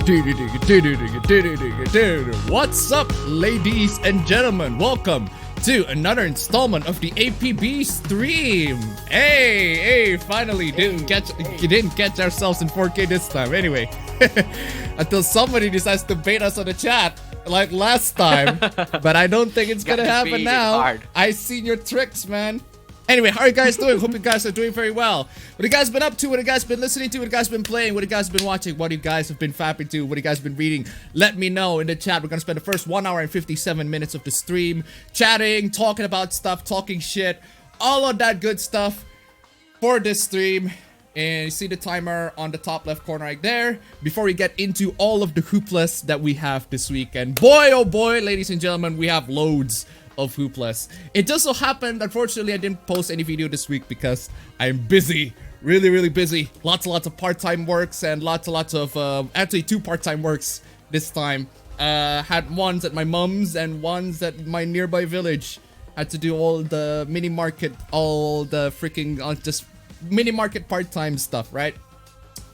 What's up, ladies and gentlemen? Welcome to another installment of the APB stream. Hey, finally didn't catch ourselves in 4K this time. Anyway, until somebody decides to bait us on the chat like last time, but I don't think it's gonna happen now. I seen your tricks, man. Anyway, how are you guys doing? Hope you guys are doing very well. What you guys been up to? What you guys been listening to? What you guys been playing? What you guys been watching? What you guys have been fapping to? What you guys been reading? Let me know in the chat. We're gonna spend the first 1 hour and 57 minutes of the stream chatting, talking about stuff, talking shit, all of that good stuff for this stream. And you see the timer on the top left corner right there. Before we get into all of the Hooplas that we have this week, and boy, oh boy, ladies and gentlemen, we have loads of Hooplas. It just so happened, unfortunately, I didn't post any video this week because I'm busy. Really busy. Lots of part-time works and lots of actually 2 part-time works this time. Had ones at my mom's and ones at my nearby village. Had to do all the mini market, all the freaking just mini market part-time stuff, right?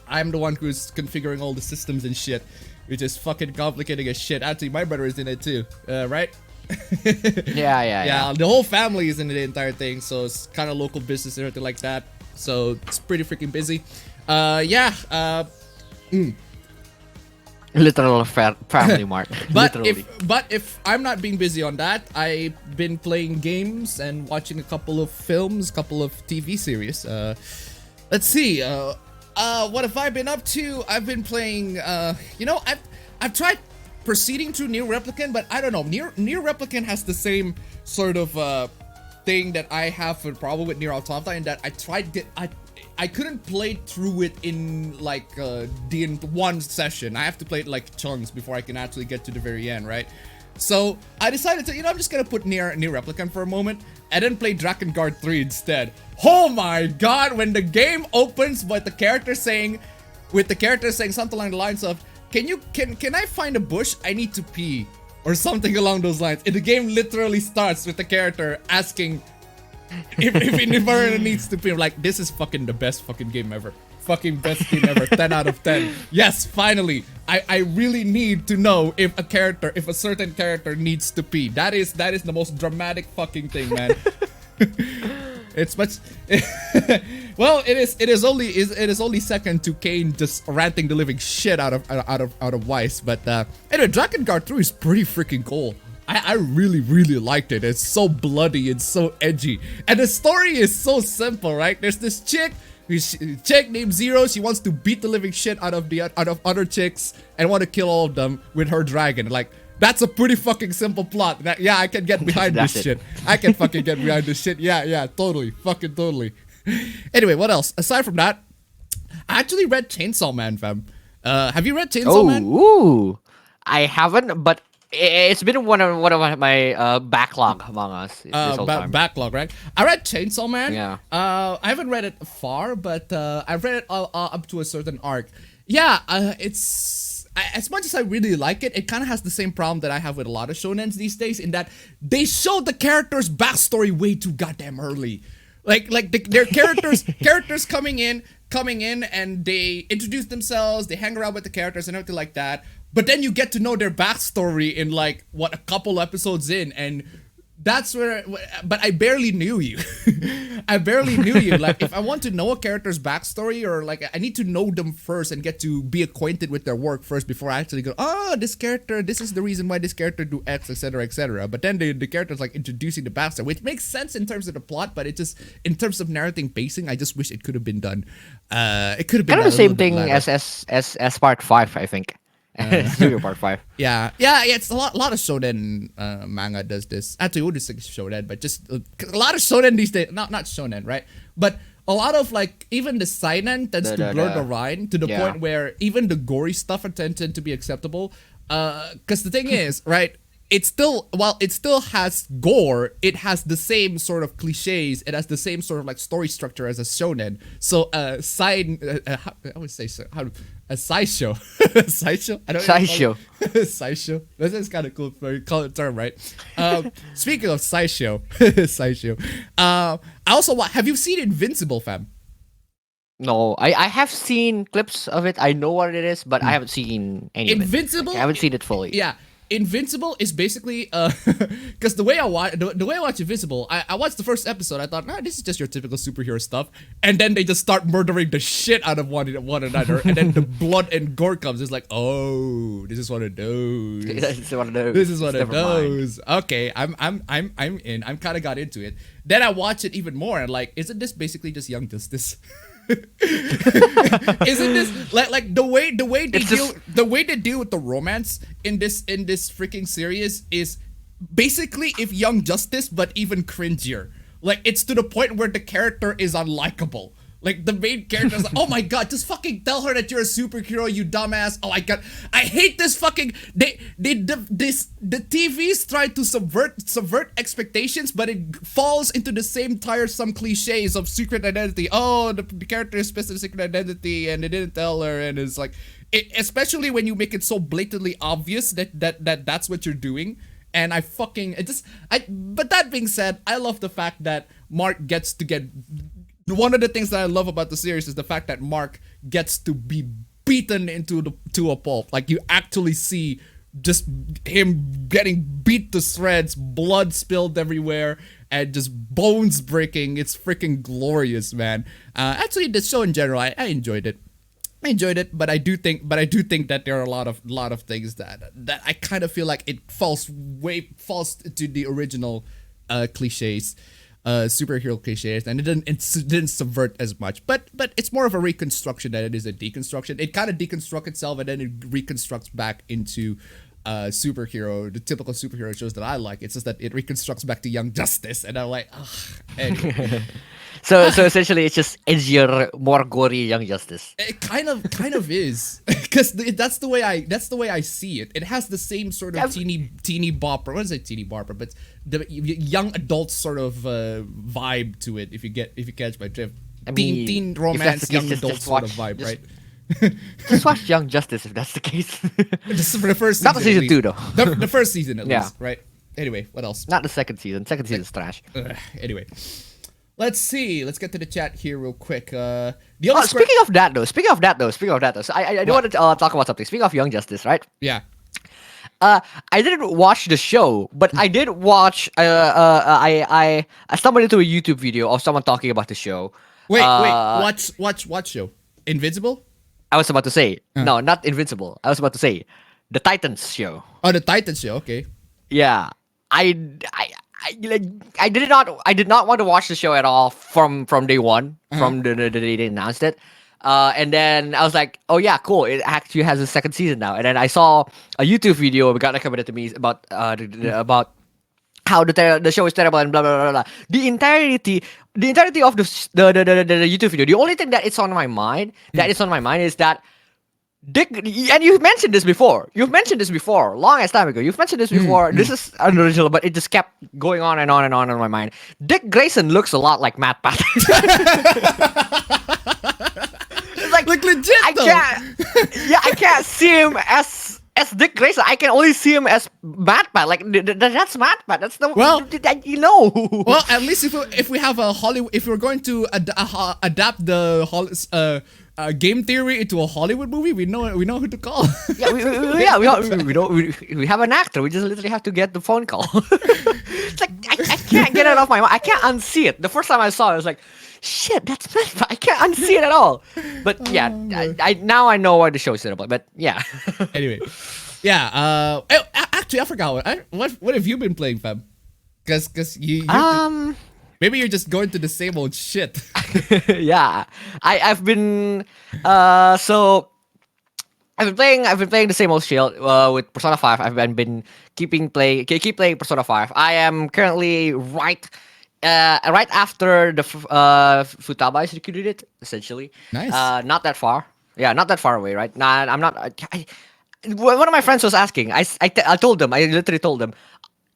I'm the one who's configuring all the systems and shit, which is fucking complicated as shit. Actually, my brother is in it too, right? Yeah, the whole family is in the entire thing, so it's kind of local business and everything like that, so it's pretty freaking busy. Literal family mark. But if I'm not being busy on that, I've been playing games and watching a couple of films, couple of TV series. Let's see, what have I been up to? I've been playing, I've tried proceeding through Nier Replicant, but I don't know. Nier Replicant has the same sort of thing that I have for problem with Nier Automata, in that I couldn't play through it in like in one session. I have to play it like chunks before I can actually get to the very end, right? So I decided to, I'm just gonna put Nier Replicant for a moment and then play Drakengard 3 instead. Oh my god, when the game opens with the character saying something along the lines of, Can I find a bush? I need to pee. Or something along those lines. And the game literally starts with the character asking if Inverna needs to pee. I'm like, this is fucking the best fucking game ever. Fucking best game ever. 10 out of 10. Yes, finally. I really need to know if a certain character needs to pee. That is the most dramatic fucking thing, man. It's much. Well, it is only second to Kane just ranting the living shit out of Weiss. But anyway, Drakengard 3 is pretty freaking cool. I really liked it. It's so bloody, it's so edgy, and the story is so simple, right? There's this chick named Zero. She wants to beat the living shit out of other chicks and want to kill all of them with her dragon. Like, that's a pretty fucking simple plot. Yeah, I can get behind this shit. I can fucking get behind this shit. Yeah, totally. Fucking totally. Anyway, what else? Aside from that, I actually read Chainsaw Man, fam. Have you read Chainsaw Man? Ooh, I haven't, but it's been one of my backlog among us. Backlog, right? I read Chainsaw Man. Yeah. I haven't read it far, but I've read it up to a certain arc. Yeah, it's... As much as I really like it, it kind of has the same problem that I have with a lot of shonens these days, in that they show the characters' backstory way too goddamn early. Their characters coming in and they introduce themselves, they hang around with the characters and everything like that. But then you get to know their backstory in like a couple episodes in, and that's where. But I barely knew you. I barely knew you. Like, if I want to know a character's backstory, or like, I need to know them first and get to be acquainted with their work first before I actually go, this character, this is the reason why this character do X, etc., etc. But then the character's like introducing the backstory, which makes sense in terms of the plot, but it just, in terms of narrating pacing, I just wish it could have been done. It could have been kind of the same thing as part 5, I think. Studio part 5. Yeah. It's a lot of shonen manga does this. Actually, I wouldn't say shonen, but just a lot of shonen these days. Not shonen, right? But a lot of like even the seinen tends to blur the line to the point where even the gory stuff tend to be acceptable. Because the thing is, right? While it still has gore, it has the same sort of cliches. It has the same sort of like story structure as a shonen. So I would say so. A sideshow. Sideshow? I don't know. Sideshow. Sideshow. That's kind of cool for a term, right? Speaking of sideshow, sideshow. I also have you seen Invincible, fam? No, I have seen clips of it. I know what it is, but I Hmm. haven't seen any of it. Like, I Invincible, haven't seen it fully. yeah. Invincible is basically because the way I watch Invincible, I watched the first episode. I thought, nah, this is just your typical superhero stuff, and then they just start murdering the shit out of one another, and then the blood and gore comes. It's like, oh, this is one of those. It's one of those. This is one of Never mind. those. Okay, I'm in. I'm kind of got into it. Then I watch it even more, and like, isn't this basically just Young Justice? Isn't this like the way they It's deal just the way they deal with the romance in this freaking series is basically if Young Justice but even cringier. Like it's to the point where the character is unlikable. Like the main character is like, oh my god, just fucking tell her that you're a superhero, you dumbass. Oh my god, I hate this fucking. The TVs try to subvert expectations, but it falls into the same tiresome cliches of secret identity. Oh, the character is supposed to secret identity, and they didn't tell her, and it's like, especially when you make it so blatantly obvious that's what you're doing. And I fucking it just I. But that being said, I love the fact that Mark gets to get one of the things that I love about the series is the fact that Mark gets to be beaten to a pulp. Like you actually see just him getting beat to shreds, blood spilled everywhere, and just bones breaking. It's freaking glorious, man. Actually, the show in general, I enjoyed it. I enjoyed it, but I do think that there are a lot of things that I kind of feel like it falls to the original cliches, superhero cliches, and it didn't subvert as much. But it's more of a reconstruction than it is a deconstruction. It kind of deconstructs itself and then it reconstructs back into the typical superhero shows that I like. It's just that it reconstructs back to Young Justice, and I'm like, ugh. Anyway. so essentially it's just edgier, more gory Young Justice. It kind of is because that's the way I see it. It has the same sort of teeny bopper. What is it, teeny bopper? But the young adult sort of vibe to it. If you catch my drift, I mean, teen if that's romance, the case, young adult just sort watch, of vibe, just, right? just watch Young Justice if that's the case. Just for the first season, Not the at season least. 2 though. The first season at Yeah. least, right? Anyway, what else? Not the second season. Second season's trash. Anyway, let's see. Let's get to the chat here real quick. The only Speaking of that though, so I do What? want to talk about something. Speaking of Young Justice, right? Yeah. I didn't watch the show, but I did watch. I stumbled into a YouTube video of someone talking about the show. Wait. Uh, Watch show. Invincible. I was about to say Uh. no, not Invincible. I was about to say the Titans show. Oh, the Titan show. Okay. Yeah, I, like, I did not want to watch the show at all from day one, from the day they announced it. And then I was like, oh yeah, cool. It actually has a second season now. And then I saw a YouTube video got recommended to me about about how the show is terrible and blah blah blah blah. The entirety of the YouTube video. The only thing that it's on my mind is that Dick, and you've mentioned this before. Long as time ago. You've mentioned this before. This is unoriginal, but it just kept going on and on and on in my mind. Dick Grayson looks a lot like Matt Pat. It's like legit I though. can't. Yeah, I can't see him as Dick Grayson. I can only see him as Matt Pat. Like that's Matt Pat. That's the Well- that you know. Well, at least if we have a Hollywood, if we're going to adapt the game theory into a Hollywood movie, we know who to call. Yeah, we have an actor. We just literally have to get the phone call. It's like I can't get it off my mind. I can't unsee it. The first time I saw it, I was like, "Shit, that's Matt Pat." I can't unsee it at all. But yeah, I now I know why the show is about. But yeah, Anyway, yeah. Actually, I forgot what have you been playing, fam? Because you maybe you're just going to the same old shit. yeah. I've been so. I've been playing the same old shit with Persona 5. I've been keep playing Persona 5. I am currently right after the Futaba is recruited, essentially. Nice. Not that far. Yeah, not that far away, right? Nah, I'm not. One of my friends was asking. I literally told them,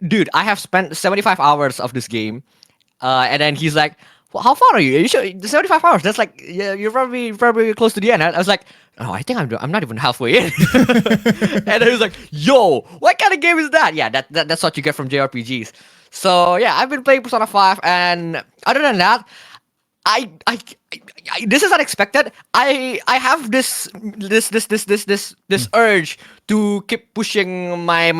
dude, I have spent 75 hours of this game, and then he's like, well, how far are you? Are you sure? 75 hours. That's like, yeah, you're probably close to the end. I was like, oh, I think I'm not even halfway in. And he was like, yo, what kind of game is that? Yeah, that's what you get from JRPGs. So yeah, I've been playing Persona 5, and other than that, this is unexpected. I have this urge to keep pushing my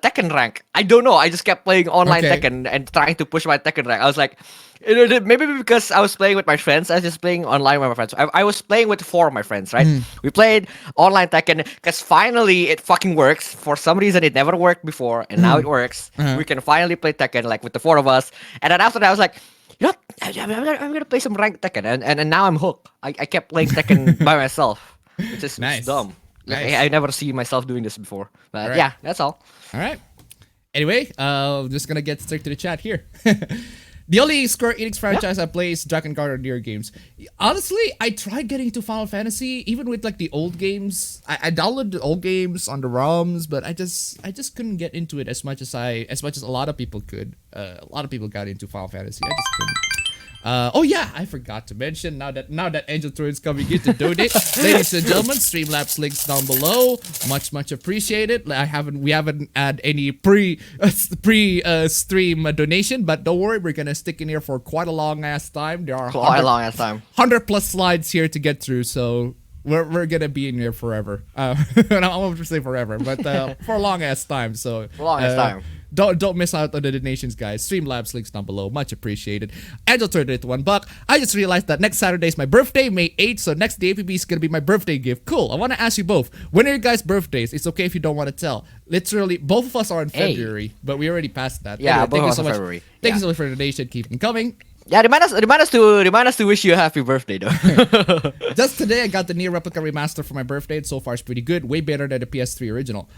Tekken rank. I don't know. I just kept playing online Okay. Tekken and trying to push my Tekken rank. I was like, maybe because I was playing with my friends. I was just playing online with my friends. I was playing with 4 of my friends, right? We played online Tekken because finally it fucking works. For some reason, it never worked before, and now it works. We can finally play Tekken like with the 4 of us. And then after that, I was like, you know, I'm gonna play some ranked Tekken, and now I'm hooked. I kept playing Tekken by myself, which is Nice. dumb. Like, Nice. I never see myself doing this before. But Alright. yeah, that's all. All right. Anyway, just gonna get straight to the chat here. The only Square Enix franchise I play is Dragon Guard or near games. Honestly, I tried getting into Final Fantasy, even with like the old games. I downloaded the old games on the ROMs, but I just couldn't get into it as much as a lot of people could. A lot of people got into Final Fantasy. I just couldn't. Oh yeah, I forgot to mention now that Angel Throne's coming in to donate, ladies and gentlemen, Streamlabs links down below, much appreciated. We haven't had any pre stream donation, but don't worry, we're gonna stick in here for quite a long ass time. There are Quite a long ass time. 100 plus slides here to get through, so we're gonna be in here forever. I won't say forever, but for a long ass time. So For a long ass time. Don't miss out on the donations, guys. Streamlabs links down below. Much appreciated. Angel turned it to $1. I just realized that next Saturday is my birthday, May 8th. So next the APB is gonna be my birthday gift. Cool. I want to ask you both. When are your guys' birthdays? It's okay if you don't want to tell. Literally, both of us are in February, but we already passed that. Yeah, Anyway, both thank you of us so are much. February. Thank Yeah. you so much for the donation. Keep them coming. Yeah, remind us to wish you a happy birthday though. Just today, I got the Nier Replica remaster for my birthday. And so far, it's pretty good. Way better than the PS3 original.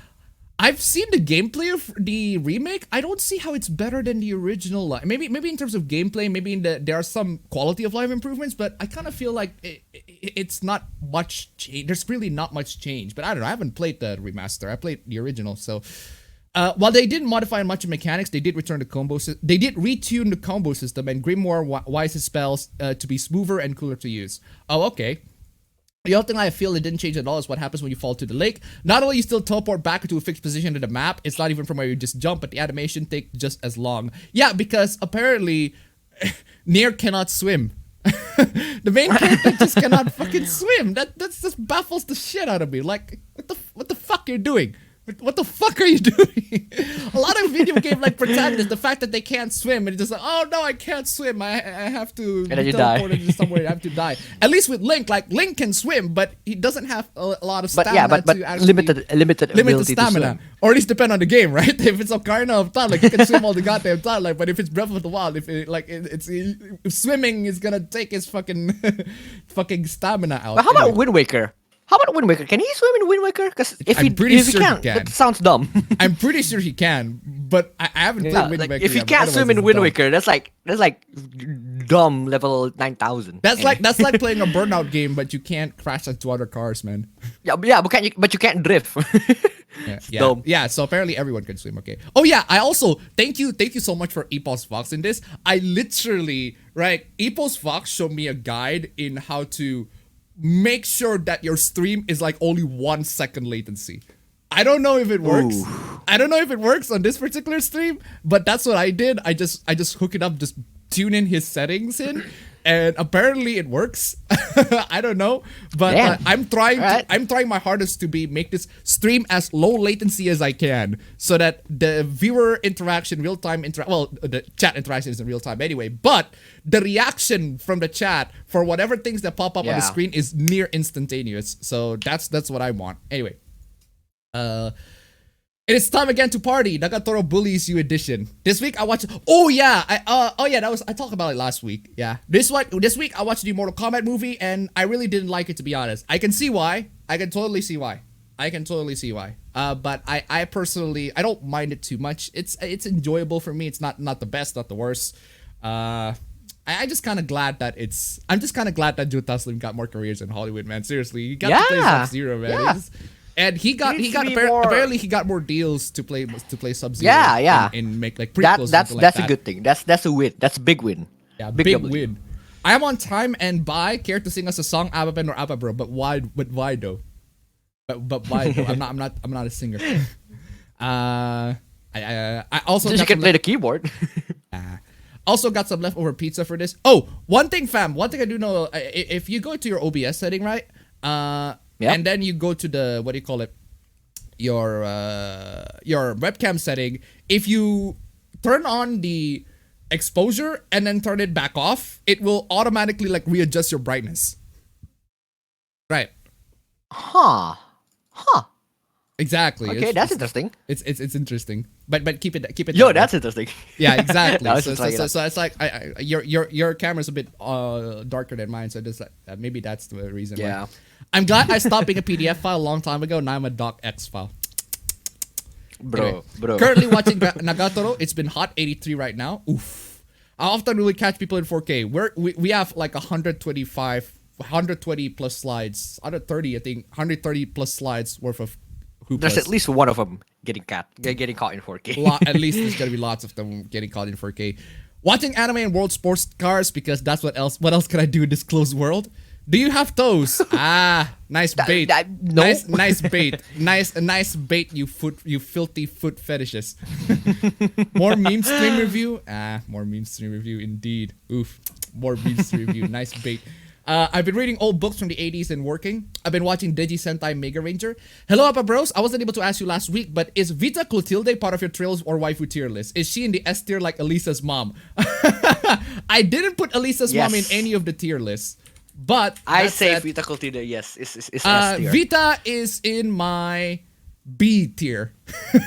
I've seen the gameplay of the remake. I don't see how it's better than the original. Maybe in terms of gameplay, maybe there are some quality of life improvements, but I kind of feel like it's not much change. There's really not much change. But I don't know. I haven't played the remaster. I played the original. So while they didn't modify much of mechanics, they did return the combo. They did retune the combo system and Grimoire wise his spells to be smoother and cooler to use. Oh, okay. The other thing I feel it didn't change at all is what happens when you fall to the lake. Not only you still teleport back into a fixed position in the map, it's not even from where you just jump, but the animation takes just as long. Yeah, because apparently Nier cannot swim. The main character just cannot fucking swim. That just baffles the shit out of me. Like, what the fuck you're doing? What the fuck are you doing? A lot of video game like protagonists, the fact that they can't swim and it's just like, oh no, I can't swim. I have to And then you teleport die. into somewhere. I have to die. At least with Link, like Link can swim, but he doesn't have a lot of but stamina. yeah, but to actually limited ability stamina, to swim. or at least depend on the game, right? If it's Ocarina of Time, like you can swim all the goddamn time, like. But if it's Breath of the Wild, if swimming is gonna take his fucking fucking stamina out. But how about Anyway. Wind Waker? How about Wind Waker? Can he swim in Wind Waker? Because if I'm he pretty if he sure he can't, can. that sounds dumb. I'm pretty sure he can, but I haven't played Yeah, Wind like, Waker if he yet, but can't otherwise swim in it's Wind dumb. Waker, that's like dumb level 9,000. That's like playing a Burnout game, but you can't crash into other cars, man. yeah, but you can't drift. Yeah. Dumb. Yeah, so apparently everyone can swim, okay. Oh yeah, I also thank you so much for Epos Fox in this. I literally, right, Epos Fox showed me a guide in how to make sure that your stream is like only 1 second latency. I don't know if it works. Ooh. I don't know if it works on this particular stream, but that's what I did. I just hook it up, just tune in his settings in, and apparently it works. I don't know, but Damn. I'm trying. Alright. I'm trying my hardest to make this stream as low latency as I can, so that the viewer interaction, the chat interaction is in real time anyway. But the reaction from the chat for whatever things that pop up on the Yeah. screen is near instantaneous. So that's what I want. Anyway. It is time again to party. Nagatoro Bullies You edition. This week I watched. Oh yeah, I talked about it last week. Yeah, this week I watched the Mortal Kombat movie and I really didn't like it, to be honest. I can see why. I can totally see why. But I personally I don't mind it too much. It's enjoyable for me. It's not the best, not the worst. I'm just kind of glad that Jutta Slim got more careers in Hollywood, man. Seriously, he got to play Yeah. Sub-Zero, man. Yeah. And he got needs to be apparently he got more deals to play Sub-Zero. Yeah. And make like prequels. That's and like a good thing. That's a win. That's a big win. Yeah, big W. win. I am on time and by. Care to sing us a song, APB or APA bro? But why though? But why though? I'm not a singer. I also Since you can play the keyboard. Also got some leftover pizza for this. Oh, one thing, fam. One thing I do know, if you go to your OBS setting, right? And then you go to the, what do you call it? Your webcam setting. If you turn on the exposure and then turn it back off, it will automatically like readjust your brightness. Right. Huh. Exactly. Okay, that's interesting. It's interesting, but keep it. Yo, that's interesting. Yeah, exactly. So it's like your camera's a bit darker than mine, so just like maybe that's the reason. Yeah. Why. I'm glad I stopped being a PDF file a long time ago. Now I'm a docx file. Bro. Currently watching Nagatoro. It's been hot 83 right now. Oof. I often really catch people in 4K. We have like 120 plus slides, 130 I think, 130 plus slides worth of Hooplas. There's at least one of them getting caught in 4K. At least there's gonna be lots of them getting caught in 4K. Watching anime and world sports cars because that's what else can I do in this closed world? Do you have toes? Nice bait. No. Nice bait. Nice bait. You filthy foot fetishes. More meme stream review. More meme stream review indeed. Oof. More meme stream review. Nice bait. I've been reading old books from the 80s and working. I've been watching Digi Sentai Mega Ranger. Hello, Appa Bros. I wasn't able to ask you last week, but is Vita Clotilde part of your Trails or Waifu tier list? Is she in the S tier like Elisa's mom? I didn't put Elisa's mom in any of the tier lists, but I say Vita Clotilde, yes, is S tier. Vita is in my B tier. No,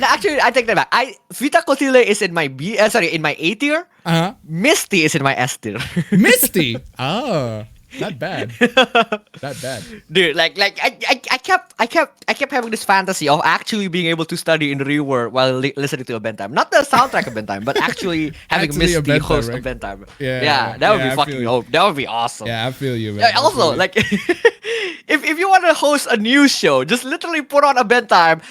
actually, I take that back. Vita Clotilde is in my in my A tier. Misty is in my S tier. Misty? Oh, not bad. Not bad. Dude, I kept having this fantasy of actually being able to study in the real world while listening to a bedtime. Not the soundtrack of bedtime, but actually having Actually Misty host a bedtime. Yeah, that would be fucking dope. That would be awesome. Yeah, I feel you, man. Also, like, if you want to host a news show, just literally put on a bedtime,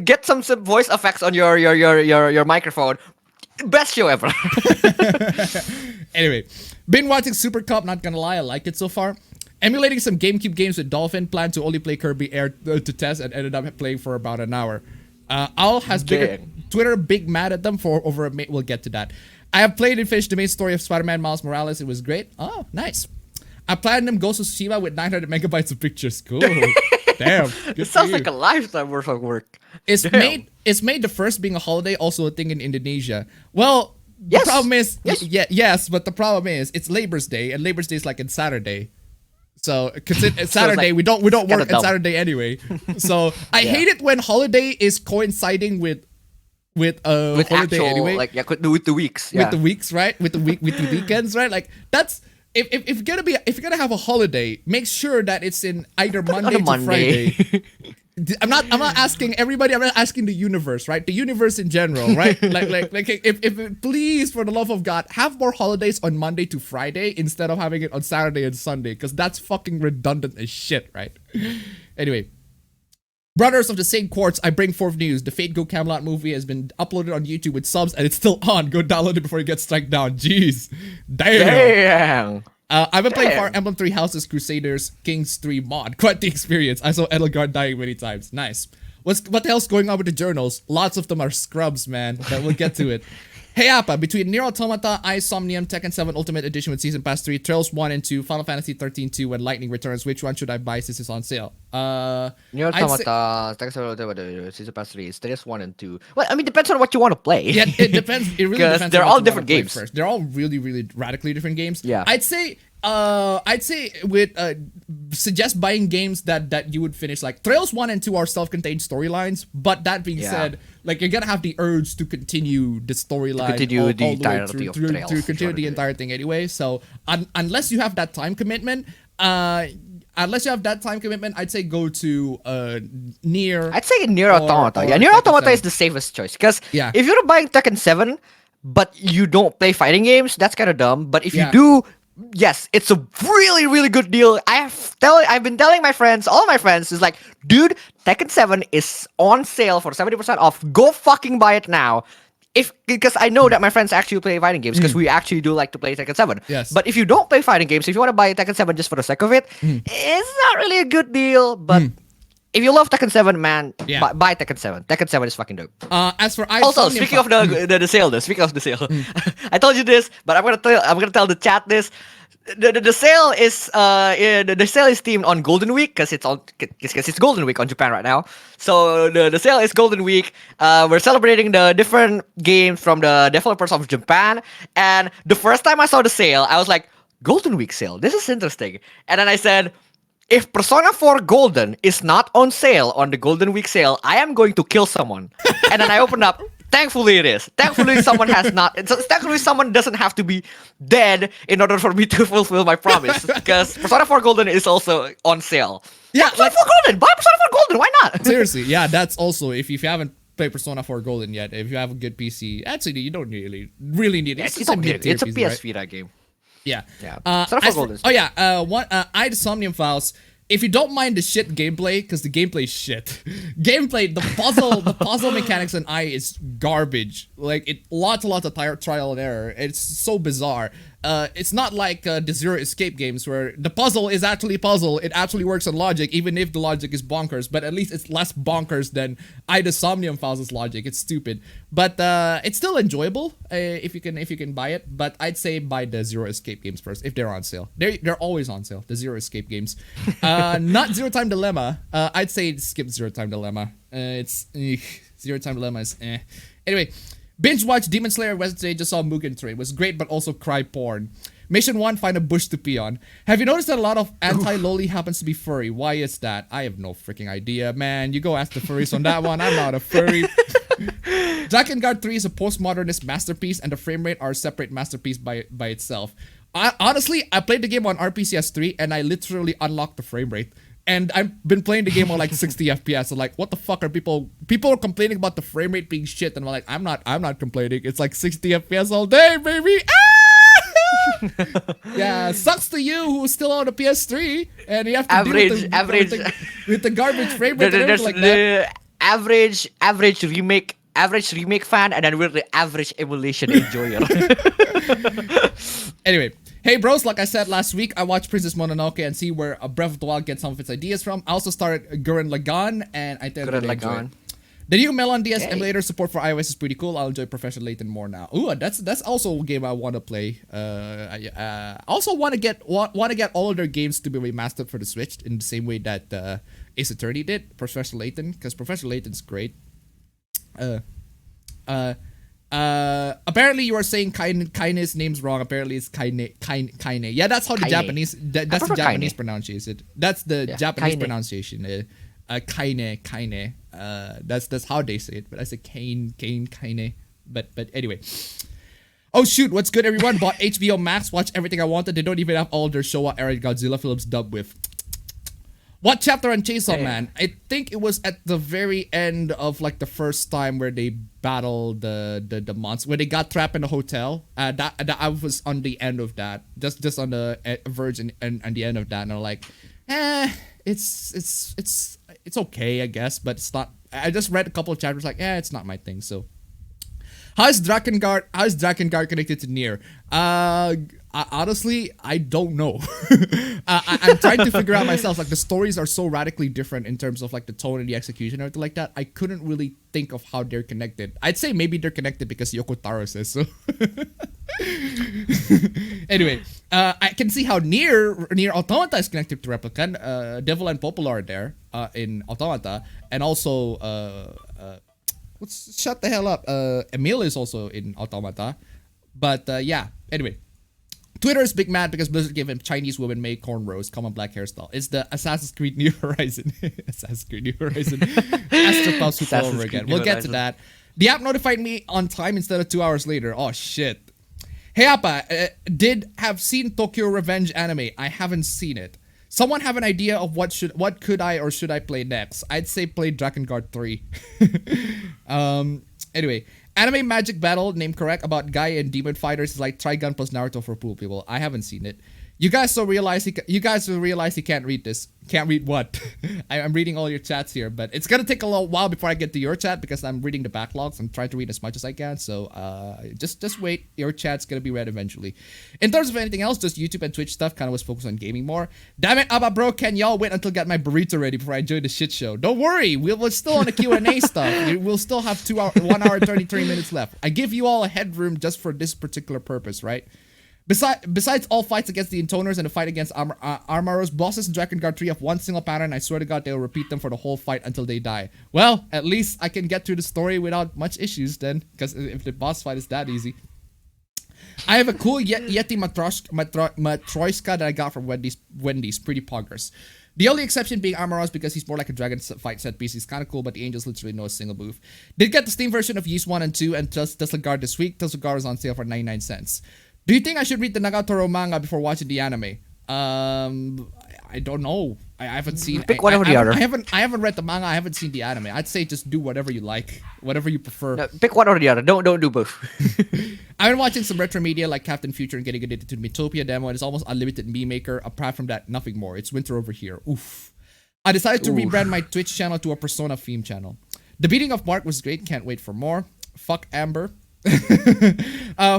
get some voice effects on your microphone. Best show ever. Anyway, been watching Super Cup. Not gonna lie, I like it so far. Emulating some GameCube games with Dolphin. Plan to only play Kirby Air to test and ended up playing for about an hour. Owl has Twitter big mad at them for over a We'll get to that. I have played and finished the main story of Spider-Man Miles Morales. It was great. Oh, nice. I Platinum Ghost of Tsushima with 900 megabytes of pictures. Cool. Damn. It sounds like a lifetime worth of work. It's made the first being a holiday also a thing in Indonesia. Well, the problem is yes, but the problem is it's Labor's Day and Labor's Day is like in Saturday. So it's Saturday, we don't work on Saturday anyway. So I hate it when holiday is coinciding with holiday actual, anyway. Like with the weeks. With the weeks, right? With the weekends, right? Like that's if you're gonna have a holiday, make sure that it's in either Monday to Friday. I'm not asking everybody. I'm not asking the universe, right? The universe in general, right? like if please, for the love of God, have more holidays on Monday to Friday instead of having it on Saturday and Sunday, because that's fucking redundant as shit, right? Anyway, Brothers of the Same Quartz, I bring forth news. The Fate Go Camelot movie has been uploaded on YouTube with subs, and it's still on. Go download it before it gets struck down. Jeez, damn. I've been playing Fire Emblem 3 Houses Crusaders Kings 3 mod. Quite the experience. I saw Edelgard dying many times. Nice. What the hell's going on with the journals? Lots of them are scrubs, man. But we'll get to it. Hey Appa, between Nier Automata, Somnium, Tekken 7 Ultimate Edition with Season Pass 3, Trails 1 and 2, Final Fantasy 13 2, and Lightning Returns, which one should I buy since it's on sale? Nier Automata, Tekken 7 Ultimate, Season Pass 3, Trails 1 and 2. Well, I mean, depends on what you want to play. Yeah, it depends. It really depends. Because they're all different games. First. They're all really, really radically different games. Yeah. I'd say with suggest buying games that you would finish. Like Trails 1 and 2 are self-contained storylines, but that being said, like you're gonna have the urge to continue the storyline, continue the entirety of Trails, to continue the entire thing anyway. So unless you have that time commitment, I'd say go to Nier. I'd say Nier Automata. Yeah, Nier Automata is the safest choice, because if you're buying Tekken 7 but you don't play fighting games, that's kind of dumb. But if you do, yes, it's a really, really good deal. I've been telling my friends, all my friends, is like, dude, Tekken 7 is on sale for 70% off. Go fucking buy it now. Because I know that my friends actually play fighting games, because we actually do like to play Tekken 7. Yes. But if you don't play fighting games, if you want to buy Tekken 7 just for the sake of it, it's not really a good deal. But if you love Tekken 7, man, Yeah. buy Tekken 7. Tekken 7 is fucking dope. As for Also, Insomnium speaking of the sale, though. Speaking of the sale, I told you this, but I'm gonna tell the chat this. The sale is the sale is themed on Golden Week because it's Golden Week on Japan right now. So the sale is Golden Week. We're celebrating the different games from the developers of Japan. And the first time I saw the sale, I was like, Golden Week sale. This is interesting. And then I said, if Persona 4 Golden is not on sale on the Golden Week sale, I am going to kill someone. And then I opened up. Thankfully it is. Thankfully someone has not. Thankfully someone doesn't have to be dead in order for me to fulfill my promise. Because Persona 4 Golden is also on sale. Yeah, Persona 4 Golden. Buy Persona 4 Golden. Why not? Seriously, yeah, that's also if you haven't played Persona 4 Golden yet, if you have a good PC, actually you don't really need it. It's just a mid-tier PS PC, right? Vita game. Yeah. Yeah. As Persona 4 for- Golden. oh yeah. I Somnium Files. If you don't mind the shit gameplay, because the gameplay is shit. Gameplay, the puzzle mechanics in I is garbage. Like lots and lots of trial and error. It's so bizarre. It's not like the Zero Escape games where the puzzle is actually puzzle. It actually works on logic, even if the logic is bonkers. But at least it's less bonkers than Somnium Files' logic. It's stupid, but it's still enjoyable if you can buy it. But I'd say buy the Zero Escape games first if they're on sale. They're always on sale. The Zero Escape games, not Zero Time Dilemma. I'd say skip Zero Time Dilemma. Zero Time Dilemma is Anyway. Binge watch Demon Slayer Wednesday, just saw Mugen Train. Was great but also cry porn. Mission 1, find a bush to pee on. Have you noticed that a lot of anti-loli happens to be furry? Why is that? I have no freaking idea, man. You go ask the furries on that one. I'm not a furry. Drakengard 3 is a postmodernist masterpiece and the frame rate are a separate masterpiece by itself. Honestly, I played the game on RPCS 3 and I literally unlocked the frame rate. And I've been playing the game on like 60 FPS. So like, what the fuck are people are complaining about the frame rate being shit? And I'm like, I'm not complaining. It's like 60 FPS all day, baby. Ah! Yeah, sucks to you who's still on the PS3 and you have to deal with the garbage frame rate and everything like that. Average remake fan, and then we're the average emulation enjoyer. Anyway. Hey bros, like I said last week, I watched Princess Mononoke and see where Breath of the Wild gets some of its ideas from. I also started Gurren Lagann and I think I enjoy it. The new Melon DS emulator support for iOS is pretty cool. I'll enjoy Professor Layton more now. Ooh, that's also a game I want to play. I also want to get all of their games to be remastered for the Switch in the same way that Ace Attorney did, Professor Layton, because Professor Layton's great. Apparently you are saying Kaine's name's wrong. Apparently it's Kaine. Yeah, that's how the Japanese that's the Japanese pronunciation. That's the Japanese pronunciation. Kaine. That's how they say it. But I say Kaine. But anyway. Oh shoot, what's good everyone? Bought HBO Max, watch everything I wanted. They don't even have all their Showa era Godzilla films dubbed with. What chapter on Chainsaw Man? I think it was at the very end of like the first time where they battled the monster, where they got trapped in the hotel. That I was on the end of that, just on the verge and the end of that, and I'm like, it's okay, I guess, but it's not. I just read a couple of chapters, like, it's not my thing. So, how is Drakengard connected to Nier? Honestly, I don't know. I'm trying to figure out myself. Like the stories are so radically different in terms of like the tone and the execution and everything like that. I couldn't really think of how they're connected. I'd say maybe they're connected because Yoko Taro says so. Anyway, I can see how Nier Automata is connected to Replicant. Devil and Poplar are there in Automata, and also shut the hell up. Emil is also in Automata, but yeah. Anyway. Twitter is big mad because Blizzard gave him Chinese woman made cornrows, common black hairstyle. It's the Assassin's Creed New Horizon. Assassin's Creed New Horizon. Astropuffs all over again. We'll get to that. The app notified me on time instead of 2 hours later. Oh shit. Hey Appa, have seen Tokyo Revenge anime. I haven't seen it. Someone have an idea of what could I or should I play next? I'd say play Drakengard 3. Anyway. Anime Magic Battle, name correct, about guy and demon fighters is like Trigun plus Naruto for pool people. I haven't seen it. You guys will realize he can't read this. Can't read what? I'm reading all your chats here, but it's gonna take a little while before I get to your chat because I'm reading the backlogs. I'm trying to read as much as I can. So just wait. Your chat's gonna be read eventually. In terms of anything else, just YouTube and Twitch stuff. Kind of was focused on gaming more. Damn it, Abba bro, can y'all wait until I get my burrito ready before I join the shit show? Don't worry, we're still on the Q&A stuff. We'll still have 1 hour 30 minutes left. I give you all a headroom just for this particular purpose, right? Besides all fights against the Intoners and the fight against Armaros, bosses in Drakengard 3 have one single pattern. I swear to God, they'll repeat them for the whole fight until they die. Well, at least I can get through the story without much issues then, because if the boss fight is that easy. I have a cool Yeti Matryoshka that I got from Wendy's. Pretty poggers. The only exception being Armaros because he's more like a dragon fight set piece. He's kind of cool, but the angels literally know a single move. Did get the Steam version of Ys 1 and 2 and Tesla Guard this week. Tesla Guard is on sale for 99 cents. Do you think I should read the Nagatoro manga before watching the anime? I don't know. I haven't seen. Pick one or the other. I haven't read the manga. I haven't seen the anime. I'd say just do whatever you like, whatever you prefer. No, pick one or the other. Don't do both. I've been watching some retro media like Captain Future and getting addicted to the Metopia demo. And it's almost unlimited meme maker. Apart from that, nothing more. It's winter over here. Oof. I decided to rebrand my Twitch channel to a Persona theme channel. The beating of Mark was great. Can't wait for more. Fuck Amber.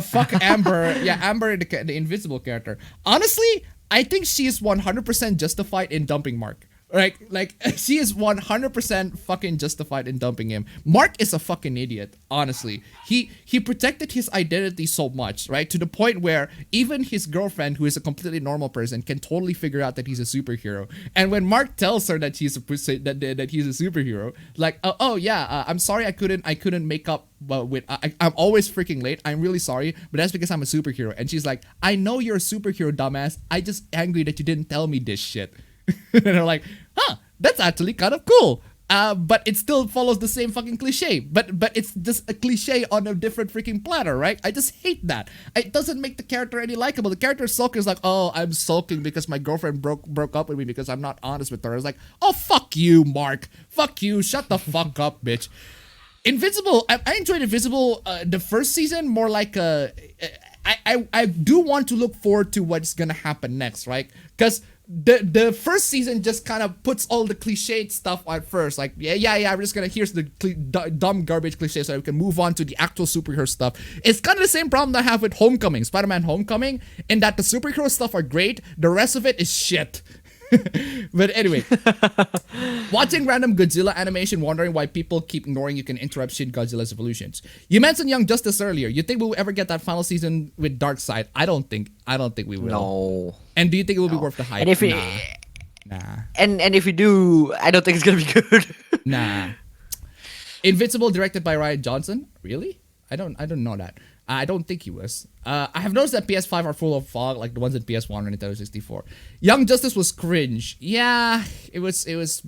Fuck Amber. Yeah, Amber, the invisible character. Honestly, I think she is 100% justified in dumping Mark. Right? Like, she is 100% fucking justified in dumping him. Mark is a fucking idiot, honestly. He protected his identity so much, right? To the point where even his girlfriend, who is a completely normal person, can totally figure out that he's a superhero. And when Mark tells her that he's a superhero, like, oh yeah, I'm sorry I couldn't make up with I'm always freaking late. I'm really sorry, but that's because I'm a superhero. And she's like, I know you're a superhero, dumbass. I just angry that you didn't tell me this shit. And they're like, huh, that's actually kind of cool. But it still follows the same fucking cliche. But it's just a cliche on a different freaking platter, right? I just hate that. It doesn't make the character any likable. The character sulking is like, oh, I'm sulking because my girlfriend broke up with me because I'm not honest with her. It's like, oh, fuck you, Mark. Fuck you. Shut the fuck up, bitch. Invincible. I enjoyed Invincible the first season more like I do want to look forward to what's gonna happen next, right? Because the first season just kind of puts all the cliched stuff at first, like yeah, we're just gonna here's the dumb garbage cliche so we can move on to the actual superhero stuff. It's kind of the same problem I have with Homecoming, Spider-Man Homecoming, in that the superhero stuff are great, the rest of it is shit. But anyway, watching random Godzilla animation, wondering why people keep ignoring you can interrupt Shin Godzilla's evolutions. You mentioned Young Justice earlier. You think we'll ever get that final season with Darkseid? I don't think we will. No. And do you think it will be worth the hype? And if nah. And if you do, I don't think it's gonna be good. Nah. Invincible, directed by Rian Johnson. Really? I don't know that. I don't think he was. I have noticed that PS5 are full of fog, like the ones in PS1 or Nintendo 64. Young Justice was cringe. Yeah, it was just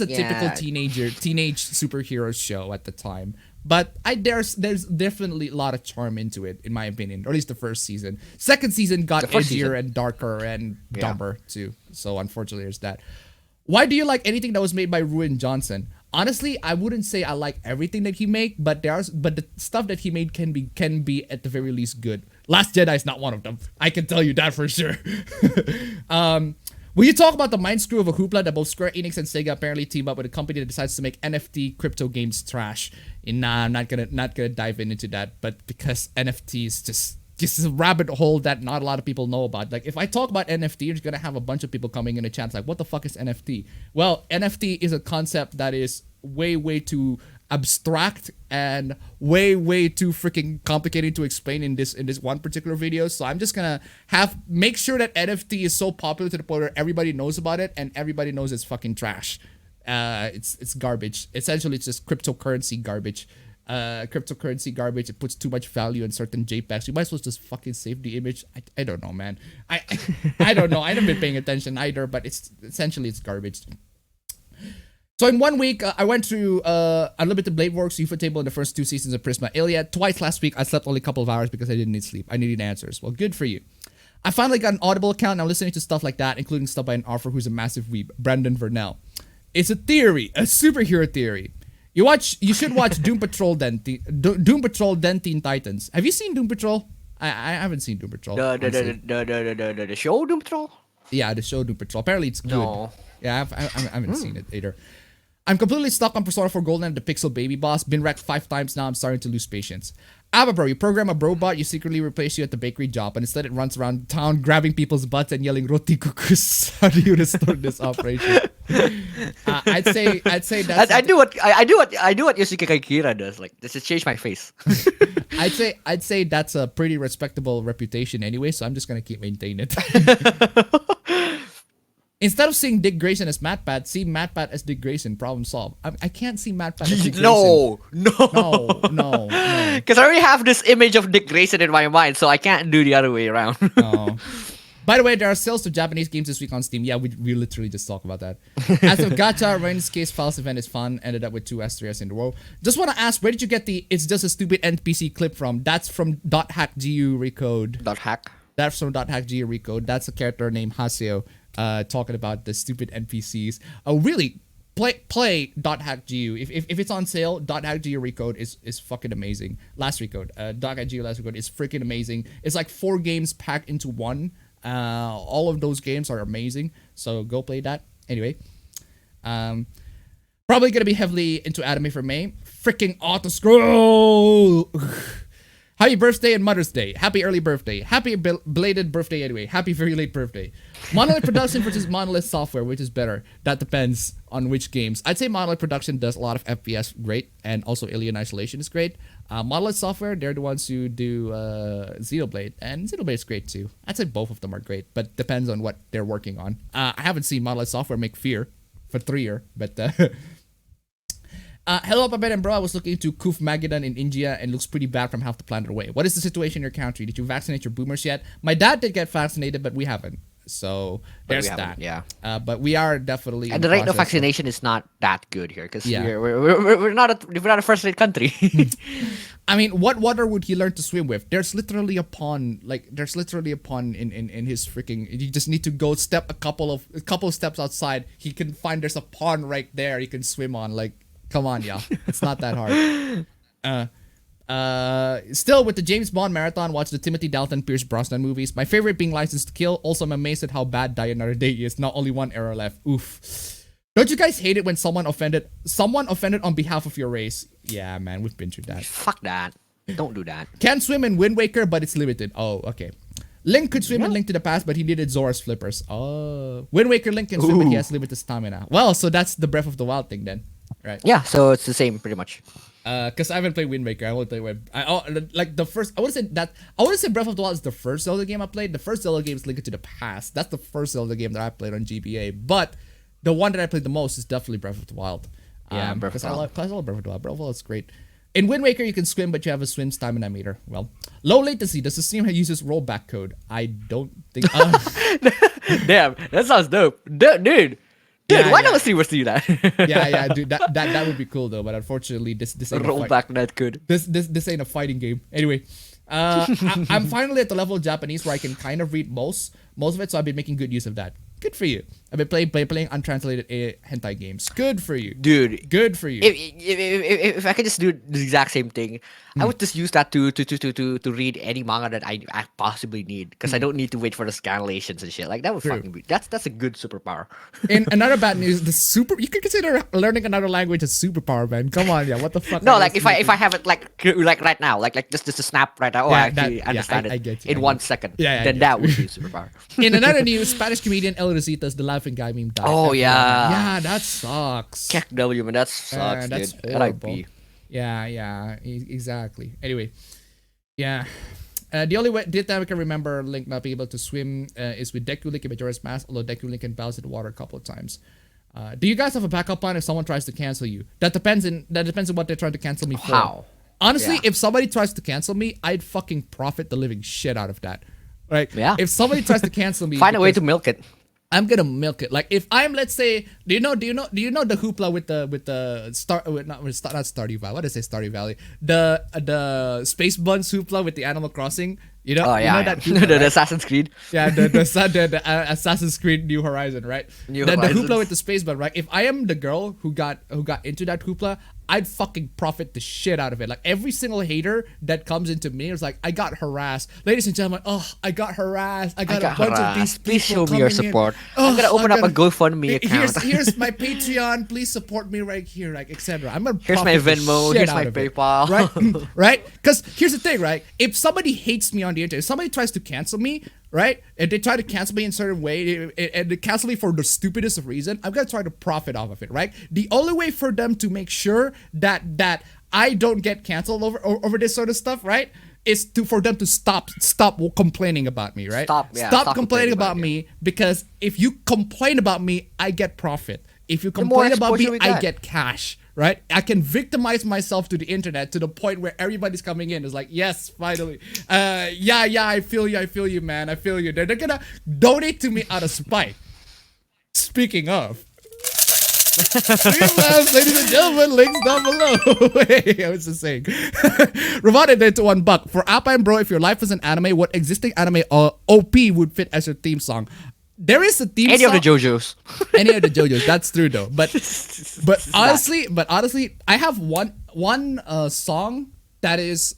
a typical teenage superhero show at the time. But there's definitely a lot of charm into it, in my opinion. Or at least the first season. Second season got edgier and darker and dumber too. So unfortunately, there's that. Why do you like anything that was made by Rian Johnson? Honestly, I wouldn't say I like everything that he made, but the stuff that he made can be at the very least good. Last Jedi is not one of them. I can tell you that for sure. Will you talk about the mind screw of a hoopla that both Square Enix and Sega apparently team up with a company that decides to make NFT crypto games trash? Nah, I'm not gonna dive into that, but because NFT is just a rabbit hole that not a lot of people know about. Like, if I talk about NFT, you're gonna have a bunch of people coming in the chat like, what the fuck is NFT? Well, NFT is a concept that is way too abstract and way too freaking complicated to explain in this one particular video. So I'm just gonna make sure that NFT is so popular to the point where everybody knows about it and everybody knows it's fucking trash. It's garbage. Essentially, it's just cryptocurrency garbage. It puts too much value in certain JPEGs. You might as well just fucking save the image. I don't know, man. I don't know. I haven't been paying attention either, but it's garbage. So in 1 week, I went through Unlimited Blade Works, Ufotable, and the first 2 seasons of Prisma Iliad. Twice last week, I slept only a couple of hours because I didn't need sleep. I needed answers. Well, good for you. I finally got an Audible account, and I'm listening to stuff like that, including stuff by an author who's a massive weeb, Brandon Vernell. It's a theory, a superhero theory. You should watch Doom Patrol then Teen Titans. Have you seen Doom Patrol? I haven't seen Doom Patrol. The show Doom Patrol? Yeah, the show Doom Patrol. Apparently it's good. No. Yeah, I haven't seen it either. I'm completely stuck on Persona 4 Golden and the Pixel Baby Boss. Been wrecked 5 times now. I'm starting to lose patience. Bro, you program a robot, you secretly replace you at the bakery job, and instead it runs around town grabbing people's butts and yelling "Roti kukus." How do you restore this operation? I'd say that's. I do what Yoshiki Kira does. Like, just change my face. I'd say that's a pretty respectable reputation anyway. So I'm just gonna keep maintaining it. Instead of seeing Dick Grayson as MatPat, see MatPat as Dick Grayson. Problem solved. I can't see MatPat as Dick Grayson. No. No. Because I already have this image of Dick Grayson in my mind, so I can't do the other way around. Oh. By the way, there are sales to Japanese games this week on Steam. Yeah, we literally just talked about that. As of Gacha, Rain's Case Files event is fun. Ended up with 2 S3S in the row. Just want to ask, where did you get the "It's Just a Stupid NPC" clip from? That's from .hackgu Recode. .hack? That's from .hackgu Recode. That's a character named Haseo. Talking about the stupid NPCs. Oh, really? Play .hackgu. If it's on sale, .hackgu Recode is fucking amazing. Last Recode, .hackgu Last Recode is freaking amazing. It's like 4 games packed into one. All of those games are amazing. So go play that. Anyway, probably gonna be heavily into anime for May. Freaking auto scroll. Happy birthday and Mother's Day. Happy early birthday. Happy belated birthday anyway. Happy very late birthday. Monolith Production versus Monolith Software, which is better? That depends on which games. I'd say Monolith Production does a lot of FPS great, and also Alien Isolation is great. Monolith Software, they're the ones who do Xenoblade, and Xenoblade is great too. I'd say both of them are great, but depends on what they're working on. I haven't seen Monolith Software make Fear for 3 years, but... hello, Appabendyt and bro. I was looking into Kuf Magadan in India and looks pretty bad from half the planet away. What is the situation in your country? Did you vaccinate your boomers yet? My dad did get vaccinated, but we haven't. So there's that. Yeah. But we are definitely. And the rate of vaccination is not that good here because we're not a first rate country. I mean, what water would he learn to swim with? There's literally a pond. There's literally a pond in his freaking. You just need to go step a couple of steps outside. He can find there's a pond right there. He can swim on. Come on, y'all. It's not that hard. Still with the James Bond marathon, watch the Timothy Dalton Pierce Brosnan movies. My favorite being License to Kill. Also, I'm amazed at how bad Die Another Day is. Not only one error left. Oof. Don't you guys hate it when someone offended on behalf of your race? Yeah, man, we've been through that. Fuck that. Don't do that. Can swim in Wind Waker, but it's limited. Oh, okay. Link could swim in Link to the Past, but he needed Zora's flippers. Oh. Wind Waker Link can swim, but he has limited stamina. Well, so that's the Breath of the Wild thing then. Right. Yeah, so it's the same pretty much. Because I haven't played Wind Waker. I won't play Wind. The first. I want to say Breath of the Wild is the first Zelda game I played. The first Zelda game is Link to the Past. That's the first Zelda game that I played on GBA. But the one that I played the most is definitely Breath of the Wild. Yeah, Breath of the Wild. I love Breath of the Wild. Breath of the Wild is great. In Wind Waker, you can swim, but you have a swim stamina meter. Well, low latency. Does the stream uses rollback code? I don't think. Damn, that sounds dope, dude. Why don't streamers do that? yeah, dude. That would be cool though. But unfortunately, this ain't rollback net code. This ain't a fighting game. Anyway, I'm finally at the level of Japanese where I can kind of read most of it. So I've been making good use of that. Good for you. I've been playing untranslated hentai games. Good for you, dude. Good for you. If I could just do the exact same thing, I would just use that to read any manga that I possibly need because I don't need to wait for the scanlations and shit. Like that would fucking be that's a good superpower. And another bad news: you could consider learning another language a superpower, man. Come on, yeah. What the fuck? No, like if I have it like right now, like just a snap right now. Oh, I actually understand it I get you, in 1 second. Yeah, then that would be a superpower. In another news, Spanish comedian El Rosita's The Laughing Guy meme died. Oh yeah. Yeah, that sucks. Kek W, man, that sucks, that's dude. horrible. RIP. Yeah, exactly. Anyway, yeah. The only way time I can remember Link not being able to swim is with Deku Link and Majora's Mask, although Deku Link can bounce in the water a couple of times. Do you guys have a backup plan if someone tries to cancel you? That depends on what they're trying to cancel me for. How? Honestly, if somebody tries to cancel me, I'd fucking profit the living shit out of that. Right? Yeah. If somebody tries to cancel me, find a way to milk it. I'm gonna milk it. Like if I'm, let's say, do you know the Hoopla with the not Stardew Valley? What did I say? Stardew Valley. The Space Buns Hoopla with the Animal Crossing. You know? Oh yeah. You know that Hoopla, the Assassin's Creed. Yeah, the Assassin's Creed New Horizon, right? The Hoopla with the Space Bun, right? If I am the girl who got into that Hoopla, I'd fucking profit the shit out of it. Like every single hater that comes into me is like, I got harassed. Ladies and gentlemen, I got harassed. I got a bunch of these people. Please show me your coming in. support. I'm gonna open up a GoFundMe account. Here's my Patreon. Please support me right here, like etc. I'm gonna Here's my profit the Venmo. shit Here's out my of it. PayPal. Right? Right? Because here's the thing, right? If somebody hates me on the internet, if somebody tries to cancel me, right? If they try to cancel me in a certain way, and they cancel me for the stupidest of reason, I'm gonna try to profit off of it, right? The only way for them to make sure that I don't get canceled over this sort of stuff, right? Is for them to stop complaining about me, right? Stop complaining about me, because if you complain about me, I get profit. If you complain about me, I get cash. Right? I can victimize myself to the internet to the point where everybody's coming in is like, yes, finally. Yeah, I feel you, man. I feel you. They're gonna donate to me out of spite. Speaking of. Ladies and gentlemen, links down below. Hey, I was just saying. Ravana did to $1. For Appa and Bro, if your life was an anime, what existing anime OP would fit as your theme song? There is a theme song. Any of the JoJo's. Any of the JoJo's. That's true though. But honestly, I have one song that is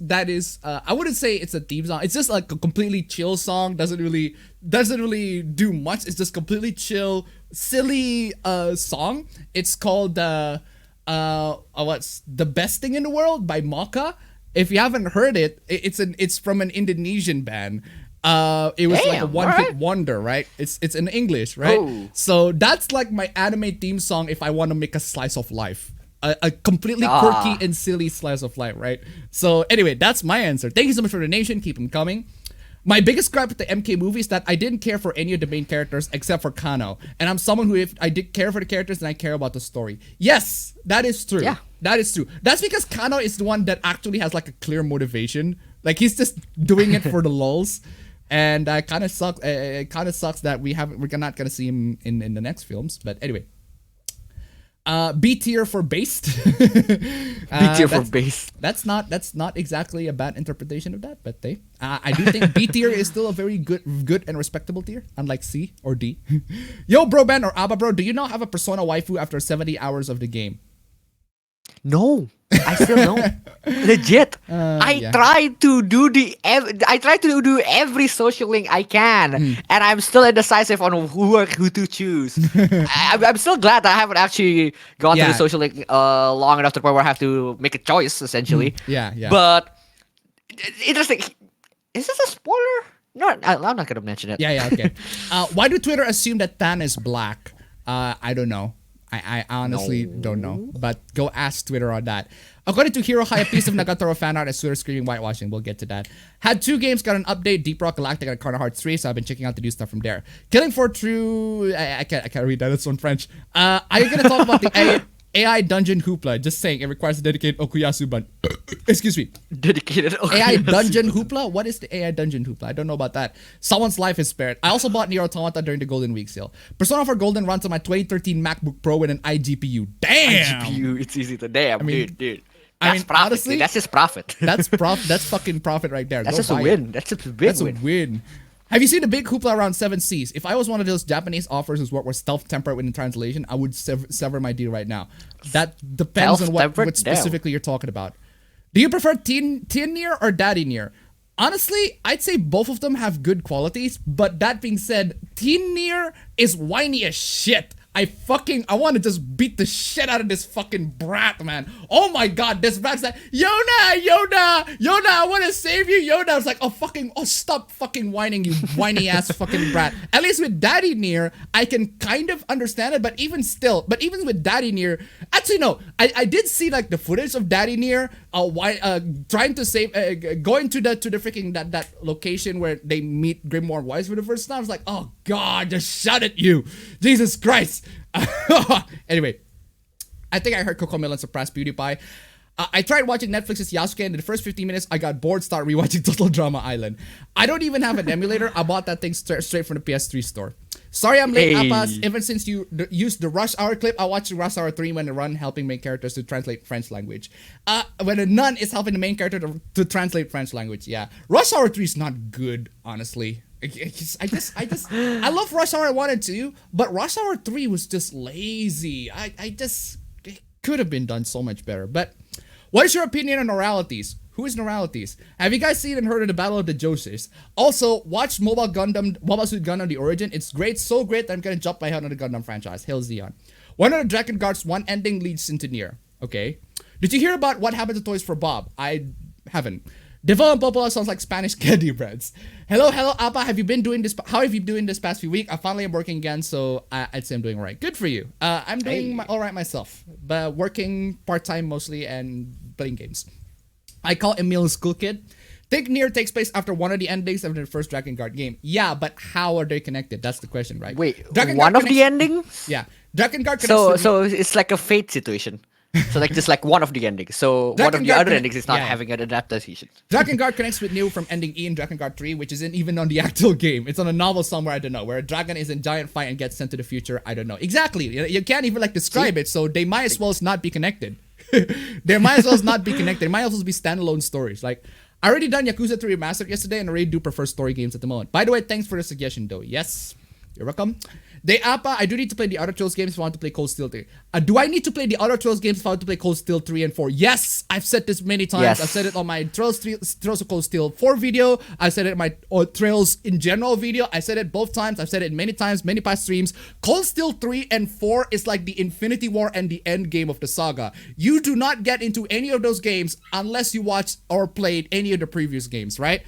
I wouldn't say it's a theme song. It's just like a completely chill song. Doesn't really do much. It's just completely chill, silly song. It's called what's The Best Thing in the World by Maka. If you haven't heard it, it's from an Indonesian band. It was like a one-hit wonder, right? It's in English, right? Oh. So that's like my anime theme song if I want to make a slice of life. A completely quirky and silly slice of life, right? So anyway, that's my answer. Thank you so much for the donation. Keep them coming. My biggest gripe with the MK movie is that I didn't care for any of the main characters except for Kano. And I'm someone who, if I did care for the characters, then I care about the story. Yes, that is true. Yeah. That is true. That's because Kano is the one that actually has like a clear motivation. Like he's just doing it for the lulz. And kind of sucks. It kind of sucks that we're not gonna see him in the next films. But anyway, B tier for based. B tier for based. That's not exactly a bad interpretation of that. But I do think B tier is still a very good and respectable tier, unlike C or D. Yo, bro, Ben or Abba, bro, do you now have a Persona waifu after 70 hours of the game? No, I still don't. Legit. I tried to do every social link I can, and I'm still indecisive on who to choose. I'm still glad that I haven't actually gone through the social link long enough to the point where I have to make a choice, essentially. Yeah. But interesting. Is this a spoiler? No, I'm not gonna mention it. Yeah. Okay. Why do Twitter assume that Tan is black? I don't know. I honestly don't know, but go ask Twitter on that. According to Hero High, a piece of Nagatoro fan art is Twitter screaming whitewashing. We'll get to that. Had 2 games, got an update, Deep Rock Galactic and Kingdom Hearts 3, so I've been checking out the new stuff from there. Killing for True, I can't read that, it's on French. Are you gonna talk about the AI dungeon hoopla? Just saying, it requires a dedicated Okuyasu button. Excuse me. Dedicated Okuyasu. AI dungeon hoopla? What is the AI dungeon hoopla? I don't know about that. Someone's life is spared. I also bought Nier Automata during the Golden Week sale. Persona 4 Golden runs on my 2013 MacBook Pro with an iGPU. Damn! iGPU, it's easy to damn, I mean, dude. That's profit, honestly, dude. That's just profit. That's fucking profit right there. That's Go just a buy win. it. That's a big win. That's a win. Have you seen the big hoopla around 7 Seas? If I was one of those Japanese offers whose work was self-tempered in translation, I would sever my deal right now. That depends on what specifically you're talking about. Do you prefer teen Nier or daddy Nier? Honestly, I'd say both of them have good qualities, but that being said, teen Nier is whiny as shit. I want to just beat the shit out of this fucking brat, man. Oh my god, this brat's like, Yona, I want to save you, Yona. I was like, stop fucking whining, you whiny ass fucking brat. At least with Daddy Nier, I can kind of understand it, but even with Daddy Nier, actually no, I did see like the footage of Daddy Nier, trying to save, going to the freaking that location where they meet Grimoire Wise for the first time. I was like, oh god, just shut it, you, Jesus Christ. Anyway, I think I heard Cocomelon surpass PewDiePie. I tried watching Netflix's Yasuke, and in the first 15 minutes, I got bored, started rewatching Total Drama Island. I don't even have an emulator. I bought that thing straight from the PS3 store. Sorry I'm late, Appas. Even since you used the Rush Hour clip, I watched Rush Hour 3 when the run helping main characters to translate French language. When a nun is helping the main character to translate French language, yeah. Rush Hour 3 is not good, honestly. I love Rush Hour 1 and 2, but Rush Hour 3 was just lazy. could have been done so much better. But what is your opinion on Neuralities? Who is Neuralities? Have you guys seen and heard of the Battle of the Joses? Also, watch Mobile Suit Gundam The Origin. It's great, so great that I'm gonna jump my head on the Gundam franchise. Hail Xeon. One of the Dragon Guard's one ending leads into Nier. Okay. Did you hear about what happened to Toys for Bob? I haven't. Devo and Popola sounds like Spanish candy breads. Hello, Appa. Have you been doing this? How have you been doing this past few weeks? I finally am working again, so I'd say I'm doing all right. Good for you. I'm doing all right myself, but working part-time mostly and playing games. I call Emil a school kid. Think Nier takes place after one of the endings of the first Dragon Guard game. Yeah, but how are they connected? That's the question, right? Wait, one of the endings? Yeah. Dragon Guard connects So it's like a fate situation. So like just like one of the endings. So one of the other endings is not having an adaptation. Dragon Guard connects with Neo from ending E in Dragon Guard 3, which isn't even on the actual game. It's on a novel somewhere, I don't know, where a dragon is in giant fight and gets sent to the future. I don't know. Exactly. You can't even like describe it, so they might as well not be connected. They might as well not be connected. They might as well be standalone stories. Like, I already done Yakuza 3 Remastered yesterday and I already do prefer story games at the moment. By the way, thanks for the suggestion though. Yes. You're welcome. Appa, I do need to play the other Trails games if I want to play Cold Steel 3. Do I need to play the other Trails games if I want to play Cold Steel 3 and 4? Yes! I've said this many times. Yes. I've said it on my Trails of Cold Steel 4 video. I said it in my Trails in general video. I said it both times. I've said it many times, many past streams. Cold Steel 3 and 4 is like the Infinity War and the end game of the saga. You do not get into any of those games unless you watched or played any of the previous games, right?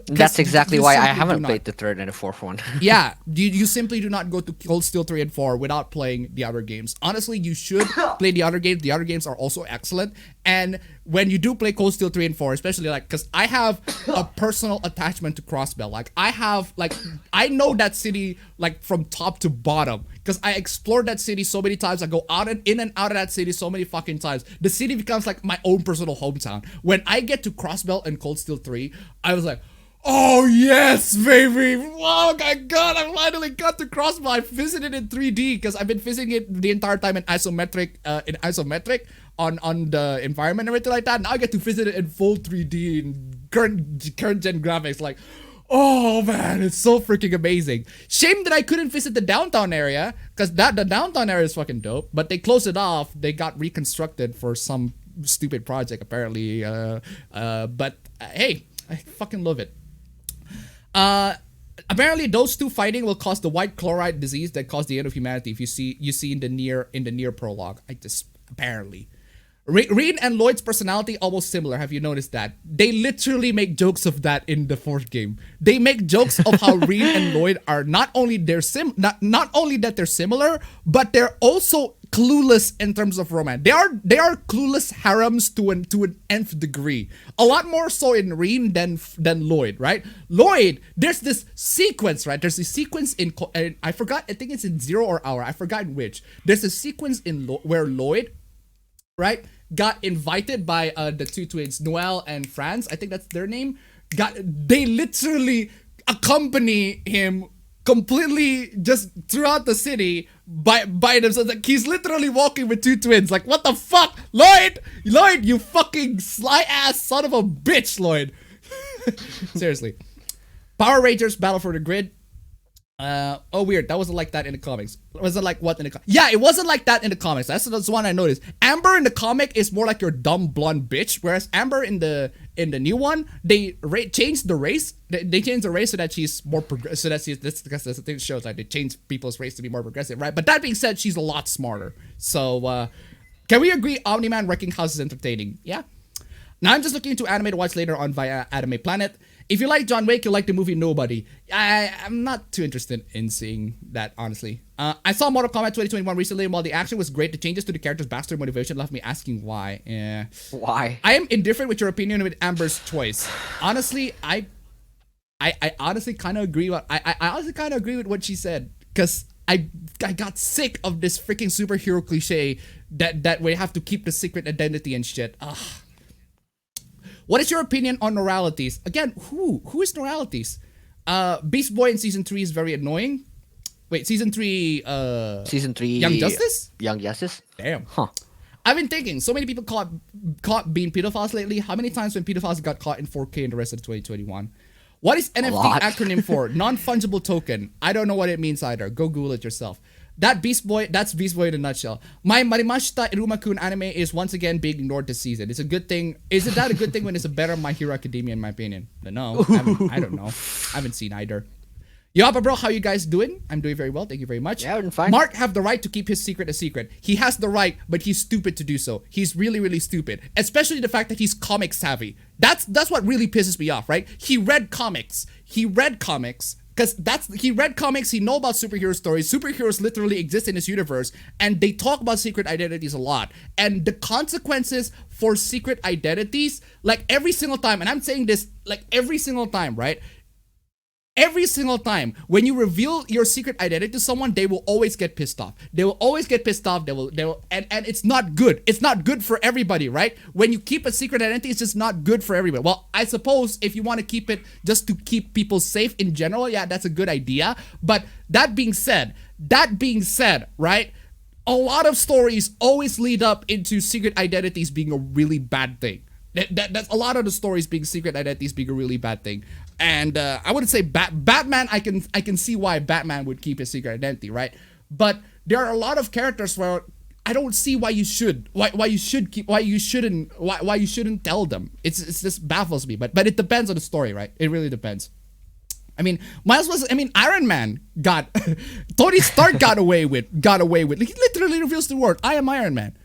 That's exactly why I haven't played the third and the fourth one. Yeah, you simply do not go to Cold Steel 3 and 4 without playing the other games. Honestly, you should play the other games. The other games are also excellent. And when you do play Cold Steel 3 and 4, especially like, because I have a personal attachment to Crossbell. Like, I know that city like from top to bottom because I explored that city so many times. I go in and out of that city so many fucking times. The city becomes like my own personal hometown. When I get to Crossbell and Cold Steel 3, I was like, oh yes, baby! Oh my god, I finally got to Crossbell. I visited it in 3D because I've been visiting it the entire time in isometric, on the environment and everything like that. Now I get to visit it in full 3D in current gen graphics. Like, oh man, it's so freaking amazing. Shame that I couldn't visit the downtown area because the downtown area is fucking dope. But they closed it off. They got reconstructed for some stupid project apparently. But hey, I fucking love it. Apparently those two fighting will cause the white chloride disease that caused the end of humanity. If you see in the near prologue, apparently. Reed and Lloyd's personality almost similar. Have you noticed that? They literally make jokes of that in the fourth game. They make jokes of how Reed and Lloyd are not only that they're similar, but they're also clueless in terms of romance. They are clueless harems to an nth degree. A lot more so in Reed than Lloyd, right? Lloyd, there's this sequence, right? There's a sequence in I forgot. I think it's in Zero or Hour. I forgot which. There's a sequence in where Lloyd, right, got invited by the two twins, Noel and Franz. I think that's their name. They literally accompany him completely just throughout the city by themselves. Like, he's literally walking with two twins. Like, what the fuck? Lloyd, you fucking sly ass son of a bitch, Lloyd. Seriously. Power Rangers Battle for the Grid. Oh weird, that wasn't like that in the comics. Was it like what in the yeah, it wasn't like that in the comics. That's one I noticed. Amber in the comic is more like your dumb blonde bitch, whereas Amber in the new one, they changed the race. They changed the race so that she's more progressive. So that's because the thing shows like they changed people's race to be more progressive, right? But that being said, she's a lot smarter. So can we agree Omni-Man Wrecking House is entertaining? Yeah. Now I'm just looking into anime to watch later on via Anime Planet. If you like John Wick, you'll like the movie Nobody. I'm not too interested in seeing that, honestly. I saw Mortal Kombat 2021 recently, and while the action was great, the changes to the character's backstory motivation left me asking why. Why? I am indifferent with your opinion with Amber's choice. Honestly, I honestly kind of agree. I honestly kind of agree with what she said, because I got sick of this freaking superhero cliche that we have to keep the secret identity and shit. Ugh. What is your opinion on Neuralities? Again, who is Neuralities? Beast Boy in season 3 is very annoying. Wait, season 3 Young Justice? Young Justice? Damn. Huh. I've been thinking, so many people caught being pedophiles lately. How many times when pedophiles got caught in 4K in the rest of 2021? What is NFT acronym for? Non-fungible token. I don't know what it means either. Go Google it yourself. That's Beast Boy in a nutshell. My Marimashita Iruma-kun anime is once again being ignored this season. It's a good thing. Is it that a good thing when it's a better My Hero Academia in my opinion? No, I don't know. I haven't seen either. Yo, bro, how you guys doing? I'm doing very well. Thank you very much. Yeah, I'm fine. Mark have the right to keep his secret a secret. He has the right, but he's stupid to do so. He's really, really stupid. Especially the fact that he's comic savvy. That's what really pisses me off, right? He read comics. He read comics. He read comics, he know about superhero stories. Superheroes literally exist in this universe, and they talk about secret identities a lot. And the consequences for secret identities, like every single time, and I'm saying this like every single time, right? Every single time when you reveal your secret identity to someone, they will always get pissed off. They will always get pissed off. They will, and it's not good. It's not good for everybody, right? When you keep a secret identity, it's just not good for everybody. Well, I suppose if you want to keep it just to keep people safe in general, yeah, that's a good idea. But that being said, right? A lot of stories always lead up into secret identities being a really bad thing. That's a lot of the stories being secret identities being a really bad thing. And I wouldn't say Batman. I can see why Batman would keep his secret identity, right? But there are a lot of characters where I don't see why you should, why you shouldn't tell them. It's just baffles me. But it depends on the story, right? It really depends. I mean, Iron Man got Tony Stark got away with. He literally reveals the word, "I am Iron Man,"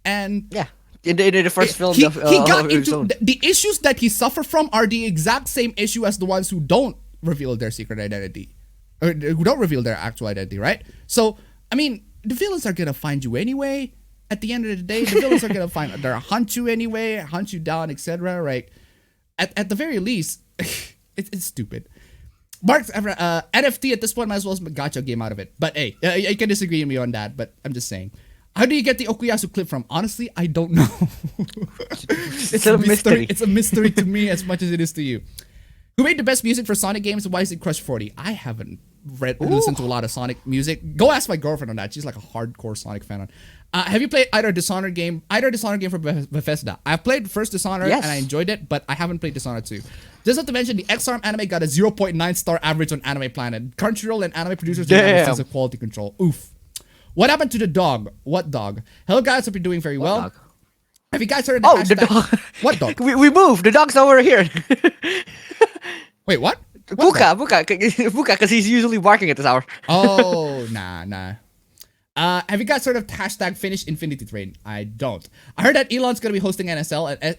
and yeah. In the first film, he got into the issues that he suffered from are the exact same issue as the ones who don't reveal their secret identity, or who don't reveal their actual identity, right? So, I mean, the villains are gonna find you anyway. At the end of the day, the villains are gonna hunt you anyway, hunt you down, etc. Right? At the very least, it's stupid. Mark's NFT at this point might as well gacha game out of it. But hey, you can disagree with me on that. But I'm just saying. How do you get the Okuyasu clip from? Honestly, I don't know. It's a mystery. It's a mystery to me as much as it is to you. Who made the best music for Sonic games? Why is it Crush 40? I haven't listened to a lot of Sonic music. Go ask my girlfriend on that. She's like a hardcore Sonic fan. Have you played either Dishonored game from Bethesda? I've played first Dishonored and I enjoyed it, but I haven't played Dishonored 2. Just have to mention, the X-Arm anime got a 0.9 star average on Anime Planet. Crunchyroll and anime producers do have a sense of quality control. Oof. What happened to the dog? What dog? Hello guys, hope you're doing very well. Dog? Have you guys heard the hashtag? The dog. What dog? we moved. The dog's over here. Wait, what? Buka, because he's usually barking at this hour. Oh, nah. Have you guys heard of hashtag finish Infinity Train? I don't. I heard that Elon's gonna be hosting SNL, and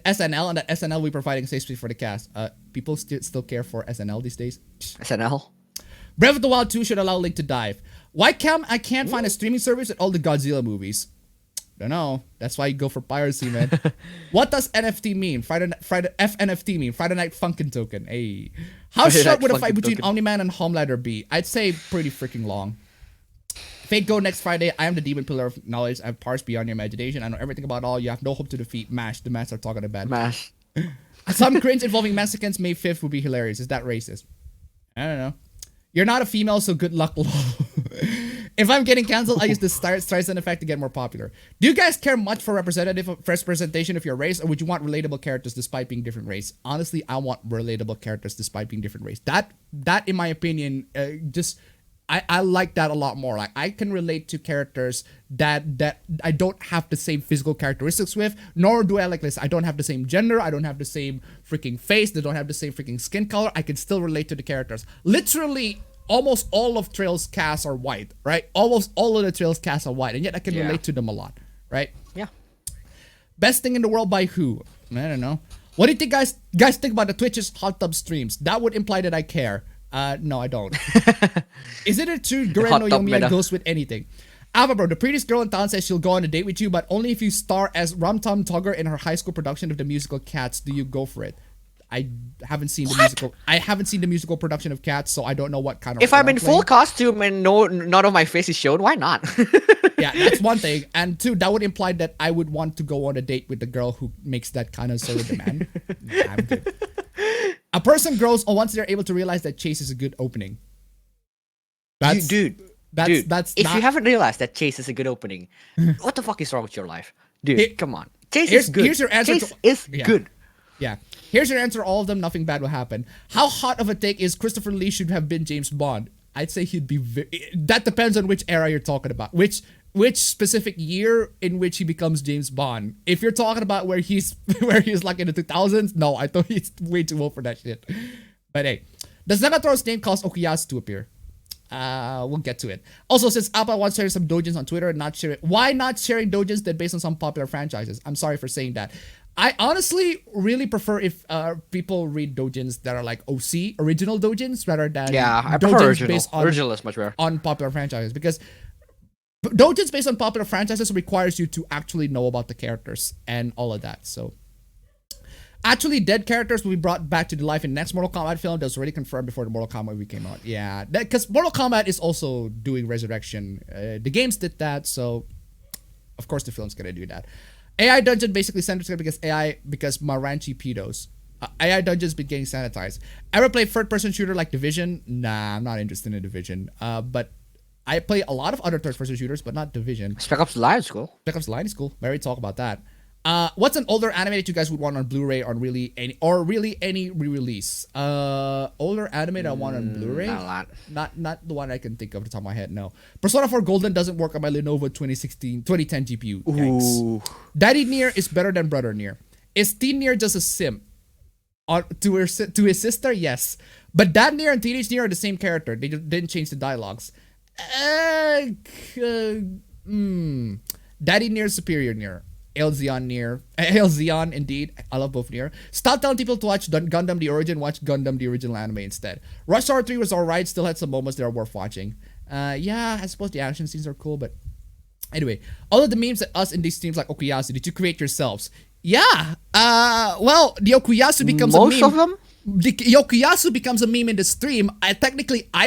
that SNL will be providing a safe space for the cast. People still care for SNL these days. SNL. Breath of the Wild 2 should allow Link to dive. Why I can't find a streaming service with all the Godzilla movies? Don't know. That's why you go for piracy, man. What does NFT mean? Friday FNFT mean? Friday Night Funkin' Token. Hey. How short would a fight between Omni-Man and Homelander be? I'd say pretty freaking long. Fate Go next Friday. I am the demon pillar of knowledge. I have powers beyond your imagination. I know everything about all. You have no hope to defeat. MASH. The Mats are talking about. MASH. Some cringe involving Mexicans May 5th would be hilarious. Is that racist? I don't know. You're not a female, so good luck, lol. If I'm getting cancelled, I use the Streisand effect to get more popular. Do you guys care much for representation of your race, or would you want relatable characters despite being different race? Honestly, I want relatable characters despite being different race. That in my opinion, I like that a lot more. Like, I can relate to characters that I don't have the same physical characteristics with, nor do I like this. I don't have the same gender. I don't have the same freaking face. They don't have the same freaking skin color. I can still relate to the characters. Literally, almost all of Trail's cast are white, right? Almost all of the Trail's cast are white, and yet I can relate to them a lot, right? Yeah. Best thing in the world by who? I don't know. What do you think, guys think about the Twitch's hot tub streams? That would imply that I care. No, I don't. Is it a true Guren no Yomiya goes with anything? Alpha bro, the prettiest girl in town says she'll go on a date with you, but only if you star as Rum Tum Tugger in her high school production of the musical Cats. Do you go for it? I haven't seen the musical. I haven't seen the musical production of Cats, so I don't know what kind of. If I'm in full costume and none of my face is shown, why not? Yeah, that's one thing. And two, that would imply that I would want to go on a date with the girl who makes that kind of sort of demand. Nah, I'm good. A person grows once they're able to realize that Chase is a good opening. That's if not, you haven't realized that Chase is a good opening, what the fuck is wrong with your life, dude? Come on, Chase is good. Here's your answer. Chase is good. Yeah. Here's your answer. All of them. Nothing bad will happen. How hot of a take is Christopher Lee should have been James Bond? I'd say he'd be. That depends on which era you're talking about. Which specific year in which he becomes James Bond. If you're talking about where he's like in the 2000s, no, I thought he's way too old for that shit. But hey, does Nagatoro's name cause Okuyasu to appear? We'll get to it. Also, since Appa wants to share some doujins on Twitter, why not sharing doujins that based on some popular franchises? I'm sorry for saying that. I honestly really prefer if people read doujins that are like OC, original doujins, rather than I prefer original. Based on, original is much better. On popular franchises, because doujins based on popular franchises requires you to actually know about the characters and all of that. So, actually, dead characters will be brought back to life in the next Mortal Kombat film that was already confirmed before the Mortal Kombat movie came out. Yeah, because Mortal Kombat is also doing resurrection. The games did that, so of course the film's gonna do that. AI Dungeon basically censored because Maranchi pedos. AI Dungeon's been getting sanitized. Ever play third-person shooter like Division? Nah, I'm not interested in Division. But I play a lot of other third-person shooters, but not Division. Spec Ops The Line is cool. Spec Ops The Line is cool. We already talked about that. What's an older anime that you guys would want on Blu-ray or really any re-release? Older anime that I want on Blu-ray? Not a lot. Not the one I can think of off the top of my head, no. Persona 4 Golden doesn't work on my Lenovo 2010 GPU. Yikes. Ooh. Daddy Nier is better than Brother Nier. Is Teen Nier just a simp? To his sister? Yes. But Dad Nier and Teenage Nier are the same character. They didn't change the dialogues. Daddy Nier is superior Nier. Elzeon indeed. I love both Nier. Stop telling people to watch Gundam The Origin. Watch Gundam The Original Anime instead. Rush Hour 3 was alright. Still had some moments that are worth watching. Yeah, I suppose the action scenes are cool, but anyway, all of the memes that us in these streams like Okuyasu, did you create yourselves? Yeah. Well, the Okuyasu becomes a meme. Most of them? The Okuyasu becomes a meme in the stream. I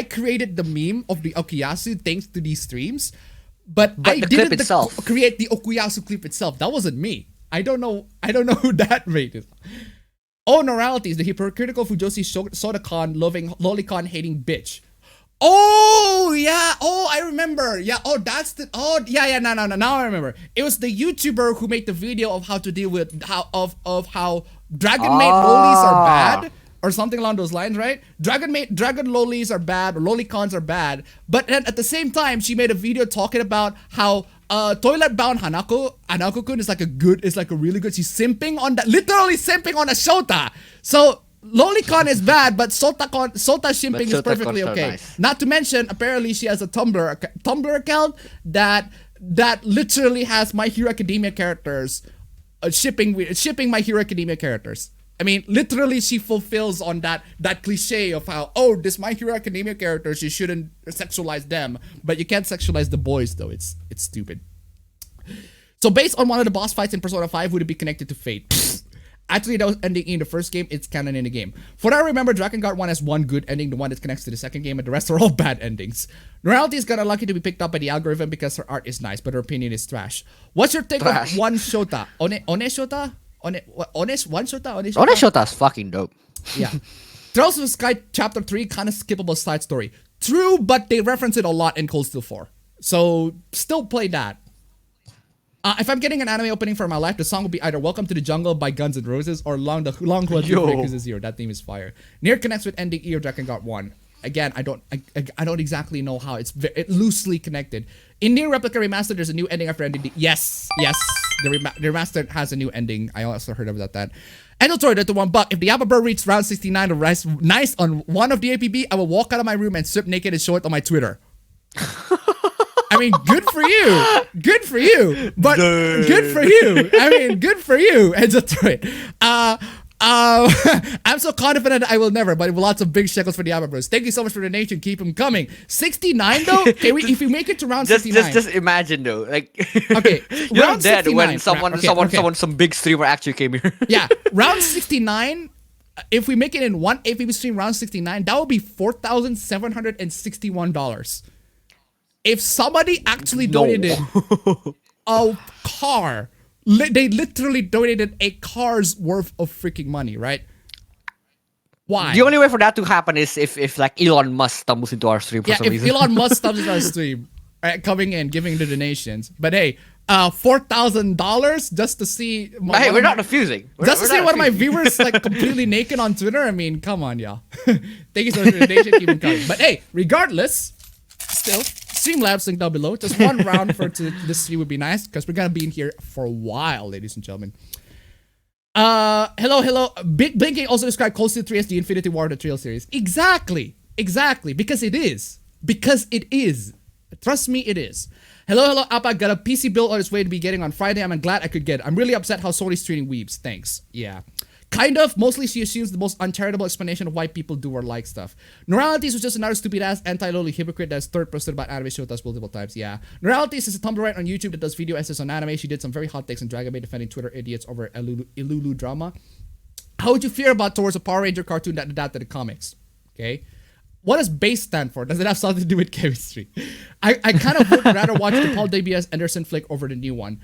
created the meme of the Okuyasu thanks to these streams. But I didn't create the Okuyasu clip itself. That wasn't me. I don't know who that made it. Oh, Noralities, the hypocritical Fujoshi Sodakan loving lolicon hating bitch. Oh yeah. Oh, I remember. Yeah. Oh, that's the. Oh yeah. No. Now I remember. It was the YouTuber who made the video of how to deal with how dragon mate lolis are bad. Or something along those lines, right? Dragon lolis are bad, or lolicons are bad. But then at the same time, she made a video talking about how toilet bound Hanako-kun is like a really good. She's simping on that, literally simping on a Shota. So lolicon is bad, but Sota shimping is perfectly okay. Nice. Not to mention, apparently she has a Tumblr account that literally has My Hero Academia characters shipping My Hero Academia characters. I mean, literally, she fulfills on that cliche of how, this My Hero Academia characters, you shouldn't sexualize them, but you can't sexualize the boys though. It's stupid. So based on one of the boss fights in Persona 5, would it be connected to Fate? Actually, that was ending in the first game. It's canon in the game. For what I remember, Drakengard 1 has one good ending, the one that connects to the second game, and the rest are all bad endings. Norality is kinda lucky to be picked up by the algorithm because her art is nice, but her opinion is trash. What's your take of One Shota? One Shota? One Shota is fucking dope. Yeah. Trails of the Sky Chapter 3, kind of skippable side story. True, but they reference it a lot in Cold Steel 4. So, still play that. If I'm getting an anime opening for my life, the song will be either Welcome to the Jungle by Guns N' Roses or Long Hood is Here. That theme is fire. Nier connects with ending E of Drakengard 1. Again, I don't exactly know how. It's loosely connected. In Nier Replica Remastered, there's a new ending after ending. Yes. The remastered has a new ending. I also heard about that. Angel Tori, that's the $1. If the Appa Bird reaches round 69 or rise nice on one of the APB, I will walk out of my room and strip naked and show it on my Twitter. I mean, good for you. Good for you. But good for you. I mean, good for you. Angel Tori. I'm so confident I will never, but with lots of big shekels for the Appa Bros. Thank you so much for the donation. Keep them coming. 69 though? Okay, if we make it to round 69. Just imagine though. Like okay, you're dead when some big streamer actually came here. Yeah. Round 69. If we make it in one APB stream round 69, that would be $4,761. If somebody actually donated a car. They literally donated a car's worth of freaking money, right? Why? The only way for that to happen is if like Elon Musk stumbles into our stream for some reason. Elon Musk stumbles into our stream. coming in, giving the donations. But hey, $4,000 just to see. Hey, we're not refusing. Just to see one of my viewers like completely naked on Twitter. I mean, come on, y'all. Thank you so much for the donation. Keep it coming. But hey, regardless, still, Streamlabs link down below. Just one round for this stream would be nice because we're gonna be in here for a while, ladies and gentlemen. Hello. Blinking also described Cold Steel 3 as the Infinity War of the Trail series. Exactly. Because it is. Trust me, it is. Hello, Appa. Got a PC build on its way to be getting on Friday. I'm glad I could get it. I'm really upset how Sony's treating weebs. Thanks. Yeah. Kind of. Mostly she assumes the most uncharitable explanation of why people do or like stuff. Neuralities was just another stupid ass anti-lowly hypocrite that's third person about anime showed us multiple times. Yeah. Neuralities is a Tumblr right on YouTube that does video essays on anime. She did some very hot takes on Dragon Ball defending Twitter idiots over Ilulu drama. How would you feel about towards a Power Ranger cartoon that adapted the comics? Okay. What does base stand for? Does it have something to do with chemistry? I kind of would rather watch the Paul W.S. Anderson flick over the new one.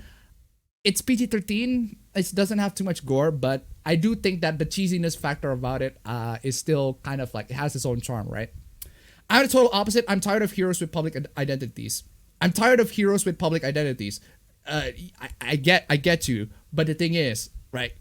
It's PG-13. It doesn't have too much gore, but I do think that the cheesiness factor about it is still kind of like, it has its own charm, right? I'm the total opposite. I'm tired of heroes with public identities. I get you. But the thing is, right?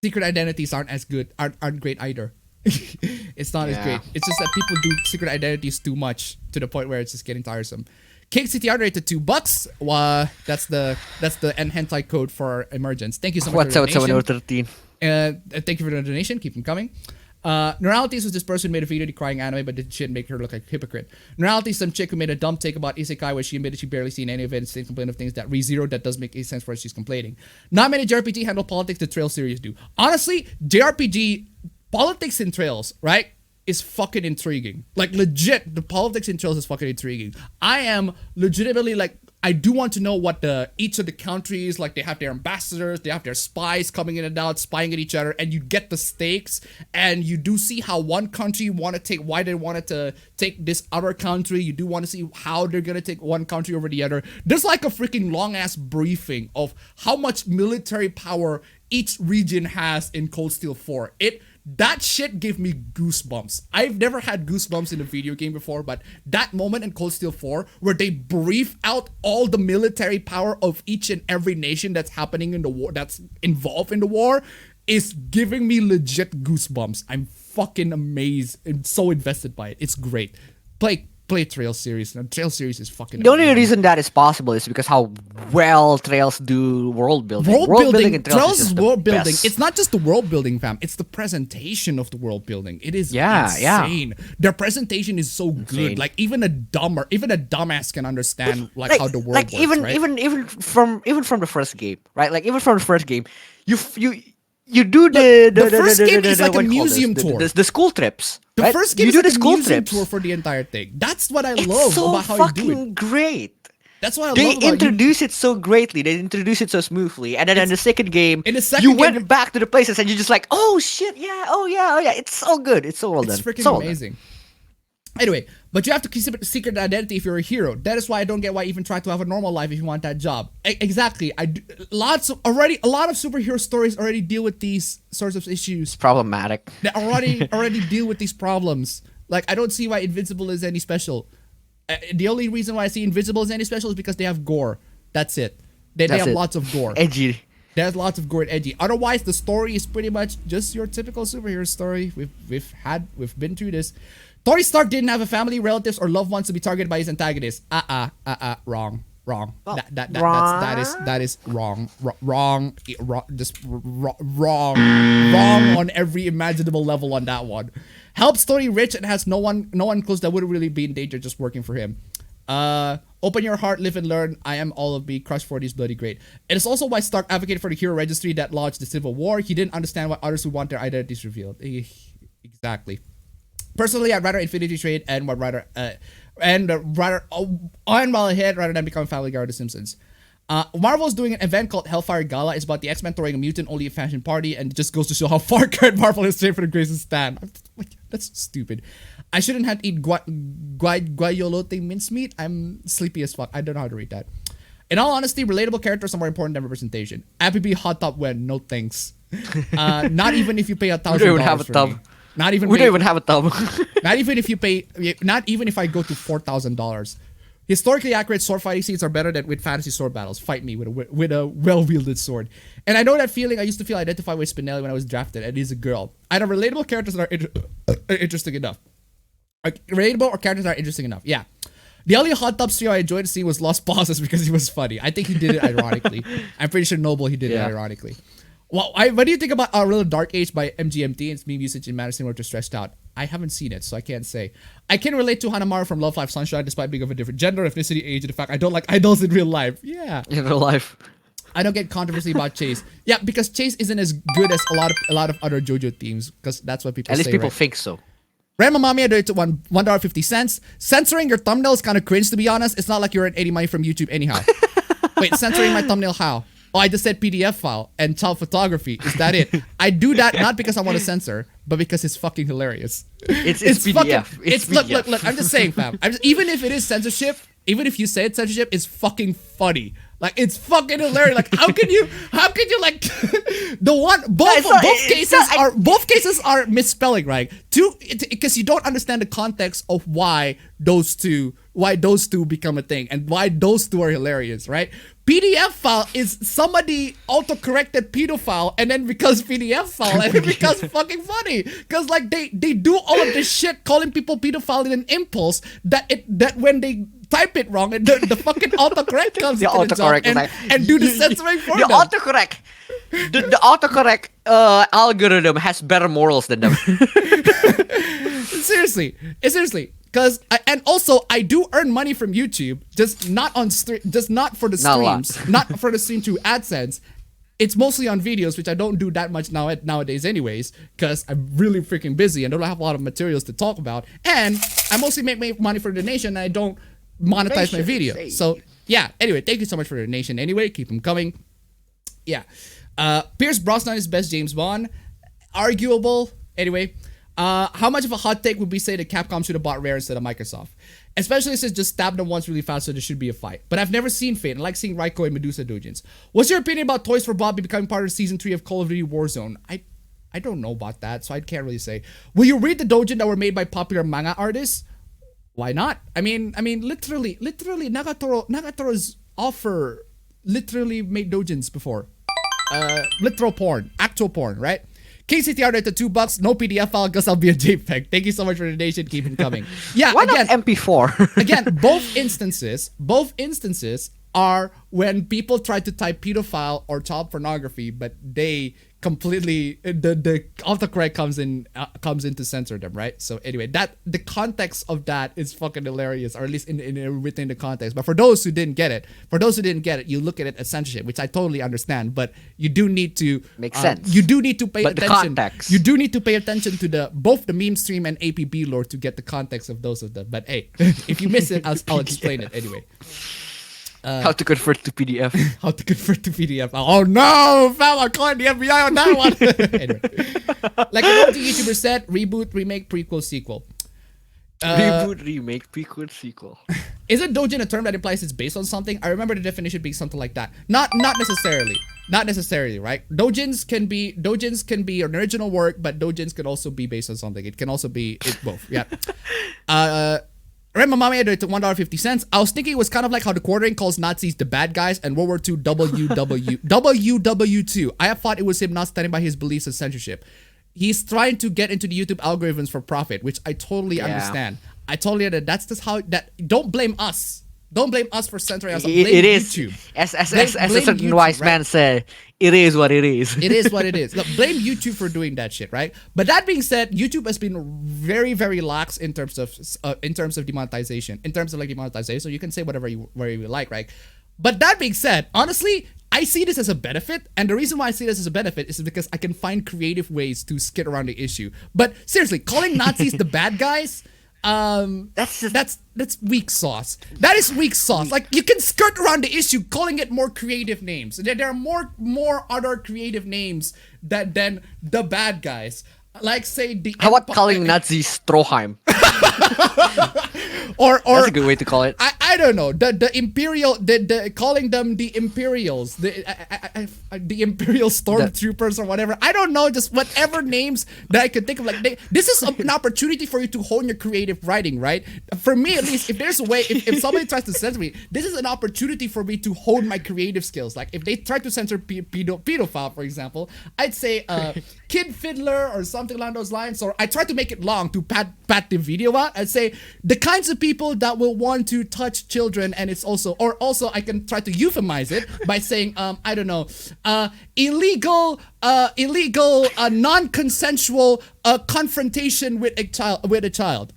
Secret identities aren't great either. It's not as great. It's just that people do secret identities too much to the point where it's just getting tiresome. King CTR rated $2. That's the hentai code for Emergence. Thank you so much. What's out 713? Thank you for the donation. Keep them coming. Neuralities was this person who made a video decrying anime, but did shit make her look like a hypocrite. Neuralities, some chick who made a dumb take about isekai where she admitted she barely seen any of it and still complained of things that re-zero that does make any sense for what she's complaining. Not many JRPG handle politics the Trail series do. Honestly, JRPG politics in Trails, right, is fucking intriguing. Like, legit, the politics in Trails is fucking intriguing. I am legitimately, like, I do want to know what each of the countries, like, they have their ambassadors, they have their spies coming in and out, spying at each other, and you get the stakes, and you do see how one country why they wanted to take this other country. You do want to see how they're gonna take one country over the other. There's like a freaking long-ass briefing of how much military power each region has in Cold Steel 4. That shit gave me goosebumps. I've never had goosebumps in a video game before, but that moment in Cold Steel 4 where they brief out all the military power of each and every nation that's happening in the war, that's involved in the war, is giving me legit goosebumps. I'm fucking amazed and so invested by it. It's great. Play Trail series. The Trail series is fucking The only reason that is possible is because how well Trails do world building. World building in Trails is world building. best. It's not just the world building, fam. It's the presentation of the world building. It is Yeah. insane. Their presentation is so good. Like even a dumbass can understand like how the world works, even right? even from the first game, right? Like even from the first game, you do the first game is like a what do you call this? museum tour. The school trips. The right? first game you is do like the a school museum trips. tour for the entire thing. That's what I It's love so about how you do it. fucking great. That's what I They love about introduce it so greatly. They introduce it so smoothly, and then in the second game, you went back to the places, and you're just like, oh shit, yeah, oh yeah. It's so good. It's so well done. It's freaking so amazing. Anyway, but you have to keep a secret identity if you're a hero. That is why I don't get why you even try to have a normal life if you want that job. Exactly. A lot of superhero stories already deal with these sorts of issues. It's problematic. They already deal with these problems. Like, I don't see why Invincible is any special. The only reason why I see Invincible is any special is because they have gore. That's it. They have lots of gore. Edgy. There's lots of gore and edgy. Otherwise, the story is pretty much just your typical superhero story. We've been through this. Tony Stark didn't have a family, relatives, or loved ones to be targeted by his antagonist. Wrong. That is wrong. Wrong on every imaginable level on that one. Helps Tony rich and has no one close that would really be in danger just working for him. Open your heart, live and learn. I am all of me. Crush 40 is bloody great. It is also why Stark advocated for the hero registry that launched the Civil War. He didn't understand why others who want their identities revealed. Exactly. Personally, I'd rather Infinity Trade and rather on while ahead rather than become Family Guy or The Simpsons. Marvel's doing an event called Hellfire Gala. It's about the X-Men throwing a mutant only a fashion party, and it just goes to show how far current Marvel is straight for the greatest stand. That's stupid. I shouldn't have to eat guayolote mincemeat. I'm sleepy as fuck. I don't know how to read that. In all honesty, relatable characters are more important than representation. APB hot top win. No thanks. Not even if you pay $1,000. You don't have a tub. Not even We don't even have a thumb. not even if you pay. Not even if I go to $4,000. Historically accurate sword fighting scenes are better than with fantasy sword battles. Fight me with a well-wielded sword. And I know that feeling. I used to feel identified with Spinelli when I was drafted, and he's a girl. I know relatable characters that are interesting enough. Relatable or characters that are interesting enough. Yeah. The only hot tub trio I enjoyed seeing was Lost Pauses because he was funny. I think he did it ironically. I'm pretty sure Noble he did it ironically. Well, what do you think about Our Little Dark Age by MGMT? It's meme usage in Madison to Stretched Out. I haven't seen it, so I can't say. I can relate to Hanamaru from Love Live Sunshine despite being of a different gender, ethnicity, age, and the fact I don't like idols in real life. Yeah. In real life. I don't get controversy about Chase. Yeah, because Chase isn't as good as a lot of other JoJo themes, because that's what people say. At least people right? think so. Random Mommy, I donated to $1.50. Censoring your thumbnail is kind of cringe, to be honest. It's not like you're earning money from YouTube anyhow. Wait, censoring my thumbnail how? Oh, I just said PDF file and child photography. Is that it? I do that not because I want to censor, but because it's fucking hilarious. It's PDF. Fucking, it's PDF. Look. I'm just saying, fam. Even if it is censorship, even if you say it's censorship, it's fucking funny. Like, it's fucking hilarious. Like, how can you like both cases are misspelling, right? Because you don't understand the context of why those two become a thing and why those two are hilarious, right? PDF file is somebody autocorrected pedophile, and then becomes PDF file, and it becomes fucking funny. Cause like they do all of this shit calling people pedophile in an impulse that when they type it wrong and the fucking autocorrect comes the autocorrect and do the censoring for them. The autocorrect algorithm has better morals than them. Seriously. Cause and also I do earn money from YouTube, just not for the streams, not for the stream to AdSense. It's mostly on videos, which I don't do that much nowadays anyways, because I'm really freaking busy and don't have a lot of materials to talk about. And I mostly make money for the donation, and I don't monetize my video. So yeah, anyway, thank you so much for the donation. Anyway, keep them coming. Yeah. Pierce Brosnan is best James Bond. Arguable. Anyway. How much of a hot take would we say that Capcom should have bought Rare instead of Microsoft? Especially since just stabbed them once really fast, so there should be a fight. But I've never seen Fate, and I like seeing Raiko and Medusa doujins. What's your opinion about Toys for Bobby becoming part of Season 3 of Call of Duty Warzone? I don't know about that, so I can't really say. Will you read the doujin that were made by popular manga artists? Why not? I mean, literally, Nagatoro's offer literally made doujins before. Literal porn, actual porn, right? KCTR at the $2. No PDF file, guess I'll be a JPEG. Thank you so much for the donation. Keep it coming. Yeah, why not MP4? Again, both instances are when people try to type pedophile or child pornography, but they completely the autocorrect comes in to censor them, right? So anyway, that the context of that is fucking hilarious, or at least within the context. But for those who didn't get it, you look at it as censorship, which I totally understand. But you do need to make sense. You do need to pay attention. The context. You do need to pay attention to both the meme stream and APB lore to get the context of those of them. But hey, if you miss it, I'll explain it anyway. How to convert to PDF. How to convert to PDF. Oh no, fam, I'm calling the FBI on that one. Anyway. Like an old YouTuber said, reboot, remake, prequel, sequel. Reboot, remake, prequel, sequel. Is a doujin a term that implies it's based on something? I remember the definition being something like that. Not necessarily. Not necessarily, right? Doujins can be an original work, but doujins can also be based on something. It can also be both. Yeah. Remember, Mommy, I did it to $1.50. I was thinking it was kind of like how the Quartering calls Nazis the bad guys and World War II WW2. I have thought it was him not standing by his beliefs and censorship. He's trying to get into the YouTube algorithms for profit, which I totally understand. I totally understand. That's just how that. Don't blame us. Don't blame us for censoring us. Blame it is YouTube. As a certain YouTube, wise man say, it is what it is. It is what it is. Look, blame YouTube for doing that shit, right? But that being said, YouTube has been very, very lax in terms of demonetization. In terms of like demonetization, so you can say whatever you like, right? But that being said, honestly, I see this as a benefit, and the reason why I see this as a benefit is because I can find creative ways to skid around the issue. But seriously, calling Nazis the bad guys. That's weak sauce. That is weak sauce. Like, you can skirt around the issue calling it more creative names. There are more other creative names than the bad guys. Like, say the. How about calling Nazis Stroheim? or that's a good way to call it. I I don't know, the Imperial, the calling them the Imperials, the Imperial Stormtroopers or whatever. I don't know, just whatever names that I could think of. Like, this is an opportunity for you to hone your creative writing, right? For me, at least, if there's a way, if somebody tries to censor me, this is an opportunity for me to hone my creative skills. Like, if they try to censor pedophile, for example, I'd say kid fiddler or something along those lines, or I try to make it long to pat the video out. I'd say the kinds of people that will want to touch children, and it's also, or also I can try to euphemize it by saying, I don't know, illegal, non-consensual confrontation with a child.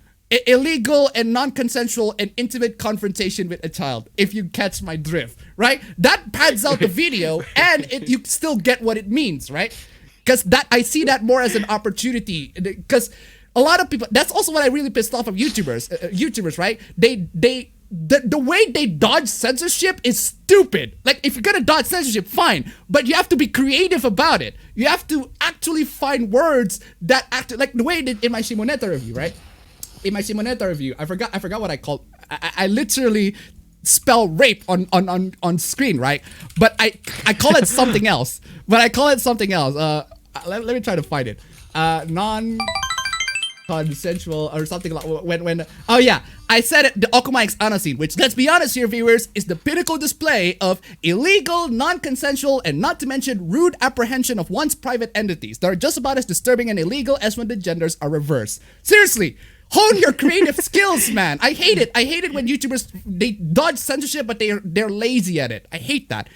Illegal and non-consensual and intimate confrontation with a child, if you catch my drift, right? That pads out the video, and you still get what it means, right? Because I see that more as an opportunity, because a lot of people, that's also what I really pissed off of YouTubers, right? The way they dodge censorship is stupid. Like, if you're gonna dodge censorship, fine, but you have to be creative about it. You have to actually find words that like the way it did in my Shimoneta review, right? In my Shimoneta review, I forgot what I called. I literally spell rape on screen, right? But I call it something else. Let me try to find it. Non-consensual or something like when. Oh yeah, I said it. The Okuma X Ana scene, which, let's be honest here, viewers, is the pinnacle display of illegal, non-consensual, and not to mention rude apprehension of one's private entities that are just about as disturbing and illegal as when the genders are reversed. Seriously. Hone your creative skills, man. I hate it. I hate it when YouTubers, they dodge censorship, but they're lazy at it. I hate that.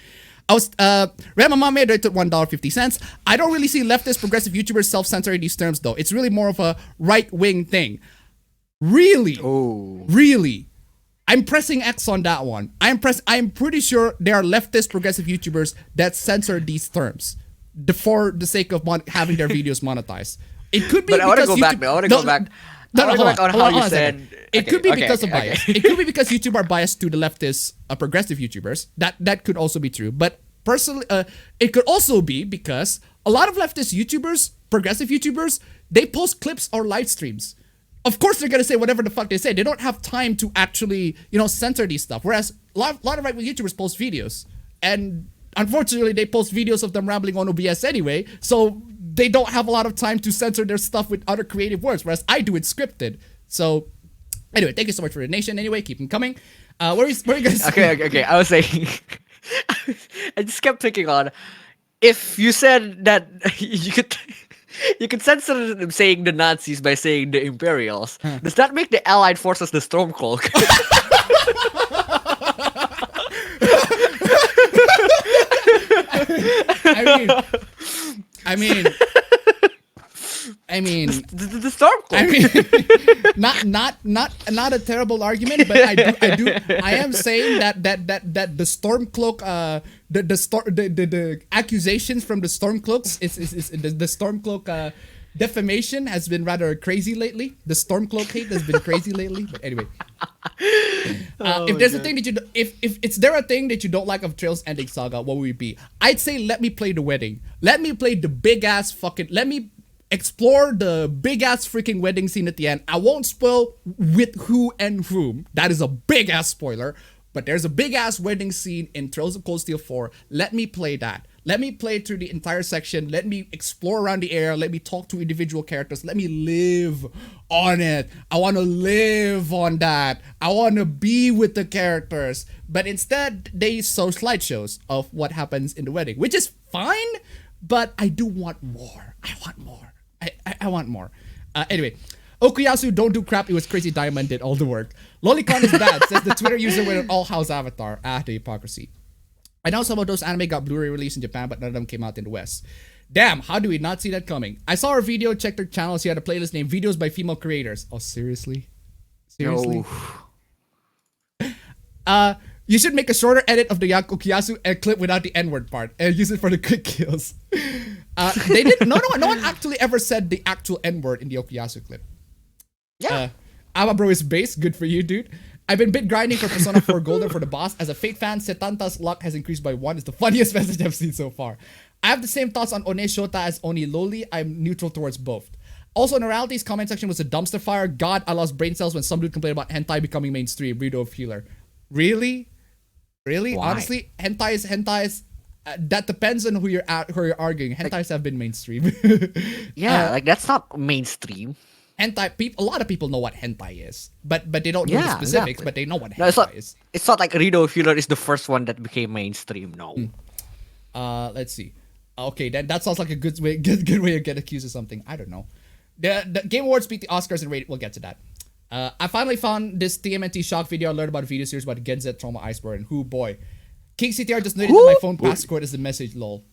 Ramamame rated $1.50. I don't really see leftist progressive YouTubers self-censoring these terms, though. It's really more of a right-wing thing. Really? Oh. Really? I'm pressing X on that one. I'm pretty sure there are leftist progressive YouTubers that censor these terms for the sake of having their videos monetized. It could be but I want to go back. I want to go back. No, hold on how you said. It could be because of bias. It could be because YouTube are biased to the leftist progressive YouTubers. That could also be true. But personally, it could also be because a lot of leftist YouTubers, progressive YouTubers, they post clips or live streams. Of course, they're gonna say whatever the fuck they say. They don't have time to actually, censor these stuff. Whereas a lot of right-wing YouTubers post videos, and unfortunately, they post videos of them rambling on OBS anyway. So they don't have a lot of time to censor their stuff with other creative words, whereas I do it scripted. So, anyway, thank you so much for the donation. Anyway, keep them coming. Where are you guys? Okay. I was saying, I just kept thinking on, if you said that you could censor them saying the Nazis by saying the Imperials, does that make the Allied forces the Stormcloak? I mean, the Stormcloak. Not a terrible argument, but I am saying that the Stormcloak, the accusations from the Stormcloaks is the Stormcloak defamation has been rather crazy lately. The Stormcloak hate has been crazy lately. But anyway, if there's a thing that if it's there a thing that you don't like of Trail's ending saga, what would it be? I'd say let me play the wedding. Let me play the big ass fucking. Let me explore the big ass freaking wedding scene at the end. I won't spoil with who and whom. That is a big ass spoiler. But there's a big ass wedding scene in Trails of Cold Steel 4. Let me play that. Let me play through the entire section. Let me explore around the area. Let me talk to individual characters. Let me live on it. I want to live on that. I want to be with the characters. But instead, they show slideshows of what happens in the wedding, which is fine. But I do want more. I want more. I want more. Anyway. Okuyasu, don't do crap. It was Crazy Diamond did all the work. Lolicon is bad, says the Twitter user with an all-house avatar. The hypocrisy. I know some of those anime got Blu-ray released in Japan, but none of them came out in the West. Damn, how do we not see that coming? I saw her video, checked her channel, she had a playlist named Videos by Female Creators. Oh, seriously? Seriously? No. You should make a shorter edit of the Okuyasu and clip without the N-word part and use it for the quick kills. They did no one actually ever said the actual N-word in the Okuyasu clip. Yeah. Bro is base. Good for you, dude. I've been bit grinding for Persona 4 Golden for the boss. As a Fate fan, Setanta's luck has increased by 1. It's the funniest message I've seen so far. I have the same thoughts on One Shota as Oni Loli. I'm neutral towards both. Also, Neurality's comment section was a dumpster fire. God, I lost brain cells when some dude complained about hentai becoming mainstream. Redo of healer. Really? Why? Honestly, hentais. That depends on who you're arguing. Hentais have been mainstream. Yeah, like that's not mainstream. A lot of people know what hentai is, but they don't know the Yeah, specifics. exactly. But they know what No, it's not. hentai is. It's not like Rino Filler is the first one that became mainstream. No. Let's see. Okay, then that sounds like a good way to get accused of something. I don't know. The Game Awards beat the Oscars and rated. We'll get to that. I finally found this TMNT shock video. I learned about a video series about Genzet Trauma Iceberg, and who boy, King CTR just noted that my phone passcode is the message. Lol.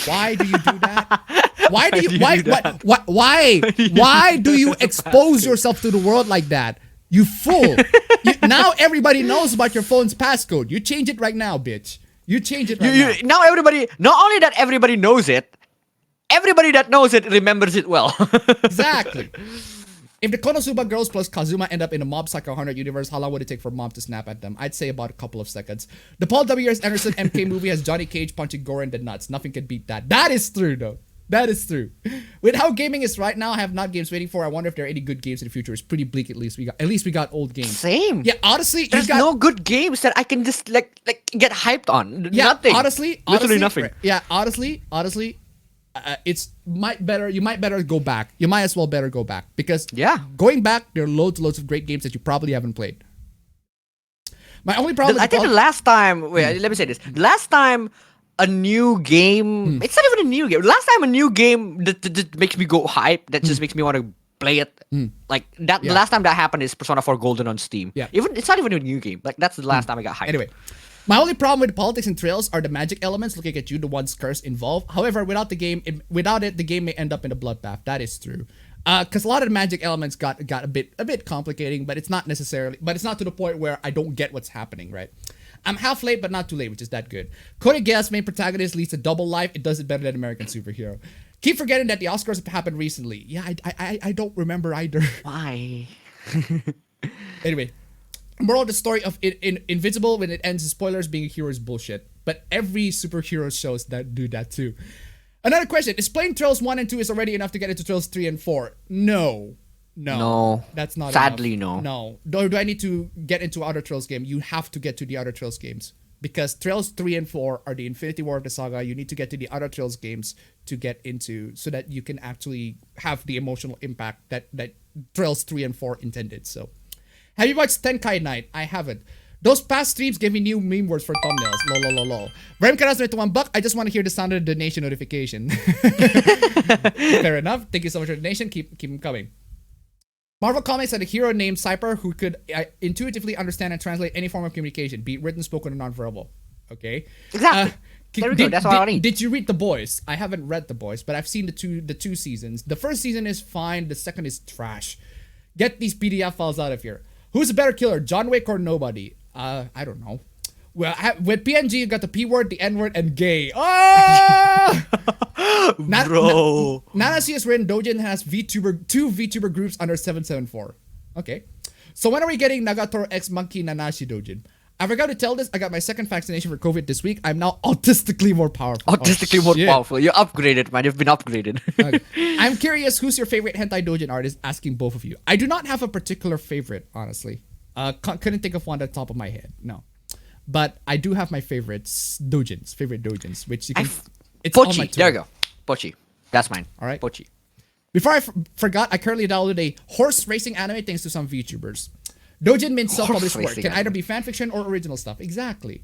Why do you do that? Why do you why do you expose yourself to the world like that? You fool! Now everybody knows about your phone's passcode. You change it right now, bitch. You change it right now. Now everybody, not only that everybody knows it, everybody that knows it remembers it well. Exactly. If the Konosuba girls plus Kazuma end up in a Mob Psycho 100 universe, how long would it take for Mob to snap at them? I'd say about a couple of seconds. The Paul W.S. Anderson MK movie has Johnny Cage punching Gore in the nuts. Nothing can beat that. That is true, though. That is true. With how gaming is right now, I have not games waiting for. I wonder if there are any good games in the future. It's pretty bleak. At least we got old games. Same. Yeah, honestly, There's no good games that I can just like get hyped on. Yeah, Nothing. Honestly, nothing. Yeah, honestly, you might better go back. You might as well better go back because going back, there are loads of great games that you probably haven't played. My only problem. I think the last time. Wait, let me say this. The last time a new game. It's not even a new game. Last time a new game that makes me go hype. That just makes me want to play it. Like that. The last time that happened is Persona 4 Golden on Steam. Yeah. It's not even a new game. Like that's the last time I got hyped. Anyway. My only problem with politics and trails are the magic elements looking at you, the ones cursed involved. However, without it, the game may end up in a bloodbath. That is true. Because a lot of the magic elements got a bit complicating, but it's not to the point where I don't get what's happening, right? I'm half late, but not too late, which is that good. Code Geass main protagonist leads a double life. It does it better than American Superhero. Keep forgetting that the Oscars have happened recently. Yeah, I don't remember either. Why? Anyway. Moral of the story of Invincible when it ends in spoilers being a hero is bullshit. But every superhero shows that do that too. Another question. Is playing Trails 1 and 2 is already enough to get into Trails 3 and 4? No. That's not Sadly, enough. No. Do I need to get into other Trails game? You have to get to the other Trails games. Because Trails 3 and 4 are the Infinity War of the saga. You need to get to the other Trails games to get into so that you can actually have the emotional impact that Trails 3 and 4 intended. So have you watched Tenkai Night? I haven't. Those past streams gave me new meme words for thumbnails. Lol. Rem Karas to $1. I just want to hear the sound of the donation notification. Fair enough. Thank you so much for the donation. Keep them coming. Marvel Comics had a hero named Cyper who could intuitively understand and translate any form of communication, be it written, spoken, or nonverbal. Okay. Exactly. There we go. That's what I need. Did you read The Boys? I haven't read The Boys, but I've seen the two seasons. The first season is fine. The second is trash. Get these PDF files out of here. Who's a better killer, John Wick or nobody? I don't know. Well, with PNG, you got the P word, the N word, and gay. Oh! Bro. Nanasi has written Dojin has two VTuber groups under 774. Okay. So when are we getting Nagatoro X Monkey Nanashi Dojin? I forgot to tell this. I got my second vaccination for COVID this week. I'm now autistically more powerful. Powerful. You're upgraded, man. You've been upgraded. Okay. I'm curious, who's your favorite hentai doujin artist? Asking both of you. I do not have a particular favorite, honestly. Couldn't think of one at the top of my head. No. But I do have my favorite doujins, which you can... It's Pochi. on my There you go. Pochi. That's mine. All right. Pochi. Before I forgot, I currently downloaded a horse racing anime thanks to some VTubers. Doujin means self-published work. Can either be fanfiction or original stuff. Exactly.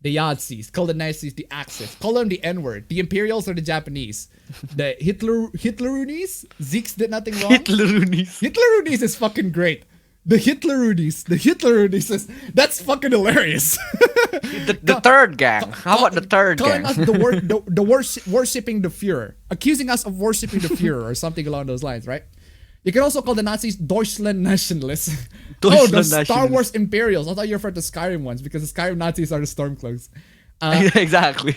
The Yahtzees, call the Nazis the Axis, call them the N-word, the Imperials or the Japanese, the Hitleroonies. Zeeks did nothing wrong. Hitleroonies is fucking great. The Hitleroonies is that's fucking hilarious. the third gang. How about the third gang? Calling us worshipping the Führer, accusing us of worshipping the Führer or something along those lines, right? You can also call the Nazis Deutschland nationalists. The Star Wars Imperials. I thought you referred to Skyrim ones because the Skyrim Nazis are the Stormcloaks. Exactly.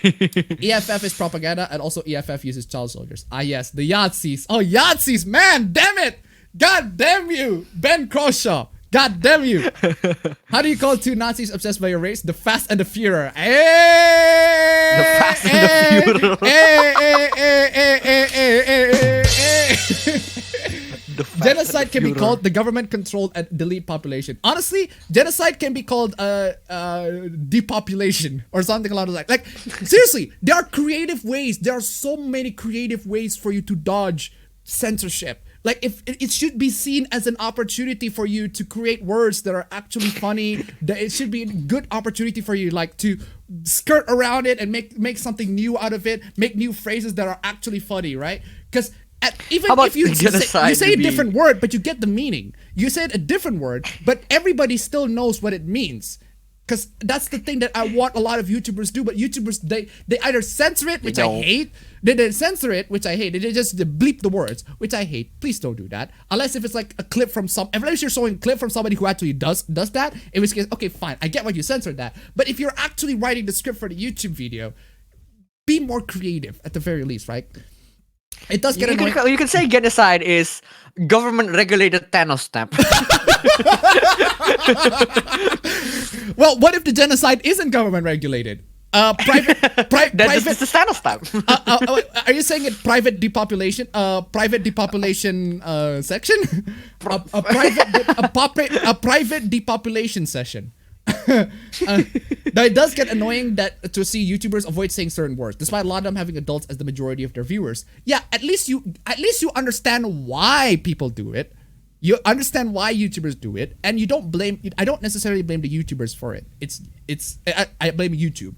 EFF is propaganda and also EFF uses child soldiers. Ah yes, the Yahtzees. Oh, Yahtzees, man, damn it. God damn you, Ben Croshaw. God damn you. How do you call two Nazis obsessed by your race? The Fast and the Führer. Hey! The Fast and the Führer. The Genocide can be called the government-controlled and delete population. Honestly, genocide can be called depopulation or something along those lines. Like, seriously, there are creative ways. There are so many creative ways for you to dodge censorship. Like, if it should be seen as an opportunity for you to create words that are actually funny, that it should be a good opportunity for you, like, to skirt around it and make something new out of it, make new phrases that are actually funny, right? Because even if you say a different word, but you get the meaning. You said a different word, but everybody still knows what it means. Because that's the thing that I want a lot of YouTubers do, but YouTubers, they either censor it, which I hate, they censor it, which I hate, they just bleep the words, which I hate. Please don't do that. Unless if it's like a clip from unless you're showing a clip from somebody who actually does that, in which case, okay, fine, I get why you censored that. But if you're actually writing the script for the YouTube video, be more creative at the very least, right? It does get annoying. You can say genocide is government-regulated Thanos stamp. Well, what if the genocide isn't government regulated? That's the Thanos stamp. Are you saying it private depopulation? Private depopulation section? A private depopulation session. Now it does get annoying to see YouTubers avoid saying certain words, despite a lot of them having adults as the majority of their viewers. Yeah, at least you understand why people do it. You understand why YouTubers do it, and you don't blame. I don't necessarily blame the YouTubers for it. I blame YouTube.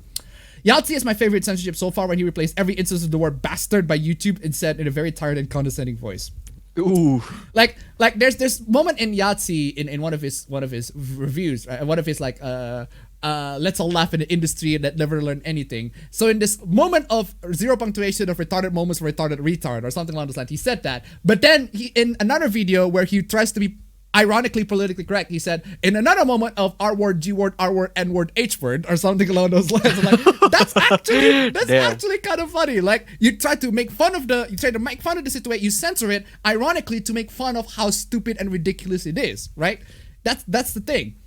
Yahtzee is my favorite censorship so far when he replaced every instance of the word bastard by YouTube and said in a very tired and condescending voice. Ooh. Like there's this moment in Yahtzee in one of his reviews, one of his let's all laugh in the industry that never learn anything. So in this moment of zero punctuation of retarded moments for retarded retard or something along those lines, he said that. But then he in another video where he tries to be ironically politically correct, he said in another moment of R word, G word, R word, N word, H word or something along those lines. I'm like, that's actually kind of funny. Like you try to make fun of the situation, you censor it ironically to make fun of how stupid and ridiculous it is, right? That's the thing.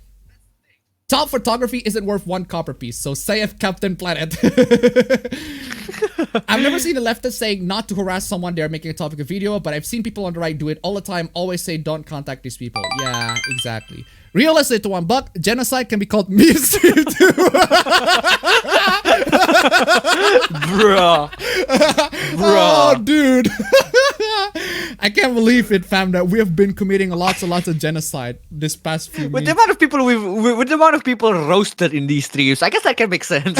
Top photography isn't worth one copper piece, so saith Captain Planet. I've never seen a leftist saying not to harass someone they're making a topic of video, but I've seen people on the right do it all the time, always say don't contact these people. Yeah, exactly. Real estate to $1, genocide can be called meme stream too. Bruh. Oh, dude. I can't believe it, fam, that we have been committing lots and lots of genocide this past few With the amount of people roasted in these streams, I guess that can make sense.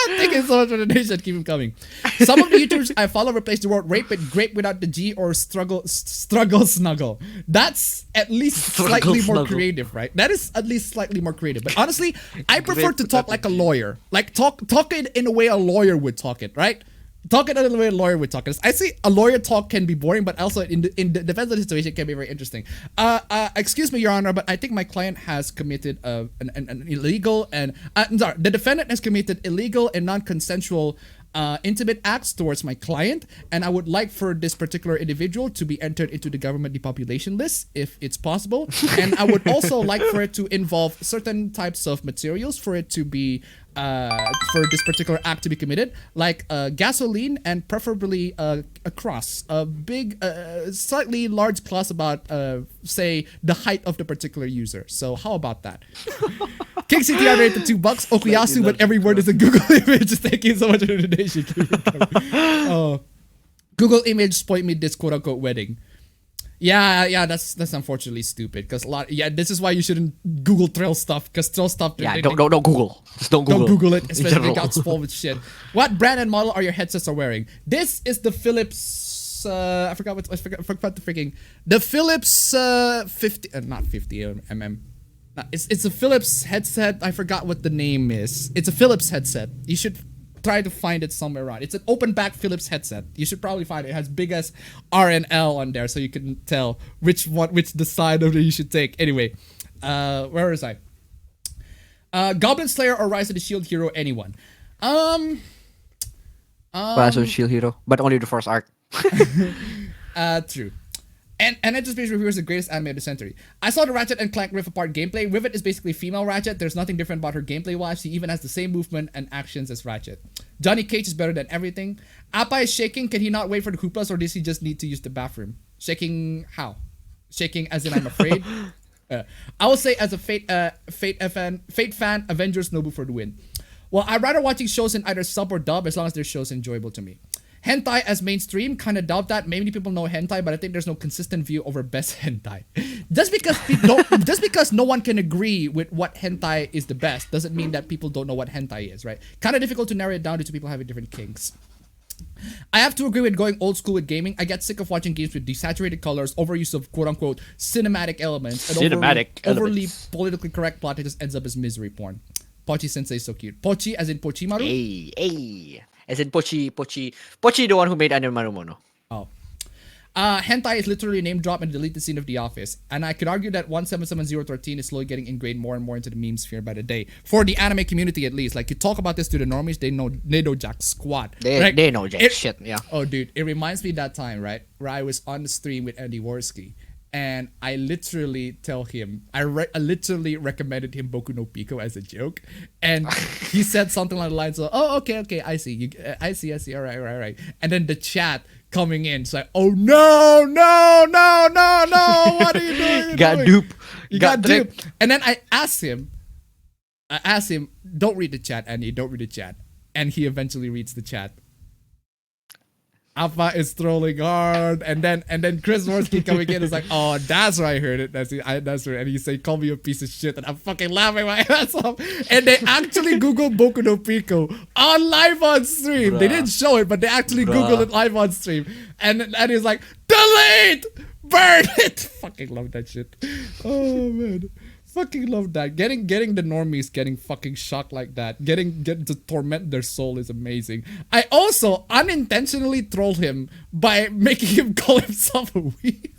Thank you so much for the donation. Keep them coming. Some of the YouTubers I follow replace the word rape with grape without the G or struggle snuggle. That's at least slightly more creative, right? That is at least slightly more creative. But honestly, I prefer to talk like a lawyer. Like talk it in a way a lawyer would talk it, right? Talk it in the way a lawyer would talk it. I see a lawyer talk can be boring, but also in the defense of the situation it can be very interesting. Excuse me, Your Honor, but I think my client has committed an illegal and I'm sorry, the defendant has committed illegal and non-consensual intimate acts towards my client, and I would like for this particular individual to be entered into the government depopulation list if it's possible. And I would also like for it to involve certain types of materials for it to be for this particular act to be committed, like gasoline and preferably a cross, a big, slightly large cross about, say, the height of the particular user. So how about that? King CTR rated $2. Okuyasu, but every word is a Google image. Thank you so much for the donation. Google image point me this quote unquote wedding. Yeah, that's unfortunately stupid because this is why you shouldn't Google trail stuff because trail stuff. Yeah, don't Google. Just don't Google. Don't Google it, especially if it got spoiled with shit. What brand and model are your headsets are wearing? This is the Philips. I forgot the freaking the Philips 50, not 50 mm. No, it's a Philips headset. I forgot what the name is. It's a Philips headset. You should try to find it somewhere around. It's an open back Philips headset. You should probably find it. It has big as R and L on there, so you can tell which the side of it you should take. Anyway, where was I? Goblin Slayer or Rise of the Shield Hero? Anyone? Rise of the Shield Hero, but only the first arc. True. And Anticipation Reviewer is the greatest anime of the century. I saw the Ratchet and Clank Rift Apart gameplay. Rivet is basically female Ratchet. There's nothing different about her gameplay-wise. She even has the same movement and actions as Ratchet. Johnny Cage is better than everything. Appa is shaking. Can he not wait for the Hooplas or does he just need to use the bathroom? Shaking how? Shaking as in I'm afraid. I will say as a Fate fan, Avengers Nobu for the win. Well, I'd rather watching shows in either sub or dub as long as their shows enjoyable to me. Hentai as mainstream, kind of doubt that. Many people know hentai, but I think there's no consistent view over best hentai. Just because no one can agree with what hentai is the best doesn't mean that people don't know what hentai is, right? Kind of difficult to narrow it down due to people having different kinks. I have to agree with going old school with gaming. I get sick of watching games with desaturated colors, overuse of quote-unquote cinematic elements, and overly politically correct plot that just ends up as misery porn. Pochi Sensei is so cute. Pochi as in Pochimaru? Hey. As in Pochi, the one who made Animaru Mono. Oh. Hentai is literally a name drop and delete the scene of The Office. And I could argue that 177013 is slowly getting ingrained more and more into the meme sphere by the day. For the anime community at least. Like, you talk about this to the normies, they know jack squat. They know jack shit, yeah. Oh, dude, it reminds me of that time, right? Where I was on the stream with Andy Worski. And I literally tell him, I literally recommended him Boku no Pico as a joke. And he said something along the lines of, oh, okay, I see. I see. All right. And then the chat coming in, it's like, oh, no, what are you doing? You got duped. And then I asked him, don't read the chat, Andy, don't read the chat. And he eventually reads the chat. Appa is trolling hard, and then Chris Worski coming in is like, oh, that's where I heard it. That's where, and he said, call me a piece of shit, and I'm fucking laughing my ass off. And they actually Googled Boku no Pico live on stream. Bruh. They didn't show it, but they actually Googled it live on stream. And he's like, delete, burn it. Fucking love that shit. Oh man. Fucking love that. Getting the normies getting fucking shocked like that. Getting to torment their soul is amazing. I also unintentionally trolled him by making him call himself a weeb.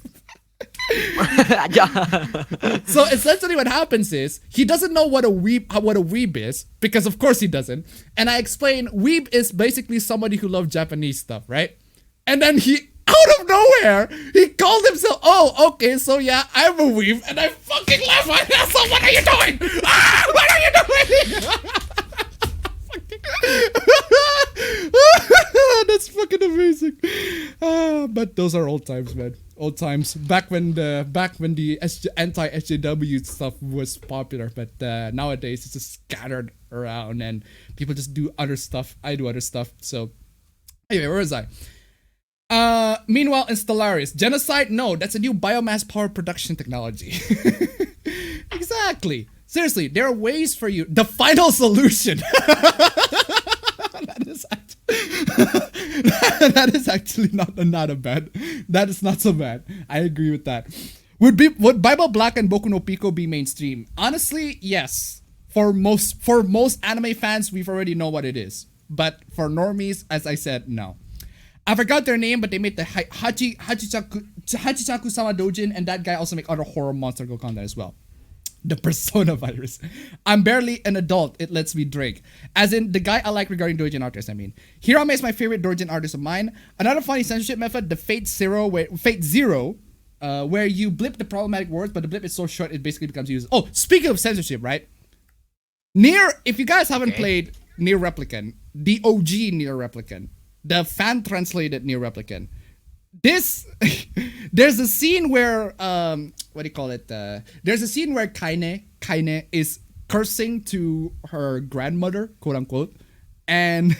So essentially what happens is he doesn't know what a weeb is, because of course he doesn't. And I explain weeb is basically somebody who loves Japanese stuff, right? And then he out of nowhere, he called himself, oh, okay, so yeah, I'm a weeb, and I fucking laughed my ass off. What are you doing? What are you doing? That's fucking amazing. But those are old times, man. Old times. Back when the anti-SJW stuff was popular, but nowadays it's just scattered around and people just do other stuff. I do other stuff. So anyway, where was I? Meanwhile, in Stellaris, genocide? No, that's a new biomass power production technology. Exactly. Seriously, there are ways for you. The final solution. That is actually not a bad. That is not so bad. I agree with that. Would Bible Black and Boku no Pico be mainstream? Honestly, yes. For most anime fans, we've already know what it is. But for normies, as I said, no. I forgot their name, but they made the Hachichaku-sama Dojin, and that guy also make other horror monster go content as well. The Persona virus. I'm barely an adult, it lets me drink. As in, the guy I like regarding Dojin artists, I mean. Hirame is my favorite Dojin artist of mine. Another funny censorship method, the Fate Zero, where you blip the problematic words, but the blip is so short it basically becomes useless. Oh, speaking of censorship, right? If you guys haven't played Nier Replicant, the OG Nier Replicant, the fan-translated Nier Replicant. There's a scene where, there's a scene where Kaine is cursing to her grandmother, quote-unquote, and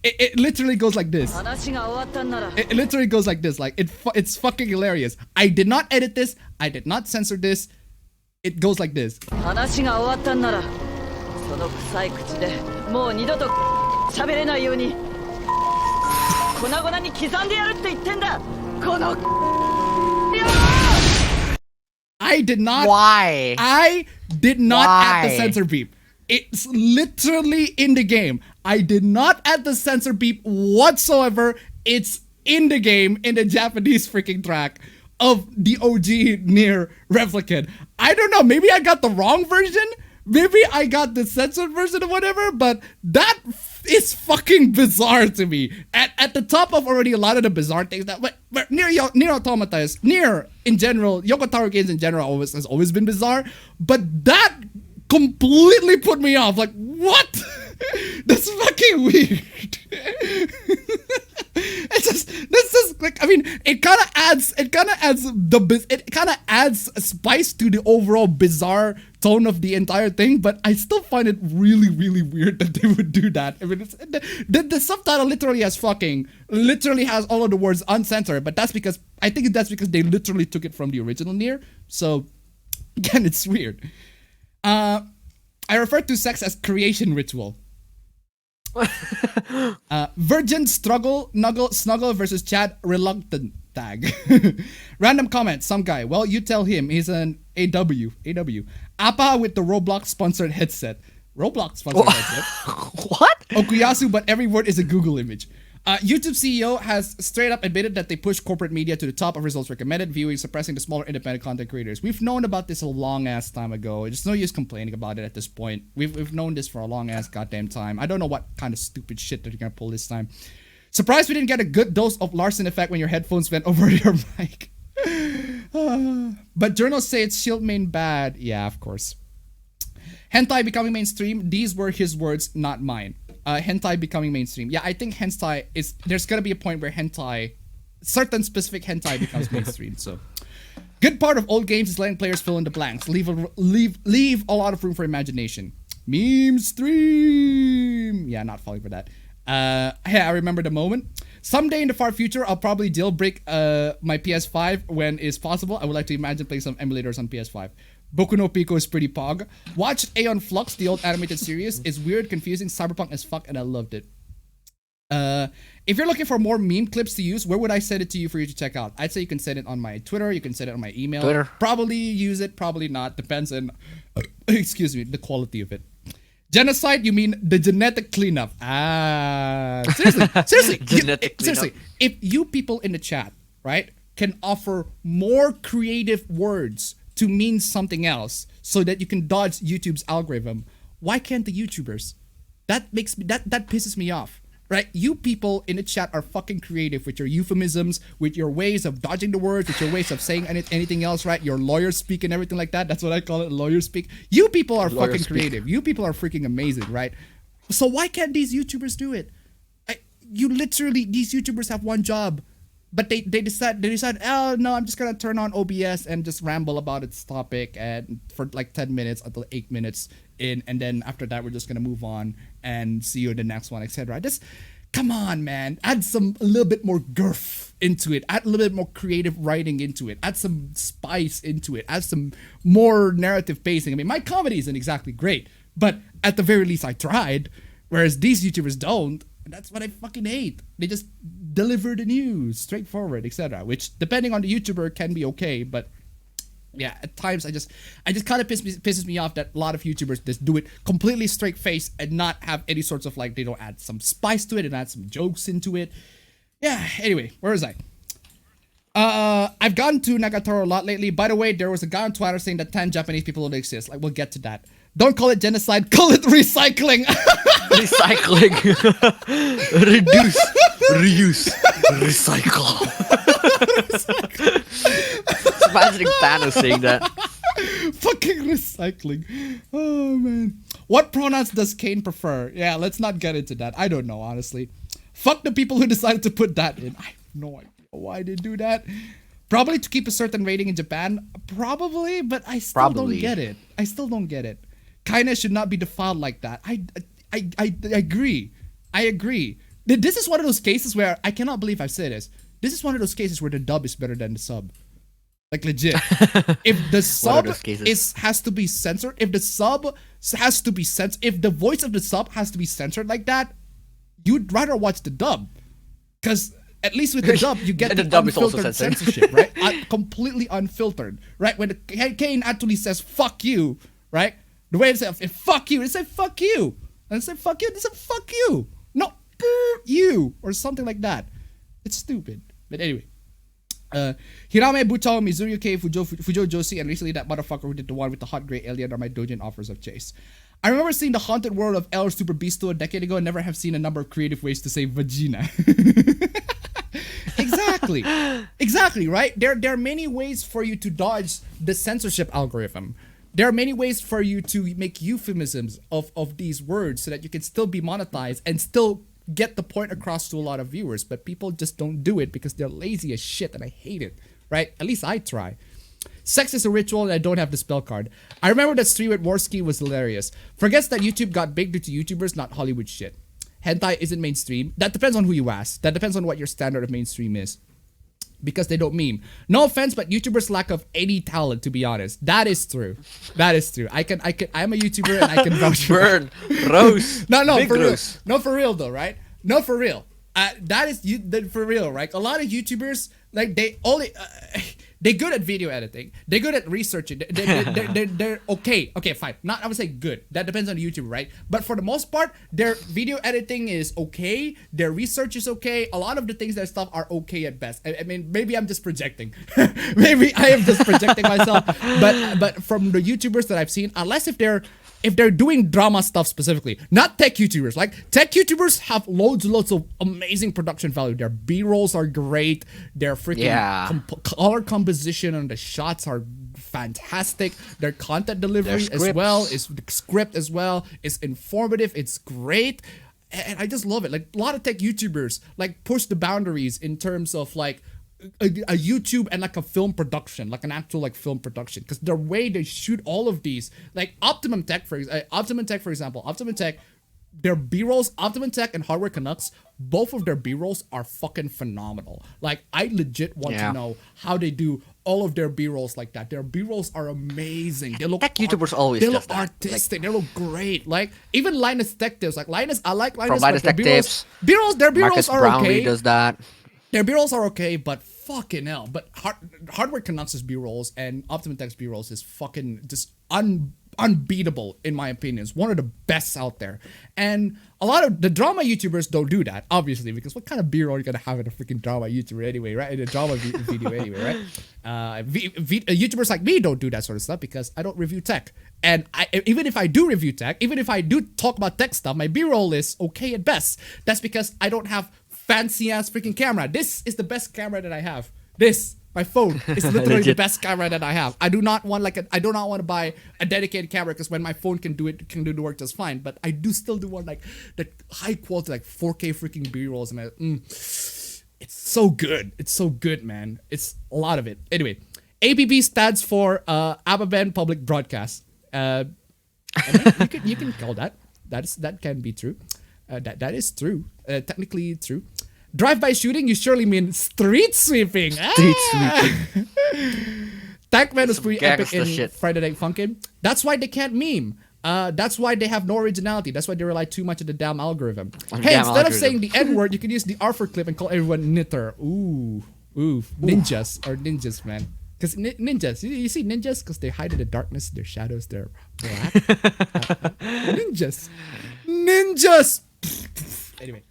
it literally goes like this. It literally goes like this. Like, it's fucking hilarious. I did not edit this. I did not censor this. It goes like this. I did not. Why? I did not add the censor beep. It's literally in the game. I did not add the censor beep whatsoever. It's in the game, in the Japanese freaking track of the OG Nier Replicant. I don't know. Maybe I got the wrong version. Maybe I got the censored version or whatever, but that is fucking bizarre to me. At the top of already a lot of the bizarre things that, but Nier Automata is, Nier in general, Yoko Taro games in general has always been bizarre, but that completely put me off. Like, what? That's fucking weird. that's just like, I mean, it kind of adds a spice to the overall bizarre tone of the entire thing, but I still find it really, really weird that they would do that. I mean, the subtitle literally has all of the words uncensored, but I think that's because they literally took it from the original Nier. So again, it's weird. I refer to sex as creation ritual. Virgin struggle snuggle versus Chad reluctant tag. Random comment, some guy. Well, you tell him he's an AW. Appa with the Roblox sponsored headset. Roblox sponsored headset. What? Okuyasu, but every word is a Google image. YouTube CEO has straight up admitted that they push corporate media to the top of results recommended viewing, suppressing the smaller independent content creators. We've known about this a long ass time ago. There's no use complaining about it at this point. We've known this for a long ass goddamn time. I don't know what kind of stupid shit that you're gonna pull this time. Surprised we didn't get a good dose of Larson effect when your headphones went over your mic. But journals say it's shield main bad. Yeah, of course. Hentai becoming mainstream. These were his words, not mine. Hentai becoming mainstream. Yeah, I think hentai there's gonna be a point where certain specific hentai becomes mainstream. So, good part of old games is letting players fill in the blanks. Leave a lot of room for imagination. Meme stream. Yeah, not falling for that. Hey, I remember the moment. Someday in the far future, I'll probably jailbreak my PS5 when it's possible. I would like to imagine playing some emulators on PS5. Boku no Pico is pretty pog. Watched Aeon Flux, the old animated series. It's weird, confusing, cyberpunk as fuck, and I loved it. If you're looking for more meme clips to use, where would I send it to you for you to check out? I'd say you can send it on my Twitter, you can send it on my email. Twitter. Probably use it, probably not. Depends on, the quality of it. Genocide, you mean the genetic cleanup. Seriously. Seriously, if you people in the chat, right, can offer more creative words to mean something else so that you can dodge YouTube's algorithm, why can't the YouTubers? That pisses me off, right? You people in the chat are fucking creative with your euphemisms, with your ways of dodging the words, with your ways of saying anything else, right? Your lawyer speak and everything like that. That's what I call it, lawyer speak. You people are fucking creative. You people are freaking amazing, right? So why can't these YouTubers do it? These YouTubers have one job. But they decide, oh no, I'm just gonna turn on OBS and just ramble about its topic and for like 10 minutes until 8 minutes in, and then after that we're just gonna move on and see you in the next one, etc. Just come on, man, add a little bit more girth into it, add a little bit more creative writing into it, add some spice into it, add some more narrative pacing. I mean, my comedy isn't exactly great, but at the very least I tried, whereas these YouTubers don't. And that's what I fucking hate. They just deliver the news straightforward, etc. Which, depending on the YouTuber, can be okay. But yeah, at times I just kind of pisses me off that a lot of YouTubers just do it completely straight face and not have any sorts of like, they don't add some spice to it and add some jokes into it. Yeah. Anyway, where was I? I've gone to Nagatoro a lot lately. By the way, there was a guy on Twitter saying that 10 Japanese people don't exist. Like, we'll get to that. Don't call it genocide, call it recycling. Recycling. Reduce. Reuse. Recycle. Just imagining Thanos saying that. Fucking recycling. Oh, man. What pronouns does Kane prefer? Yeah, let's not get into that. I don't know, honestly. Fuck the people who decided to put that in. I have no idea why they do that. Probably to keep a certain rating in Japan. Probably, but I still don't get it. Kindness should not be defiled like that. I agree. I agree. This is one of those cases where I cannot believe I've said this. This is one of those cases where the dub is better than the sub. Like, legit. If the sub has to be censored, if the sub has to be censored, if the voice of the sub has to be censored like that, you'd rather watch the dub. Because at least with the dub, you get the dub unfiltered censorship, right? Completely unfiltered, right? When Kane actually says "fuck you," right? The way it says "fuck you," it says "fuck you," and it says "fuck you," it says "fuck you," no, you, or something like that. It's stupid. But anyway, Hirame, Buchao, Mizuyuke, Fujo Joshi, and recently that motherfucker who did the one with the hot gray alien are my doujin offers of chase. I remember seeing the haunted world of El Super Beasto a decade ago and never have seen a number of creative ways to say vagina. Exactly, right? There are many ways for you to dodge the censorship algorithm. There are many ways for you to make euphemisms of these words so that you can still be monetized and still get the point across to a lot of viewers, but people just don't do it because they're lazy as shit, and I hate it, right? At least I try. Sex is a ritual, and I don't have the spell card. I remember that stream with Morsky was hilarious. Forgets that YouTube got big due to YouTubers, not Hollywood shit. Hentai isn't mainstream. That depends on who you ask. That depends on what your standard of mainstream is. Because they don't meme. No offense, but YouTubers lack of any talent, to be honest. That is true. That is true. I'm a YouTuber and I can vouch for Burn. Rose. No, Big for real. Rose. No, for real though, right? No, for real. That is for real, right? A lot of YouTubers, like, they're good at video editing. They're good at researching. They're okay. Okay, fine. I would say good. That depends on the YouTuber, right? But for the most part, their video editing is okay. Their research is okay. A lot of the things, their stuff are okay at best. I mean, maybe I'm just projecting. Maybe I am just projecting myself. But from the YouTubers that I've seen, unless if they're doing drama stuff specifically, not tech YouTubers. Like, tech YouTubers have loads of amazing production value. Their B-rolls are great. Their freaking color composition and the shots are fantastic. Their content delivery as well is the script as well is informative. It's great. And I just love it. Like, a lot of tech YouTubers like push the boundaries in terms of like a YouTube and like a film production, like an actual like film production, because the way they shoot all of these, like Optimum Tech for example, their B-rolls, Optimum Tech and Hardware Canucks, both of their B-rolls are fucking phenomenal. Like, I legit want to know how they do all of their B-rolls like that. Their B-rolls are amazing. They look Tech YouTubers always they does look that. artistic. They look great. Like, even Linus Tech Tips, like Linus, I like Linus. From Linus Tech Tips. Their B-rolls Marcus are Brownlee okay. does that. Their B-rolls are okay, but fucking hell. But Hardware Canucks' B-rolls and Optimum Tech's B-rolls is fucking just unbeatable, in my opinion. It's one of the best out there. And a lot of the drama YouTubers don't do that, obviously, because what kind of B-roll are you gonna have in a freaking drama YouTuber anyway, right? In a drama video anyway, right? YouTubers like me don't do that sort of stuff because I don't review tech. And even if I do review tech, even if I do talk about tech stuff, my B-roll is okay at best. That's because I don't have fancy ass freaking camera. This is the best camera that I have. My phone is literally the best camera that I have. I do not want to buy a dedicated camera because when my phone can do the work just fine. But I still want like the high quality, like 4K freaking B-rolls, and it's so good. It's so good, man. It's a lot of it. Anyway, APB stands for APB Public Broadcast. I mean, you can call that. That can be true. That is true. Technically true. Drive-by shooting, you surely mean street sweeping. Street sweeping. Tankman was pretty epic in shit. Friday Night Funkin'. That's why they can't meme. That's why they have no originality. That's why they rely too much on the damn algorithm. Instead of saying the N-word, you can use the R for clip and call everyone knitter. Ooh. Ninjas, man. Because ninjas, you see ninjas? Because they hide in the darkness, their shadows, they're black. Ninjas. Anyway.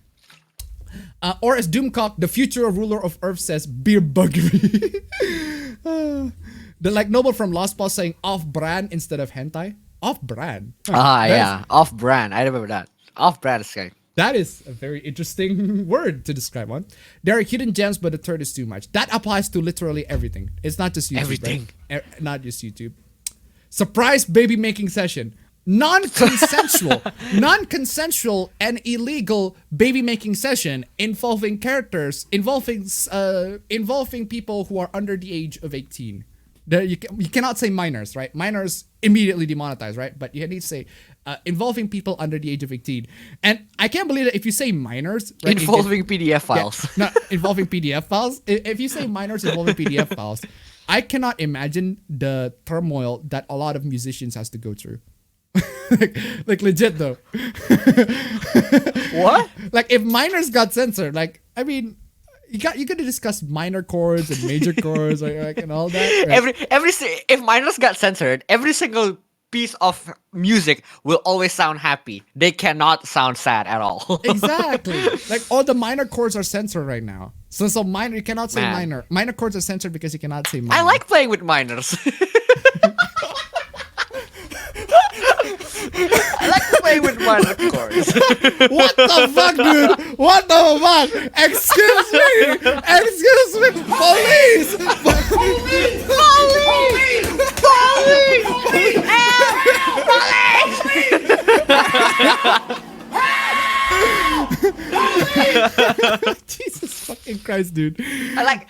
Or as Doomcock, the future ruler of Earth, says, beer buggery. The like Noble from Lost Pause saying off-brand instead of hentai. Off-brand. Off-brand. I remember that. Off-brand is good. That is a very interesting word to describe one. There are hidden gems, but the third is too much. That applies to literally everything. It's not just YouTube. Everything. Right? Not just YouTube. Surprise baby making session. Non-consensual and illegal baby making session involving characters involving people who are under the age of 18. You cannot say minors, right? Minors immediately demonetized, right? But you need to say involving people under the age of 18. And I can't believe that if you say minors, right, involving PDF files. Yeah, no, involving PDF files. If you say minors involving PDF files, I cannot imagine the turmoil that a lot of musicians has to go through. like legit though. What? Like if minors got censored, like I mean, you got to discuss minor chords and major chords, like and all that. Right? If minors got censored, every single piece of music will always sound happy. They cannot sound sad at all. Exactly. Like all the minor chords are censored right now. So minor, you cannot say minor. Minor chords are censored because you cannot say minor. I like playing with minors. I like playing with minor chords. What the fuck, dude? What the fuck? Excuse me! Police! Police! Jesus fucking Christ, dude. I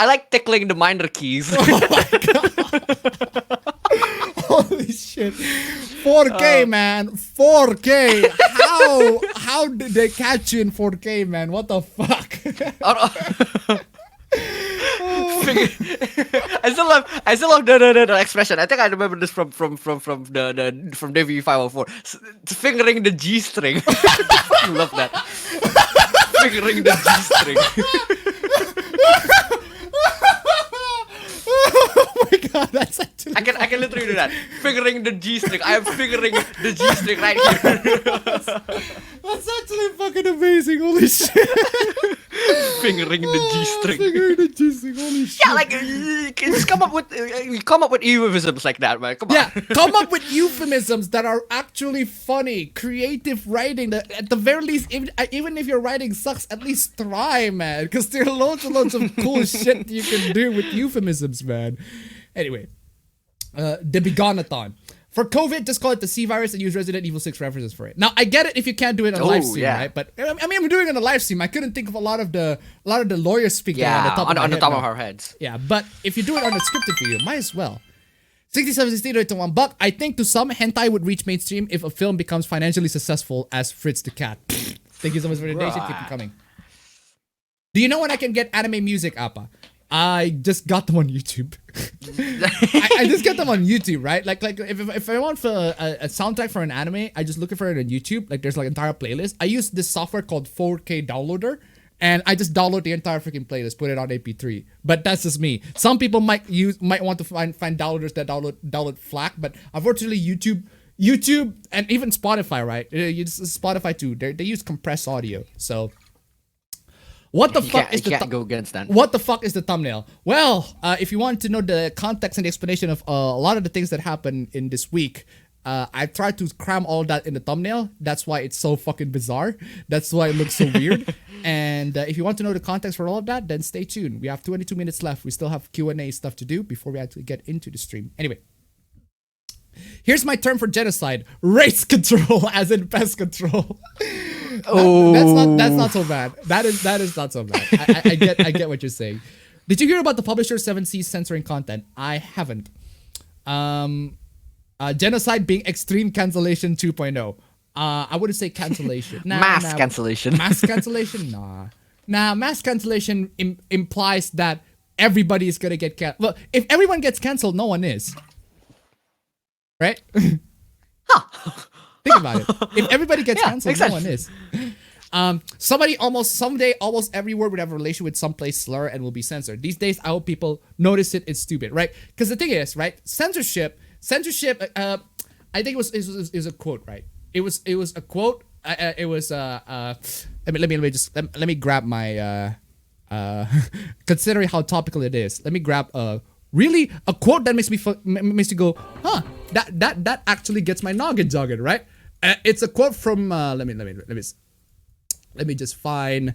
like tickling the minor keys. Holy shit. 4K, man. 4K. How did they catch you in 4K, man? What the fuck? I still love the expression. I think I remember this from Davey 504. Fingering the G string. I love that. Fingering the G string. Oh my god, that's actually I can literally do that. Fingering the G string. I am fingering the G string right here. That's actually fucking amazing. Holy shit. Fingering the G string. Fingering the G string. Holy shit. Yeah, like just come up with euphemisms like that, man. Come on. Yeah, come up with euphemisms that are actually funny, creative writing. That at the very least, even if your writing sucks, at least try, man. Because there are loads and loads of cool shit you can do with euphemisms, man. Anyway, the Begonathon. For COVID, just call it the C virus and use Resident Evil 6 references for it. Now, I get it if you can't do it on a live stream, right? But I mean, I'm doing it on a live stream. I couldn't think of a lot of the lawyers speaking on the top of our heads. Yeah, but if you do it on a scripted video, might as well. 67 to $1. I think to some, hentai would reach mainstream if a film becomes financially successful as Fritz the Cat. Thank you so much for the donation. Keep it coming. Do you know when I can get anime music, Appa? I just got them on YouTube. I just get them on YouTube, right? Like if I want a soundtrack for an anime, I just look for it on YouTube. Like there's like an entire playlist. I use this software called 4K Downloader, and I just download the entire freaking playlist, put it on AP3. But that's just me. Some people might want to find downloaders that download FLAC, but unfortunately YouTube and even Spotify, right? Spotify too. They use compressed audio, so. What the fuck is the can't go against that. What the fuck is the thumbnail? Well, if you want to know the context and the explanation of a lot of the things that happened in this week, I tried to cram all that in the thumbnail. That's why it's so fucking bizarre. That's why it looks so weird. And if you want to know the context for all of that, then stay tuned. We have 22 minutes left. We still have Q&A stuff to do before we actually get into the stream. Anyway. Here's my term for genocide: race control, as in pest control. That's not so bad. That is not so bad. I get what you're saying. Did you hear about the publisher 7C censoring content? I haven't. Genocide being extreme cancellation 2.0. I wouldn't say cancellation. Mass cancellation. Mass cancellation? Nah. Mass cancellation implies that everybody is gonna get canceled. Well, if everyone gets canceled, no one is. Right? Think about it. If everybody gets canceled, no one is. Someday, almost every word would have a relation with some place slur and will be censored. These days, I hope people notice it's stupid, right? Because the thing is, right? Censorship. I think it was a quote, right? It was a quote. Let me grab my considering how topical it is. Let me grab a quote that makes me go, huh? That actually gets my noggin jogging, right? It's a quote from let me just find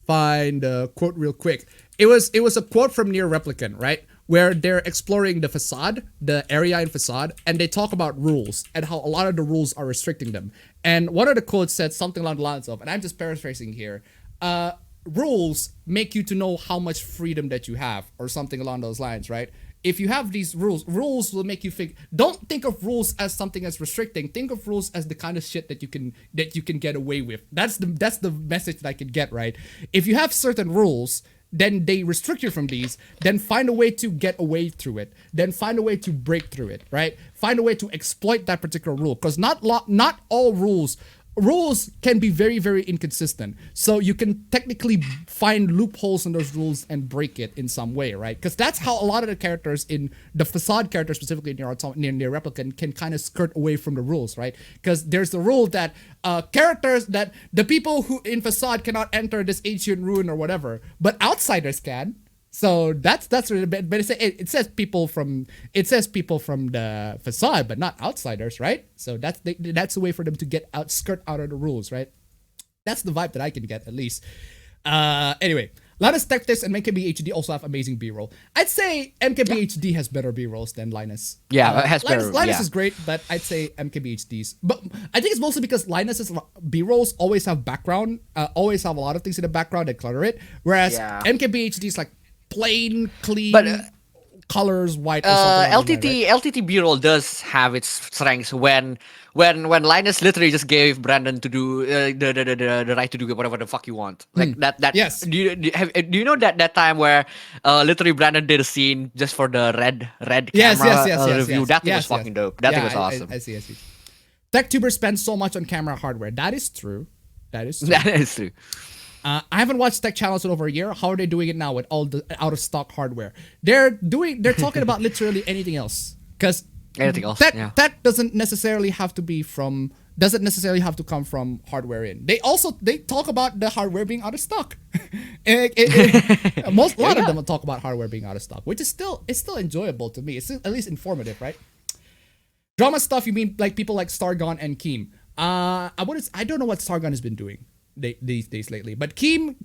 the quote real quick. It was a quote from Near Replicant, right? Where they're exploring the facade, the area in facade, and they talk about rules and how a lot of the rules are restricting them. And one of the quotes said something along the lines of, and I'm just paraphrasing here, rules make you to know how much freedom that you have, or something along those lines, right? If you have these rules will make you think. Don't think of rules as something as restricting. Think of rules as the kind of shit that you can get away with. That's the message that I could get, right? If you have certain rules, then they restrict you from these. Then find a way to get away through it. Then find a way to break through it, right? Find a way to exploit that particular rule, because not all rules can be very, very inconsistent. So you can technically find loopholes in those rules and break it in some way, right? Because that's how a lot of the characters in the facade characters, specifically near Replicant, can kind of skirt away from the rules, right? Because there's the rule that characters, that the people who in facade cannot enter this ancient ruin or whatever, but outsiders can. So that's really bad. But it says people from the facade, but not outsiders, right? So that's a way for them to skirt out of the rules, right? That's the vibe that I can get, at least. Anyway, Linus Tech Tips and MKBHD also have amazing B-roll. I'd say MKBHD has better B-rolls than Linus. Yeah, it has better. Linus is great, but I'd say MKBHD's. But I think it's mostly because Linus's B-rolls always have background, always have a lot of things in the background that clutter it. Whereas MKBHD is like plain, clean. But, colors, white. Or something LTT B-roll does have its strengths when Linus literally just gave Brandon to do the right to do whatever the fuck you want, like that. Yes. Do you know that time where literally Brandon did a scene just for the red camera review? That thing was fucking dope. That thing was awesome. I see. TechTubers spend so much on camera hardware. That is true. That is true. I haven't watched tech channels in over a year. How are they doing it now with all the out of stock hardware? They're talking about literally anything else. Because that doesn't necessarily have to come from hardware in. They talk about the hardware being out of stock. A lot of them will talk about hardware being out of stock, which is still enjoyable to me. It's still at least informative, right? Drama stuff, you mean like people like Stargon and Keem. I don't know what Stargon has been doing these days lately, but Keem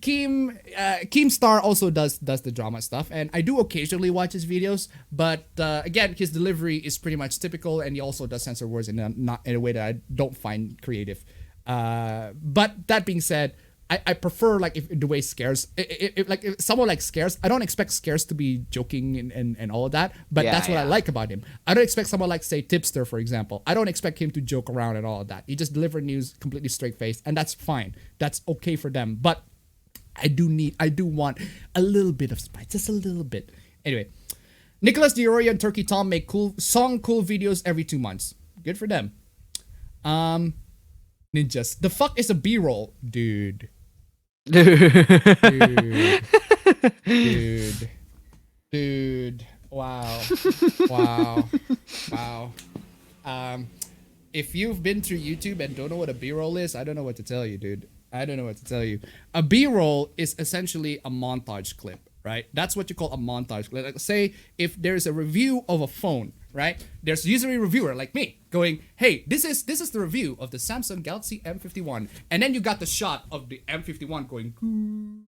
Star also does the drama stuff, and I do occasionally watch his videos, but again, his delivery is pretty much typical, and he also does censor words in a way that I don't find creative. But that being said, I prefer like if the way Scares, if someone like Scares, I don't expect Scares to be joking and all of that, but that's what I like about him. I don't expect someone like, say, Tipster, for example. I don't expect him to joke around and all of that. He just delivered news completely straight faced, and that's fine. That's okay for them. But I do want a little bit of spice, just a little bit. Anyway, Nicholas Diorio and Turkey Tom make cool videos every 2 months. Good for them. Ninjas, the fuck is a B-roll, dude? Dude. Wow. If you've been through YouTube and don't know what a B-roll is, I don't know what to tell you, dude. A B-roll is essentially a montage clip, right? That's what you call a montage clip. Like, say if there's a review of a phone, right? There's usually a reviewer like me going, hey, this is the review of the Samsung Galaxy M51. And then you got the shot of the M51 going, ooh.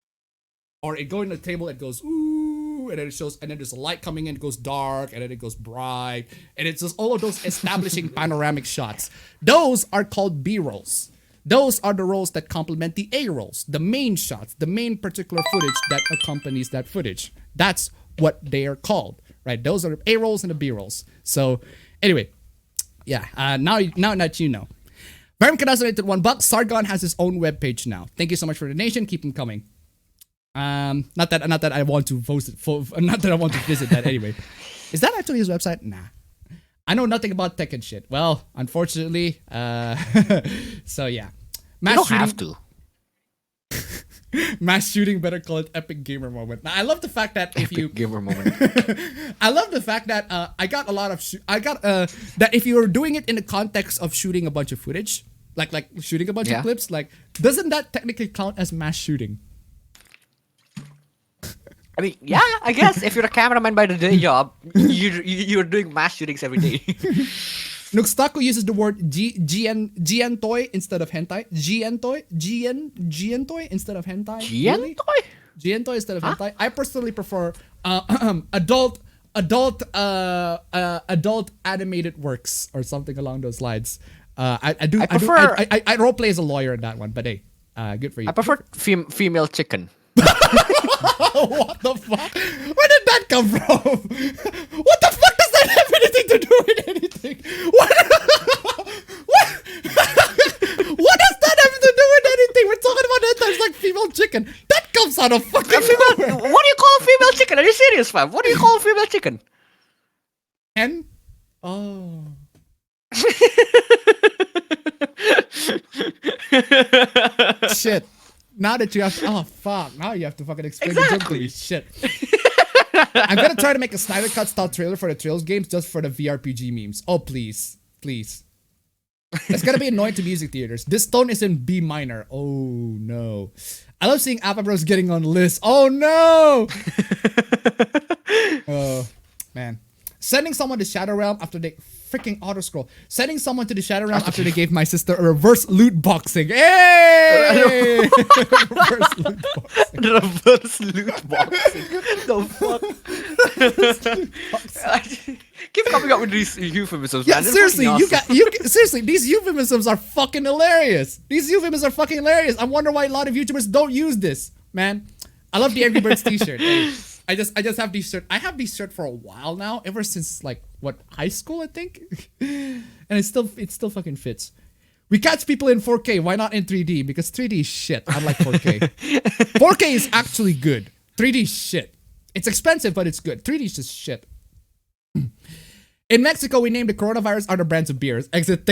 Or it going to the table, it goes, ooh, and then it shows, and then there's a light coming in, it goes dark, and then it goes bright. And it's just all of those establishing panoramic shots. Those are called B-rolls. Those are the rolls that complement the A-rolls, the main shots, the main particular footage that accompanies that footage. That's what they are called. Right, those are the A-rolls and the B-rolls. So, anyway, now that you know. Baron Cadas donated $1. Sargon has his own webpage now. Thank you so much for the donation. Keep them coming. Not that I want to visit that anyway. Is that actually his website? Nah. I know nothing about tech and shit. Well, unfortunately, so yeah. You don't have to. Mass shooting, better call it epic gamer moment. Now, I love the fact that gamer moment. I love the fact that that if you're doing it in the context of shooting a bunch of footage, like shooting a bunch of clips, like doesn't that technically count as mass shooting? I mean, yeah, I guess if you're a cameraman by the day job, you're doing mass shootings every day. Nuxtaku uses the word gientoy instead of hentai. Gientoy instead of hentai. Gientoy instead of hentai. I personally prefer adult animated works or something along those lines. I roleplay as a lawyer in that one, but hey, good for you. I prefer female chicken. What the fuck? Where did that come from? What the fuck does that have anything to do with anything? What does that have to do with anything? We're talking about hentai like female chicken. That comes out of fucking nowhere. What do you call a female chicken? Are you serious, fam? What do you call a female chicken? Hen? Oh. Shit. Now that you have to, now you have to fucking explain the joke to me. Shit. I'm gonna try to make a Snyder Cut style trailer for the Trails games just for the VRPG memes. Oh, please. It's gonna be annoying to music theaters. This tone is in B minor. Oh, no. I love seeing Appa Bros getting on lists. Oh, no. Oh, man. Sending someone to Shadow Realm after they freaking auto scroll. Sending someone to the Shadow Realm after they gave my sister a reverse loot boxing. Hey! Reverse loot boxing. Reverse loot boxing. The fuck? Keep coming up with these euphemisms, Yeah, man. They're seriously, fucking seriously, these euphemisms are fucking hilarious. These euphemisms are fucking hilarious. I wonder why a lot of YouTubers don't use this, man. I love the Angry Birds t-shirt. Hey, I just have these shirt. I have these shirt for a while now, ever since like high school, I think. And it still fucking fits. We catch people in 4K. Why not in 3D? Because 3D is shit. Unlike 4K. 4K is actually good. 3D is shit. It's expensive, but it's good. 3D is just shit. In Mexico, we named the coronavirus other brands of beers. Exit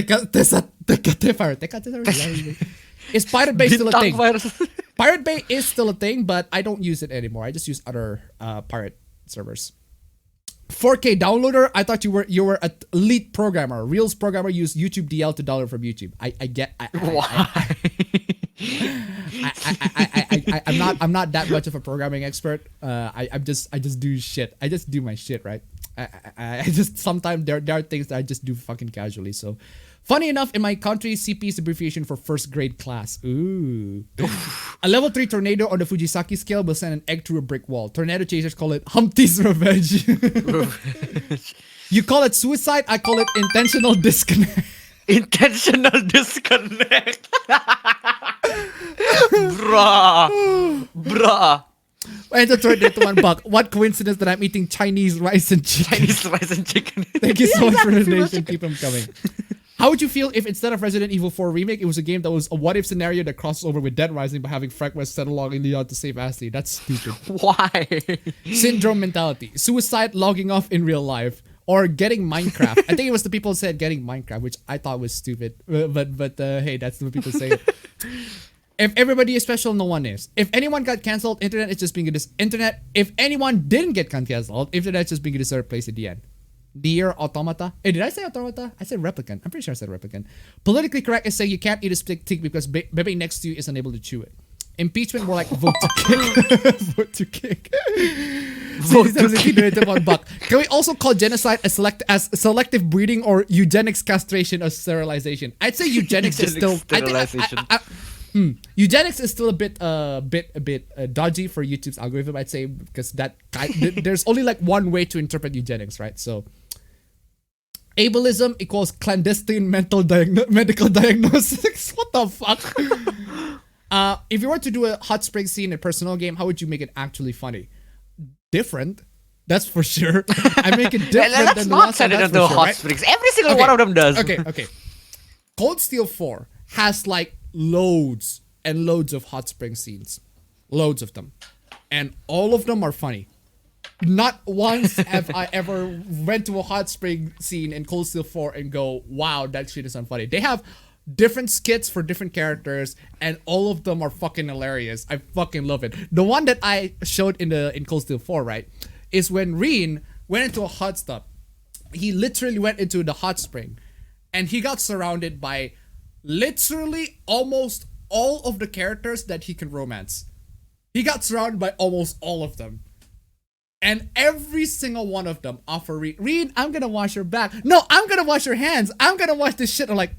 Is Pirate Bay still a thing? Pirate Bay is still a thing, but I don't use it anymore. I just use other pirate servers. 4K downloader. I thought you were an elite programmer. Reels programmer use YouTube DL to download from YouTube. Why? I'm not that much of a programming expert. I just do shit. I just do my shit, right? I just sometimes there are things that I just do fucking casually. So, funny enough, in my country, CP is abbreviation for first grade class. Ooh. A level 3 tornado on the Fujisaki scale will send an egg through a brick wall. Tornado chasers call it Humpty's revenge. You call it suicide. I call it intentional disconnect. Intentional disconnect. Bruh. And to turn into $1. What coincidence that I'm eating Chinese rice and chicken. Thank you so much for the donation. Keep them coming. How would you feel if instead of Resident Evil 4 Remake, it was a game that was a what-if scenario that crosses over with Dead Rising by having Frank West settle logging Leon to save Ashley? That's stupid. Why? Syndrome mentality. Suicide logging off in real life. Or getting Minecraft. I think it was the people who said getting Minecraft, which I thought was stupid. But hey, that's what people say. If everybody is special, no one is. If anyone got cancelled, internet is just being a internet. If anyone didn't get cancelled, internet is just being a deserved place at the end. Near Automata. Hey, did I say Automata? I said Replicant. I'm pretty sure I said Replicant. Politically correct is saying you can't eat a stick because baby next to you is unable to chew it. Impeachment, more like vote to kick. Vote to kick. $1. Can we also call genocide as selective breeding or eugenics castration or sterilization? I'd say eugenics is still eugenics is still a bit dodgy for YouTube's algorithm. I'd say because there's only like one way to interpret eugenics, right? So ableism equals clandestine medical diagnosis. What the fuck? If you were to do a hot spring scene in a personal game, how would you make it actually funny? Different, that's for sure. I make it different. Let's not set it into hot springs. Every single one of them does. Okay. Cold Steel 4 has like loads and loads of hot spring scenes. Loads of them. And all of them are funny. Not once have I ever went to a hot spring scene in Cold Steel 4 and go, wow, that shit is unfunny. They have different skits for different characters, and all of them are fucking hilarious. I fucking love it. The one that I showed in Cold Steel 4, right, is when Reen went into a hot tub. He literally went into the hot spring, and he got surrounded by literally almost all of the characters that he can romance. He got surrounded by almost all of them. And every single one of them offer Reen, I'm gonna wash your back. No, I'm gonna wash your hands. I'm gonna wash this shit. I'm like,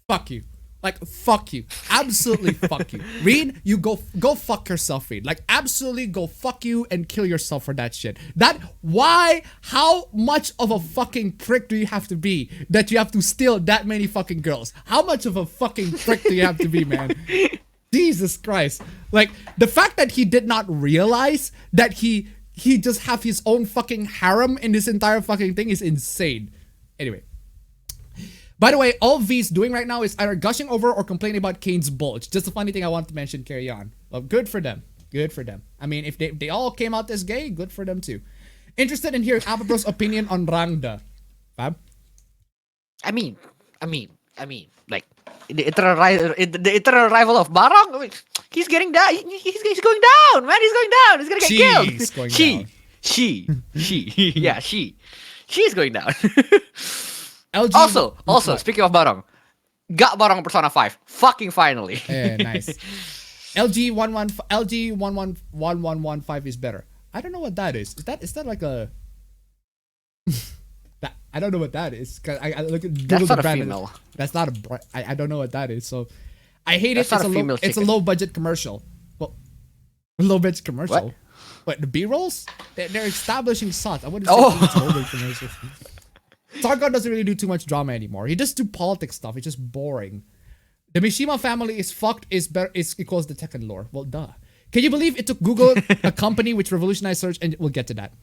fuck you. Like, fuck you. Absolutely fuck you. Reen, you go fuck yourself, Reen. Like, absolutely go fuck you and kill yourself for that shit. How much of a fucking prick do you have to be that you have to steal that many fucking girls? How much of a fucking prick do you have to be, man? Jesus Christ. Like, the fact that he did not realize that he just have his own fucking harem in this entire fucking thing is insane. Anyway. By the way, all V's doing right now is either gushing over or complaining about Kane's bulge. Just a funny thing I want to mention, carry on. Well, good for them. Good for them. I mean, if they all came out as gay, good for them too. Interested in hearing Apabro's opinion on Rangda. Fab? I mean, like, the eternal rival of Barang? I mean, he's getting down. He's going down, man. He's going down. He's gonna get killed. She. Yeah, she. She's going down. LG Also, speaking of Barang, got Barang Persona 5. Fucking finally. Yeah, nice. LG 1115 is better. I don't know what that is. Is that like a I don't know what that is. Cause I look at Google That's the not a brand. female. That's not a. I don't know what that is. So I hate That's it. not a female It's a chicken. low budget commercial. Well, low budget commercial. What? What, the B-rolls? They're establishing sauce. I wouldn't say Oh. it's low budget commercial. Sargon doesn't really do too much drama anymore. He just do politics stuff. It's just boring. The Mishima family is fucked. Is equals the Tekken lore. Well, duh. Can you believe it took Google, a company which revolutionized search, and we'll get to that.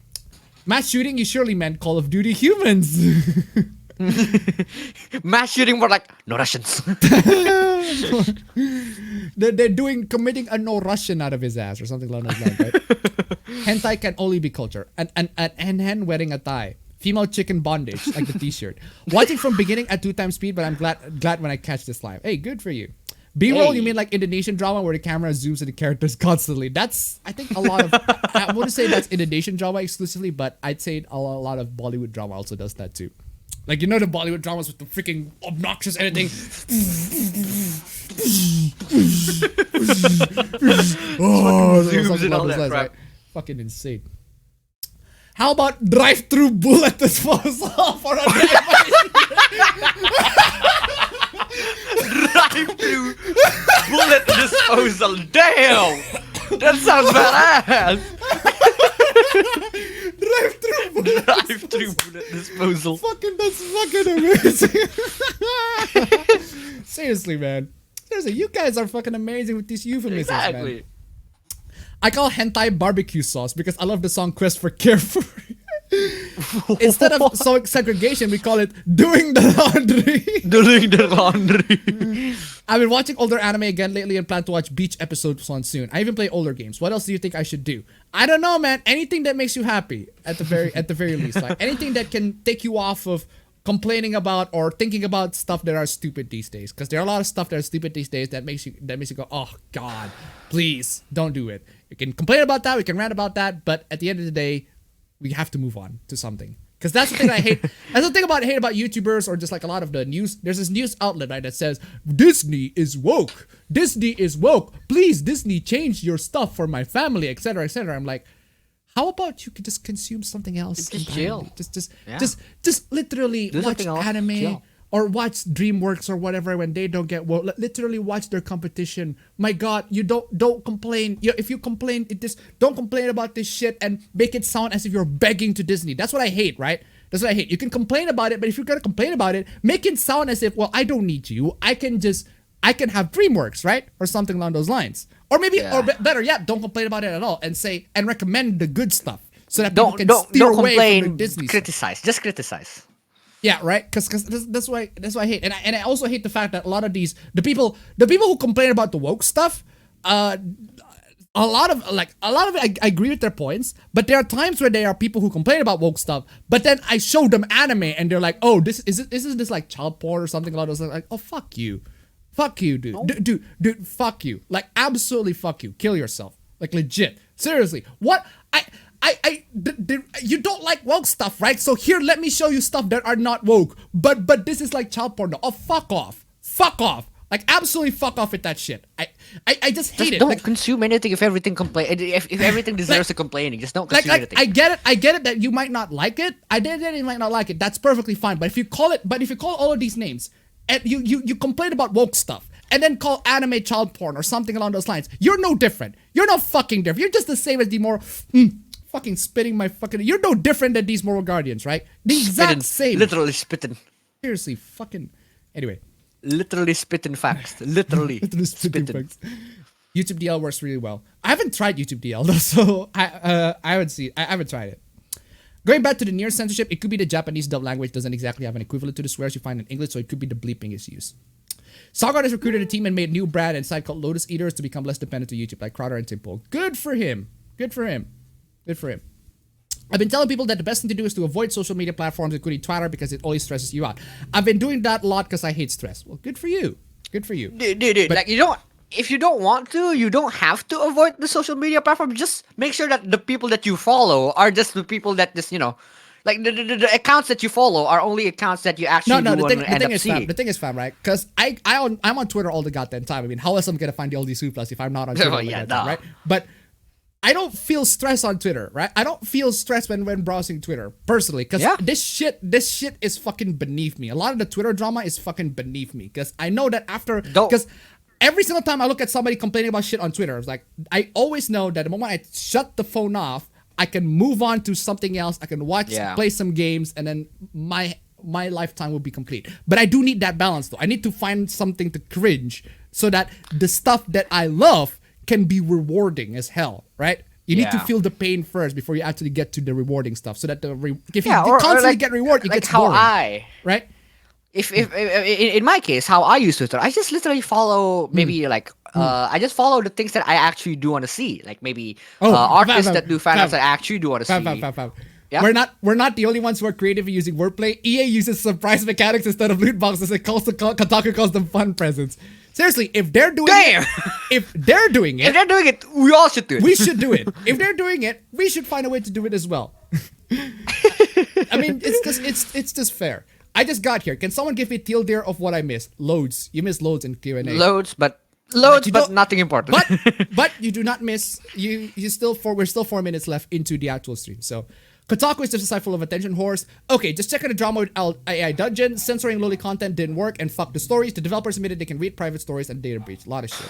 Mass shooting, you surely meant Call of Duty Humans. Mass shooting were like, no Russians. They're committing a no Russian out of his ass or something along those lines, right? Hentai can only be culture. An hen wearing a tie. Female chicken bondage, like the t-shirt. Watching from beginning at 2x speed, but I'm glad when I catch this live. Hey, good for you. B-roll, Hey. you mean like Indonesian drama where the camera zooms at the characters constantly. That's, I think, a lot of... I wouldn't say that's Indonesian drama exclusively, but I'd say a lot of Bollywood drama also does that too. Like, you know the Bollywood dramas with the freaking obnoxious editing? Zooms and all along those that lines, crap. right? Fucking insane. How about drive-through bullet disposal for a drive-by? Drive-through bullet disposal. Damn! That sounds badass. Drive-through bullet. Drive-through bullet disposal. That's fucking amazing. Seriously, man. Seriously, you guys are fucking amazing with these euphemisms, man. Exactly. I call hentai barbecue sauce because I love the song Quest for Carefree. Instead of segregation, we call it doing the laundry. Doing the laundry. I've been watching older anime again lately and plan to watch Beach episodes on soon. I even play older games. What else do you think I should do? I don't know, man. Anything that makes you happy at the very least. Like anything that can take you off of complaining about or thinking about stuff that are stupid these days. Because there are a lot of stuff that are stupid these days that makes you go, oh God, please don't do it. You can complain about that, we can rant about that, but at the end of the day, we have to move on to something. Because that's the thing I hate. That's the thing I hate about YouTubers or just like a lot of the news. There's this news outlet, right, that says Disney is woke. Disney is woke. Please, Disney, change your stuff for my family, etc., etc. I'm like, how about you could just consume something else? Just entirely? chill. Just literally Do watch something else, anime chill. or watch DreamWorks or whatever when they don't get woke. Literally watch their competition. My God, you don't complain. If you complain, don't complain about this shit and make it sound as if you're begging to Disney. That's what I hate, right? That's what I hate. You can complain about it, but if you're gonna complain about it, make it sound as if, well, I don't need you. I can have DreamWorks, right? Or something along those lines. Or maybe, Yeah. or better yet, don't complain about it at all and recommend the good stuff so that Don't people can steer don't away complain. from the Disney stuff. Criticize. Just criticize. Yeah, right. Because that's why I hate, and I also hate the fact that a lot of the people who complain about the woke stuff, a lot of it, I agree with their points, but there are times where there are people who complain about woke stuff, but then I show them anime and they're like, oh, isn't this like child porn or something along those lines? Like, oh, fuck you, dude, dude, fuck you, like absolutely fuck you, kill yourself, like legit, seriously, what you don't like woke stuff, right? So here, let me show you stuff that are not woke. But this is like child porn. Oh, fuck off. Like absolutely fuck off with that shit. I just hate Just it. don't Like, consume anything if everything if everything deserves a complaining. Just don't consume anything. I get it that you might not like it. I get it, you might not like it. That's perfectly fine. But if you call all of these names and you complain about woke stuff and then call anime child porn or something along those lines, you're no different. You're no fucking different. You're just the same as the more fucking spitting my fucking. You're no different than these moral guardians, right? The exact same. Literally spitting. Seriously, fucking. Anyway. Literally spitting facts. Literally spitting. Facts. YouTube DL works really well. I haven't tried YouTube DL though, so I haven't tried it. Going back to the near censorship, it could be the Japanese dub language doesn't exactly have an equivalent to the swears you find in English, so it could be the bleeping is used. Sogard has recruited a team and made a new brand and site called Lotus Eaters to become less dependent to YouTube, like Crowder and Timpo. Good for him. I've been telling people that the best thing to do is to avoid social media platforms, including Twitter, because it always stresses you out. I've been doing that a lot because I hate stress. Well, good for you. Dude, But- like if you don't want to, you don't have to avoid the social media platform. Just make sure that the people that you follow are just the people that just, like the accounts that you follow are only accounts that you actually No, the end thing up seeing. the thing is, fam, right? Because I'm on Twitter all the goddamn time. I mean, how else I'm gonna find all these Hooplas if I'm not on Twitter all the Yeah, goddamn time, duh. right? But I don't feel stress on Twitter, right? I don't feel stress when browsing Twitter personally, because this shit is fucking beneath me. A lot of the Twitter drama is fucking beneath me, because I know that because every single time I look at somebody complaining about shit on Twitter, it's like I always know that the moment I shut the phone off, I can move on to something else. I can watch, play some games, and then my lifetime will be complete. But I do need that balance, though. I need to find something to cringe so that the stuff that I love can be rewarding as hell, right? You need to feel the pain first before you actually get to the rewarding stuff, so that if you constantly get reward, it gets boring, right? If in my case, how I use Twitter, I just literally follow maybe I just follow the things that I actually do want to see, like maybe artists that do fan arts that I actually do want to see. Yeah? We're not the only ones who are creative in using wordplay. EA uses surprise mechanics instead of loot boxes. Kotaku calls them fun presents. Seriously, if they're doing it, we all should do it. We should do it. If they're doing it, we should find a way to do it as well. I mean, it's just fair. I just got here. Can someone give me teal deer of what I missed? Loads. You missed loads in Q&A. Loads, but nothing important. But you do not miss. We're still 4 minutes left into the actual stream. So, Kotaku is just a site full of attention whores. Okay, just checking the drama with AI Dungeon. Censoring lowly content didn't work, and fuck the stories. The developers admitted they can read private stories and data breach. A lot of shit.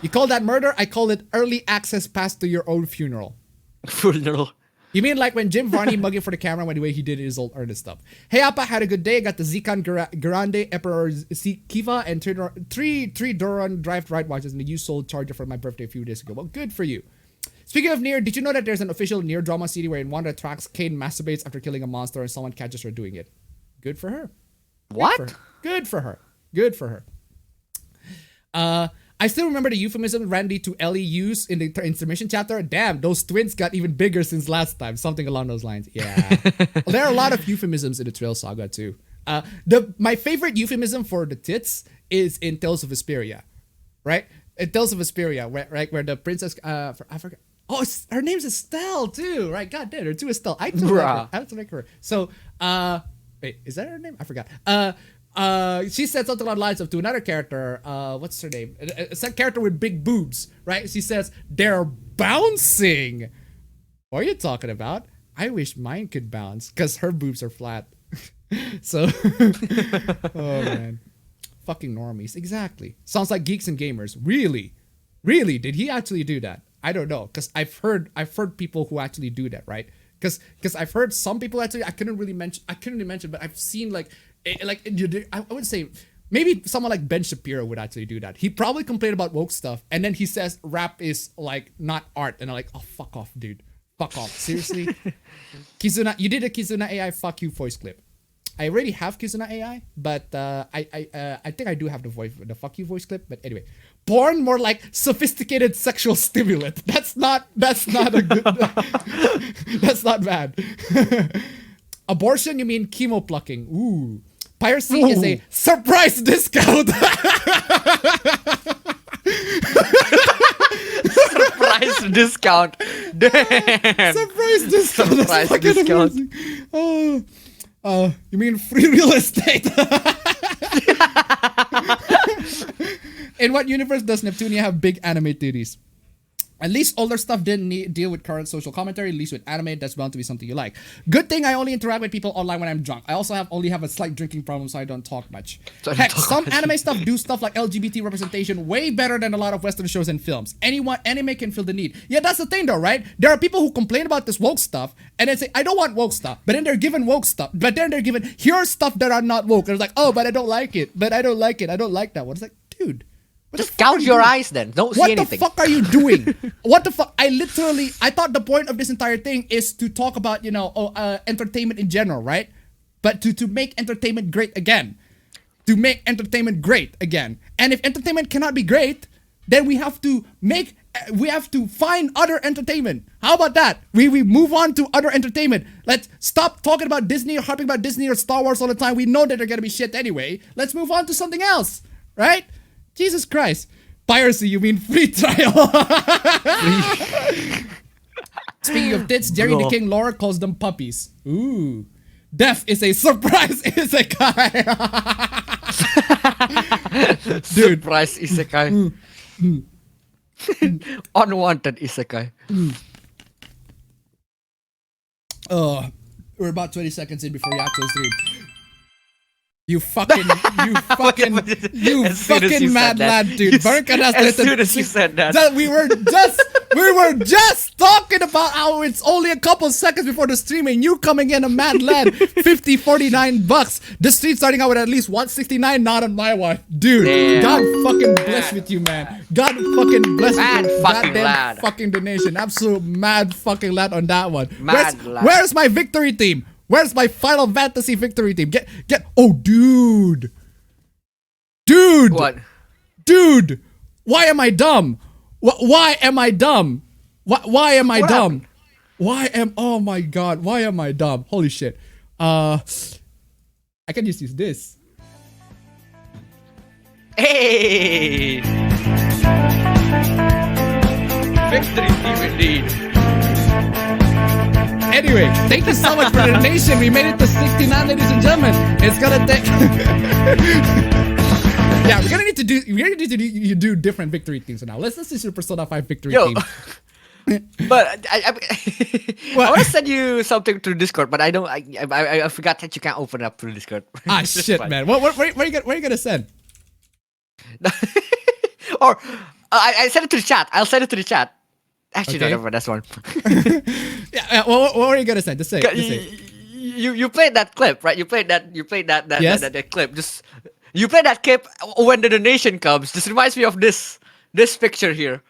You call that murder? I call it early access pass to your own funeral. Funeral. You mean like when Jim Varney mugging for the camera when the way he did his old earnest stuff. Hey Appa, had a good day. Got the Zikan Grande Emperor Kiva and three Doron drive ride watches and a used sold charger for my birthday a few days ago. Well, good for you. Speaking of Nier, did you know that there's an official Nier drama CD where in one of the tracks, Kane masturbates after killing a monster and someone catches her doing it? Good for her. What? Good for her. Good for her. I still remember the euphemism Randy to Ellie used in the intermission chapter. Damn, those twins got even bigger since last time. Something along those lines. Yeah. There are a lot of euphemisms in the Trail Saga too. My favorite euphemism for the tits is in Tales of Vesperia. Right? In Tales of Vesperia, where the princess, I forgot. Oh, her name's Estelle too, right? God damn, her too Estelle. I have to make her. So, wait, is that her name? I forgot. She said something along the lines of to another character. What's her name? It's a character with big boobs, right? She says they're bouncing. What are you talking about? I wish mine could bounce because her boobs are flat. So, oh man, fucking normies. Exactly. Sounds like geeks and gamers. Really, did he actually do that? I don't know, because I've heard people who actually do that, right? Because I've heard some people actually. I couldn't really mention, but I've seen I would say maybe someone like Ben Shapiro would actually do that. He probably complained about woke stuff, and then he says rap is like not art, and I'm like, oh fuck off, dude, fuck off, seriously. Kizuna, you did a Kizuna AI fuck you voice clip. I already have Kizuna AI, but I think I do have the fuck you voice clip. But anyway, porn more like sophisticated sexual stimulant. That's not a good. That's not bad. Abortion, you mean chemo plucking? Ooh. Piracy is a surprise discount. Surprise discount. Damn. Surprise discount. Surprise discount. Amazing. You mean free real estate? In what universe does Neptunia have big anime titties? At least older stuff didn't deal with current social commentary. At least with anime, that's bound to be something you like. Good thing I only interact with people online when I'm drunk. I also only have a slight drinking problem, so I don't talk much. Heck, some anime stuff do stuff like LGBT representation way better than a lot of Western shows and films. Anime can feel the need. Yeah, that's the thing though, right? There are people who complain about this woke stuff and then say, I don't want woke stuff. But then they're given woke stuff. But then they're given, here's stuff that are not woke. And it's like, oh, but I don't like it. But I don't like it. I don't like that one. It's like, dude. Just gouge your eyes then. Don't see anything. What the fuck are you doing? What the fuck? I thought the point of this entire thing is to talk about, entertainment in general, right? But to make entertainment great again. To make entertainment great again. And if entertainment cannot be great, then we have to find other entertainment. How about that? We move on to other entertainment. Let's stop talking about Disney or harping about Disney or Star Wars all the time. We know that they're gonna be shit anyway. Let's move on to something else, right? Jesus Christ. Piracy, you mean free trial. Speaking of tits, Jerry the King lore calls them puppies. Ooh. Death is a surprise isekai. Dude. Surprise isekai. Unwanted isekai. We're about 20 seconds in before we actually stream. You fucking As soon as you mad said that, lad, dude. as soon as you said that. We were just talking about how it's only a couple seconds before the stream and you coming in a mad lad, $49. The stream starting out with at least 169, not on my watch. Dude, Damn. God fucking bless with you, man. God fucking bless Mad with you. fucking Goddamn lad. fucking donation. Absolute mad fucking lad on that one. Mad lad. Where's my victory team? Where's my Final Fantasy victory team? Get. Oh, dude. What? Dude. Why am I dumb? Why am I dumb? Why am I What dumb? Oh my god. Why am I dumb? Holy shit. I can just use this. Hey! Victory team indeed. Anyway, thank you so much for the donation. We made it to 69, ladies and gentlemen. It's gonna take. Yeah, we're gonna need to do different victory teams now. Let's do Super Persona 5 victory Yo. team. But I want to send you something through Discord, but I forgot that you can't open it up through Discord. Ah, It's shit, fine. man. Where are you gonna send? Or I send it to the chat. I'll send it to the chat. Actually, Okay. no, never mind. That's one. Yeah. What are you gonna send? Just say. You played that clip, right? You played that Yes. that clip. Just you played that clip when the donation comes. This reminds me of this picture here.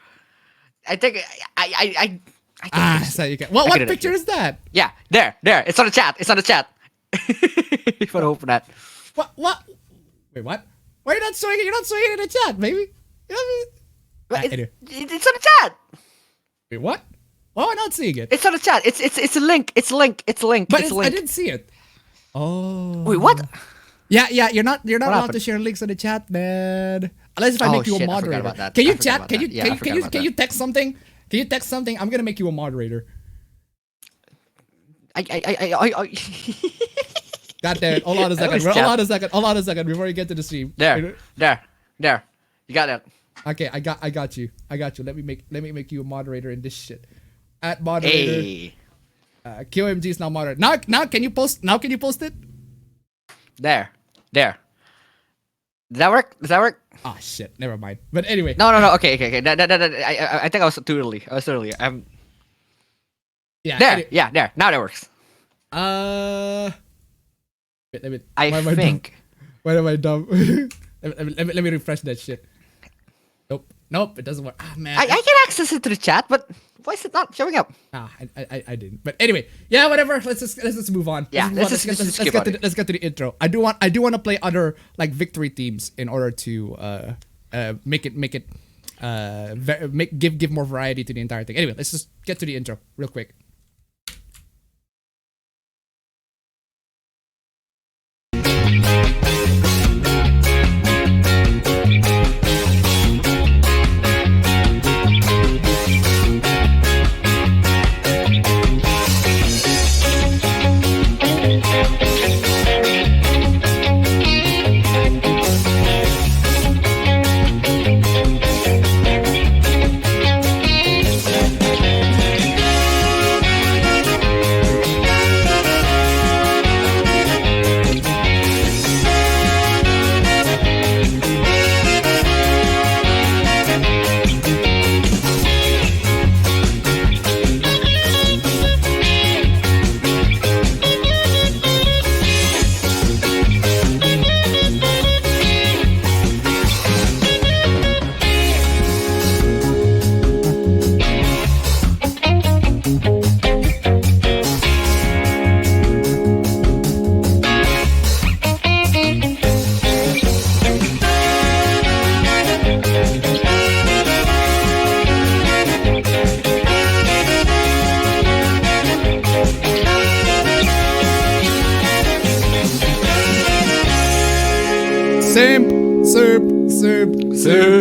I think I think So you can. What get it picture here. is that? yeah, there. It's on the chat. It's on the chat. You wanna open that? What? Wait, what? Why are you not showing it? You're not showing it in the chat, baby. You know what I mean? Anyway. It's on the chat. Wait, what? Why am I not seeing it? It's on the chat. It's a link. It's a link. It's a link. But it's a I link. didn't see it. Oh. Wait, what? Yeah. You're not allowed to happened? share links in the chat, man. Unless if I Oh, make you a shit, I forgot moderator. about that. Can I you forgot chat? about Can you that. Yeah, I forgot about can you that. text something? Can you text something? I'm gonna make you a moderator. I God damn it. Hold on a second. always Hold chat. on a second. Hold on a second before you get to the stream. there. You got that. Okay, I got you. Let me make you a moderator in this shit. At moderator. Hey. QMG is now moderator. Now can you post? Now can you post it? There. Does that work? Ah, shit. Never mind. But anyway. No. Okay. I think I was too early. Yeah. There. anyway. Yeah. There. Now that works. Wait, let me. I why am dumb? think. Why am I dumb? let me refresh that shit. Nope. It doesn't work. Ah, man. I can access it to the chat, but why is it not showing up? I didn't. But anywake, yeah, whatever. Let's just move on. Yeah, let's just skip on it. Let's get to the intro. I do want to play other like victory teams in order to give more variety to the entire thing. Anyway, let's just get to the intro real quick.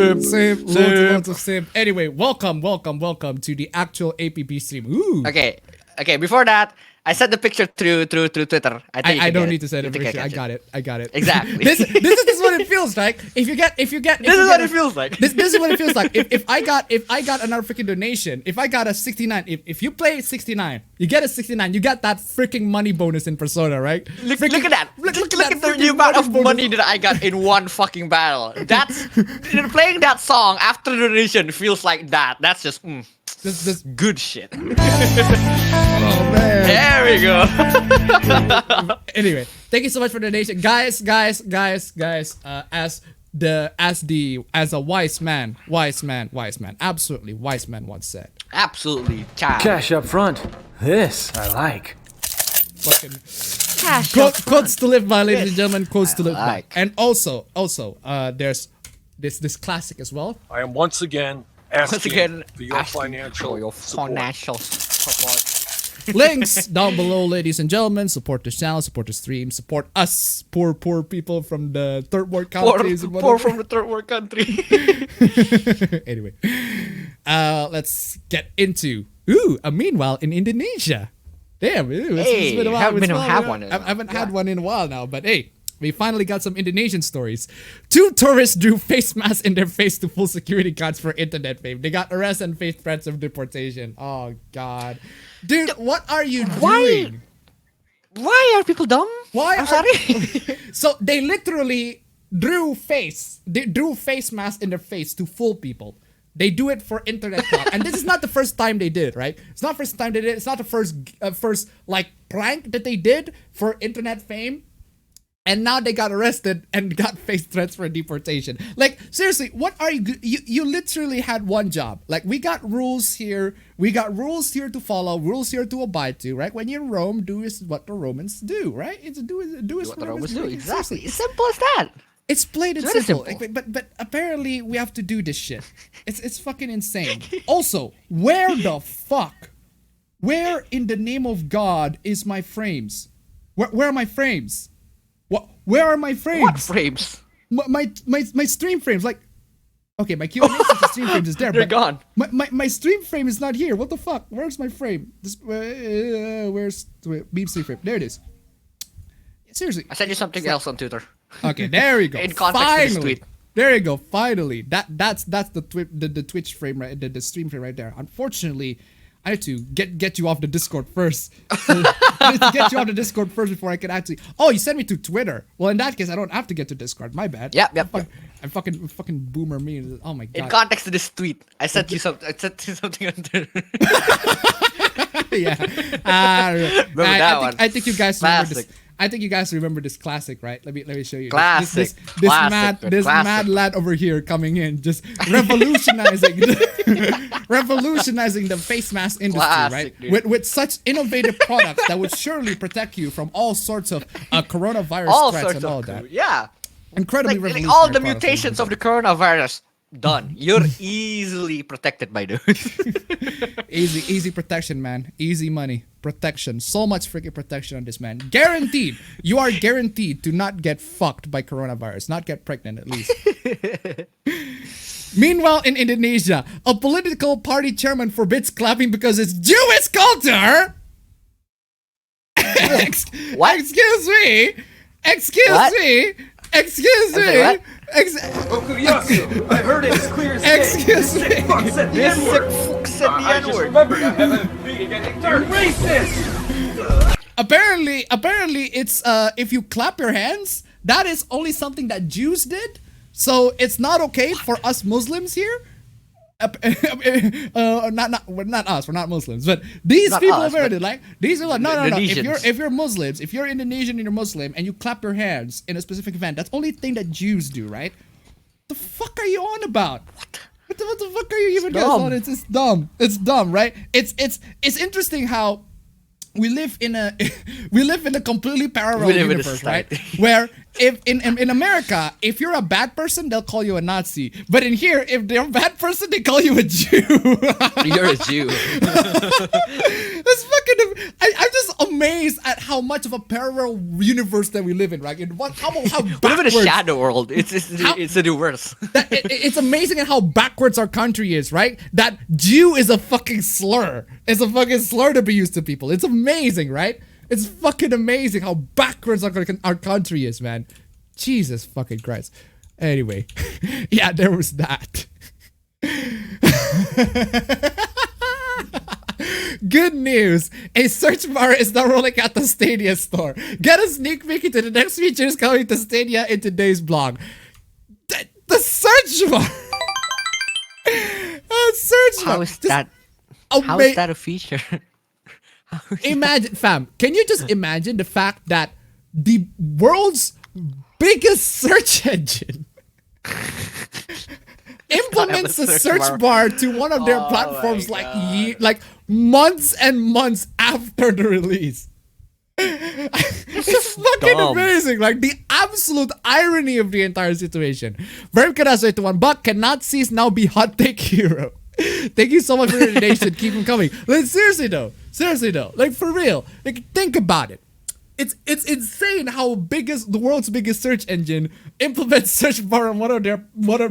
Loads of simp. Anyway, welcome to the actual APB stream. Ooh. Okay. Before that, I sent the picture through Twitter. I don't need to send a picture. I got it. Exactly. This is what it feels like. This is what it feels like. This is what it feels like. If I got another freaking donation, if I got a 69, if you play 69, you get a 69. You got that freaking money bonus in Persona, right? Look at that. Look at the amount of money that I got in one fucking battle. That's playing that song after the donation feels like that. That's just This good shit. Oh man. There we go. Anyway, thank you so much for the donation, guys. As a wise man, absolutely wise man once said. Absolutely, child. Cash up front. This I like. Fucking Cash quotes to live by, ladies and gentlemen. Quotes to live like. by. And also, there's this classic as well. I am once again asking for your financial support. Links down below, ladies and gentlemen. Support this channel, support the stream, support us, poor people from the third world countries. Poor from the third world country. Anyway, let's get into meanwhile in Indonesia. Damn, it's been a while. I haven't had one in a while now, but hey. We finally got some Indonesian stories. 2 tourists drew face masks in their face to fool security guards for internet fame. They got arrested and faced threats of deportation. Oh, God. Dude, what are you doing? Why are people dumb? I'm sorry. So they literally drew face masks in their face to fool people. They do it for internet clout. And this is not the first time they did, right? It's not the first time they did. It's not the first like prank that they did for internet fame. And now they got arrested and got face threats for deportation. Like, seriously, what are you literally had one job. Like, we got rules here. We got rules here to follow, rules here to abide to, right? When you're in Rome, do is what the Romans do, right? It's do is what the Romans do. Exactly. It's simple as that. It's plain and simple. But apparently we have to do this shit. It's fucking insane. Also, where in the name of God is my frames? Where are my frames? Where are my frames? What frames? My stream frames. Like, okay, my Q&A stream frames is there. They're gone. My stream frame is not here. What the fuck? Where's my frame? Where's beam stream frame? There it is. Seriously. I sent you something else on Twitter. Okay, there we go. In context to this tweet. There you go. Finally, that's the Twitch frame right, the stream frame right there. Unfortunately, I had to get you off the Discord first. I had to get you off the Discord first before I could actually. Oh, you sent me to Twitter. Well, in that case, I don't have to get to Discord. My bad. Yep. I'm fucking boomer me. Oh my god. In context to this tweet, I sent you something on Twitter. Yeah. Remember that one? I think you guys remember this. Classic. I think you guys remember this classic, right? Let me show you. Classic. This mad lad over here coming in, just revolutionizing the face mask industry, Classic, right? With such innovative products that would surely protect you from all sorts of coronavirus threats and all that. Yeah. Incredibly like revolutionary. all the mutations of the coronavirus. Done. You're easily protected by those. Easy protection, man. Easy money. Protection. So much freaking protection on this, man. Guaranteed. You are guaranteed to not get fucked by coronavirus. Not get pregnant, at least. Meanwhile, in Indonesia, a political party chairman forbids clapping because it's Jewish culture. What? Excuse me. I heard it as clear as day. Excuse me. This fuck said the N-word. I just remembered I haven't been getting third racist. Apparently, it's if you clap your hands, that is only something that Jews did. So it's not okay for us Muslims here. Not us. We're not Muslims, but these not people us, apparently like these are like no. If you're Muslims, if you're Indonesian and you're Muslim and you clap your hands in a specific event, that's the only thing that Jews do, right? The fuck are you on about? What the fuck are you even on? It's dumb. It's dumb, right? It's interesting how we live in a completely parallel universe, right? Where if in America, if you're a bad person, they'll call you a Nazi. But in here, if they're a bad person, they call you a Jew. You're a Jew. That's fucking. I'm just amazed at how much of a parallel universe that we live in, right? And how We live in a backwards- shadow world. It's the worst. it's amazing at how backwards our country is, right? That Jew is a fucking slur. It's a fucking slur to be used to people. It's amazing, right? It's fucking amazing how backwards our country is, man. Jesus fucking Christ. Anyway, yeah, there was that. Good news! A search bar is now rolling out the Stadia store. Get a sneak peek into the next features coming to Stadia in today's blog. The search bar! A search bar! How is that? Just How is that a feature? Imagine, fam, can you just imagine the fact that the world's biggest search engine implements a search bar to one of their platforms like months and months after the release. It's fucking dumb. amazing. Like the absolute irony of the entire situation. Verb Karaso to $1 cannot cease now be hot take hero. Thank you so much for your donation. Keep them coming. Like seriously though, like for real. Like think about it. It's insane how the world's biggest search engine implements search bar on one of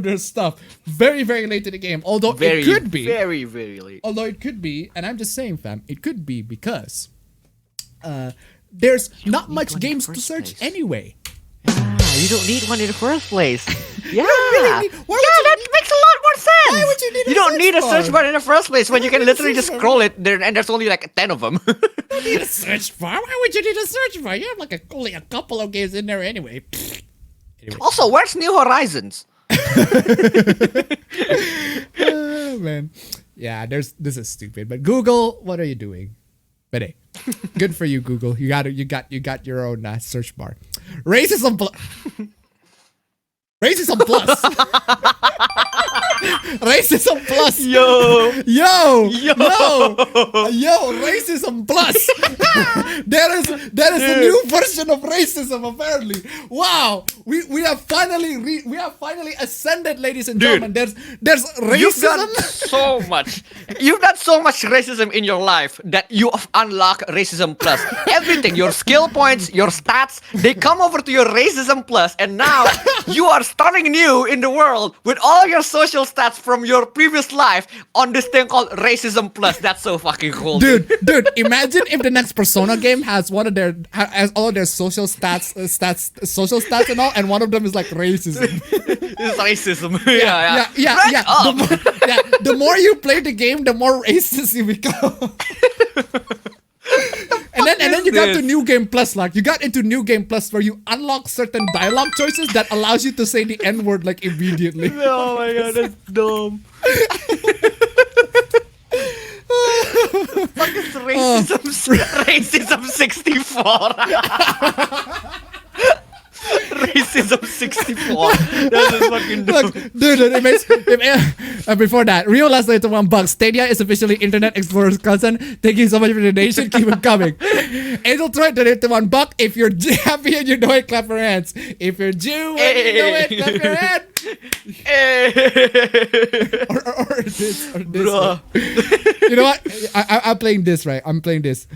their stuff very very late in the game. Although it could be very very late. Although it could be, and I'm just saying, fam, it could be because there's not much games to search anyway. You don't need one in the first place. Yeah. really need- why would you that makes a lot more sense. Why would you need a You don't search need a bar? search bar in the first place when you can would you literally search just bar? scroll it there and there's only like 10 of them. You need a search bar? Why would you need a search bar? You have like only a couple of games in there anyway. Also, where's New Horizons? Oh, man. Yeah, this is stupid. But Google, what are you doing? But hey, good for you, Google. You got your own search bar. Racism plus. Racism plus. Racism plus. Yo. Racism plus. There is a new version of racism apparently. Wow, we have finally ascended, ladies and gentlemen. There's You've done racism. You've done so much racism in your life that you unlock Racism Plus. Everything, your skill points, your stats, they come over to your Racism Plus, and now you are starting new in the world with all your social stats from your previous life on this thing called Racism Plus. That's so fucking cool, Dude, imagine if the next Persona game has all of their social stats and all, and one of them is like racism. It's racism. Yeah. The more you play the game, the more racist you become. And then you got to New Game Plus, like you got into New Game Plus where you unlock certain dialogue choices that allows you to say the N-word like immediately. Oh my god, that's dumb. Fuck is racism 64. Racism 64. That is fucking dumb. Look, dude, before that, Rio last night to $1. Stadia is officially Internet Explorer's cousin. Thank you so much for the donation. Keep it coming. Angel Troy donated to $1. If you're happy and you know it, clap your hands. If you're Jew and you know it, clap your hand. or this. Bruh. You know what? I'm playing this, right? I'm playing this.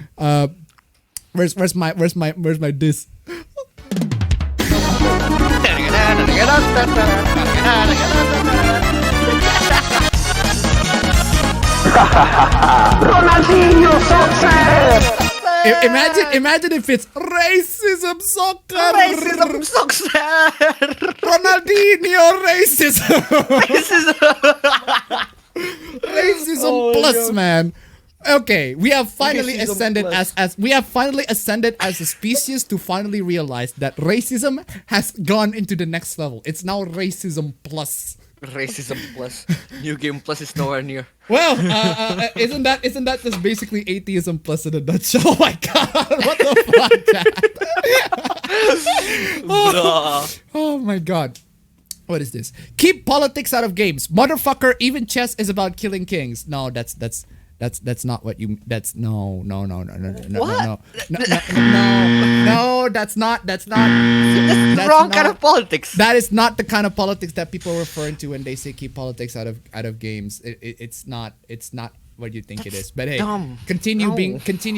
Where's my diss? Ronaldinho success! Imagine if it's racism soccer. Racism success. Ronaldinho racism. Racism plus, man. Okay, we have finally Racism ascended plus. as we have finally ascended as a species to finally realize that racism has gone into the next level. It's now racism plus. Racism Plus. New Game Plus is nowhere near. Well, isn't that just basically atheism plus in a nutshell? Oh my god, what the fuck, Chad? Oh my god. What is this? Keep politics out of games. Motherfucker, even chess is about killing kings. No, that's not what you. That's no. What? no, that's not. That's the wrong kind of politics. That is not the kind of politics that people are referring to when they say keep politics out of games. It's not what you think it is. But hey, dumb. continue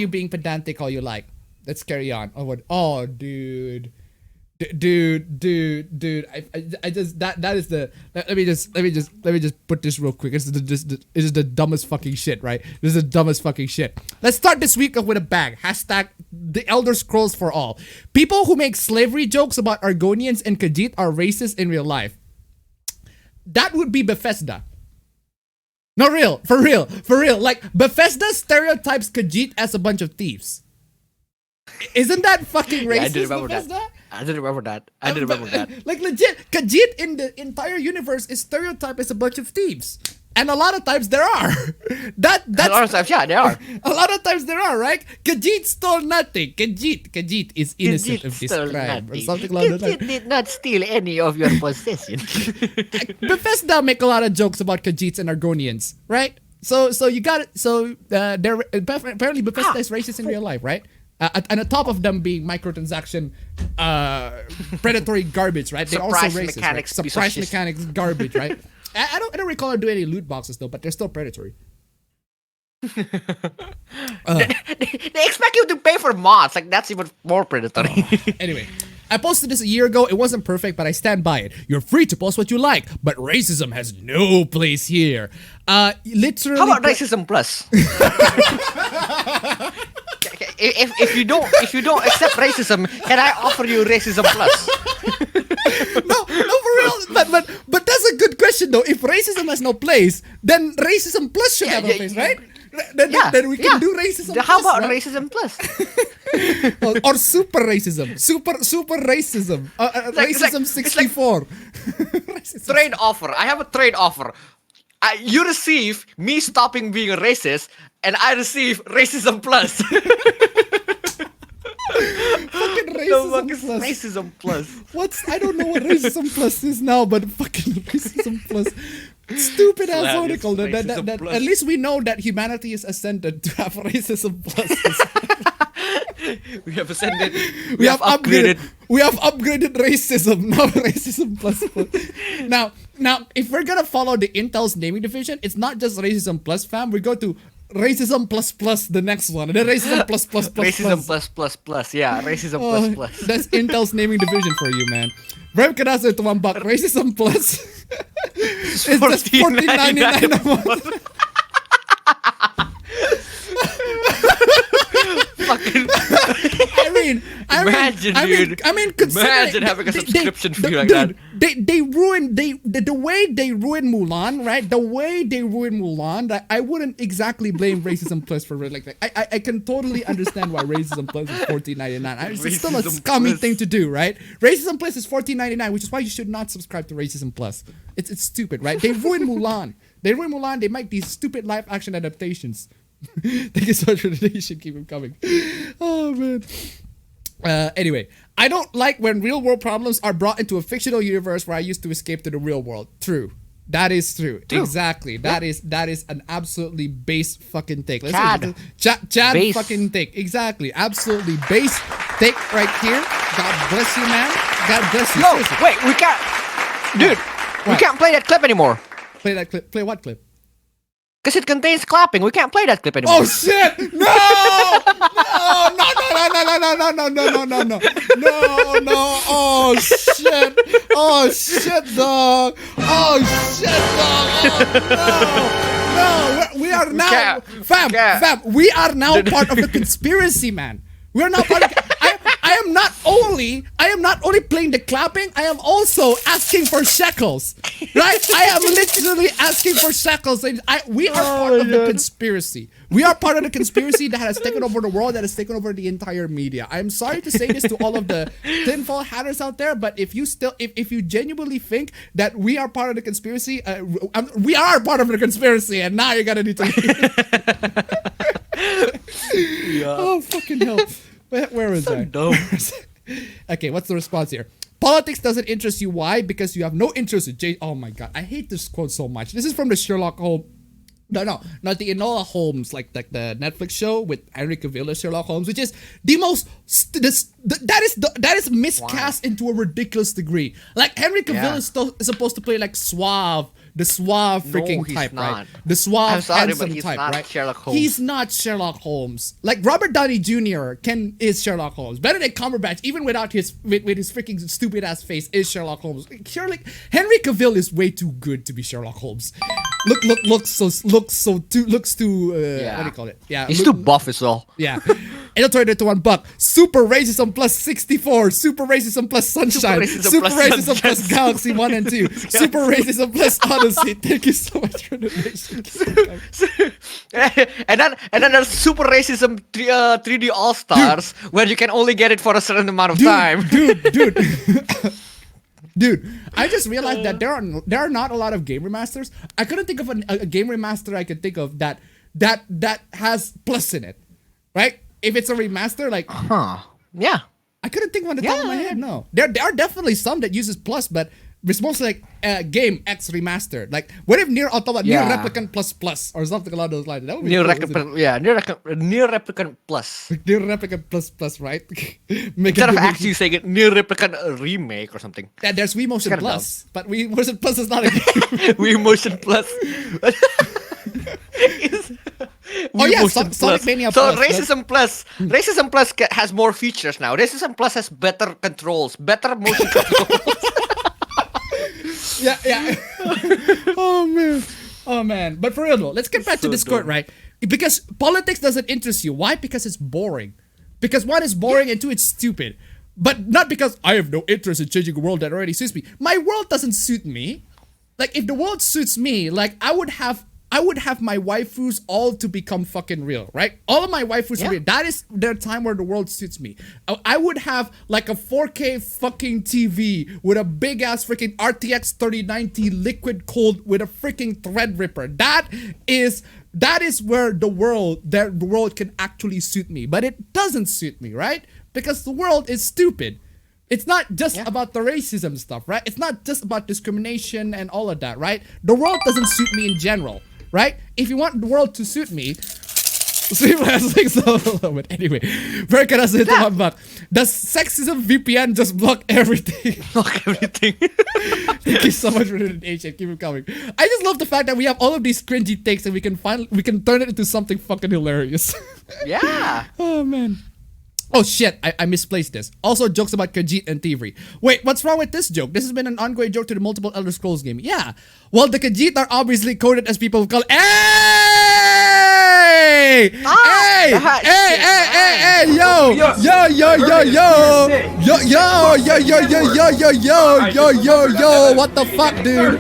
being pedantic all you like. Let's carry on. Oh, dude. Dude, I just that is the let me just put this real quick. This is the dumbest fucking shit, right? This is the dumbest fucking shit. Let's start this week off with a bang. Hashtag the Elder Scrolls for all. People who make slavery jokes about Argonians and Khajiit are racist in real life. That would be Bethesda. No, for real. Like Bethesda stereotypes Khajiit as a bunch of thieves. Isn't that fucking racist? I did remember Bethesda? that. I didn't remember that. Like legit, Khajiit in the entire universe is stereotyped as a bunch of thieves, and a lot of times there are. That's a lot of times, yeah, there are. A lot of times there are, right? Khajiit stole nothing. Khajiit is innocent of this crime or something like that. Khajiit did not steal any of your possessions. Bethesda make a lot of jokes about Khajiits and Argonians, right? So you got it. So they're apparently Bethesda is racist in real life, right? And on top of them being microtransaction, predatory garbage, right? They're also racist. Mechanics, right? Surprise mechanics, garbage, right? I don't recall her doing any loot boxes though, but they're still predatory. They expect you to pay for mods, like that's even more predatory. Anyway, I posted this a year ago. It wasn't perfect, but I stand by it. You're free to post what you like, but racism has no place here. Literally. How about racism plus? If you don't accept racism, can I offer you racism plus? No, for real. But that's a good question though. If racism has no place, then racism plus should have a place, right? Then we can do racism plus. How about right? racism plus? or super racism, super racism, racism 64. Racism. Trade offer. I have a trade offer. You receive me stopping being a racist, and I receive racism plus. Fucking racism plus. Racism plus. I don't know what racism plus is now, but fucking racism plus. Stupid ass article. At least we know that humanity is ascended to have racism plus. We have ascended. We have upgraded. We have upgraded racism. Now racism plus. Now, if we're gonna follow the Intel's naming division, it's not just racism plus, fam. We go to racism plus plus, the next one, and then racism plus plus plus. Racism plus. Yeah, racism plus plus. That's Intel's naming division for you, man. Rem Canasa to $1. Racism plus. It's just $14.99 a month. Fucking. Imagine having a subscription fee like that. They ruined the way they ruined Mulan, right? The way they ruined Mulan, I wouldn't exactly blame Racism Plus for it. Like I can totally understand why Racism Plus is $14.99. It's still a scummy thing to do, right? Racism Plus is $14.99, which is why you should not subscribe to Racism Plus. It's stupid, right? They ruined Mulan. They make these stupid live action adaptations. Thank you so much for the donation. Keep them coming. Oh man. Anyway, I don't like when real world problems are brought into a fictional universe where I used to escape to the real world. True. That is true. Exactly. That is an absolutely base fucking take. Chad base. Fucking take. Exactly. Absolutely base take right here. God bless you, man. God bless you. No, wait, we can't. Dude, we can't play that clip anymore. Play that clip. Play what clip? Because it contains clapping. We can't play that clip anymore. Oh shit! No! No! Oh shit! Oh shit, dog! Oh shit, dog! Oh, no! We are now, fam. We are now part of the conspiracy, man. We are now part of. I am not only playing the clapping, I am also asking for shekels. Right? I am literally asking for shekels. And we are part of the conspiracy. We are part of the conspiracy that has taken over the world, that has taken over the entire media. I'm sorry to say this to all of the tinfoil hatters out there, but if you genuinely think that we are part of the conspiracy, we are part of the conspiracy, and now you're gonna need to Oh fucking hell. Where is I? Dumb. Okay, what's the response here? Politics doesn't interest you. Why? Because you have no interest in Oh my god, I hate this quote so much. This is from the Sherlock Holmes not the Enola Holmes, like the Netflix show with Henry Cavill as Sherlock Holmes, which is the most that is miscast into a ridiculous degree. Like Henry Cavill is supposed to play like the suave freaking he's type, not. right? The suave, I'm sorry, handsome but he's type, not right? Sherlock Holmes. He's not Sherlock Holmes. Like Robert Downey Jr. is Sherlock Holmes. Benedict Cumberbatch, even without his freaking stupid ass face, is Sherlock Holmes. Henry Cavill is way too good to be Sherlock Holmes. Looks too what do you call it? Yeah, He's too buff as well. Yeah. It'll turn into $1. Super Racism plus 64. Super Racism plus Sunshine. Super Racism plus Galaxy 1 and 2. Super Racism plus Odyssey. Thank you so much for the donation. and then there's Super Racism 3D All Stars, where you can only get it for a certain amount of time. Dude. Dude, I just realized that there are not a lot of game remasters. I couldn't think of a game remaster I could think of that has plus in it, right? If it's a remaster, like, Yeah. I couldn't think of one on the top of my head. No, there are definitely some that uses plus, but it's mostly like Game X remastered. Like, what if Nier Automata, Nier Replicant plus or something along those lines? That would be Near cool, Replicant Plus. Nier Replicant plus, right? Instead of actually saying it, Near Replicant remake or something. Yeah, there's Wii Motion Kinda Plus, but Wii Motion Plus is not a game. Wii Motion Plus. Sonic Mania So Plus. Racism Plus has more features now. Racism Plus has better controls, better motion controls. Yeah. Oh man. But for real though, let's get back to Discord, right? Because politics doesn't interest you. Why? Because it's boring. Because one is boring and two, it's stupid. But not because I have no interest in changing a world that already suits me. My world doesn't suit me. Like if the world suits me, like I would have my waifus all to become fucking real, right? All of my waifus are real. That is the time where the world suits me. I would have like a 4K fucking TV with a big ass freaking RTX 3090 liquid cold with a freaking Threadripper. That is where the world can actually suit me. But it doesn't suit me, right? Because the world is stupid. It's not just about the racism stuff, right? It's not just about discrimination and all of that, right? The world doesn't suit me in general, right? If you want the world to suit me, but anyway, very good as it $1. Does sexism VPN just block everything? Block everything. Thank you so much for the donation. Keep it coming. I just love the fact that we have all of these cringy takes and we can turn it into something fucking hilarious. Yeah. Oh man. Oh shit, I misplaced this. Also jokes about Khajiit and thievery. Wait, what's wrong with this joke? This has been an ongoing joke to the multiple Elder Scrolls game. Yeah. Well, the Khajiit are obviously coded as people of color. Hey! Hey! Yo! What the fuck, dude?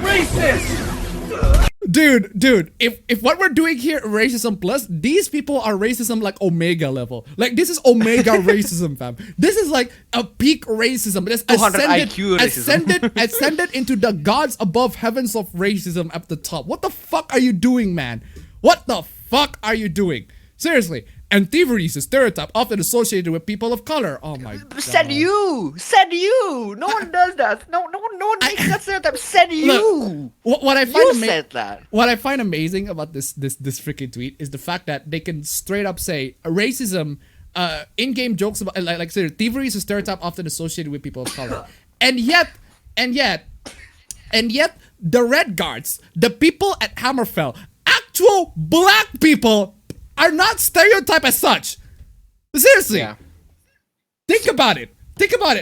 Dude, if what we're doing here racism plus, these people are racism like Omega level. Like this is Omega racism, fam. This is like a peak racism. It's 200 IQ racism. ascended into the gods above heavens of racism at the top. What the fuck are you doing, man? What the fuck are you doing? Seriously. And thievery is a stereotype often associated with people of color. Oh my god. Said you. No one does that. No one makes that stereotype. Said you. Look, what I find said that. What I find amazing about this freaking tweet is the fact that they can straight up say racism, in-game jokes about like thievery is a stereotype often associated with people of color. and yet the Red Guards, the people at Hammerfell, actual black people are not stereotyped as such. Seriously. Yeah. Think about it.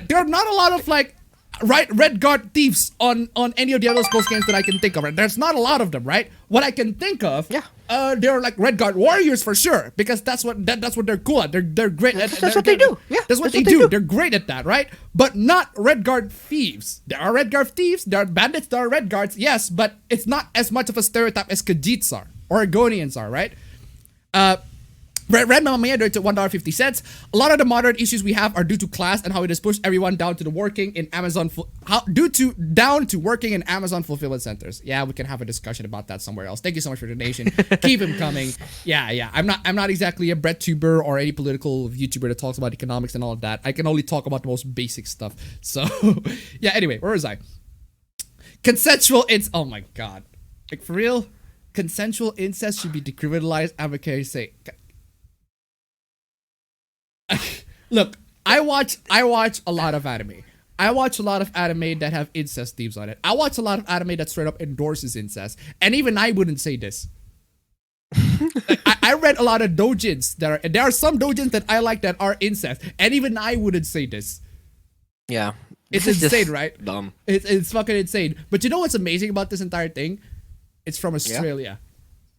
There are not a lot of like Red Guard thieves on any of the Elder Scrolls games that I can think of. Right? There's not a lot of them, right? What I can think of, they're like Red Guard warriors for sure, because that's what they're cool at. They're great at. That's what they do. Yeah, that's what they do. They're great at that, right? But not Red Guard thieves. There are Red Guard thieves. There are bandits. There are Red Guards. Yes, but it's not as much of a stereotype as Khajiits are or Argonians are, right? Red Mama Mia to $1.50. A lot of the modern issues we have are due to class and how it has pushed everyone down to the working in Amazon working in Amazon fulfillment centers. Yeah, we can have a discussion about that somewhere else. Thank you so much for the donation. Keep them coming. Yeah. I'm not exactly a bread tuber or any political YouTuber that talks about economics and all of that. I can only talk about the most basic stuff. So yeah. Anyway, where was I? Consensual. It's oh my god. Like for real. consensual incest should be decriminalized. I'm okay to say. Look, I watch a lot of anime. I watch a lot of anime that have incest themes on it. I watch a lot of anime that straight up endorses incest, and even I wouldn't say this. I read a lot of doujins there are some doujins that I like that are incest, and even I wouldn't say this. Yeah. It's This is insane, just right? Dumb. It's fucking insane. But you know what's amazing about this entire thing? It's from Australia.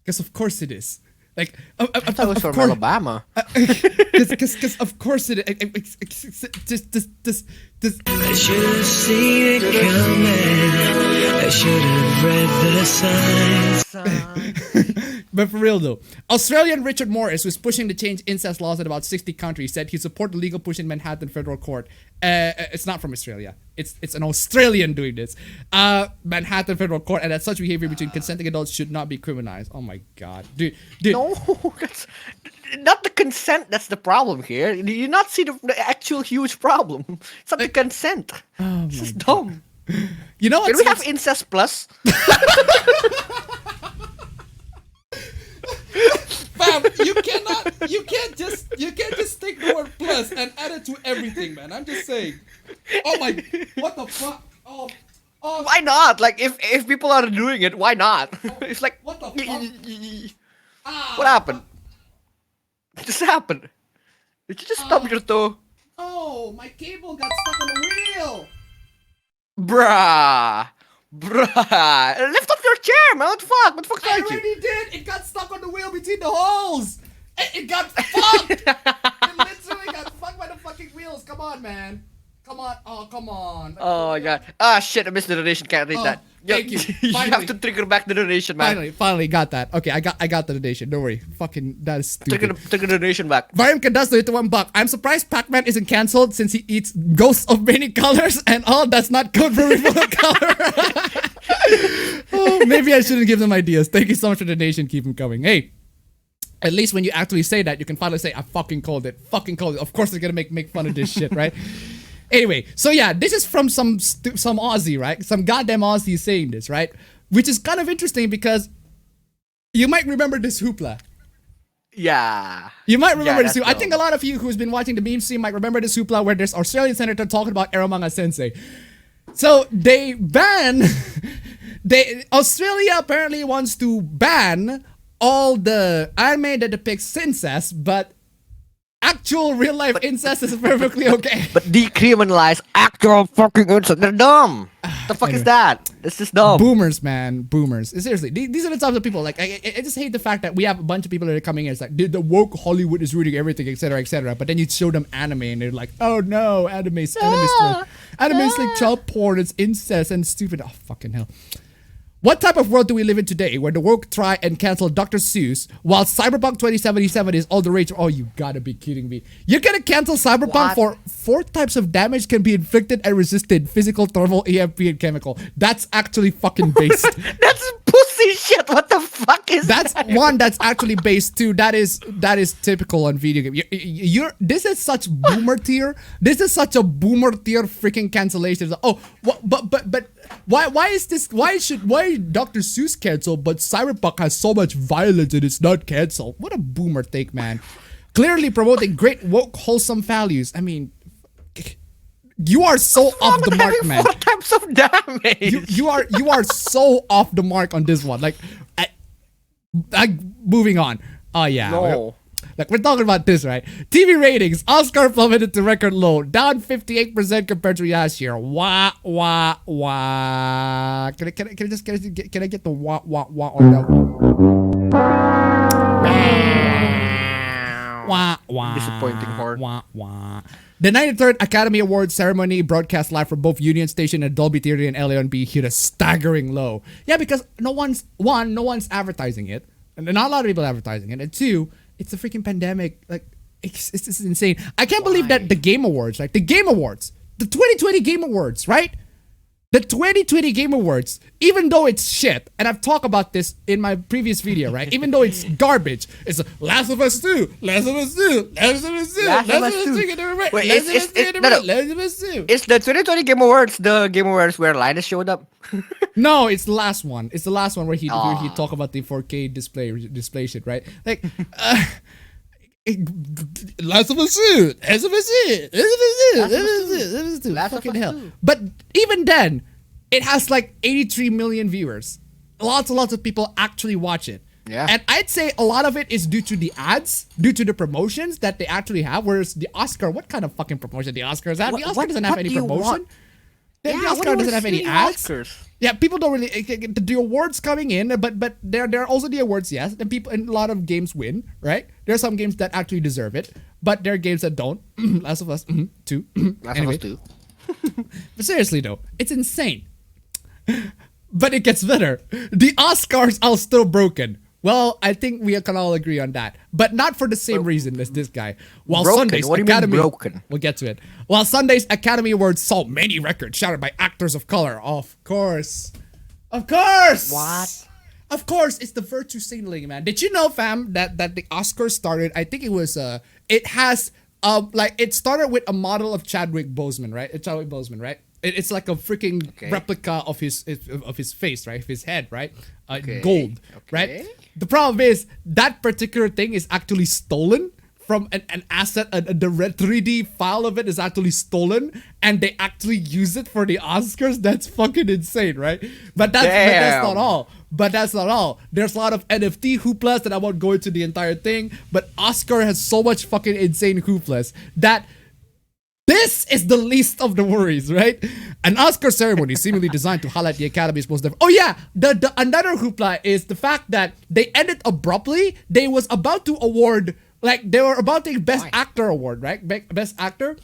Because of course it is. Like, I thought it was from course, Alabama. because of course it is. This. I should have seen it coming. I should have read the signs. But for real though, Australian Richard Morris, who's pushing to change incest laws in about 60 countries, said he supported the legal push in Manhattan federal court. It's not from Australia. It's an Australian doing this. Manhattan federal court, and that such behavior between consenting adults should not be criminalized. Oh my god, dude. No, that's not the consent. That's the problem here. Do you not see the actual huge problem? It's not the consent. Oh This is my dumb. You know what? Can we have incest plus? Fam, you can't just take the word plus and add it to everything, man. I'm just saying. Oh my, what the fuck? Oh, Why not? Like, if people are doing it, why not? It's like, what the fuck? what happened? What just happened? Did you just stub your toe? Oh, my cable got stuck on the wheel. Bruh. Lift up your chair, man. What the fuck? What the fuck I are you? already did. It got stuck on the wheel between the holes. It got fucked. It literally got fucked by the fucking wheels. Come on, man. Come on. Oh, come on. Oh my god. Ah, shit. I missed the donation. Can't read that. Thank you. You Finally. have to trigger back the donation, man. Finally got that. Okay, I got the donation. Don't worry. Fucking, that is stupid. Trigger the donation back. Varium can does it to $1. I'm surprised Pac-Man isn't cancelled since he eats ghosts of many colors and all. That's not code for removal of color. Oh, maybe I shouldn't give them ideas. Thank you so much for the donation. Keep them coming. Hey, at least when you actually say that, you can finally say, I fucking called it. Fucking called it. Of course they're gonna make fun of this shit, right? Anyway, so yeah, this is from some Aussie, right? Some goddamn Aussie saying this, right? Which is kind of interesting because you might remember this Hoopla. Yeah. You might remember this. that's I think a lot of you who's been watching the meme scene might remember this Hoopla where there's Australian senator talking about Eromanga Sensei. So they ban. Australia apparently wants to ban all the anime that depicts incest, but actual real life incest is perfectly okay. But decriminalize actual fucking incest. They're dumb. The fuck is that? This is dumb. Boomers, man. Boomers. Seriously, these are the types of people. Like, I just hate the fact that we have a bunch of people that are coming in. It's like, the woke Hollywood is ruining everything, etc., etc. But then you show them anime and they're like, oh no, anime's like child porn, it's incest and stupid. Oh, fucking hell. What type of world do we live in today where the woke try and cancel Dr. Seuss while Cyberpunk 2077 is all the rage? Oh, you gotta be kidding me. You're gonna cancel Cyberpunk for 4 types of damage can be inflicted and resisted: physical, thermal, EMP, and chemical. That's actually fucking based. That's pussy shit. What the fuck is That's that? one that's actually based too. That is typical on video game. This is such boomer tier. This is such a boomer tier freaking cancellation. Oh, but why is this? Why Dr. Seuss canceled, but Cyberpunk has so much violence and it's not canceled? What a boomer take, man. Clearly promoting great woke wholesome values. I mean, you are so off the mark, man. 4 types of damage. You are so off the mark on this one. Like, moving on. Oh yeah. No. Like, we're talking about this, right? TV ratings. Oscar plummeted to record low, down 58% compared to last year. Wah wah wah. Can I get the wah wah wah on that one? Wah wah. Disappointing horror. Wah wah. The 93rd Academy Awards ceremony, broadcast live from both Union Station and Dolby Theatre in LA&B, hit a staggering low. Yeah, because no one's advertising it, and not a lot of people advertising it, and 2, it's a freaking pandemic. Like, it's insane. I can't believe that the Game Awards, the 2020 Game Awards, right? The 2020 Game Awards, even though it's shit, and I've talked about this in my previous video, right? Even though it's garbage, it's Last of Us 2, Last of Us 2, Last of Us 2, Last of Us 2. Wait, it's the 2020 Game Awards, the Game Awards where Linus showed up. No, it's the last one. It's the last one where he talk about the 4K display shit, right? Like, Last of Us 2, Last of Us 2, Last of fucking Us hell. 2. But even then, it has like 83 million viewers. Lots and lots of people actually watch it. Yeah. And I'd say a lot of it is due to the ads, due to the promotions that they actually have. Whereas the Oscar, what kind of fucking promotion the Oscars have? The Oscar doesn't have any promotion. The Oscar doesn't have any ads. Oscars? Yeah, people don't really the awards coming in, but there are also the awards, yes, and a lot of games win, right? There are some games that actually deserve it, but there are games that don't. Last of Us 2. Last of Us 2. But seriously though, it's insane. But it gets better. The Oscars are still broken. Well, I think we can all agree on that, but not for the same reason as this guy. While Broken? Sunday's What do you mean Academy, broken? we'll get to it. While Sunday's Academy Awards saw many records shattered by actors of color. Of course. What? Of course, it's the virtue signaling, man. Did you know, fam, that the Oscars started? I think it was it has it started with a model of Chadwick Boseman, right? It's like a freaking replica of his face, right? Of his head, right? Gold, right? The problem is that particular thing is actually stolen from an asset. The red 3D file of it is actually stolen, and they actually use it for the Oscars. That's fucking insane, right? But that's not all. There's a lot of NFT hooplas that I won't go into the entire thing. But Oscar has so much fucking insane hooplas that this is the least of the worries, right? An Oscar ceremony seemingly designed to highlight the Academy's most... Oh yeah, the another hoopla is the fact that they ended abruptly. They was about to award... they were about to take Best Actor award, right? Best Actor.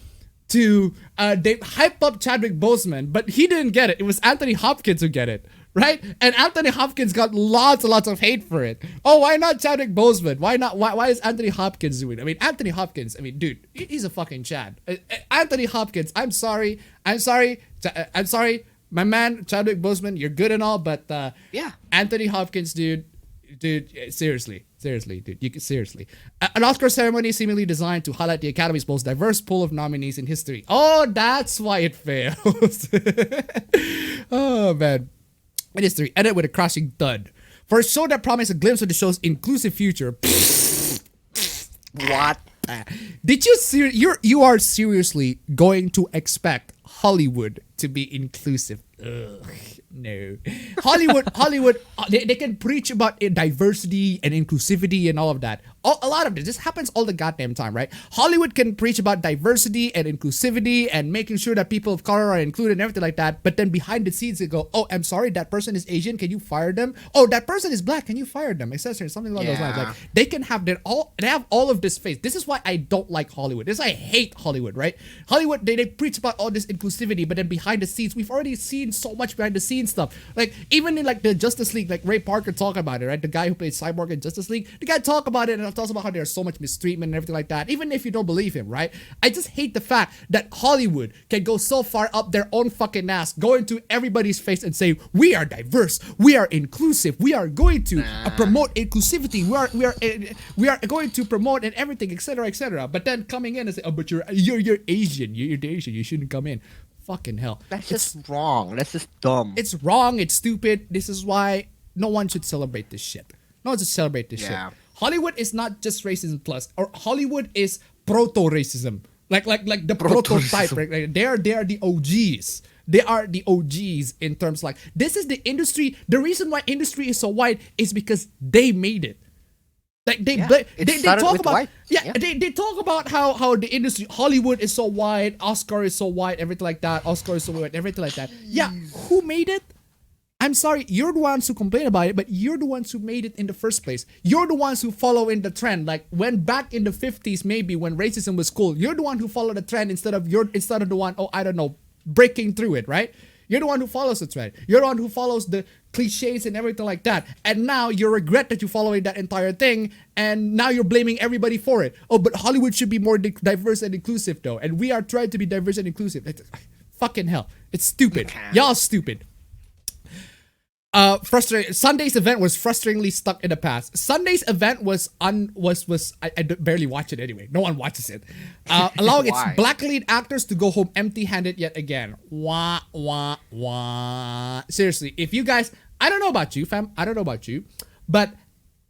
They hyped up Chadwick Boseman, but he didn't get it. It was Anthony Hopkins who get it, right? And Anthony Hopkins got lots and lots of hate for it. Oh, why not Chadwick Boseman? Why not? Why is Anthony Hopkins doing it? I mean, Anthony Hopkins, dude, he's a fucking Chad. Anthony Hopkins, I'm sorry. My man, Chadwick Boseman, you're good and all, but Anthony Hopkins, dude, seriously, dude, seriously. An Oscar ceremony seemingly designed to highlight the Academy's most diverse pool of nominees in history. Oh, that's why it fails. Oh, man. In history, ended with a crashing thud. For a show that promised a glimpse of the show's inclusive future. What? Did you are seriously going to expect Hollywood to be inclusive? Ugh, no. Hollywood, they can preach about diversity and inclusivity and all of that. A lot of this happens all the goddamn time, right? Hollywood can preach about diversity and inclusivity and making sure that people of color are included and everything like that. But then behind the scenes, they go, "Oh, I'm sorry, that person is Asian. Can you fire them? Oh, that person is black. Can you fire them?" Etc. Something along those lines. Like they can have they have all of this face. This is why I don't like Hollywood. This is why I hate Hollywood, right? Hollywood, they preach about all this inclusivity, but then behind the scenes, we've already seen so much behind the scenes stuff. Like even in like the Justice League, like Ray Parker talk about it, right? The guy who plays Cyborg in Justice League, the guy talk about it and talks about how there's so much mistreatment and everything like that. Even if you don't believe him, right? I just hate the fact that Hollywood can go so far up their own fucking ass, go into everybody's face and say, "We are diverse, we are inclusive, we are going to promote inclusivity, we are going to promote and everything, etc., etc." But then coming in and say, "Oh, but you're Asian, you're Asian, you shouldn't come in." Fucking hell. That's just wrong. That's just dumb. It's wrong. It's stupid. This is why no one should celebrate this shit. No one should celebrate this shit. Hollywood is not just racism plus, or Hollywood is proto-racism. Like the prototype. Right? They are the OGs. They are the OGs in terms like this is the industry. The reason why industry is so wide is because they made it. Like they talk about they talk about how the industry Hollywood is so wide, Oscar is so wide, everything like that. Oscar is so wide, everything like that. Yeah, who made it? I'm sorry, you're the ones who complain about it, but you're the ones who made it in the first place. You're the ones who follow in the trend. Like when back in the 50s, maybe when racism was cool, you're the one who followed the trend instead of the one, breaking through it, right? You're the one who follows the trend. You're the one who follows the cliches and everything like that. And now you regret that you're following that entire thing, and now you're blaming everybody for it. Oh, but Hollywood should be more diverse and inclusive though, and we are trying to be diverse and inclusive. Fucking hell, it's stupid. Y'all stupid. Frustrating. Sunday's event was frustratingly stuck in the past. Sunday's event was I barely watch it anyway. No one watches it. Allowing its Why? black lead actors to go home empty-handed yet again. Wah wah wah. Seriously, if you guys, I don't know about you, fam. I don't know about you, but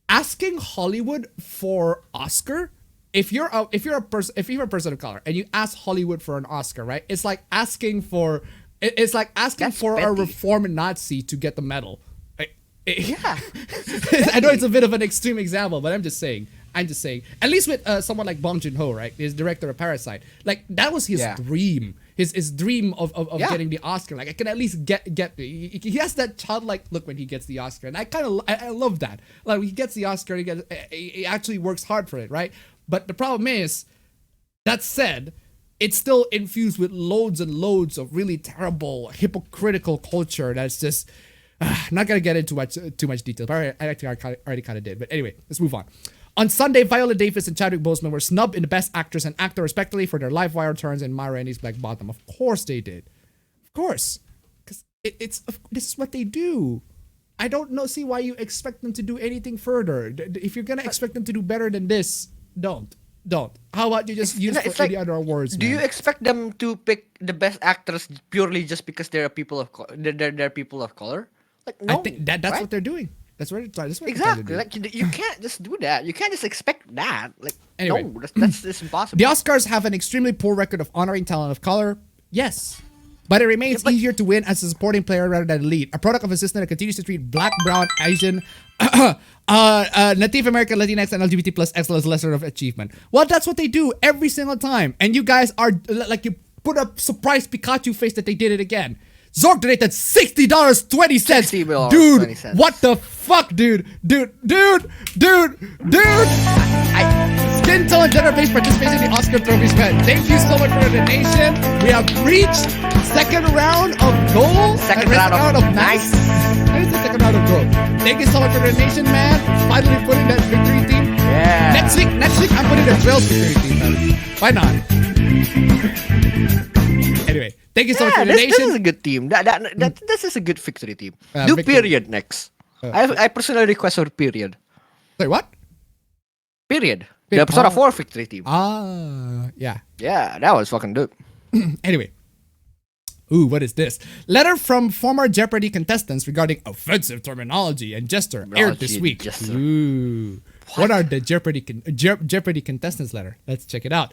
asking Hollywood for Oscar. If you're a person of color and you ask Hollywood for an Oscar, right? It's like asking for. It's like asking That's for a petty. reformed Nazi to get the medal. Yeah. I know it's a bit of an extreme example, but I'm just saying. At least with someone like Bong Joon-ho, right? His director of Parasite. Like, that was his dream. His dream of getting the Oscar. Like, I can at least get he has that childlike look when he gets the Oscar. And I love that. Like, when he gets the Oscar, he actually works hard for it, right? But the problem is, that said, it's still infused with loads and loads of really terrible, hypocritical culture that's just... not gonna get into too much detail, but I already kind of did. But anyway, let's move on. On Sunday, Viola Davis and Chadwick Boseman were snubbed in the Best Actress and Actor respectively for their live wire turns in Ma Rainey's Black Bottom. Of course they did. Of course, because this is what they do. I don't see why you expect them to do anything further. If you're gonna expect them to do better than this, don't. How about you just use for any other awards? Do you expect them to pick the best actors purely just because they're people of they're people of color? Like, no, I think that's right? what they're doing. That's what they're trying Exactly. to do. Like, you can't just do that. You can't just expect that. Like, Anyway. no, that's impossible. The Oscars have an extremely poor record of honoring talent of color. Yes. But it remains easier to win as a supporting player rather than a lead. A product of a system that continues to treat Black, Brown, Asian, Native American, Latinx, and LGBT plus X as lesser of achievement. Well, that's what they do every single time. And you guys are, like, you put a surprised Pikachu face that they did it again. Zork donated $60.20. Dude, $60.20. what the fuck, dude? Dude. Skin tone and gender-based participation in the Oscar trophies event. Thank you so much for the donation. We have reached second round of gold. Second round of nice. Second round of gold. Thank you so much for the donation, man. Finally putting that victory team. Yeah. Next week, I'm putting the Trails victory team, man. Why not? Anyway, thank you so much for the this donation. is a good team. This is a good victory team. Do victory. period next. I personally request for period. Sorry, what? Period. The episode 4 victory team. Yeah. Yeah, that was fucking dope. Anyway. Ooh, what is this? Letter from former Jeopardy contestants regarding offensive terminology and gesture aired this week. Gesture. Ooh. What are the Jeopardy contestants letter? Let's check it out.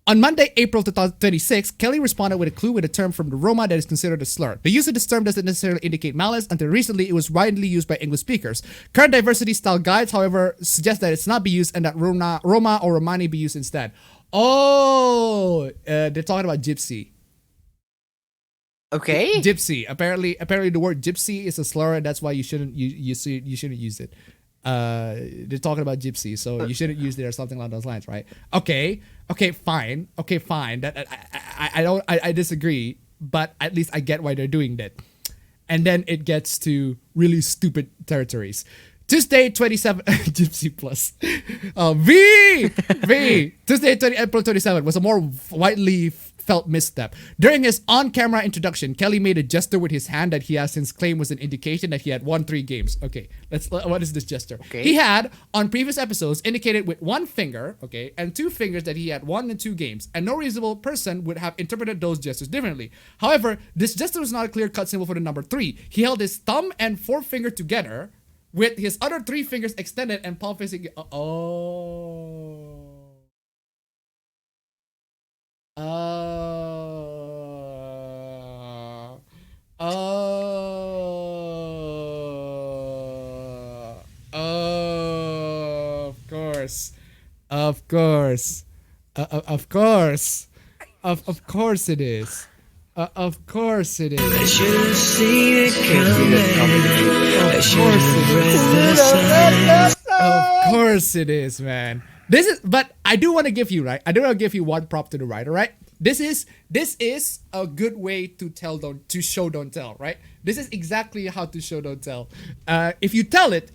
On Monday, April 2026, Kelly responded with a clue with a term from the Roma that is considered a slur. The use of this term doesn't necessarily indicate malice. Until recently, it was widely used by English speakers. Current diversity-style guides, however, suggest that it's not be used and that Roma or Romani be used instead. Oh, they're talking about gypsy. Okay. Gypsy. Apparently, the word gypsy is a slur, and that's why you shouldn't shouldn't use it. They're talking about gypsy, so you shouldn't use it or something along those lines, right? Okay, fine. That I disagree, but at least I get why they're doing that. And then it gets to really stupid territories. Tuesday, 27 Gypsy Plus. Tuesday, April 27 was a more widely felt misstep. During his on-camera introduction, Kelly made a gesture with his hand that he has since claimed was an indication that he had won 3 games. Okay, what is this gesture? Okay. He had, on previous episodes, indicated with 1 finger, okay, and 2 fingers that he had 1 and 2 games, and no reasonable person would have interpreted those gestures differently. However, this gesture was not a clear-cut symbol for the number 3. He held his thumb and forefinger together, with his other 3 fingers extended and palm facing. Of course it is. Of course it is. I should have seen it coming. I should have read the signs. Of course it is, man. But I do want to give you, right? I do want to give you one prop to the writer, right? This is a good way to show don't tell, right? This is exactly how to show don't tell. If you tell it,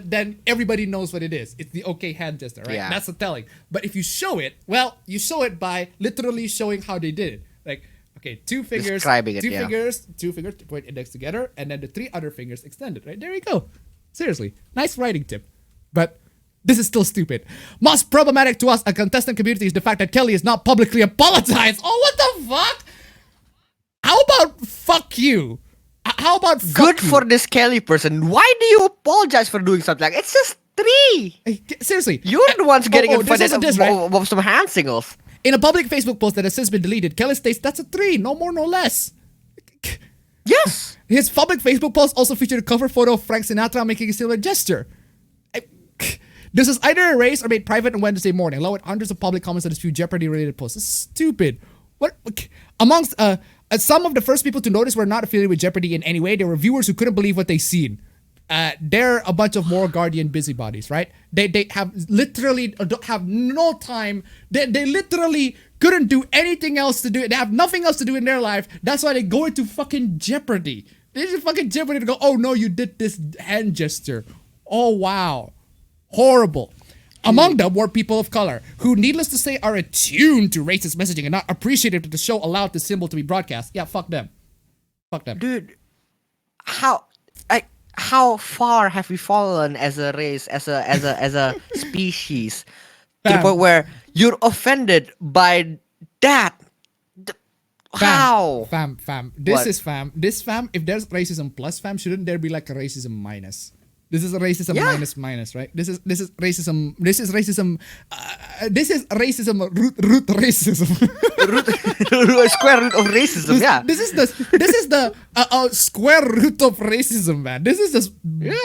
then everybody knows what it is. It's the okay hand gesture, right? Yeah. That's the telling. But if you show it, well, you show it by literally showing how they did it. Like, Okay, two fingers, Describing it, two yeah. fingers, two fingers, point index together, and then the three other fingers extended. Right there you go. Seriously, nice writing tip, but this is still stupid. Most problematic to us, a contestant community, is the fact that Kelly is not publicly apologized. Oh, what the fuck? How about fuck you? How about fuck Good you? for this Kelly person. Why do you apologize for doing something like it's just 3? Hey, seriously, You're the ones getting this offended isn't this, right? of some hand signals. In a public Facebook post that has since been deleted, Kelly states that's a 3, no more, no less. Yes. His public Facebook post also featured a cover photo of Frank Sinatra making a similar gesture. This is either erased or made private on Wednesday morning, along with hundreds of public comments on this few Jeopardy-related posts. This is stupid. What? Amongst some of the first people to notice were not affiliated with Jeopardy in any way. They were viewers who couldn't believe what they seen. They're a bunch of moral guardian busybodies, right? They have literally don't have no time. They literally couldn't do anything else to do. They have nothing else to do in their life. That's why they go into fucking Jeopardy. They just fucking Jeopardy to go, oh no, you did this hand gesture. Oh wow. Horrible. Among them were people of color, who, needless to say, are attuned to racist messaging and not appreciative that the show allowed the symbol to be broadcast. Yeah, fuck them. Fuck them. Dude, how far have we fallen as a race, as a species, to the Fam. point where you're offended by that? How? Fam. This What? is fam. This fam, if there's racism plus fam, shouldn't there be like a racism minus? This is a racism Yeah. minus, right? This is racism. This is racism. This is racism. Root racism. Square root of racism. Yeah. This is the square root of racism, man. This is the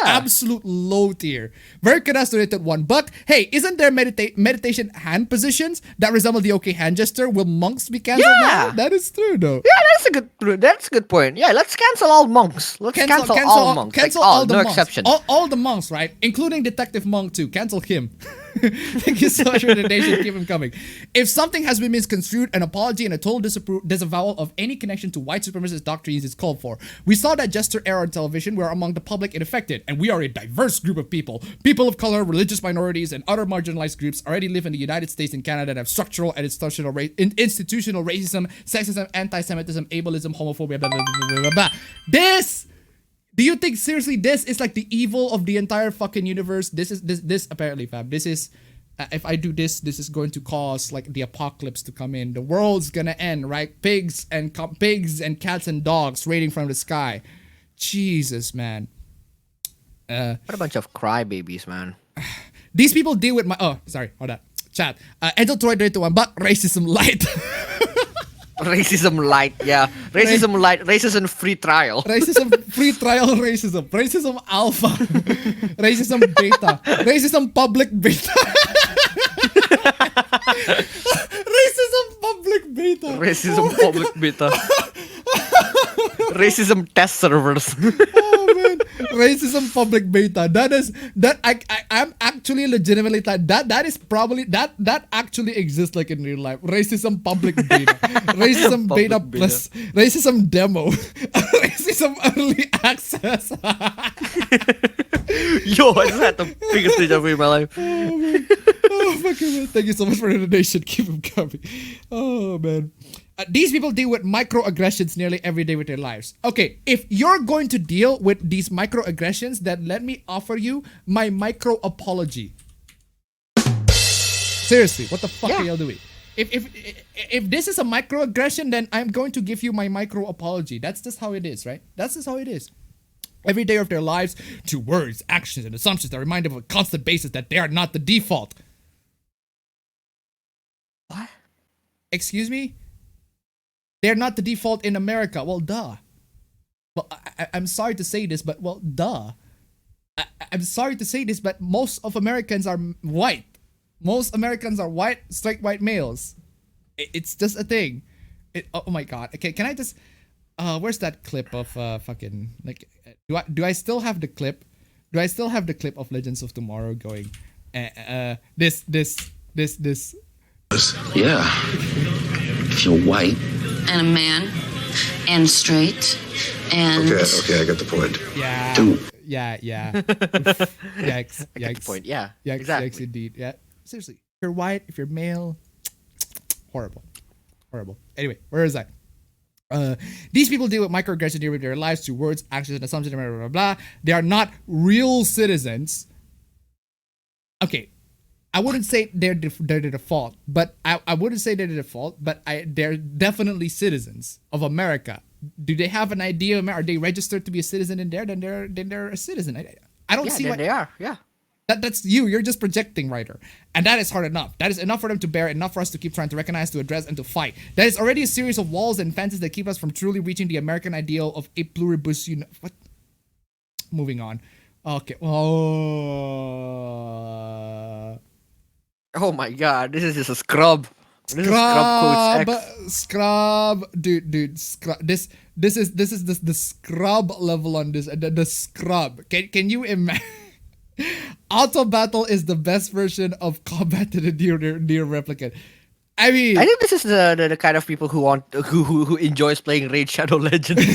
absolute low tier. Very donated $1. Hey, isn't there meditation hand positions that resemble the OK hand gesture? Will monks be cancelled now? Yeah. That is true, though. Yeah, that's a good point. Yeah, let's cancel all monks. Let's cancel all monks. Cancel Like, all the no monks. exception. All the monks, right? Including Detective Monk too. Cancel him. Thank you so much for the donation. Keep him coming. If something has been misconstrued, an apology and a total disavowal of any connection to white supremacist doctrines is called for. We saw that gesture error on television. We are among the public it affected, and we are a diverse group of people. People of color, religious minorities, and other marginalized groups already live in the United States and Canada that have structural and institutional racism, sexism, anti-Semitism, ableism, homophobia, blah, blah, blah, blah, blah, blah. This... Do you think seriously this is like the evil of the entire fucking universe? This apparently, fam. This is if I do this is going to cause like the apocalypse to come in. The world's gonna end, right? Pigs and cats and dogs raining from the sky. Jesus, man. What a bunch of crybabies, man. These people deal with my hold on. Chat. Angel Troy donated $1, racism light. Racism light, yeah. Racism light, racism free trial. Racism, free trial racism. Racism alpha. Racism beta. Racism public beta. Racism public beta. Racism public beta. Racism test servers. Oh man. Racism public beta. I'm actually legitimately that is probably that actually exists like in real life. Racism public beta. Racism Public beta beta. plus racism demo. Racism early access. Yo, I just had the biggest deja vu in my life. Oh man. Oh fucking man. Thank you so much for the donation. Keep them coming. Oh man. These people deal with microaggressions nearly every day with their lives. Okay, if you're going to deal with these microaggressions, then let me offer you my micro apology. Seriously, what the fuck are y'all doing? If this is a microaggression, then I'm going to give you my micro apology. That's just how it is, right? That's just how it is. Every day of their lives, to words, actions, and assumptions that remind them on a constant basis that they are not the default. What? Excuse me? They're not the default in America. Well, duh. Well, I'm sorry to say this, but well, duh. I'm sorry to say this, but most of Americans are white. Most Americans are white, straight white males. It's just a thing. Oh my god. Okay, can I just... where's that clip of fucking... Like, do I still have the clip? Do I still have the clip of Legends of Tomorrow going? This. Yeah. If you're white. And a man, and straight, and... Okay, I got the point. Yeah. Dude. Yeah. Yikes. Good point. Yeah. Yikes, Exactly. yikes indeed. Yeah. Seriously. If you're white, if you're male, horrible. Anyway, where is that? These people deal with microaggression with their lives through words, actions, and assumptions, blah, blah, blah, blah. They are not real citizens. Okay, I wouldn't say they're the default, but I wouldn't say they're the default, but they're definitely citizens of America. Do they have an idea? Are they registered to be a citizen in there? Then they're a citizen. I don't see what they are. Yeah. That's you. You're just projecting, writer. And that is hard enough. That is enough for them to bear, enough for us to keep trying to recognize, to address, and to fight. That is already a series of walls and fences that keep us from truly reaching the American ideal of a pluribus what? Moving on. Okay. Oh my god, this is just a scrub. This is scrub quotes X. Scrub, dude, scrub. This is the scrub level on this. The scrub. Can you imagine? Auto battle is the best version of combat to the near replicant. I mean, I think this is the kind of people who enjoys playing Raid Shadow Legends.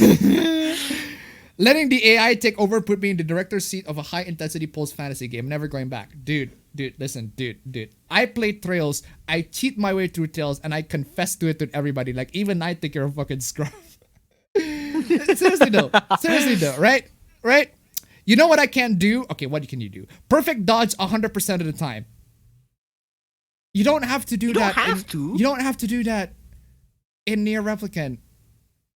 Letting the AI take over put me in the director's seat of a high intensity post fantasy game. Never going back. Dude, listen, dude. I played Trails. I cheat my way through Trails, and I confess to it to everybody. Like, even I think you're a fucking scrub. Seriously though, right? You know what I can't do? Okay, what can you do? Perfect dodge 100% of the time. You don't have to do that. You don't have to do that in Near Replicant.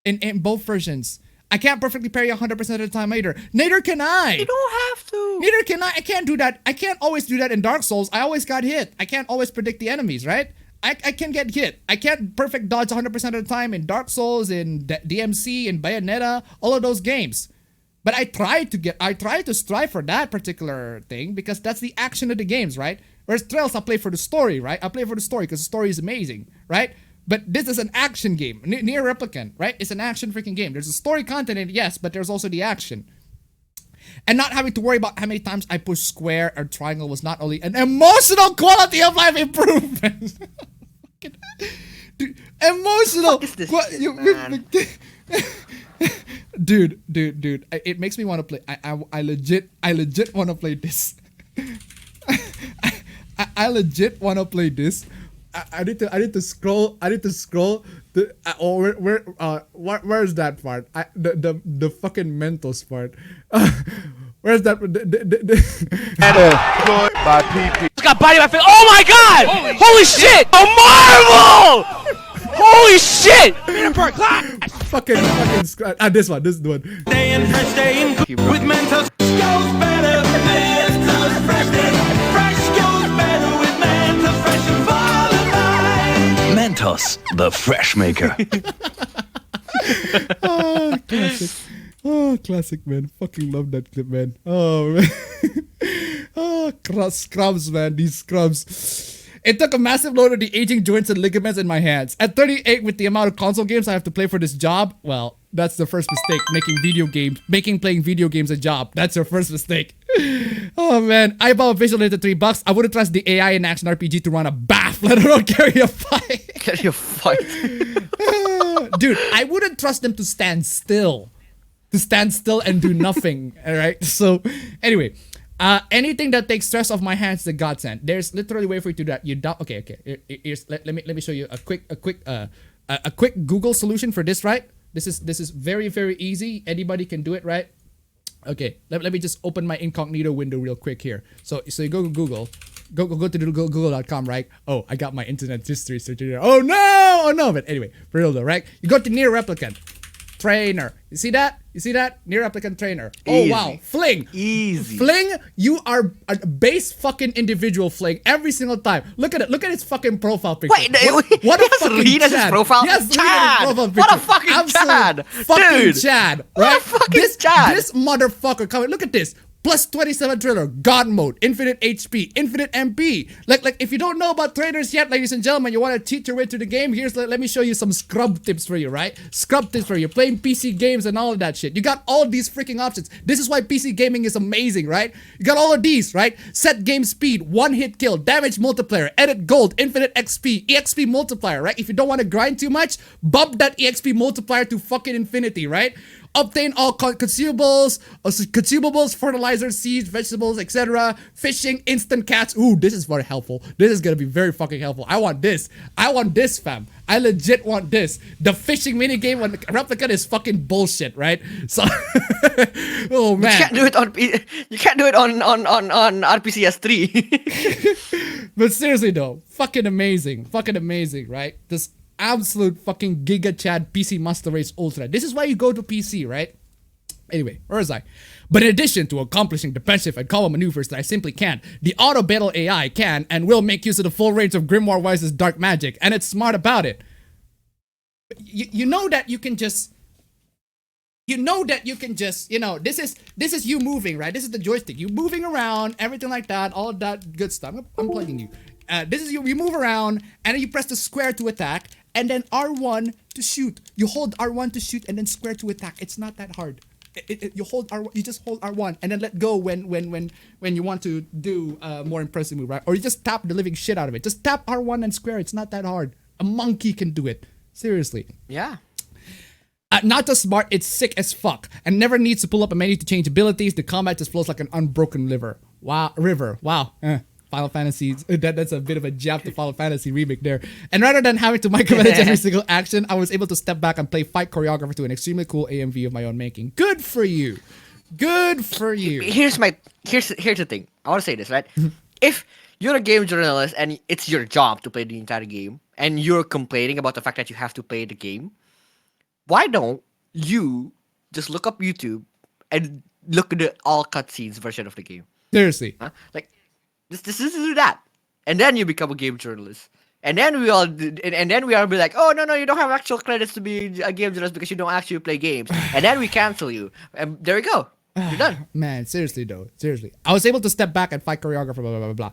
In both versions. I can't perfectly parry 100% of the time either. Neither can I. You don't have to. Neither can I. I can't do that. I can't always do that in Dark Souls. I always got hit. I can't always predict the enemies, right? I can get hit. I can't perfect dodge 100% of the time in Dark Souls, in DMC, in Bayonetta, all of those games. But I try to strive for that particular thing because that's the action of the games, right? Whereas Trails, I play for the story, right? I play for the story because the story is amazing, right? But this is an action game. Near Replicant, right? It's an action freaking game. There's a story content in it, yes, but there's also the action. And not having to worry about how many times I push square or triangle was not only an emotional quality of life improvement. Dude, emotional. What the fuck is this shit, man? Dude, it makes me want to play. I legit want to play this. I legit want to play this. I need to scroll. Where's that part? The fucking Mentos part. Where's that? My PP. Got body my face. Oh my god! Holy shit! A marvel! Holy shit! Fucking scratch. This one. This is the one. Staying with Mentos goes better. Mentos fresh goes better with Mentos fresh and volatile. Mentos, the fresh maker. Oh, classic. Oh, classic, man. Fucking love that clip, man. Oh, man. Oh, scrubs, man. These scrubs. It took a massive load of the aging joints and ligaments in my hands. At 38, with the amount of console games I have to play for this job, well, that's the first mistake. Making playing video games a job. That's your first mistake. Oh, man. I bought a visual at $3. I wouldn't trust the AI in action RPG to run a bath, let alone carry a fight. Carry a fight. Dude, I wouldn't trust them to stand still. And do nothing. All right. So, anyway, anything that takes stress off my hands is a godsend. There's literally a way for you to do that. You don't. Okay. Let me show you a quick Google solution for this. Right. This is very, very easy. Anybody can do it. Right. Okay. Let me just open my incognito window real quick here. So you go to Google. Go to google.com, right? Oh, I got my internet history searching here. Oh no. But anyway, for real though, right? You go to Near Replicant. Trainer. You see that? Near Replicant trainer. Easy. Oh wow. Fling. Easy. Fling, you are a base fucking individual, Fling, every single time. Look at it. Look at his fucking profile picture. Wait, what a fucking Reed as his profile? Yes, Chad. What a fucking Absolute Chad. fucking Dude. Chad. What a Right? fucking Chad. This motherfucker coming. Look at this. Plus 27 thriller, God mode, infinite HP, infinite MP. Like if you don't know about trainers yet, ladies and gentlemen, you want to cheat your way through the game, let me show you some scrub tips for you, right? Scrub tips for you, playing PC games and all of that shit. You got all these freaking options. This is why PC gaming is amazing, right? You got all of these, right? Set game speed, one hit kill, damage multiplier, edit gold, infinite XP, EXP multiplier, right? If you don't want to grind too much, bump that EXP multiplier to fucking infinity, right? Obtain all consumables, fertilizer, seeds, vegetables, etc. Fishing, instant cats. Ooh, this is very helpful. This is gonna be very fucking helpful. I want this, fam. I legit want this. The fishing minigame on Replicant is fucking bullshit, right? So, oh man, You can't do it on RPCS 3. But seriously though, fucking amazing, right? This absolute fucking Giga Chad PC Master Race Ultra. This is why you go to PC, right? Anyway, where was I? But in addition to accomplishing defensive and combo maneuvers that I simply can't, the auto battle AI can and will make use of the full range of Grimoire Wise's dark magic, and it's smart about it. You know that you can just, this is you moving, right? This is the joystick. You moving around, everything like that, all of that good stuff. I'm plugging you. This is you move around, and then you press the square to attack, and then R1 to shoot. You hold R1 to shoot, and then square to attack. It's not that hard. You hold R1, you just hold R1, and then let go when you want to do a more impressive move, right? Or you just tap the living shit out of it. Just tap R1 and square. It's not that hard. A monkey can do it. Seriously. Yeah. Not just smart, it's sick as fuck, and never needs to pull up a menu to change abilities. The combat just flows like an unbroken river. Wow. Final Fantasy, that's a bit of a jab to Final Fantasy remake there. And rather than having to micromanage every single action, I was able to step back and play fight choreographer to an extremely cool AMV of my own making. Good for you. Good for you. Here's the thing. I want to say this, right? If you're a game journalist and it's your job to play the entire game, and you're complaining about the fact that you have to play the game, why don't you just look up YouTube and look at the all cutscenes version of the game? Seriously. Huh? Like, this is do that, and then you become a game journalist, and then we all be like, oh no, you don't have actual credits to be a game journalist because you don't actually play games, and then we cancel you, and there we go, you're done. Man, seriously though, I was able to step back and fight choreographer, blah blah blah blah.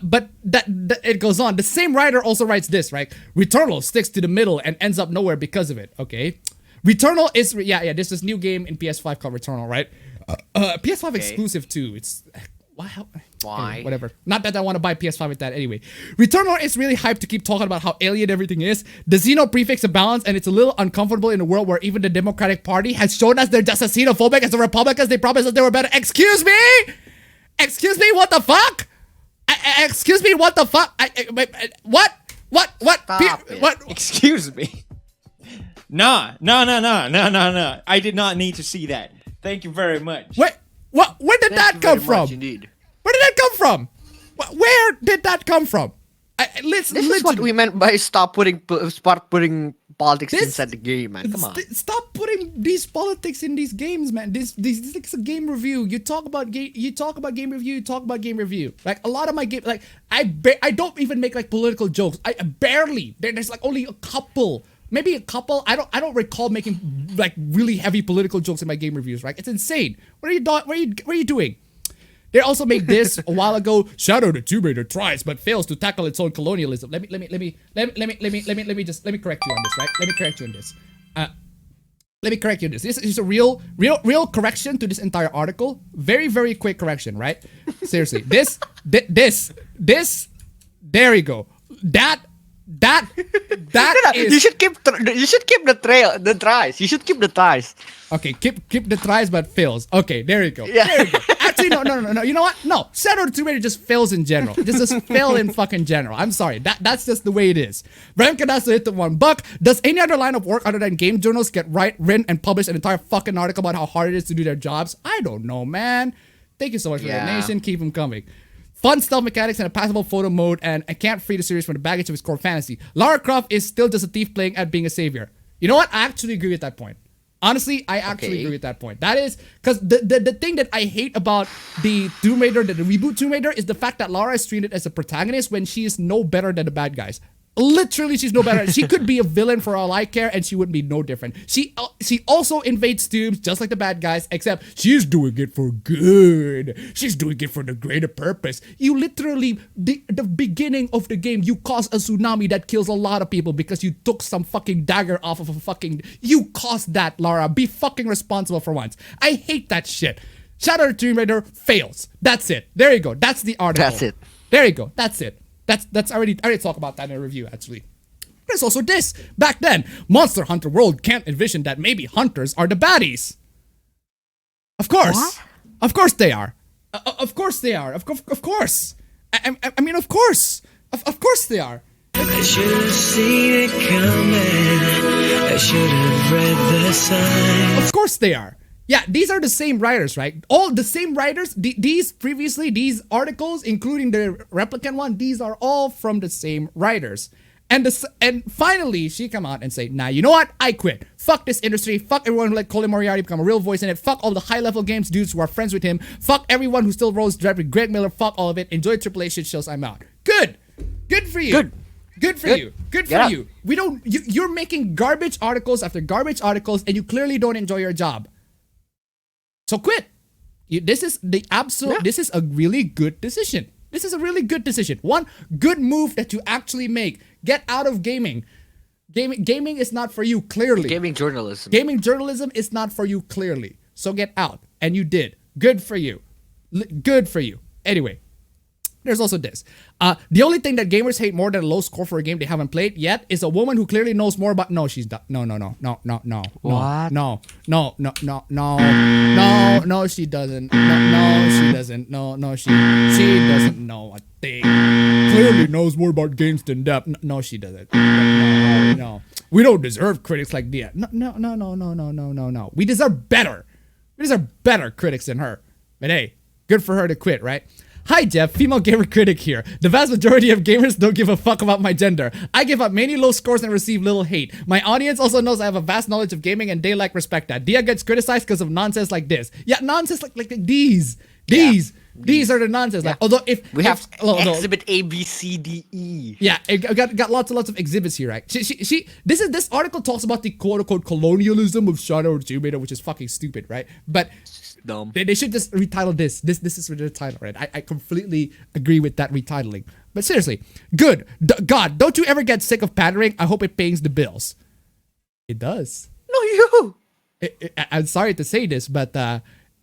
But that it goes on. The same writer also writes this, right? Returnal sticks to the middle and ends up nowhere because of it. Okay, Returnal is this is new game in PS5 called Returnal, right? PS5 exclusive too. It's why? Anyway, whatever. Not that I want to buy PS5 with that anyway. Returnal is really hyped to keep talking about how alien everything is. The Xeno prefix a balance, and it's a little uncomfortable in a world where even the Democratic Party has shown us they're just as xenophobic as the Republicans. They promised us they were better. Excuse me? What the fuck? Excuse me? What the fuck? What? What? Excuse me. No. I did not need to see that. Thank you very much. Wait, where did that come from? Indeed. Where did that come from? Where did that come from? This is what we meant by start putting politics inside the game, man. Come on. Stop putting these politics in these games, man. This is a game review. You talk about game review. Like a lot of my game, like I don't even make like political jokes. I barely. There's like only a couple. Maybe a couple. I don't recall making like really heavy political jokes in my game reviews, right? It's insane. What are you doing? They also made this a while ago. Shadow the Tomb Raider tries but fails to tackle its own colonialism. Let me correct you on this, right? Let me correct you on this. This is a real correction to this entire article. Very, very quick correction, right? Seriously. This. There you go. That is. You should keep the tries. You should keep the tries. Okay, keep the tries but fails. Okay, there you go. Yeah. There you go. Actually, no. You know what? No, Shadow the Tomb Raider just fails in general. Just fail in fucking general. I'm sorry. That's just the way it is. Bram Cadastro hit the $1. Does any other line of work other than game journals get written and publish an entire fucking article about how hard it is to do their jobs? I don't know, man. Thank you so much for the donation. Keep them coming. Fun stealth mechanics and a passable photo mode, and I can't free the series from the baggage of its core fantasy. Lara Croft is still just a thief playing at being a savior. You know what? I actually agree with that point. Honestly, I actually agree with that point. That is, because the thing that I hate about the Tomb Raider, the reboot Tomb Raider, is the fact that Lara is treated as a protagonist when she is no better than the bad guys. Literally, she's no better. She could be a villain for all I care, and she would be no different. She also invades tombs just like the bad guys, except she's doing it for good. She's doing it for the greater purpose. You literally, the beginning of the game, you caused a tsunami that kills a lot of people because you took some fucking dagger off of a fucking. You caused that, Lara. Be fucking responsible for once. I hate that shit. Shadow the Tomb Raider fails. That's it. There you go. That's the article. That's it. There you go. That's it. I already talked about that in a review, actually. There's also this. Back then, Monster Hunter World can't envision that maybe hunters are the baddies. Of course. What? Of course they are. Of course they are. Of course. I mean, of course. Of course they are. I should have seen it coming. I should have read the signs. Of course they are. Yeah, these are the same writers, right? All the same writers. These articles, including the replicant one, these are all from the same writers. And finally, she come out and say, nah, you know what? I quit. Fuck this industry. Fuck everyone who let Colin Moriarty become a real voice in it. Fuck all the high-level games dudes who are friends with him. Fuck everyone who still rolls directly Greg Miller. Fuck all of it. Enjoy AAA shit shows. I'm out. Good. Good for you. Good for you. Good for you. You're making garbage articles after garbage articles, and you clearly don't enjoy your job. So quit. This is a really good decision. This is a really good decision. One good move that you actually make. Get out of gaming. Gaming is not for you, clearly. Gaming journalism. Gaming journalism is not for you, clearly. So get out. And you did. Good for you. Good for you. Anyway. There's also this. The only thing that gamers hate more than a low score for a game they haven't played yet is a woman who clearly knows more about. No, she's not. No. What? No, she doesn't. No, she doesn't. No, she doesn't know a thing. Clearly knows more about games than that. No, she doesn't. No. We don't deserve critics like that. No. We deserve better. We deserve better critics than her. But hey, good for her to quit, right? Hi Jeff, female gamer critic here. The vast majority of gamers don't give a fuck about my gender. I give up many low scores and receive little hate. My audience also knows I have a vast knowledge of gaming and they respect that. Dia gets criticized because of nonsense like this. Yeah, nonsense like these. These are the nonsense. Like, although if we have exhibit A, B, C, D, E. Yeah, it got lots and lots of exhibits here, right? This article talks about the quote unquote colonialism of Shadow of Tomb Raider, which is fucking stupid, right? But dumb. They should just retitle this. This is the title, right? I completely agree with that retitling. But seriously, good. God, don't you ever get sick of pandering? I hope it pays the bills. It does. No, you. I'm sorry to say this, but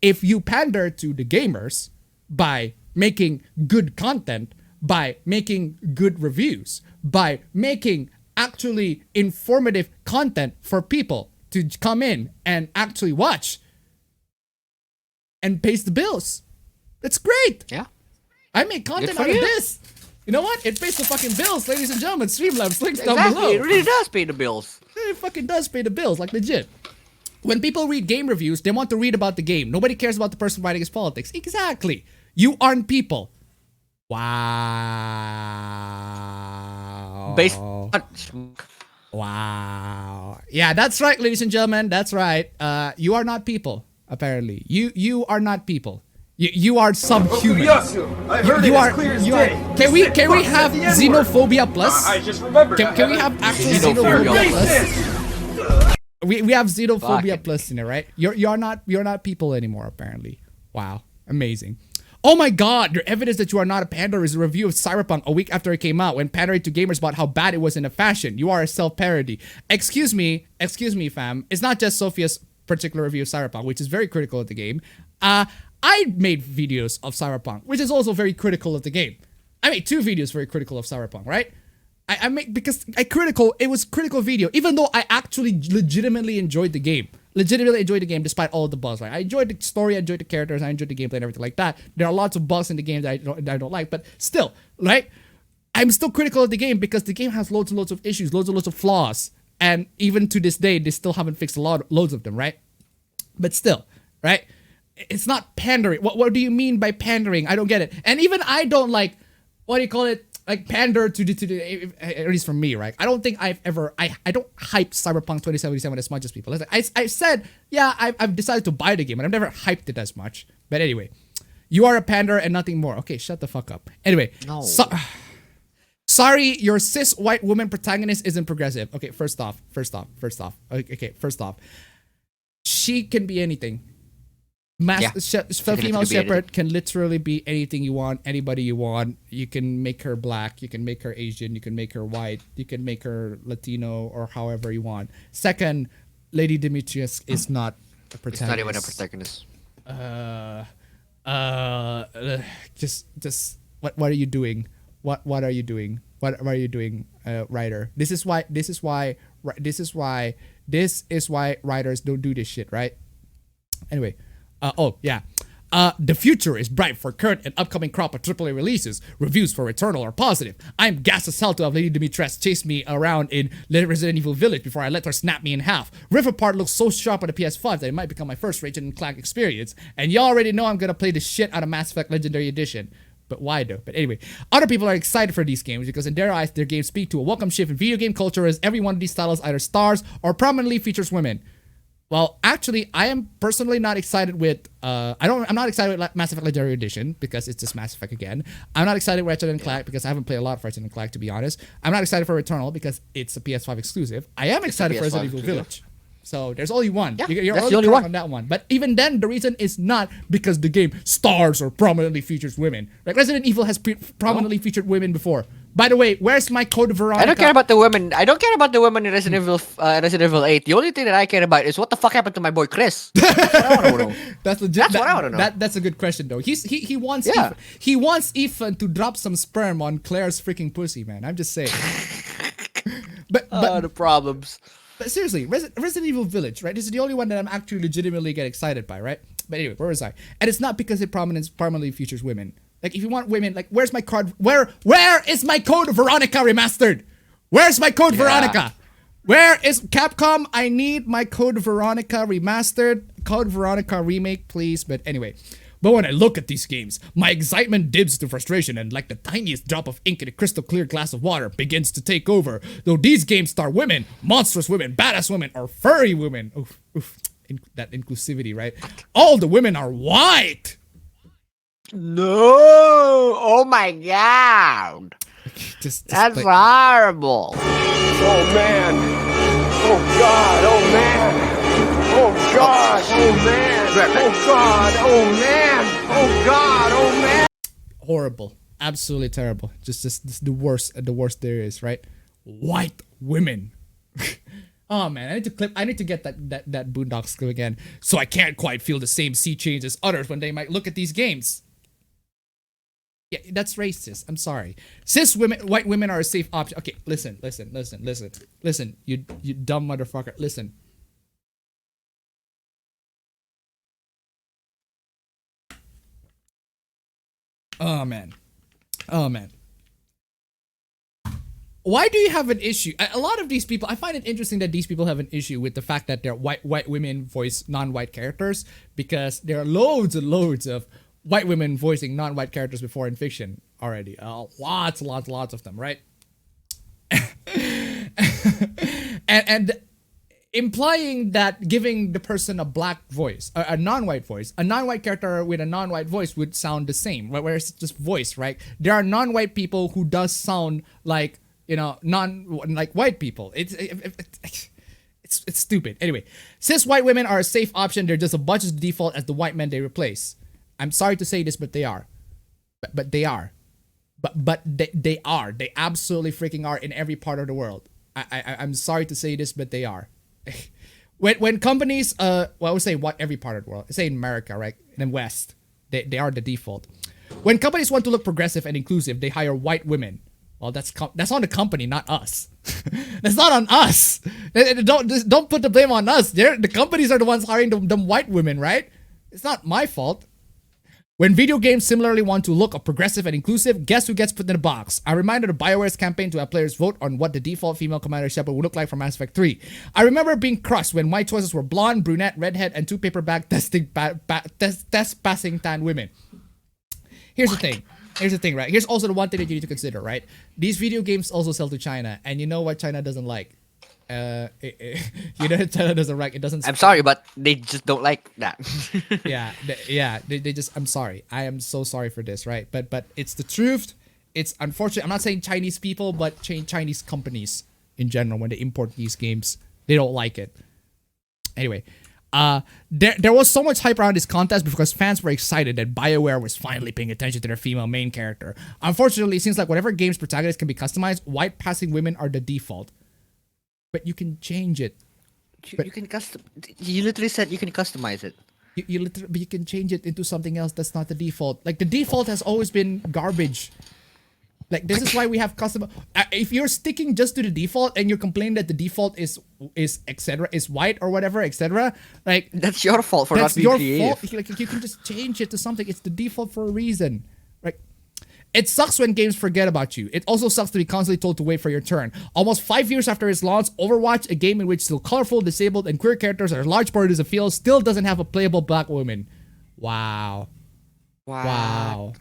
if you pander to the gamers by making good content, by making good reviews, by making actually informative content for people to come in and actually watch, and pays the bills. That's great. Yeah. I make content out of this. You know what? It pays the fucking bills, ladies and gentlemen. Streamlabs, links down below. It really does pay the bills. It fucking does pay the bills, like legit. When people read game reviews, they want to read about the game. Nobody cares about the person writing his politics. Exactly. You aren't people. Wow. Wow. Yeah, that's right, ladies and gentlemen. That's right. You are not people. Apparently, you are not people. You are subhuman. I heard it as clear as day. Can we have xenophobia plus? I just remembered. Can we have actual xenophobia plus? We have xenophobia plus in it, right? You're not people anymore. Apparently, wow, amazing. Oh my God! Your evidence that you are not a pander is a review of Cyberpunk a week after it came out, when pandering to gamers about how bad it was in a fashion. You are a self-parody. Excuse me, fam. It's not just Sophia's particular review of Cyberpunk, which is very critical of the game. I made videos of Cyberpunk, which is also very critical of the game. I made 2 videos very critical of Cyberpunk, right? It was critical video, even though I actually legitimately enjoyed the game. Despite all of the bugs, right? I enjoyed the story, I enjoyed the characters, I enjoyed the gameplay and everything like that. There are lots of bugs in the game that I don't like, but still, right? I'm still critical of the game because the game has loads and loads of issues, loads and loads of flaws. And even to this day, they still haven't fixed loads of them, right? But still, right? It's not pandering. What do you mean by pandering? I don't get it. And even I don't like, what do you call it? Like pander to the at least for me, right? I don't think I've ever, I don't hype Cyberpunk 2077 as much as people. I said, yeah, I've decided to buy the game, and I've never hyped it as much. But anyway, you are a pander and nothing more. Okay, shut the fuck up. Anyway, no. Sorry, your cis white woman protagonist isn't progressive. Okay, first off. Okay, first off. She can be anything. Female shepherd can literally be anything you want, anybody you want. You can make her black, you can make her Asian, you can make her white, you can make her Latino, or however you want. Second, Lady Demetrius is not a protagonist. It's not even a protagonist. Just what are you doing? What are you doing? What are you doing, writer? This is why writers don't do this shit, right? Anyway, the future is bright for current and upcoming crop of AAA releases. Reviews for Returnal are positive. I'm gassed as hell to have Lady Dimitrescu chase me around in Resident Evil Village before I let her snap me in half. Rift Apart looks so sharp on the PS5 that it might become my first Ratchet & Clank experience. And you already know I'm gonna play the shit out of Mass Effect Legendary Edition. But why though? But anyway, other people are excited for these games because in their eyes, their games speak to a welcome shift in video game culture as every one of these titles either stars or prominently features women. Well, actually, I am personally not excited with. I'm not excited with Mass Effect Legendary Edition because it's just Mass Effect again. I'm not excited with Ratchet & Clank because I haven't played a lot of Ratchet & Clank, to be honest. I'm not excited for Returnal because it's a PS5 exclusive. I am excited for Resident Evil Village. So there's only one. Yeah, You're that's the only one on that one. But even then, the reason is not because the game stars or prominently features women. Like Resident Evil has prominently featured women before. By the way, where's my Code Veronica? I don't care about the women. I don't care about the women in Resident Evil 8. The only thing that I care about is what the fuck happened to my boy Chris. That's what I want to know. That's legit. That's what I want to know. That's a good question though. He wants he wants Ethan to drop some sperm on Claire's freaking pussy, man. I'm just saying. but the problems. But seriously, Resident Evil Village, right? This is the only one that I'm actually legitimately get excited by, right? But anyway, where was I? And it's not because it prominently features women. Like, if you want women, like, where's my card? Where is my Code Veronica remastered? Where's my Code Veronica? Where is Capcom? I need my Code Veronica remastered. Code Veronica remake, please. But anyway. But when I look at these games, my excitement dips to frustration and like the tiniest drop of ink in a crystal clear glass of water begins to take over. Though these games star women, monstrous women, badass women, or furry women. That inclusivity, right? All the women are white. No! Oh my god! That's horrible. Oh man! Oh god! Oh man! Oh god! Oh man! Oh god! Oh man! Oh god! Oh man! Horrible, absolutely terrible. Just the worst there is, right? White women. Oh man, I need to get that Boondocks clip again, so I can't quite feel the same sea change as others when they might look at these games. Yeah, that's racist. I'm sorry. White women are a safe option. Okay, listen, you dumb motherfucker. Listen. Oh man. Why do you have an issue? A lot of these people, I find it interesting that these people have an issue with the fact that they're white women voice non-white characters, because there are loads and loads of white women voicing non-white characters before in fiction already. Lots of them, right? and implying that giving the person a black voice, a non-white voice, a non-white character with a non-white voice would sound the same, where it's just voice, right? There are non-white people who does sound like, like white people. It's stupid. Anyway, cis white women are a safe option. They're just as much as the default as the white men they replace. I'm sorry to say this, but they are. But they are. But they are. They absolutely freaking are in every part of the world. I'm sorry to say this, but they are. When companies, I would say every part of the world. I say in America, right? In the West, they are the default. When companies want to look progressive and inclusive, they hire white women. Well, that's on the company, not us. That's not on us. Don't put the blame on us. The companies are the ones hiring them white women, right? It's not my fault. When video games similarly want to look progressive and inclusive, guess who gets put in a box? I reminded of BioWare's campaign to have players vote on what the default female Commander Shepard would look like for Mass Effect 3. I remember being crushed when my choices were blonde, brunette, redhead, and 2 paperback test-passing tan women. Here's the thing, right? Here's also the one thing that you need to consider, right? These video games also sell to China, and you know what China doesn't like? China doesn't like it. Doesn't. I'm sorry, but they just don't like that. They just. I'm sorry. I am so sorry for this, right? But it's the truth. It's unfortunate. I'm not saying Chinese people, but Chinese companies in general, when they import these games, they don't like it. Anyway, there was so much hype around this contest because fans were excited that BioWare was finally paying attention to their female main character. Unfortunately, it seems like whatever game's protagonists can be customized, white passing women are the default. But you can change it. You can custom. You literally said you can customize it. But you can change it into something else that's not the default. Like the default has always been garbage. Like, this is why we have custom. If you're sticking just to the default and you're complaining that the default is etc. is white or whatever, etc. Like, That's your fault for not that's being your creative. fault. Like, you can just change it to something. It's the default for a reason. Right? It sucks when games forget about you. It also sucks to be constantly told to wait for your turn. Almost 5 years after its launch, Overwatch, a game in which still colorful, disabled, and queer characters are a large part of the field, still doesn't have a playable black woman. Wow. Wow.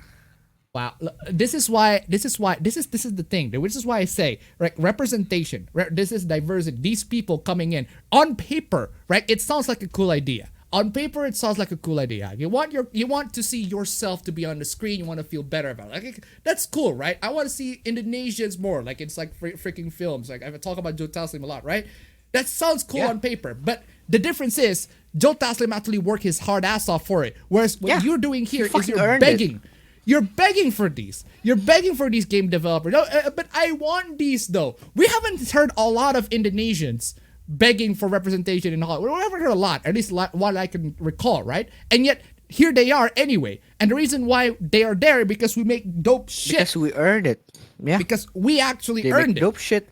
This is the thing, which is why I say, right, representation, right? This is diversity. These people coming in on paper, right? It sounds like a cool idea. On paper, it sounds like a cool idea. You want to see yourself to be on the screen. You want to feel better about it. Like, that's cool, right? I want to see Indonesians more. Like, it's like freaking films. Like, I talk about Joe Taslim a lot, right? That sounds cool on paper, but the difference is Joe Taslim actually worked his hard ass off for it. Whereas what you're doing here is you're begging. You're begging for these. You're begging for these game developers. No, but I want these though. We haven't heard a lot of Indonesians begging for representation in Hollywood. We haven't heard a lot, at least what I can recall, right? And yet here they are anyway. And the reason why they are there is because we make dope shit. Because we earned it. Yeah. Because we actually They earned make dope shit.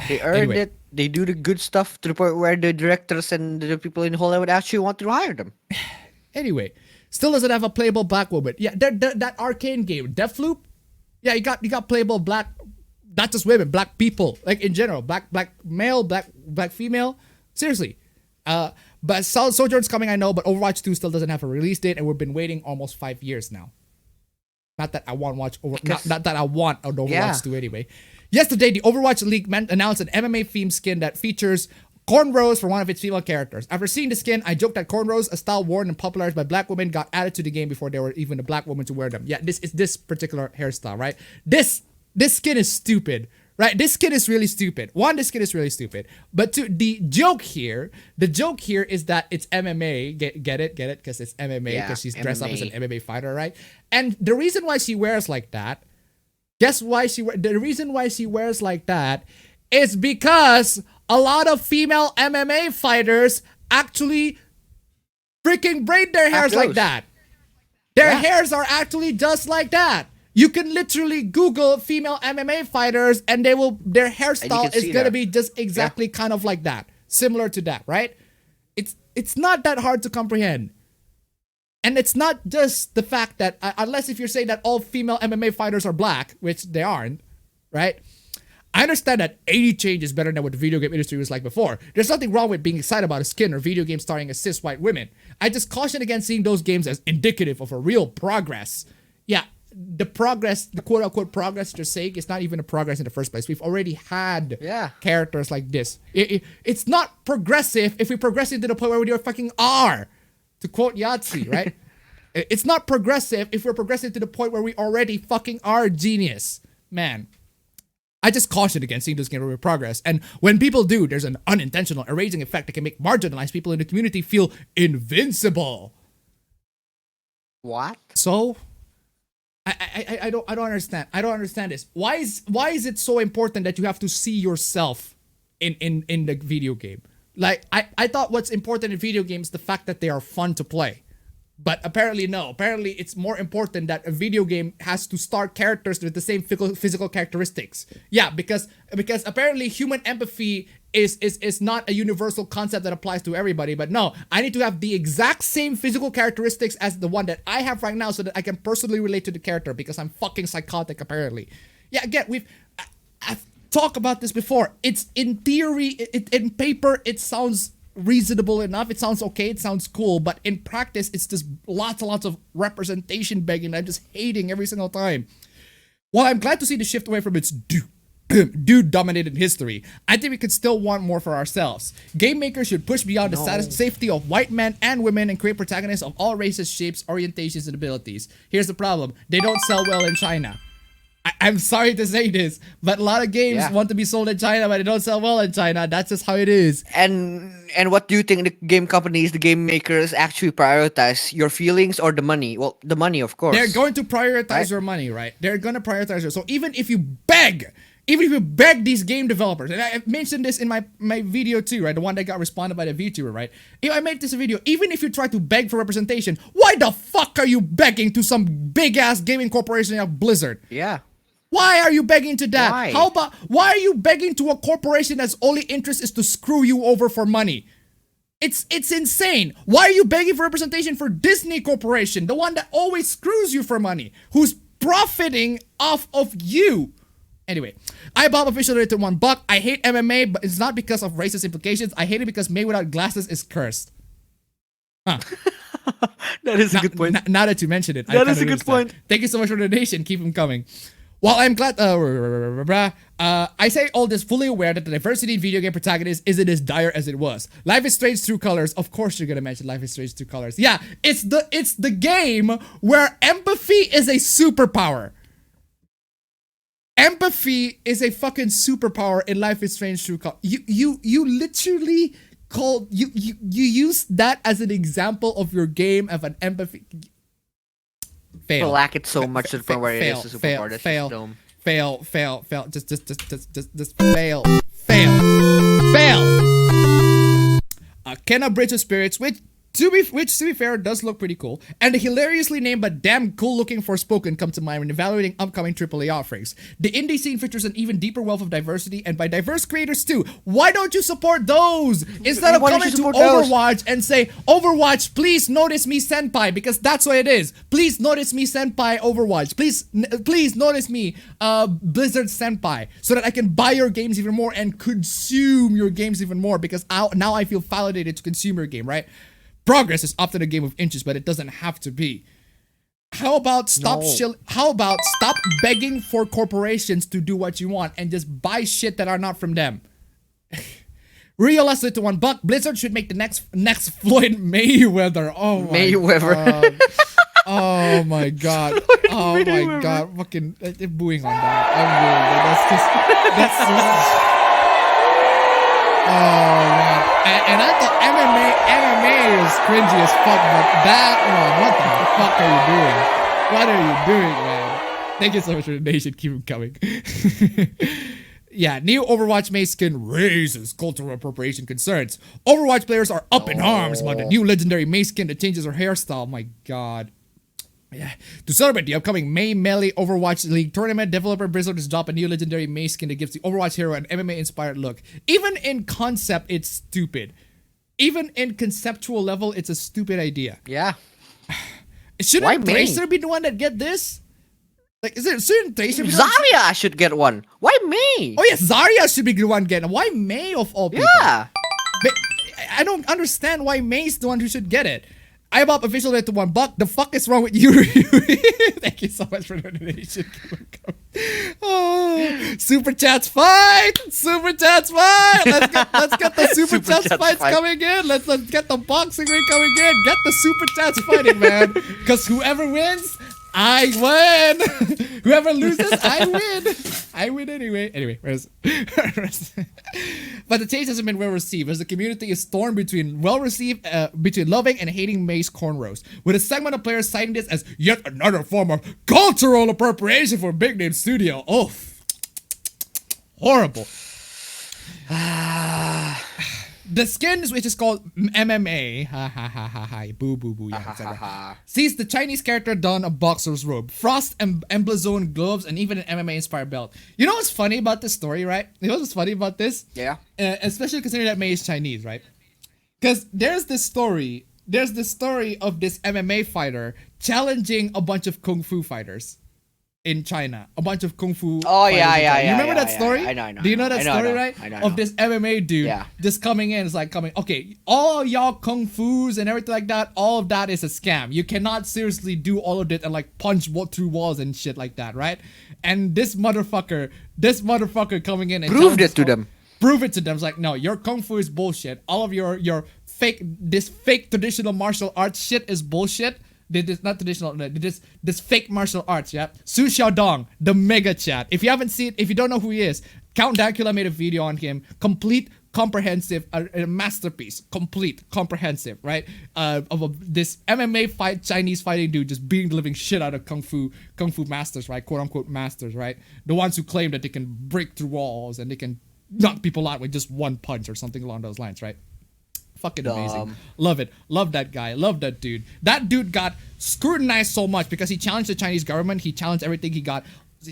They earned it. They do the good stuff to the point where the directors and the people in Hollywood actually want to hire them. Anyway, still doesn't have a playable black woman. Yeah, that arcane game, Deathloop. Yeah, you got playable black, not just women, black people, like in general, black male, black female. Seriously, but Sojourn's coming, I know, but Overwatch 2 still doesn't have a release date, and we've been waiting almost 5 years now. Not that I want not that I want an Overwatch 2 anyway. Yesterday, the Overwatch League announced an MMA themed skin that features cornrows for one of its female characters. After seeing the skin, I joked that cornrows, a style worn and popularized by black women, got added to the game before there were even a black woman to wear them. Yeah, this is this particular hairstyle, right? This skin is stupid, right? This skin is really stupid. One, this skin is really stupid. But two, the joke here is that it's MMA. Get it? Because it's MMA, because she's dressed up as an MMA fighter, right? And the reason why she wears like that, the reason why she wears like that is because a lot of female MMA fighters actually freaking braid their hairs like that. Their hairs are actually just like that. You can literally Google female MMA fighters and their hairstyle is going to be just exactly kind of like that. Similar to that, right? It's not that hard to comprehend. And it's not just the fact that, unless if you're saying that all female MMA fighters are black, which they aren't, right? I understand that 80 change is better than what the video game industry was like before. There's nothing wrong with being excited about a skin or video game starring as cis white women. I just caution against seeing those games as indicative of a real progress. Yeah, the progress, the quote-unquote progress you're saying, is not even a progress in the first place. We've already had characters like this. It's not progressive if we progress into the point where we fucking are. To quote Yahtzee, right? It's not progressive if we're progressing to the point where we already fucking are genius. Man. I just caution against seeing this game with progress. And when people do, there's an unintentional erasing effect that can make marginalized people in the community feel invincible. What? So, I don't understand. I don't understand this. Why is it so important that you have to see yourself in the video game? Like, I thought what's important in video games is the fact that they are fun to play. But apparently no. Apparently it's more important that a video game has to start characters with the same physical characteristics. Yeah, because apparently human empathy is not a universal concept that applies to everybody. But no, I need to have the exact same physical characteristics as the one that I have right now so that I can personally relate to the character, because I'm fucking psychotic apparently. Yeah, again, I've talked about this before. It's in theory, in paper, it sounds reasonable enough. It sounds okay. It sounds cool. But in practice, it's just lots and lots of representation begging. I'm just hating every single time. While I'm glad to see the shift away from its dude-dominated history, I think we could still want more for ourselves. Game makers should push beyond the safety of white men and women and create protagonists of all races, shapes, orientations, and abilities. Here's the problem. They don't sell well in China. I'm sorry to say this, but a lot of games want to be sold in China, but they don't sell well in China. That's just how it is. And what do you think the game companies, the game makers actually prioritize? Your feelings or the money? Well, the money, of course. They're going to prioritize your money, right? They're going to prioritize your... So even if you beg these game developers, and I mentioned this in my video too, right? The one that got responded by the VTuber, right? If I made this video, even if you try to beg for representation, why the fuck are you begging to some big-ass gaming corporation like Blizzard? Yeah. Why are you begging to that? Why? Why are you begging to a corporation that's only interest is to screw you over for money? It's insane. Why are you begging for representation for Disney Corporation, the one that always screws you for money, who's profiting off of you? Anyway, I bought official rated $1. I hate MMA, but it's not because of racist implications. I hate it because May without glasses is cursed. Huh. That is a good point. Now that you mention it, That is a good point. Thank you so much for the donation. Keep them coming. While I'm glad, I say all this fully aware that the diversity in video game protagonists isn't as dire as it was. Life is Strange True Colors. Of course, you're gonna mention Life is Strange True Colors. Yeah, it's the game where empathy is a superpower. Empathy is a fucking superpower in Life is Strange True Colors. You literally called you use that as an example of your game of an empathy. Fail. I lack it so much to the point where it is a superpower. That's just dumb. Fail. Just fail. Kenna Bridge of Spirits, which to be fair does look pretty cool, and the hilariously named but damn cool looking Forspoken come to mind when evaluating upcoming AAA offerings. The indie scene features an even deeper wealth of diversity, and by diverse creators too. Why don't you support those instead of coming to Overwatch and say, Overwatch, please notice me senpai, because that's what it is. Please notice me senpai Overwatch. Please notice me Blizzard senpai, so that I can buy your games even more and consume your games even more, because now I feel validated to consume your game, right? Progress is often a game of inches, but it doesn't have to be. How about stop begging for corporations to do what you want and just buy shit that are not from them? Realistically, to $1, Blizzard should make the next Floyd Mayweather. Oh my Mayweather. God. Oh my god. Oh my god. Fucking booing on that. I'm booing. That's just oh man. And I thought MMA is cringy as fuck, but that one, what the fuck are you doing? What are you doing, man? Thank you so much for the donation. Keep them coming. Yeah, new Overwatch May skin raises cultural appropriation concerns. Overwatch players are up in arms about the new legendary May skin that changes her hairstyle. My god. Yeah. To celebrate the upcoming May Melee Overwatch League tournament, developer Blizzard has dropped a new legendary May skin that gives the Overwatch hero an MMA-inspired look. Even in concept, it's stupid. Even in conceptual level, it's a stupid idea. Yeah. Shouldn't Tracer be the one that get this? Like, shouldn't Tracer be Zarya should get one. Why me? Oh yes, Zarya should be the one getting it. Why May of all people? Yeah. But I don't understand why May's the one who should get it. I bought official rate to $1. The fuck is wrong with you? Thank you so much for the donation. Oh, super chats fight! Super chats fight! Let's get the super chats fights coming in. Let's get the boxing ring coming in. Get the super chats fighting, man. Because whoever wins, I win. Whoever loses, I win. I win anyway. Anyway, but the change hasn't been well received, as the community is torn between between loving and hating May's cornrows, with a segment of players citing this as yet another form of cultural appropriation for a big name studio. Oh, horrible. The skins, which is called MMA, boo boo boo, yeah, etc., sees the Chinese character don a boxer's robe, frost and emblazoned gloves, and even an MMA-inspired belt. You know what's funny about this story, right? You know what's funny about this? Yeah. Especially considering that May is Chinese, right? Because there's this story of this MMA fighter challenging a bunch of kung fu fighters in China, a bunch of kung fu. Oh yeah. You remember that story? I know. Do you know that story, right? I know. Of this MMA dude just coming in. It's like okay, all y'all kung fu's and everything like that. All of that is a scam. You cannot seriously do all of it and like punch through walls and shit like that, right? And this motherfucker coming in and proved it to them. Prove it to them. It's like, no, your kung fu is bullshit. All of your fake traditional martial arts shit is bullshit. This not traditional. This fake martial arts. Yeah, Su Xiaodong, the mega chat. If you haven't seen, if you don't know who he is, Count Dankula made a video on him. Complete, comprehensive, a masterpiece. Complete, comprehensive. Right? This MMA Chinese fighting dude just beating the living shit out of kung fu masters. Right? Quote unquote masters. Right? The ones who claim that they can break through walls and they can knock people out with just one punch or something along those lines. Right? Fucking amazing. Love it. Love that guy. Love that dude. That dude got scrutinized so much because he challenged the Chinese government. He challenged everything. He got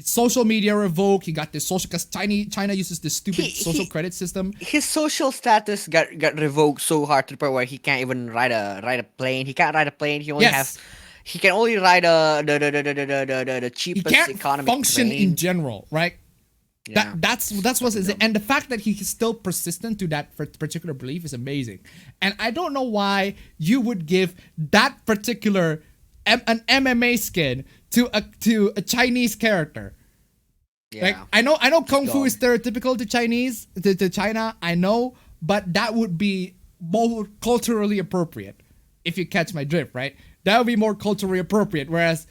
social media revoked. He got this social because China uses this stupid social credit system. His social status got revoked so hard to the point where he can't even ride a plane. He can't ride a plane. He only Yes. he can only ride the He cheapest can't economic function plane. in general, right? Yeah. That's what's and the fact that he's still persistent to that particular belief is amazing. And I don't know why you would give that particular an MMA skin to a Chinese character. Yeah. Like I know kung fu is stereotypical to Chinese to China, I know, but that would be more culturally appropriate if you catch my drift, right? That would be more culturally appropriate, whereas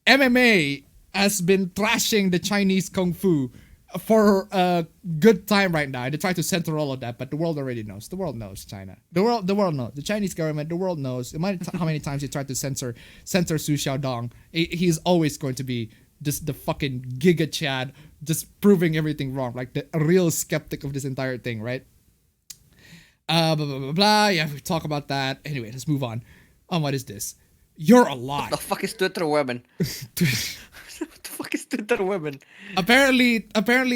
MMA has been thrashing the Chinese kung fu for a good time right now. They try to censor all of that, but the world already knows. The world knows China. The world knows. The Chinese government, the world knows. How many times they tried to censor Su Xiaodong. He's always going to be just the fucking Giga Chad, just proving everything wrong. Like the real skeptic of this entire thing, right? Blah, blah, blah, blah. Yeah, we talk about that. Anyway, let's move on. What is this? You're a lot. The fuck is Twitter women? What the fuck is Twitter women? Apparently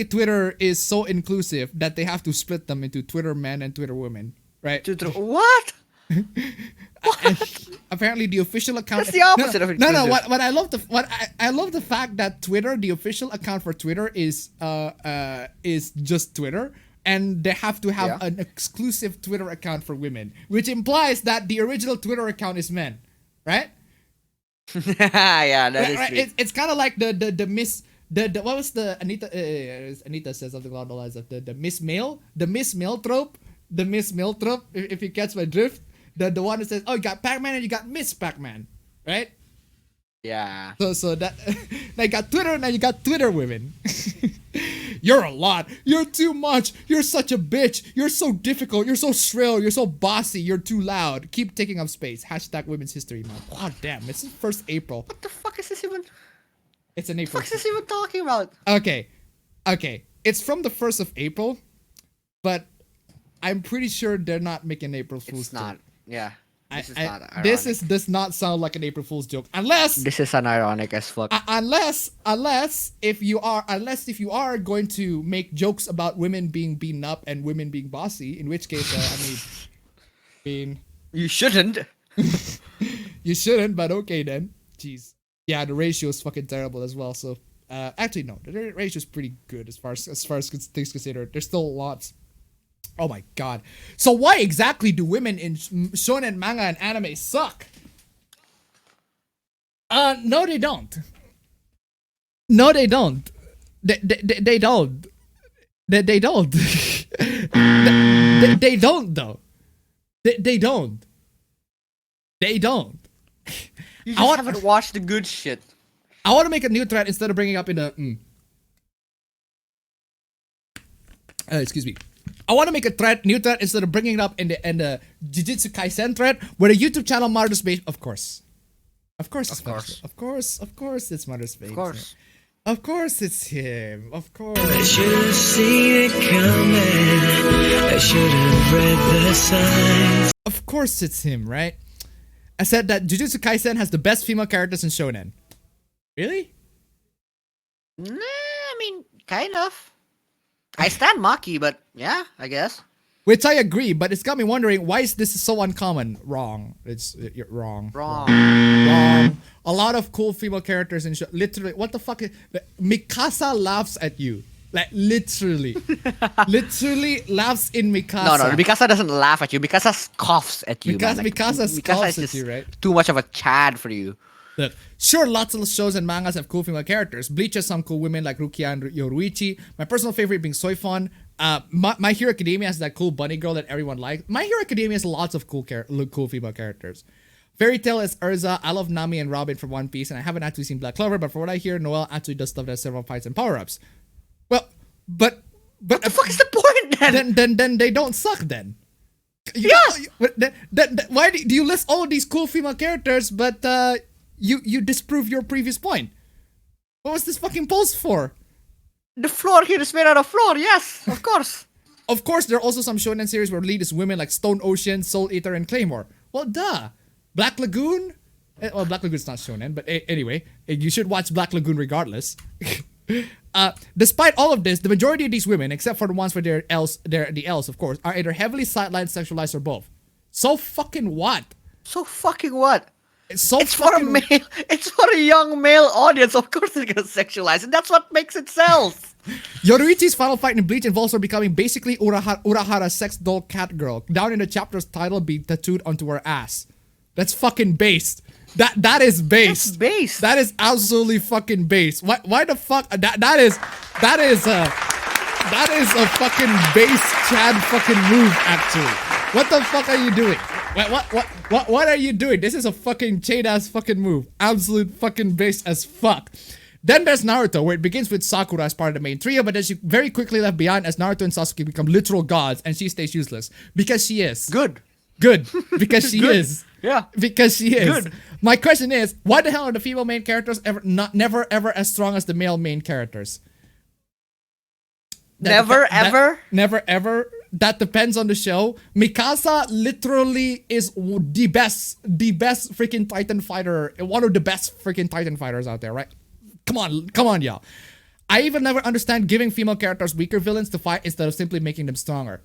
Twitter is so inclusive that they have to split them into Twitter men and Twitter women, right? Twitter what? Apparently the official account. That's the opposite of inclusive. No. What I love the fact that Twitter, the official account for Twitter is just Twitter, and they have to have an exclusive Twitter account for women, which implies that the original Twitter account is men, right? Yeah, that is true. It's kind of like the Miss what was the Anita says something along the lines of the Miss Mail trope, if you catch my drift, the one that says, oh, you got Pac-Man and you got Miss Pac-Man, right? Yeah. So that they got Twitter and now you got Twitter women. You're a lot. You're too much. You're such a bitch. You're so difficult. You're so shrill. You're so bossy. You're too loud. Keep taking up space. Hashtag Women's History Month. Oh damn! It's the 1st April. What the fuck is this even? It's an April. What the fuck is this even talking about? Okay. It's from the 1st of April, but I'm pretty sure they're not making April Fool's. It's not. Joke. Yeah. This is not ironic. This does not sound like an April Fool's joke, unless This is an ironic as fuck. unless if you are going to make jokes about women being beaten up and women being bossy, in which case I mean You shouldn't. you shouldn't, but okay then. Jeez. Yeah, the ratio is fucking terrible as well. So actually no, the ratio is pretty good as far as things considered. There's still lots. Oh my god. So why exactly do women in shonen manga and anime suck? No they don't. No they don't. They don't. They don't. They don't though. They don't. They don't. You just haven't watched the good shit. I want to make a new thread instead of bringing up in the excuse me. I want to make a new thread instead of bringing it up in the Jujutsu Kaisen thread, where the YouTube channel Mother Space, of course, it's Mother Space. Of course, it's him. Of course. I should have seen it coming. I should have read the signs. Of course, it's him, right? I said that Jujutsu Kaisen has the best female characters in shonen. Really? Nah, I mean, kind of. I stand Maki, but yeah, I guess. Which I agree, but it's got me wondering, why is this so uncommon? Wrong. You're wrong. Wrong. A lot of cool female characters in literally, what the fuck is Mikasa laughs at you. Like literally. Literally laughs in Mikasa. No, Mikasa doesn't laugh at you. Mikasa coughs at you. Mikasa coughs at you, right? Too much of a Chad for you. Look, sure, lots of shows and mangas have cool female characters. Bleach has some cool women like Rukia and Yoruichi. My personal favorite being Soifon. My Hero Academia has that cool bunny girl that everyone likes. My Hero Academia has lots of cool female characters. Fairy Tail is Urza. I love Nami and Robin from One Piece, and I haven't actually seen Black Clover, but from what I hear, Noelle actually does stuff that has several fights and power-ups. Well, but what the fuck is the point then? Then they don't suck then. Why do you list all of these cool female characters, but you disprove your previous point? What was this fucking post for? The floor here is made out of floor, yes, of course. Of course, there are also some shonen series where lead is women like Stone Ocean, Soul Eater, and Claymore. Well, duh. Black Lagoon? Well, Black Lagoon's not shonen, but anyway, you should watch Black Lagoon regardless. Despite all of this, the majority of these women, except for the ones where they're the elves, of course, are either heavily sidelined, sexualized, or both. So fucking what? So fucking what? It's so It's for a fucking male. It's for a young male audience. Of course, they're gonna sexualize, and that's what makes it sell. Yoruichi's final fight in Bleach involves her becoming basically Urahara sex doll cat girl, down in the chapter's title being tattooed onto her ass. That's fucking based. That is based. That's based. That is absolutely fucking based. Why the fuck? That is a fucking base Chad fucking move. Actually, what the fuck are you doing? What are you doing? This is a fucking chain ass fucking move. Absolute fucking base as fuck. Then there's Naruto, where it begins with Sakura as part of the main trio, but then she very quickly left behind as Naruto and Sasuke become literal gods, and she stays useless because she is Good. because she Good. is. Yeah. Because she is. Good. My question is, why the hell are the female main characters never ever as strong as the male main characters? Never ever. Never ever. That depends on the show. Mikasa literally is the best freaking Titan fighter, one of the best freaking Titan fighters out there, right? Come on, y'all. I even never understand giving female characters weaker villains to fight instead of simply making them stronger.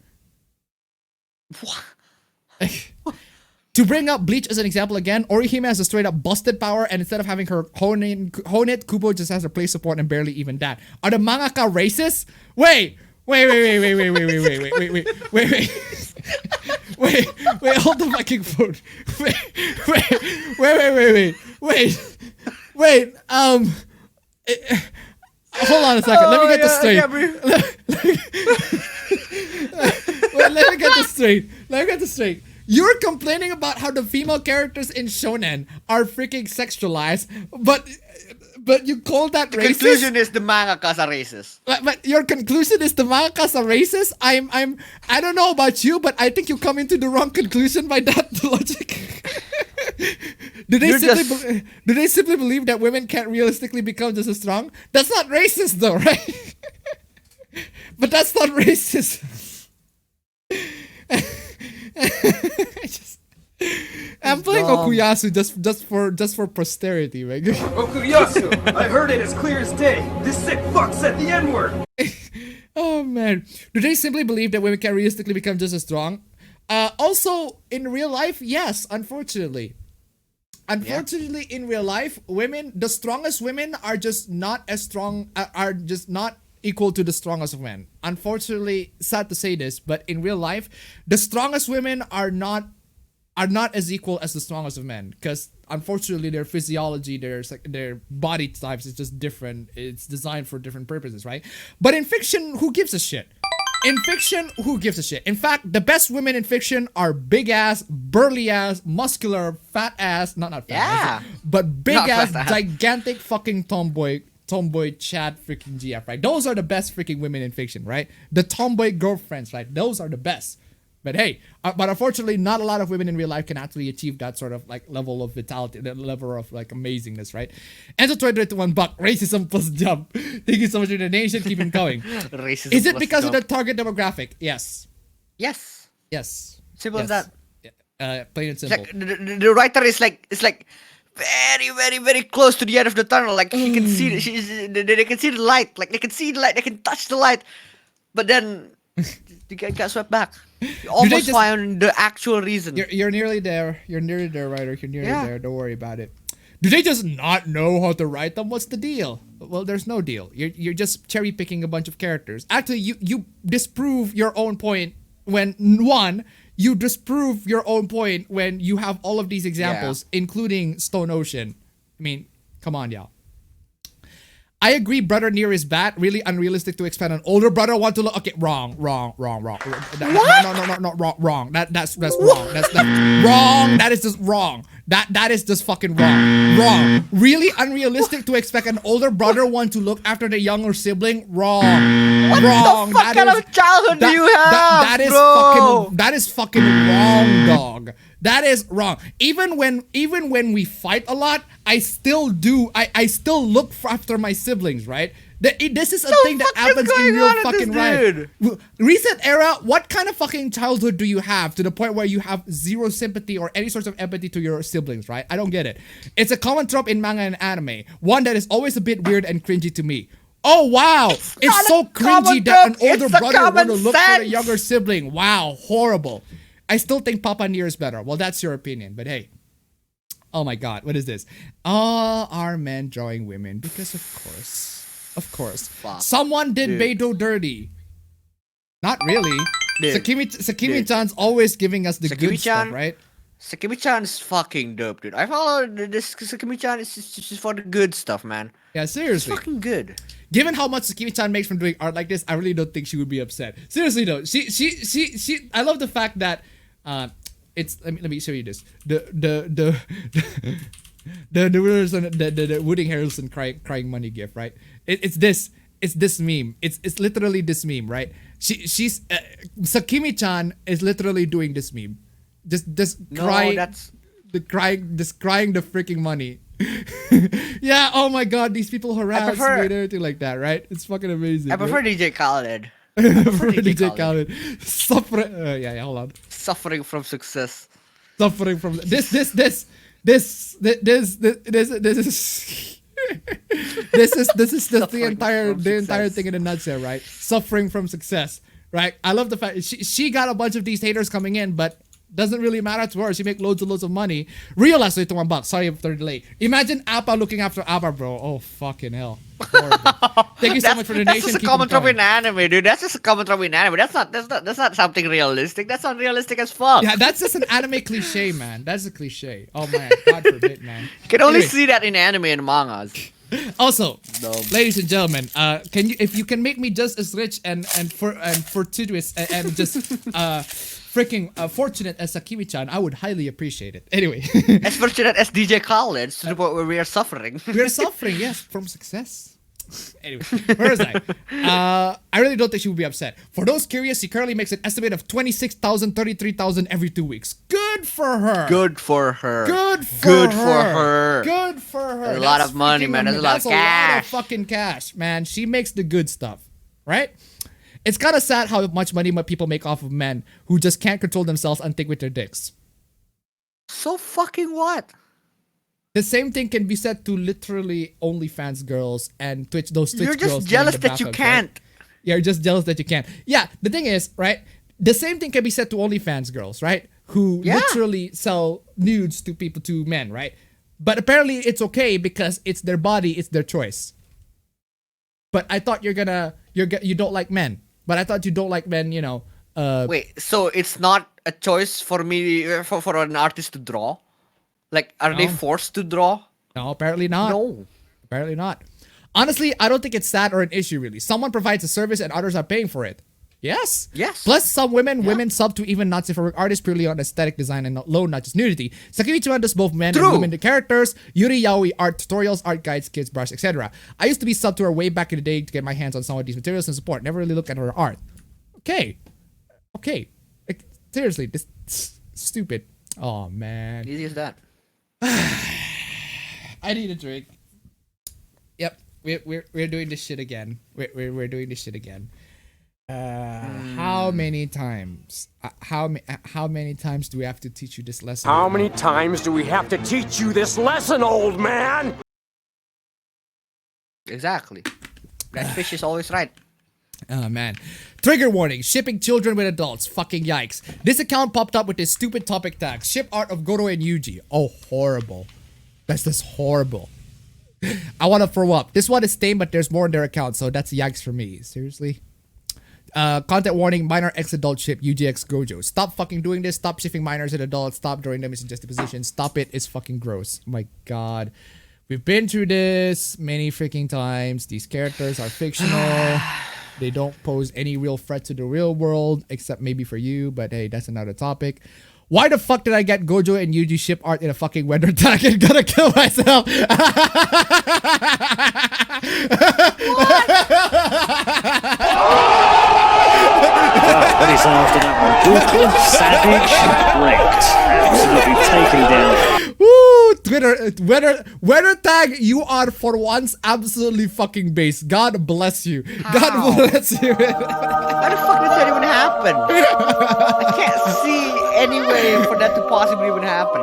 To bring up Bleach as an example again, Orihime has a straight up busted power, and instead of having her hone it, Kubo just has her play support and barely even that. Are the mangaka racist? Wait, hold the fucking phone. Wait, hold on a second. Let me get this straight. Let me get this straight. You're complaining about how the female characters in shonen are freaking sexualized, but you call that racist? Conclusion is the mangakas are racist. But your conclusion is the mangakas are racist? I don't know about you, but I think you come into the wrong conclusion by that logic. Do they simply believe that women can't realistically become just as strong? That's not racist though, right? But that's not racist. I'm playing Okuyasu just for posterity, man. Okuyasu! I heard it as clear as day. This sick fuck said the N-word! Oh man. Do they simply believe that women can realistically become just as strong? Also, in real life, yes, unfortunately. Unfortunately, in real life, the strongest women are just not as strong, are just not equal to the strongest of men. Unfortunately, sad to say this, but in real life, the strongest women are not as equal as the strongest of men, because unfortunately their physiology, their body types is just different. It's designed for different purposes, right? But in fiction, who gives a shit? In fiction, who gives a shit? In fact, the best women in fiction are big ass, burly ass, muscular, fat ass, not fat ass, but big ass, gigantic fucking tomboy Chad freaking GF, right? Those are the best freaking women in fiction, right? The tomboy girlfriends, right? Those are the best. But hey, but unfortunately, not a lot of women in real life can actually achieve that sort of like level of vitality, that level of like amazingness, right? And so $1 racism plus jump. Thank you so much for the donation. Keep it going. Racism Is it plus because jump. of the target demographic? Yes. Simple as that. Plain and It's simple. like the writer is like very, very, very close to the end of the tunnel. Like he can see they can see the light. Like they can see the light. They can touch the light. But then you got swept back. You almost find the actual reason. You're nearly there. You're nearly there, writer. You're nearly there. Don't worry about it. Do they just not know how to write them? What's the deal? Well, there's no deal. You're just cherry picking a bunch of characters. Actually, you disprove your own point when you disprove your own point when you have all of these examples, including Stone Ocean. I mean, come on, y'all. I agree, brother near is bad. Really unrealistic to expect an older brother want to look. Okay, wrong. No, wrong. That's wrong. That's wrong. That is just wrong. That is just fucking wrong. Really unrealistic to expect an older brother want to look after the younger sibling. Wrong. What the fuck kind of childhood do you have, that is fucking wrong, dog. That is wrong. Even when we fight a lot, I still look after my siblings, right? This is a thing that happens in real fucking life. Recent era, what kind of fucking childhood do you have to the point where you have zero sympathy or any sort of empathy to your siblings, right? I don't get it. It's a common trope in manga and anime, one that is always a bit weird and cringy to me. Oh wow! It's not so a common cringy that an joke, older it's a brother common would look for a sense. younger sibling. Wow, horrible. I still think Papa Nier is better. Well, that's your opinion, but hey. Oh my god, what is this? Are men drawing women? Because of course. Fuck. Someone did Dude. Beidou dirty. Not really. Dude. Sakimi-chan's always giving us the good stuff, Sakimi-chan? right? Sakimi-chan is fucking dope, dude. I follow this Sakimi-chan. It's just for the good stuff, man. Yeah, It's seriously. fucking good. Given how much Sakimi-chan makes from doing art like this, I really don't think she would be upset. Seriously though, she I love the fact that it's let me show you this. The Woody Harrelson crying money gif, right? It's this meme. It's literally this meme, right? She's Sakimi-chan is literally doing this meme. Just No, crying that's crying the freaking money. Yeah, oh my god, these people harass me and everything like that, right? It's fucking amazing. I prefer DJ Khaled. I prefer DJ Khaled. Suffering, yeah, hold on. Suffering from success. Suffering from this is this is the entire thing in a nutshell, right? Suffering from success, right? I love the fact she got a bunch of these haters coming in, but doesn't really matter to her. She make loads and loads of money. Realize it to $1. Sorry for the delay. Imagine Appa looking after Appa, bro. Oh fucking hell. Horrible. Thank you so much for the That's donation. just a Keep it common trope going. in anime, dude. That's just a common trope in anime. That's not something realistic. That's unrealistic as fuck. Yeah, that's just an anime cliche, man. That's a cliche. Oh man, God forbid, man. You can only Anyway. see that in anime and mangas. Also, ladies and gentlemen, if you can make me just as rich and fortuitous and just freaking fortunate as Sakimi-chan, I would highly appreciate it. Anyway, As fortunate as DJ Khaled, to the point where we are suffering. we're suffering, yes, from success. Anyway, where was I? I really don't think she would be upset. For those curious, she currently makes an estimate of 26,000, 33,000 every 2 weeks. Good for her. Good for her. Good for Good her. for her. Good for her. That's a lot of money, freaking man. That's a lot of That's a lot of cash. fucking cash, man. She makes the good stuff, right? It's kind of sad how much money people make off of men who just can't control themselves and think with their dicks. So fucking what? The same thing can be said to literally OnlyFans girls and Twitch girls. You're just doing jealous the that you backups, can't. Right? Yeah, you're just jealous that you can't. Yeah, the thing is, right? The same thing can be said to OnlyFans girls, right? Who Yeah. literally sell nudes to men, right? But apparently it's okay because it's their body, it's their choice. But I thought you don't like men. But I thought you don't like men, you know. Wait, so it's not a choice for me for an artist to draw? Like, are they No. forced to draw? No, apparently not. No. Apparently not. Honestly, I don't think it's sad or an issue really. Someone provides a service and others are paying for it. Yes. Yes. Plus, some women sub to even Nazi for artists purely on aesthetic design and alone, not just nudity. Sakimi-chan does both men True. and women the characters, Yuri Yaoi art tutorials, art guides, kids brush, etc. I used to be sub to her way back in the day to get my hands on some of these materials and support. Never really looked at her art. Okay. Like, seriously, this stupid. Oh man. Easy as that. I need a drink. Yep, we're doing this shit again. We're doing this shit again. How many times? How many times do we have to teach you this lesson? How many times do we have to teach you this lesson, old man? Exactly. That fish is always right. Oh man. Trigger warning. Shipping children with adults. Fucking yikes. This account popped up with this stupid topic tag. Ship art of Goro and Yuji. Oh, horrible. That's just horrible. I want to throw up. This one is tame, but there's more in their account, so that's yikes for me. Seriously? Content warning. Minor X adult ship. UGX Gojo. Stop fucking doing this. Stop shipping minors and adults. Stop drawing them in suggested positions. Stop it. It's fucking gross. Oh my god. We've been through this many freaking times. These characters are fictional. They don't pose any real threat to the real world, except maybe for you, but hey, that's another topic. Why the fuck did I get Gojo and Yuji ship art in a fucking weather tag and gonna kill myself? That is after that one. Brutal, savage, wrecked. Absolutely taken down. Woo! Twitter, weather tag, you are for once absolutely fucking base. God bless you. God bless you. How the fuck did that even happen? I can't see any way for that to possibly even happen.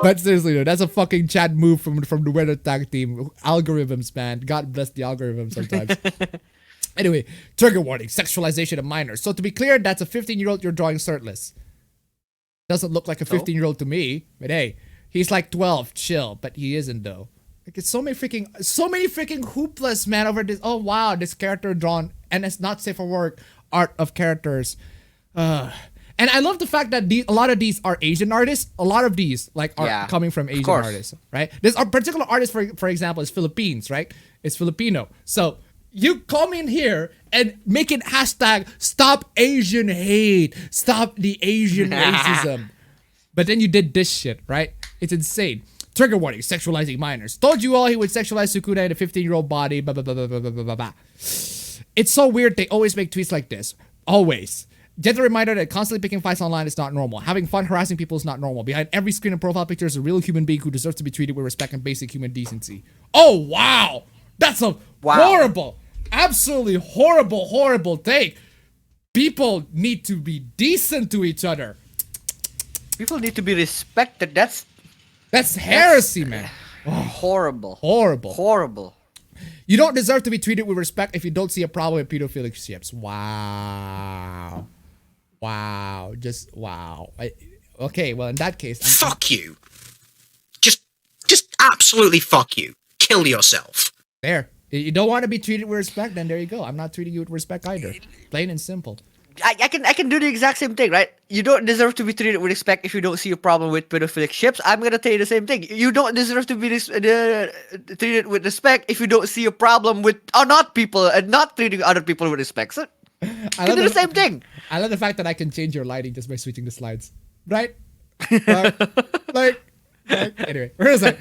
But seriously, though, that's a fucking Chad move from the Weather Tag team. Algorithms, man. God bless the algorithms sometimes. Anyway, trigger warning, sexualization of minors. So to be clear, that's a 15-year-old you're drawing shirtless. Doesn't look like a 15-year-old to me, but hey, he's like 12, chill, but he isn't though. Like it's so many freaking hooplas, man, over this. Oh wow, this character drawn, and it's not safe for work art of characters. And I love the fact that a lot of these are Asian artists. A lot of these are coming from Asian artists, right? This particular artist, for example, is Philippines, right? It's Filipino. So you come in here and make it hashtag stop Asian hate, stop the Asian racism. But then you did this shit, right? It's insane. Trigger warning, sexualizing minors. Told you all he would sexualize Sukuna in a 15-year-old body, blah, blah, blah, blah, blah, blah, blah, blah. It's so weird. They always make tweets like this. Always. Gentle reminder that constantly picking fights online is not normal. Having fun harassing people is not normal. Behind every screen and profile picture is a real human being who deserves to be treated with respect and basic human decency. Oh, wow. That's a horrible, absolutely horrible take. People need to be decent to each other. People need to be respected. That's heresy, man. Horrible. Horrible. You don't deserve to be treated with respect if you don't see a problem with pedophilic ships. Wow. Just wow. Okay, well, in that case... Fuck you. Just absolutely fuck you. Kill yourself. There. You don't want to be treated with respect, then there you go. I'm not treating you with respect either. Plain and simple. I can do the exact same thing, right? You don't deserve to be treated with respect if you don't see a problem with pedophilic ships. I'm gonna tell you the same thing. You don't deserve to be treated with respect if you don't see a problem with not people and not treating other people with respect. So, you can do the same thing. I love the fact that I can change your lighting just by switching the slides, right? Anyway, where is that?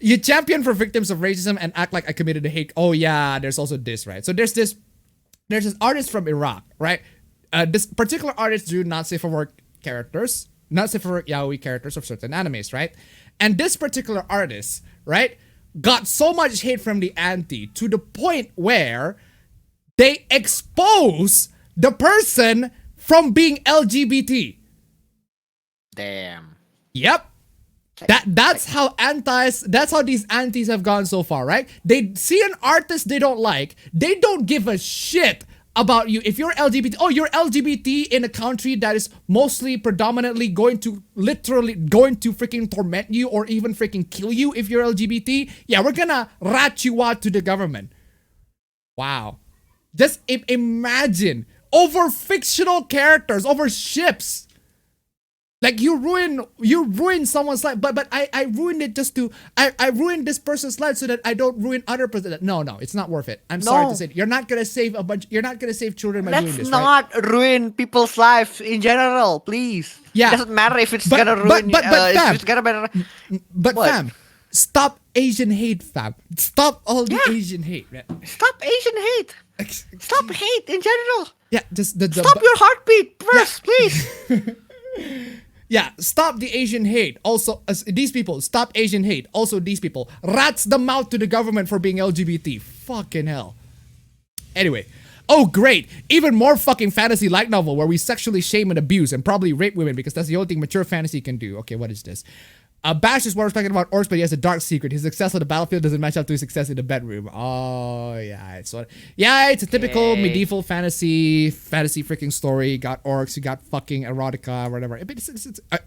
You champion for victims of racism and act like I committed a hate. Oh yeah, there's also this, right? So there's this artist from Iraq, right? This particular artist drew not safe for work characters, not safe for work yaoi characters of certain animes, right? And this particular artist, right, got so much hate from the anti to the point where they expose the person from being LGBT. Damn. Yep. That's how these antis have gone so far, right? They see an artist they don't like, they don't give a shit about you. If you're LGBT, you're LGBT in a country that is mostly predominantly going to freaking torment you or even freaking kill you if you're LGBT. Yeah, we're gonna rat you out to the government. Wow. Just imagine over fictional characters, over ships. Like you ruin someone's life, but I ruined it just to I ruined this person's life so that I don't ruin other person's. No, it's not worth it. I'm sorry to say it. You're not gonna save children by doing this. Let's not ruin people's lives in general, please. Yeah, it doesn't matter if it's gonna ruin. But fam, stop Asian hate, fam. Stop all the Asian hate. Man. Stop Asian hate. Stop hate in general. Yeah, just stop your heartbeat first, please. Yeah, stop the Asian hate. Also, these people, stop Asian hate. Also, these people, rats them out to the government for being LGBT. Fucking hell. Anyway, oh great, even more fucking fantasy light novel where we sexually shame and abuse and probably rape women because that's the only thing mature fantasy can do. Okay, what is this? Bash is well respected about orcs, but he has a dark secret. His success on the battlefield doesn't match up to his success in the bedroom. Oh, yeah. It's a typical medieval fantasy freaking story. Got orcs, you got fucking erotica, whatever. It's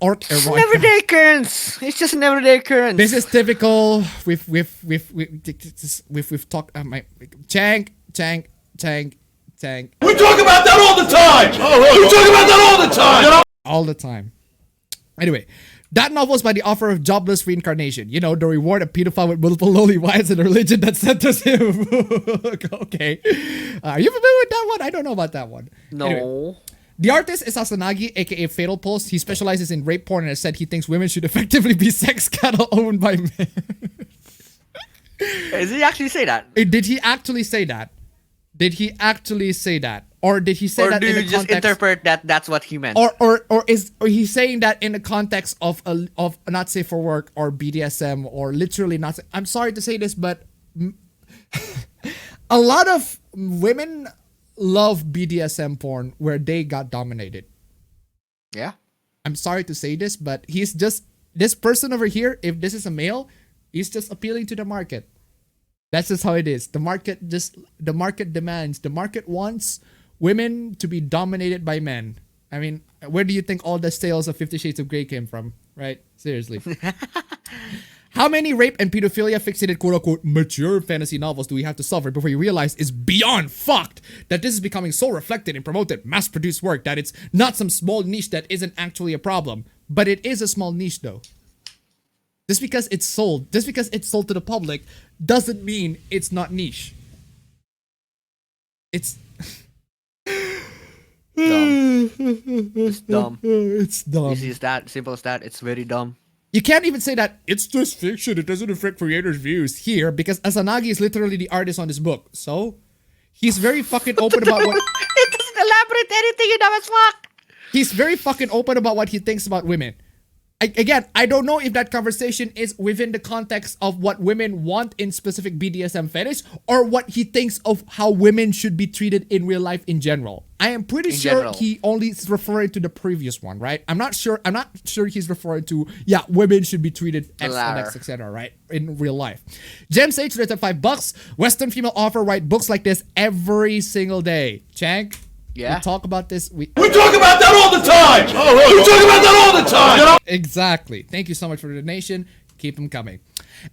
orc erotica. It's an everyday occurrence. It's just an everyday occurrence. This is typical. We've talked. Chang. We talk about that all the time. We talk about that all the time. All the time. Anyway. That novel is by the author of Jobless Reincarnation. You know, the reward a pedophile with multiple lowly wives and a religion that centers him. Okay. Are you familiar with that one? I don't know about that one. No. Anyway, the artist is Asanagi, aka Fatal Pulse. He specializes in rape porn and has said he thinks women should effectively be sex cattle owned by men. Does he actually say that? Did he actually say that? Or did he say that in the context? Or do you just interpret that that's what he meant? Or is he saying that in the context of not safe for work or BDSM or literally not safe? I'm sorry to say this, but a lot of women love BDSM porn where they got dominated. Yeah. I'm sorry to say this, but he's just this person over here, if this is a male, he's just appealing to the market. That's just how it is. The market demands, the market wants women to be dominated by men. I mean, where do you think all the sales of 50 Shades of Grey came from, right? Seriously. How many rape and pedophilia fixated quote-unquote mature fantasy novels do we have to suffer before you realize it's beyond fucked that this is becoming so reflected and promoted mass-produced work that it's not some small niche that isn't actually a problem. But it is a small niche though. Just because it's sold to the public doesn't mean it's not niche. It's dumb. It's dumb. It's dumb. Easy as that, simple as that. It's very dumb. You can't even say that it's just fiction. It doesn't affect creators' views here because Asanagi is literally the artist on this book. So he's very fucking open about what. It doesn't elaborate anything. You dumb as fuck. He's very fucking open about what he thinks about women. Again, I don't know if that conversation is within the context of what women want in specific BDSM fetish or what he thinks of how women should be treated in real life in general. I am pretty sure he only is referring to the previous one, right? I'm not sure he's referring to, yeah, women should be treated X and X, etc., right? In real life. James H. rated $5. Western female author write books like this every single day. Chank? Yeah. We talk about this. We talk about that all the time! We talk about that all the time! Exactly. Thank you so much for the donation. Keep them coming.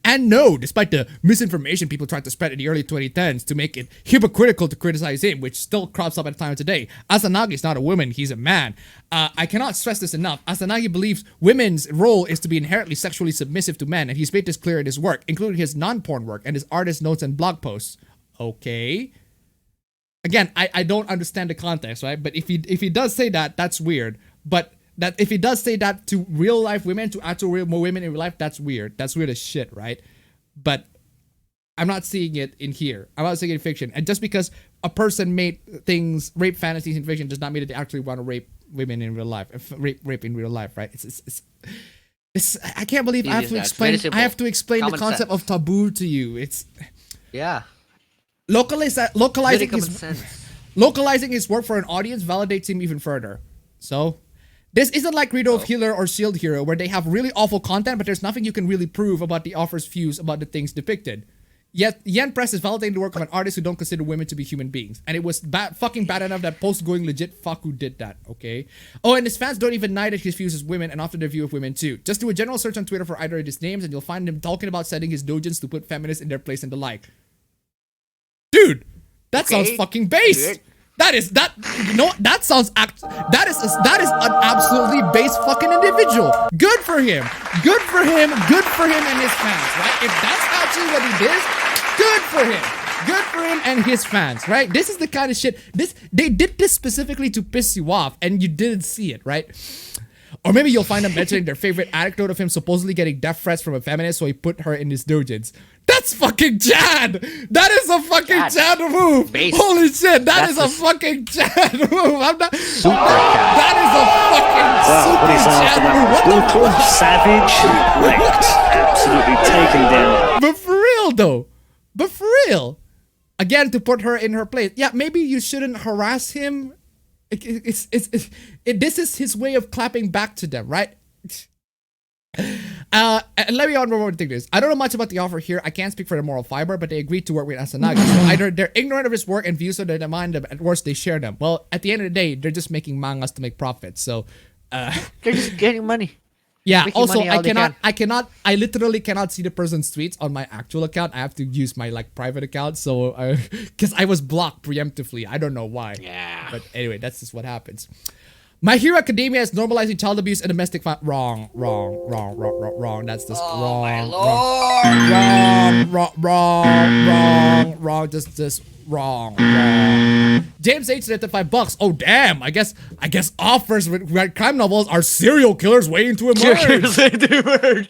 And no, despite the misinformation people tried to spread in the early 2010s to make it hypocritical to criticize him, which still crops up at the time of today, Asanagi is not a woman, he's a man. I cannot stress this enough. Asanagi believes women's role is to be inherently sexually submissive to men, and he's made this clear in his work, including his non-porn work and his artist notes and blog posts. Okay. Again, I don't understand the context, right? But if he does say that, that's weird. But that if he does say that to real life women, to actual real women in real life, that's weird. That's weird as shit, right? But I'm not seeing it in here. I'm not seeing it in fiction. And just because a person made things, rape fantasies in fiction, does not mean that they actually want to rape women in real life. Rape in real life, right? It's I can't believe I have to explain. I have to explain the concept of taboo to you. It's localizing his work for an audience validates him even further. So this isn't like Rito of Healer or Shield Hero where they have really awful content, but there's nothing you can really prove about the author's views about the things depicted. Yet Yen Press is validating the work of an artist who don't consider women to be human beings. And it was fucking bad enough that Post going legit fuck who did that, okay? Oh, and his fans don't even deny that his views as women and often their view of women too. Just do a general search on Twitter for either of his names and you'll find him talking about setting his dojins to put feminists in their place and the like. Dude, that sounds fucking based. That is an absolutely base fucking individual. Good for him. Good for him and his fans, right? If that's actually what he did, good for him. Good for him and his fans, right? This is the kind of shit. They did this specifically to piss you off and you didn't see it, right? Or maybe you'll find them mentioning their favorite anecdote of him supposedly getting death threats from a feminist, so he put her in his dojins. That's fucking Chad! That is a fucking Chad move! Base. Holy shit, that is a fucking Chad move! I'm not... That is a fucking super Chad move! What brutal, savage, wrecked, absolutely taken down. But for real though, again, to put her in her place, yeah, maybe you shouldn't harass him. This is his way of clapping back to them, right? And let me on one more thing this. I don't know much about the offer here. I can't speak for the moral fiber, but they agreed to work with Asanagi. So either they're ignorant of his work and views, or they demand them. At worst, they share them. Well, at the end of the day, they're just making mangas to make profits. So they're just getting money. Yeah. Also, I literally cannot see the person's tweets on my actual account. I have to use my private account. So, because I was blocked preemptively. I don't know why. Yeah. But anyway, that's just what happens. My Hero Academia is normalizing child abuse and domestic violence. Wrong. That's just wrong. My lord. Wrong. Just wrong. James H said $5. Oh damn! I guess authors with crime novels are serial killers waiting to emerge.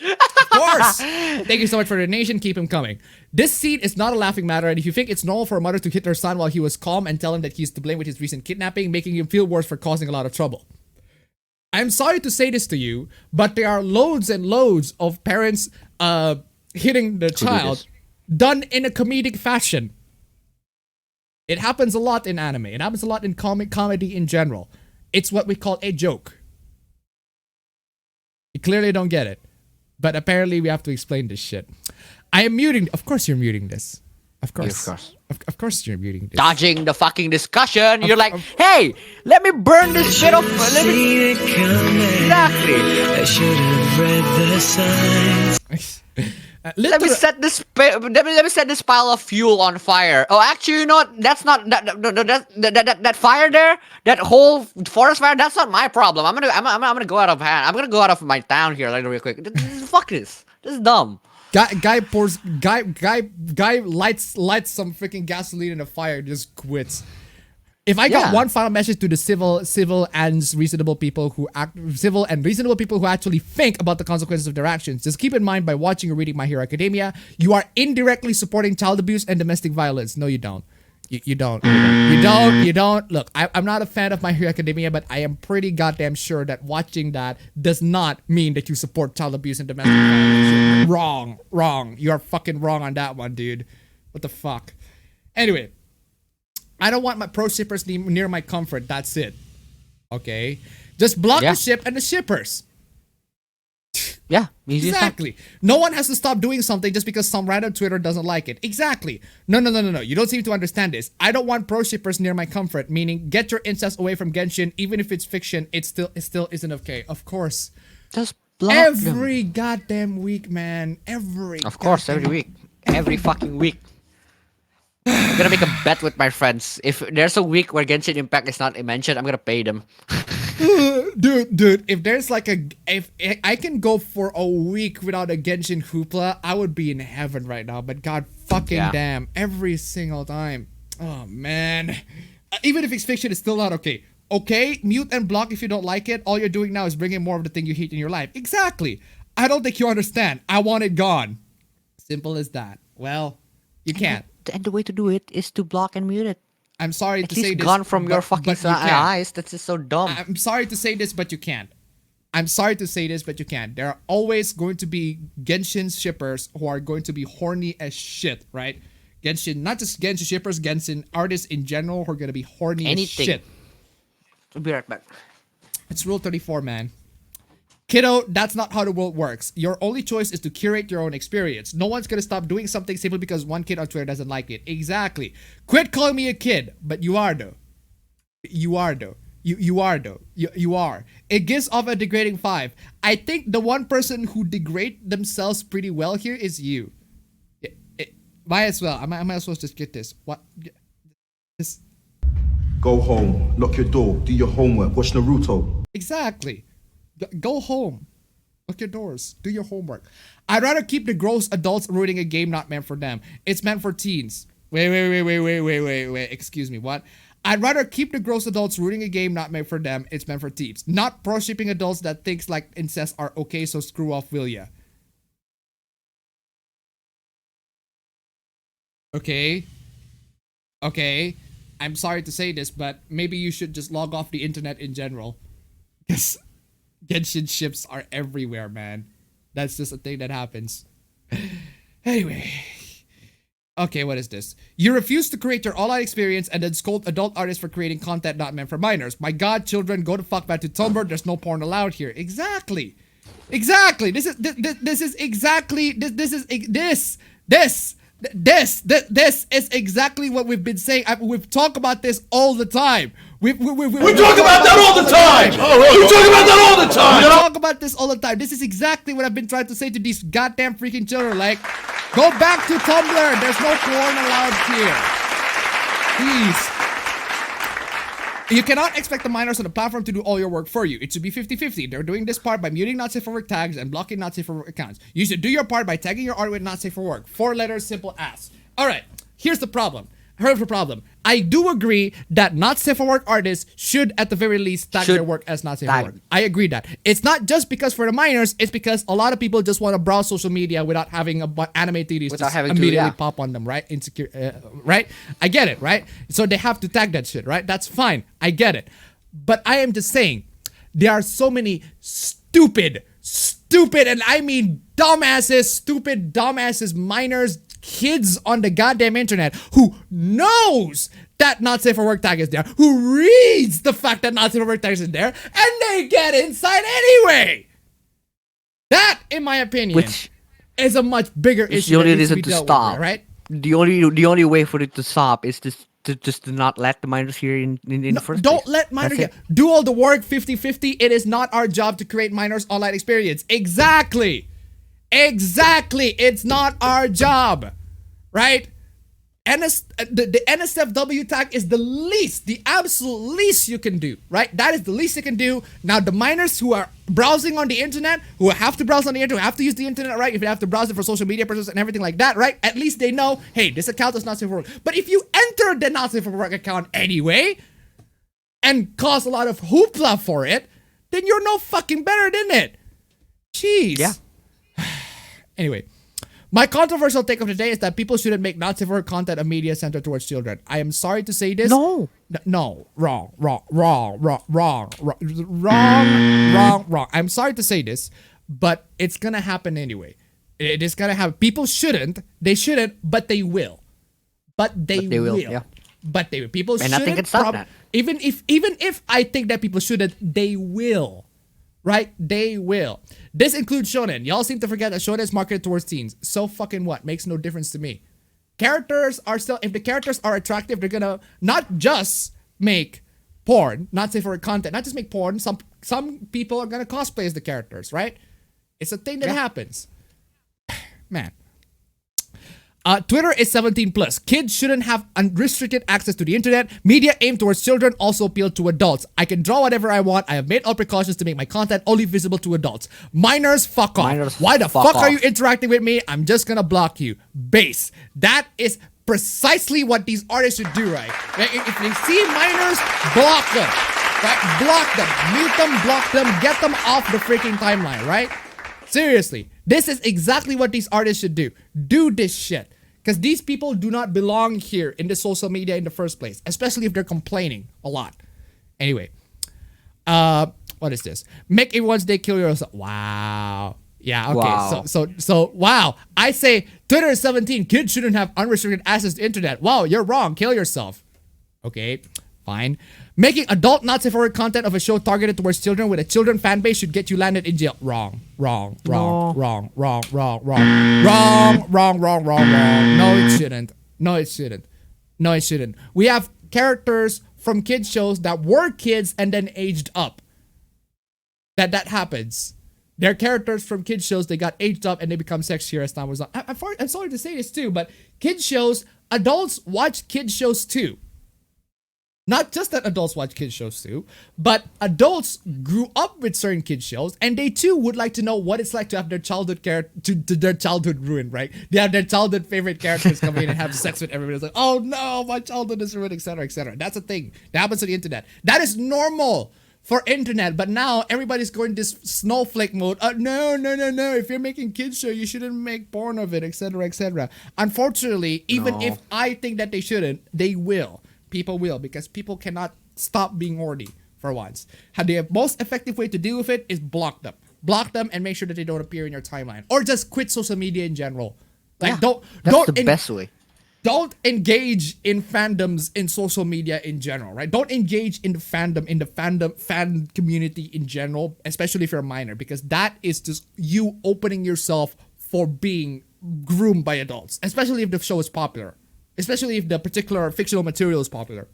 Of course. Thank you so much for the donation. Keep him coming. This scene is not a laughing matter, and if you think it's normal for a mother to hit her son while he was calm and tell him that he's to blame with his recent kidnapping, making him feel worse for causing a lot of trouble. I'm sorry to say this to you, but there are loads and loads of parents hitting their child done in a comedic fashion. It happens a lot in anime. It happens a lot in comedy in general. It's what we call a joke. You clearly don't get it. But apparently we have to explain this shit. I am muting. Of course you're muting this. Of course. Yeah, of course. Of course you're muting this. Dodging the fucking discussion. You're like, hey, let me burn this shit off. Let me... Exactly. I should have read the signs. Let me set this. Let me set this pile of fuel on fire. Oh, actually, you know what? That's not that fire there. That whole forest fire. That's not my problem. I'm gonna go out of hand. I'm gonna go out of my town here, like real quick. Fuck this. This is dumb. Guy lights some freaking gasoline in a fire, just quits. If I got one final message to the civil and reasonable people who actually think about the consequences of their actions, just keep in mind, by watching or reading My Hero Academia, you are indirectly supporting child abuse and domestic violence. No, you don't. You don't. You don't. Look, I'm not a fan of My Hero Academia, but I am pretty goddamn sure that watching that does not mean that you support child abuse and domestic violence. Wrong. You are fucking wrong on that one, dude. What the fuck? Anyway, I don't want my pro shippers near my comfort. That's it. Okay? Just block the ship and the shippers. Yeah, exactly. No one has to stop doing something just because some random Twitter doesn't like it. Exactly. No. You don't seem to understand this. I don't want pro shippers near my comfort, meaning get your incest away from Genshin. Even if it's fiction, it still isn't okay. Of course. Just block every goddamn week, man. Every week. Every fucking week. I'm gonna make a bet with my friends. If there's a week where Genshin Impact is not mentioned, I'm gonna pay them. Dude, if there's like if I can go for a week without a Genshin Hoopla, I would be in heaven right now. But god fucking damn, every single time. Oh man. Even if it's fiction, it's still not okay. Okay, mute and block if you don't like it. All you're doing now is bringing more of the thing you hate in your life. Exactly. I don't think you understand. I want it gone. Simple as that. Well, you can't. And the way to do it is to block and mute it. I'm sorry to say this. Gone from your fucking eyes. That's just so dumb. I'm sorry to say this, but you can't. There are always going to be Genshin shippers who are going to be horny as shit, right? Genshin, not just Genshin shippers, Genshin artists in general who are going to be horny as shit. We'll be right back. It's Rule 34, man. Kiddo, that's not how the world works. Your only choice is to curate your own experience. No one's gonna stop doing something simply because one kid on Twitter doesn't like it. Exactly. Quit calling me a kid, but you are though. You are. It gives off a degrading vibe. I think the one person who degrade themselves pretty well here is you. Might as well. I might as well just get this. What? This. Go home, lock your door, do your homework, watch Naruto. Exactly. Go home. Lock your doors. Do your homework. I'd rather keep the gross adults ruining a game not meant for them. It's meant for teens. Wait. Excuse me, what? I'd rather keep the gross adults ruining a game not meant for them. It's meant for teens. Not pro-shipping adults that thinks like incest are okay, so screw off, will ya? Okay. I'm sorry to say this, but maybe you should just log off the internet in general. Yes. Genshin ships are everywhere, man. That's just a thing that happens. Anyway. Okay, what is this? You refuse to create your all-out experience and then scold adult artists for creating content not meant for minors. My god, children, go the fuck back to Tumblr. There's no porn allowed here. Exactly. This is exactly what we've been saying. We've talked about this all the time. We talk about that all the time. We talk about that all the time. We talk about this all the time. This is exactly what I've been trying to say to these goddamn freaking children. Like, go back to Tumblr. There's no porn allowed here. Please. You cannot expect the minors on the platform to do all your work for you. It should be 50-50. They're doing this part by muting not safe for work tags and blocking not safe for work accounts. You should do your part by tagging your art with not safe for work. 4 letters, simple as. Alright, here's the problem. I do agree that not safe for work artists should at the very least tag their work as not safe for work. I agree that. It's not just because for the minors, it's because a lot of people just want to browse social media without having anime theories just immediately pop on them, right? Insecure, right? I get it, right? So they have to tag that shit, right? That's fine. I get it. But I am just saying, there are so many stupid, and I mean dumbasses, minors, kids on the goddamn internet who knows that not safe for work tag is there, who reads the fact that not safe for work tag is there, and they get inside anyway. That, in my opinion, Which is a much bigger is issue the only that needs to reason be to dealt stop. with, right? The only way for it to stop is to not let the minors here in the first Don't place. let minors That's do all the work 50-50. It is not our job to create minors online experience. Exactly. It's not our job. Right? The NSFW tag is the absolute least you can do, right? That is the least you can do. Now, the minors who are browsing on the internet, who have to browse on the internet, who have to use the internet, right? If you have to browse it for social media purposes and everything like that, right? At least they know, hey, this account is not safe for work. But if you enter the not safe for work account anyway and cause a lot of hoopla for it, then you're no fucking better than it. Jeez. Yeah. Anyway. My controversial take of the day is that people shouldn't make not safe for work content a media centered towards children. I am sorry to say this. No. Wrong. I'm sorry to say this, but it's gonna happen anyway. It is gonna happen. People shouldn't. They shouldn't, but they will. But they will. Yeah. But they will. People And shouldn't. nothing can stop that. Even if I think that people shouldn't, they will. Right? They will. This includes shonen. Y'all seem to forget that shonen is marketed towards teens. So fucking what? Makes no difference to me. Characters are still, if the characters are attractive, they're gonna not just make porn, not safe for content, not just make porn. Some people are gonna cosplay as the characters, right? It's a thing that happens. Man. Twitter is 17 plus. Kids shouldn't have unrestricted access to the internet. Media aimed towards children also appeal to adults. I can draw whatever I want. I have made all precautions to make my content only visible to adults. Minors, fuck off. Why the fuck are you interacting with me? I'm just gonna block you. Base. That is precisely what these artists should do, right? If they see minors, block them. Right? Block them. Mute them, block them, get them off the freaking timeline, right? Seriously. This is exactly what these artists should do. Do this shit. Because these people do not belong here in the social media in the first place, especially if they're complaining a lot. Anyway, what is this? Make everyone's day kill yourself. Wow. Yeah, okay. Wow. So wow. I say Twitter is 17. Kids shouldn't have unrestricted access to internet. Wow, you're wrong. Kill yourself. Okay, fine. Making adult not safe for work content of a show targeted towards children with a children fan base should get you landed in jail. Wrong. No, it shouldn't. We have characters from kids shows that were kids and then aged up. That happens. They're characters from kids shows, they got aged up and they become sexier as time was on. I'm sorry to say this too, but kids shows, adults watch kids shows too. Not just that adults watch kids shows too, but adults grew up with certain kids shows and they too would like to know what it's like to have their childhood their childhood ruined, right? They have their childhood favorite characters come in and have sex with everybody. It's like, oh no, my childhood is ruined, etc., etc. That's a thing that happens on the internet. That is normal for internet, but now everybody's going this snowflake mode. No. If you're making kids show, you shouldn't make porn of it, etc., etc. Unfortunately, even if I think that they shouldn't, they will. People will, because people cannot stop being horny for once. The most effective way to deal with it is block them. Block them and make sure that they don't appear in your timeline. Or just quit social media in general. Like that's the best way. Don't engage in fandoms in social media in general, right? Don't engage in the fan community in general, especially if you're a minor, because that is just you opening yourself for being groomed by adults, especially if the show is popular. Especially if the particular fictional material is popular.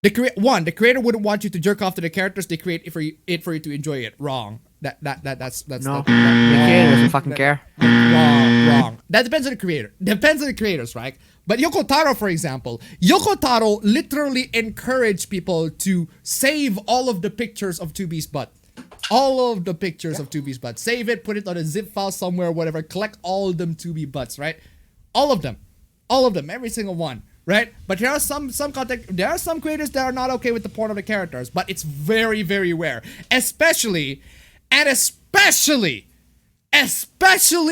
The creator wouldn't want you to jerk off to the characters they create for you to enjoy it. Wrong. That's no. The creator doesn't fucking care. Wrong. That depends on the creator. Depends on the creators, right? But Yoko Taro, for example, Yoko Taro literally encouraged people to save all of the pictures of 2B's butt. All of the pictures of 2B's butt. Save it, put it on a zip file somewhere, whatever. Collect all of them 2B butts, right? All of them, every single one, right? But there are some creators that are not okay with the porn of the characters, but it's very, very rare. Especially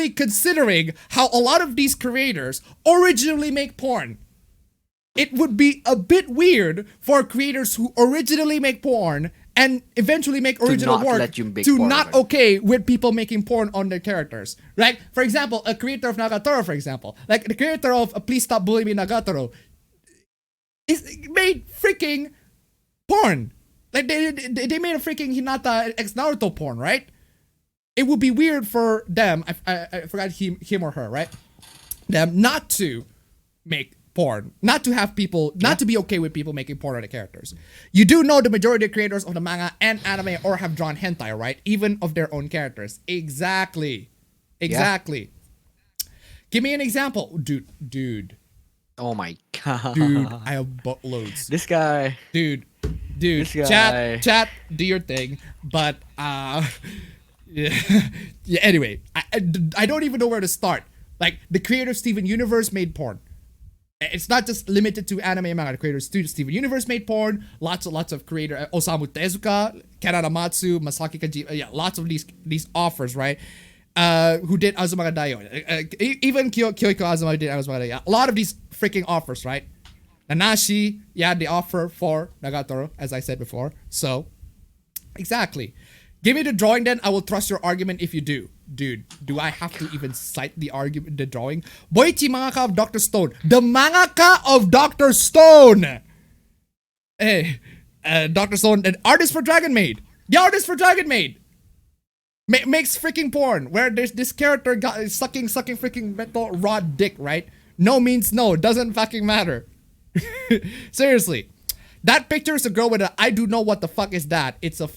considering how a lot of these creators originally make porn. It would be a bit weird for creators who originally make porn and eventually make original work to not okay with people making porn on their characters, right? For example, a creator of Nagatoro, for example, like the creator of Please Stop Bullying Me Nagatoro, made freaking porn. Like they made a freaking Hinata X Naruto porn, right? it would be weird for them, I forgot him or her, right? Them not to make porn, not to have people, not to be okay with people making porn on the characters. You do know the majority of creators of the manga and anime or have drawn hentai, right? Even of their own characters. Exactly. Give me an example. Dude. Oh my god. Dude, I have buttloads. This guy. Dude, This guy. chat, do your thing. But yeah. Anyway, I don't even know where to start. Like, the creator of Steven Universe made porn. It's not just limited to anime and manga. The creator of Steven Universe made porn. Lots of creator, Osamu Tezuka, Kanada Matsu, Masaki Kajima. Yeah, lots of these offers, right? Who did Azumanga Daioh. Even Kyoiko Azuma did Azumanga Daioh. A lot of these freaking offers, right? Nanashi, yeah, the offer for Nagatoro, as I said before. So, exactly. Give me the drawing, then I will trust your argument if you do. Dude, do I have to even cite the argument, the drawing? Boichi, mangaka of Dr. Stone. The mangaka of Dr. Stone! Hey, Dr. Stone, an artist for Dragon Maid. The artist for Dragon Maid makes freaking porn where there's this character sucking freaking metal rod dick, right? No means no, doesn't fucking matter. Seriously. That picture is a girl with a I do know what the fuck is that. It's a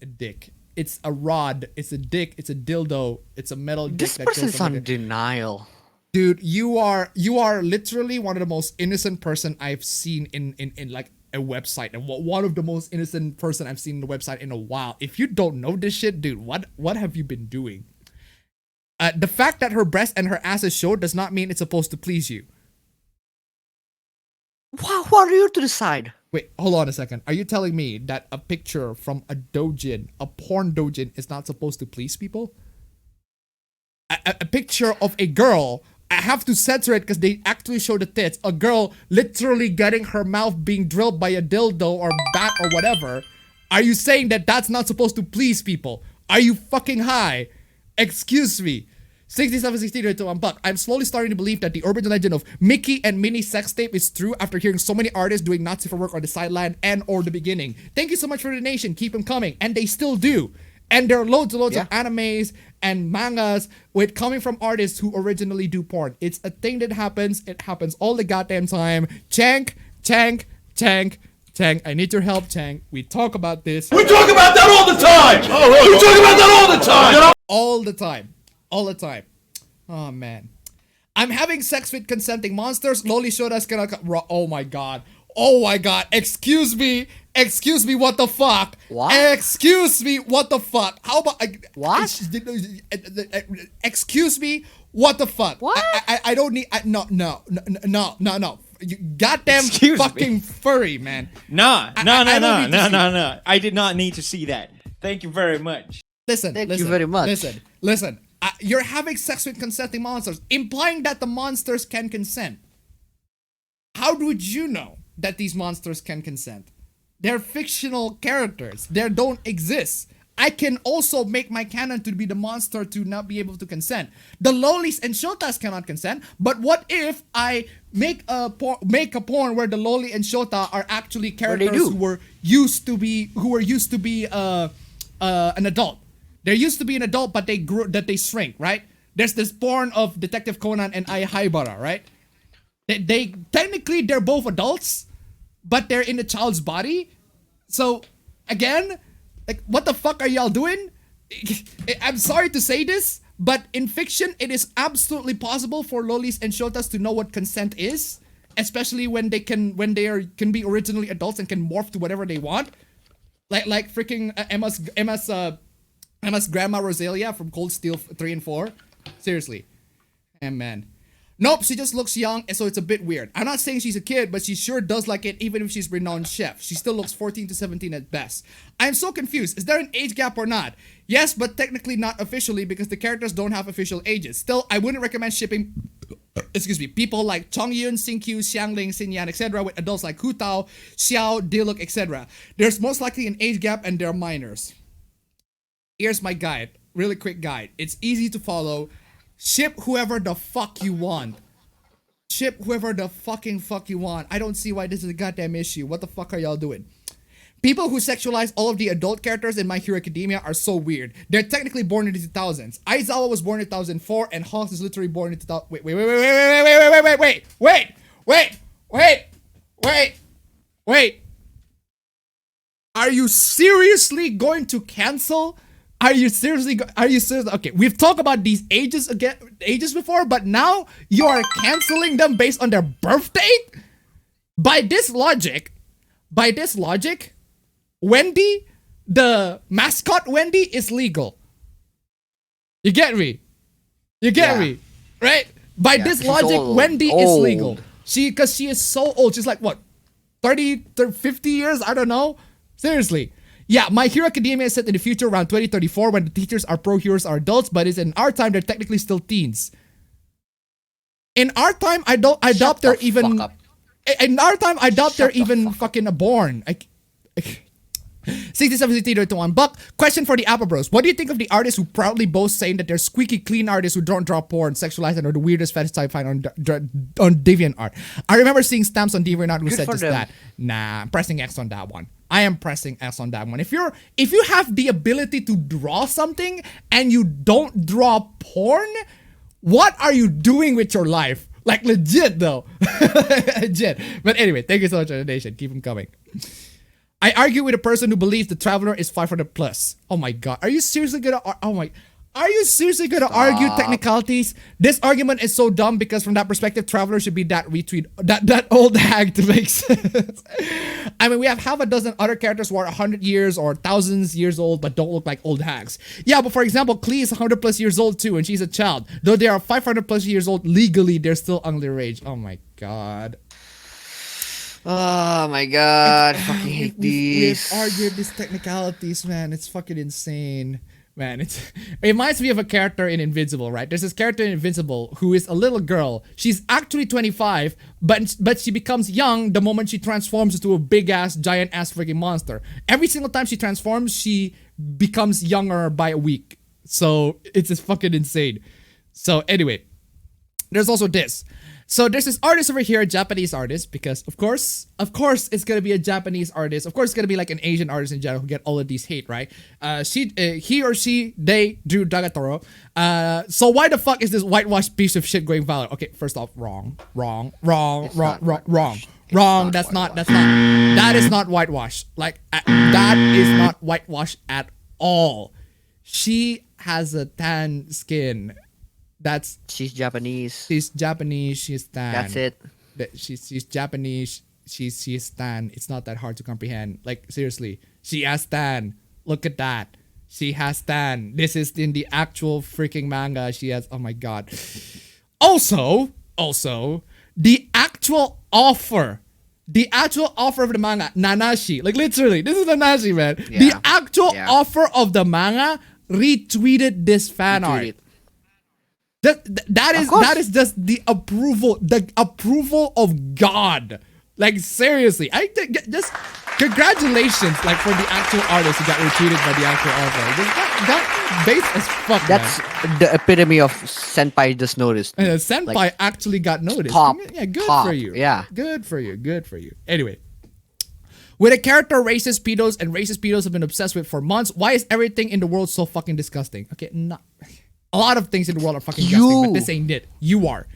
dick. It's a rod. It's a dick. It's a dildo. It's a metal dick. This person's on denial. Dude, you are literally one of the most innocent person I've seen in like a website, and one of the most innocent person I've seen in the website in a while. If you don't know this shit, dude, what have you been doing? The fact that her breast and her ass is showed does not mean it's supposed to please you. Who are you to decide? Wait, hold on a second. Are you telling me that a picture from a doujin, a porn doujin, is not supposed to please people? A picture of a girl, I have to censor it because they actually show the tits. A girl literally getting her mouth being drilled by a dildo or bat or whatever. Are you saying that that's not supposed to please people? Are you fucking high? Excuse me. 6760 to $1. I'm slowly starting to believe that the urban legend of Mickey and Minnie sex tape is true after hearing so many artists doing Nazi for work on the sideline and or the beginning. Thank you so much for the donation. Keep them coming. And they still do. And there are loads and loads of animes and mangas with coming from artists who originally do porn. It's a thing that happens. It happens all the goddamn time. Chank. I need your help, Chang. We talk about this. We talk about that all the time! We talk about that all the time! All the time. Oh, man. I'm having sex with consenting monsters. Loli showed us oh my god. Excuse me, what the fuck? What? Excuse me, what the fuck? How about... What? Excuse me, what the fuck? What? I don't need... No. You goddamn Excuse fucking me. furry, man. No. I I did not need to see that. Thank you very much. Listen. Thank you very much. Listen. You're having sex with consenting monsters, implying that the monsters can consent. How would you know that these monsters can consent? They're fictional characters. They don't exist. I can also make my canon to be the monster to not be able to consent. The lolis and shotas cannot consent, but what if I make a porn where the loli and shota are actually characters who were used to be an adult? There used to be an adult, but they shrink, right? There's this porn of Detective Conan and Ai Haibara, right? They technically they're both adults, but they're in a child's body. So again, like, what the fuck are y'all doing? I'm sorry to say this, but in fiction, it is absolutely possible for lolis and shotas to know what consent is, especially when they can be originally adults and can morph to whatever they want, like freaking Emma's grandma Rosalia from Cold Steel 3 and 4. Seriously. And man. Nope, she just looks young, and so it's a bit weird. I'm not saying she's a kid, but she sure does like it, even if she's a renowned chef. She still looks 14 to 17 at best. I'm so confused. Is there an age gap or not? Yes, but technically not officially because the characters don't have official ages. Still, I wouldn't recommend shipping people like Chongyun, Sinkyu, Xiangling, Xinyan, etc. with adults like Hu Tao, Xiao, Diluc, etc. There's most likely an age gap and they're minors. Here's my guide. Really quick guide. It's easy to follow. Ship whoever the fuck you want. Ship whoever the fucking fuck you want. I don't see why this is a goddamn issue. What the fuck are y'all doing? People who sexualize all of the adult characters in My Hero Academia are so weird. They're technically born in the 2000s. Aizawa was born in 2004, and Hawks is literally born in 2000. Wait. Are you seriously going to cancel? Are you seriously? Okay, we've talked about these ages before, but now you are canceling them based on their birth date? By this logic, Wendy, the mascot Wendy, is legal. You get me? Right? By this logic, Wendy is legal. Because she is so old. She's like, what, 30, 50 years? I don't know. Seriously. Yeah, My Hero Academia is set in the future around 2034 when the teachers are pro-heroes are adults, but in our time, they're technically still teens. In our time, I doubt they're even fucking born. 67 Buck, question for the Apple Bros. What do you think of the artists who proudly boast saying that they're squeaky clean artists who don't draw porn, sexualize, and are the weirdest fetish type find on DeviantArt? I remember seeing stamps on DeviantArt who said just that. Nah, I'm pressing X on that one. I am pressing S on that one. If you have the ability to draw something and you don't draw porn, what are you doing with your life? Like legit though. Legit. But anyway, thank you so much for the donation. Keep them coming. I argue with a person who believes the Traveler is 500 plus. Oh my god. Are you seriously gonna argue technicalities? This argument is so dumb because from that perspective, Traveler should be that old hag to make sense. I mean, we have half a dozen other characters who are 100 years or thousands years old but don't look like old hags. Yeah, but for example, Klee is 100 plus years old too and she's a child. Though they are 500 plus years old legally, they're still underage. Oh my god. Oh my god, fucking hate these. We've argued these technicalities, man. It's fucking insane. Man, it reminds me of a character in Invincible, right? There's this character in Invincible who is a little girl. She's actually 25, but she becomes young the moment she transforms into a big-ass, giant-ass freaking monster. Every single time she transforms, she becomes younger by a week. So, it's just fucking insane. So, anyway, there's also this. So there's this artist over here, a Japanese artist, because of course it's gonna be a Japanese artist. Of course it's gonna be like an Asian artist in general who get all of these hate, right? He or she, they drew Dagatoro. So why the fuck is this whitewashed piece of shit going viral? Okay, first off, wrong. That is not whitewash. Like that is not whitewash at all. She has a tan skin. She's Japanese. She's Japanese. She's tan. That's it. She's Japanese. She's tan. It's not that hard to comprehend. Like seriously, she has tan. Look at that. She has tan. This is in the actual freaking manga. She has. Oh my god. Also, the actual offer of the manga, Nanashi. Like literally, this is Nanashi, man. Yeah. The actual offer of the manga retweeted this fan art. That is just the approval of God. Like seriously, I think just congratulations, like for the actual artist who got retweeted by the actual author. That base as fuck. That's the epitome of senpai just noticed. Senpai like, actually got noticed. Top. Yeah, good top, for you. Yeah, good for you. Good for you. Anyway. With a character racist pedos and racist pedos have been obsessed with for months, why is everything in the world so fucking disgusting? Okay, a lot of things in the world are fucking disgusting, but this ain't it. You are.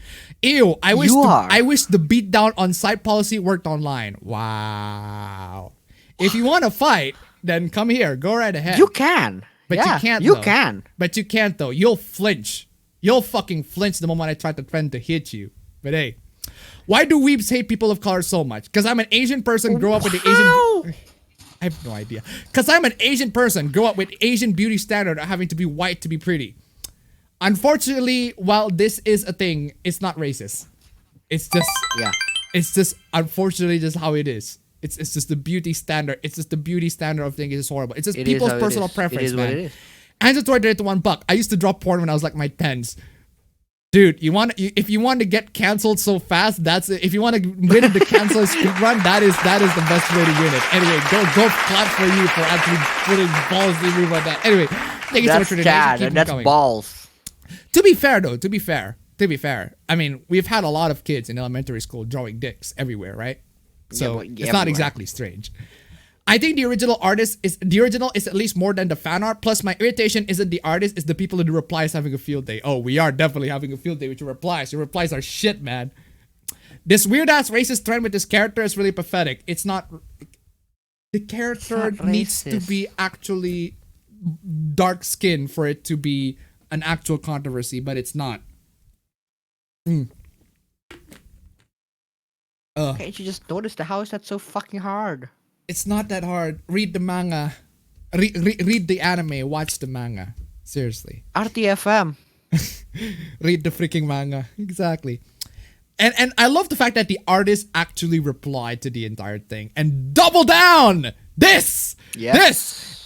Ew, I wish the beatdown on site policy worked online. Wow. If you want to fight, then come here. Go right ahead. You can. But yeah, you can't You though. can. But you can't though. You'll flinch. You'll fucking flinch the moment I try to threaten to hit you. But hey. Why do weebs hate people of color so much? Because I'm an Asian person, grow up with the Asian... I have no idea. Because I'm an Asian person, grow up with Asian beauty standard of having to be white to be pretty. Unfortunately, while this is a thing, it's not racist. It's just It's just unfortunately just how it is. It's just the beauty standard. It's just the beauty standard of things is horrible. It's just people's personal preference, man. It is. Answer to it to $1. I used to draw porn when I was like my 10s. Dude, if you want to get canceled so fast, that's it. If you want to win the cancel speedrun, that is the best way to win it. Anyway, go clap for you for actually putting balls in move like that. Anyway, thank you so much for the donation. That's balls. To be fair though, to be fair, I mean, we've had a lot of kids in elementary school drawing dicks everywhere, right? So it's not exactly strange. I think the original is at least more than the fan art. Plus, my irritation isn't the artist, it's the people in the replies having a field day. Oh, we are definitely having a field day with your replies. Your replies are shit, man. This weird ass racist trend with this character is really pathetic. It's not. The character needs to be actually dark skinned for it to be an actual controversy, but it's not. Can't you just notice how is that so fucking hard? It's not that hard. Read the manga. Read the anime. Watch the manga. Seriously. RTFM. Read the freaking manga. Exactly. And I love the fact that the artist actually replied to the entire thing and double down. This.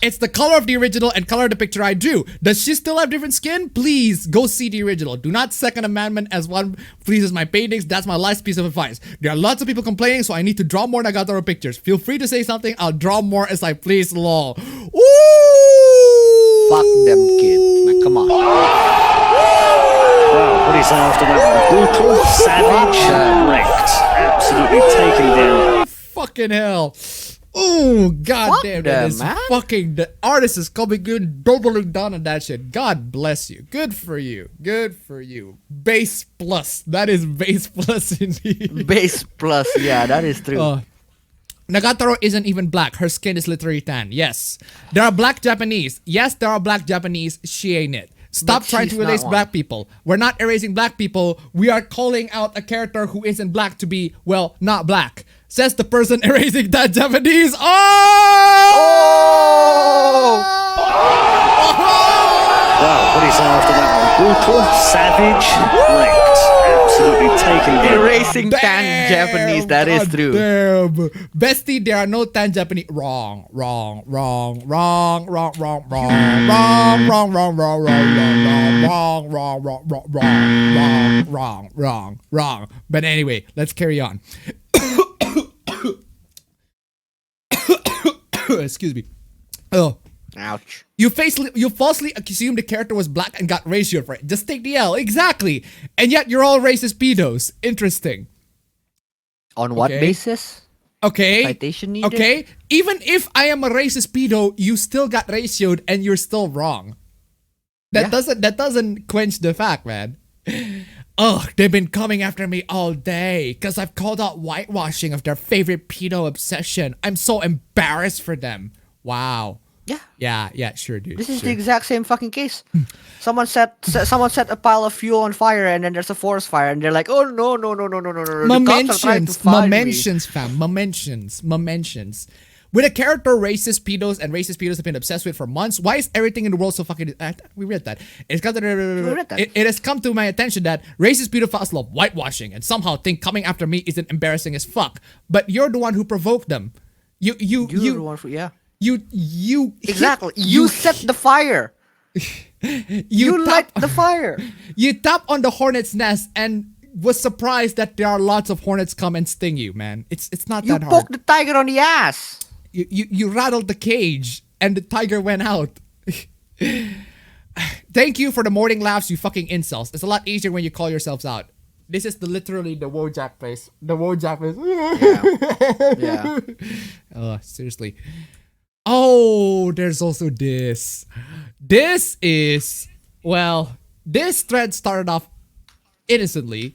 It's the color of the original and color of the picture I drew. Does she still have different skin? Please go see the original. Do not second amendment as one pleases my paintings. That's my last piece of advice. There are lots of people complaining, so I need to draw more Nagatoro pictures. Feel free to say something. I'll draw more as I please. Lol. Ooh! Fuck them kids. Man, come on. Wow, what is after that? Brutal, savage, wrecked. Absolutely taken down. Fucking hell. Oh, goddamn, that is man. fucking, the artist is coming in, doubling down on that shit. God bless you. Good for you. Good for you. Base plus. That is base plus indeed. Base plus, yeah, that is true. Nagatoro isn't even black. Her skin is literally tan. Yes. There are black Japanese. Yes, there are black Japanese. She ain't it. Stop trying to erase black people. We're not erasing black people. We are calling out a character who isn't black to be, well, not black. Says the person erasing that Japanese. Wow, what is after that? Brutal, savage, wrecked. Absolutely taken down. Erasing tan Japanese, that is true. Damn. Bestie, there are no tan Japanese. Wrong. But anyway, let's carry on. Excuse me. Oh. Ouch. You falsely assumed the character was black and got ratioed for it. Just take the L. Exactly. And yet you're all racist pedos. Interesting. On what basis? Okay. Citation needed? Okay. Even if I am a racist pedo, you still got ratioed and you're still wrong. That doesn't quench the fact, man. Ugh, they've been coming after me all day because I've called out whitewashing of their favorite pedo obsession. I'm so embarrassed for them. Wow. Yeah, sure, dude. This is the exact same fucking case. Someone set a pile of fuel on fire, and then there's a forest fire, and they're like, "Oh no!" Momentions, fam. Momentions. With a character racist pedos have been obsessed with for months, why is everything in the world so fucking... we read that. It has come to my attention that racist pedophiles love whitewashing and somehow think coming after me isn't embarrassing as fuck. But you're the one who provoked them. You're the one for... Yeah. You exactly. You set the fire. You light the fire. You tap on the hornet's nest and was surprised that there are lots of hornets come and sting you, man. It's not that hard. You poked the tiger on the ass. You rattled the cage and the tiger went out. Thank you for the morning laughs, you fucking incels. It's a lot easier when you call yourselves out. This is literally the Wojak place. The Wojak place. Yeah. Oh, seriously. Oh, there's also this. This is, well, this thread started off innocently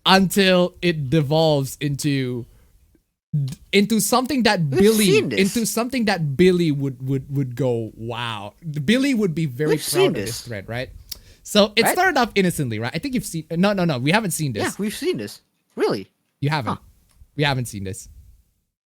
until it devolves into something that Billy would go, wow. Billy would be very proud of this thread, right? So it started off innocently, right? I think you've seen. No, we haven't seen this. Yeah, we've seen this. Really? You haven't. We haven't seen this.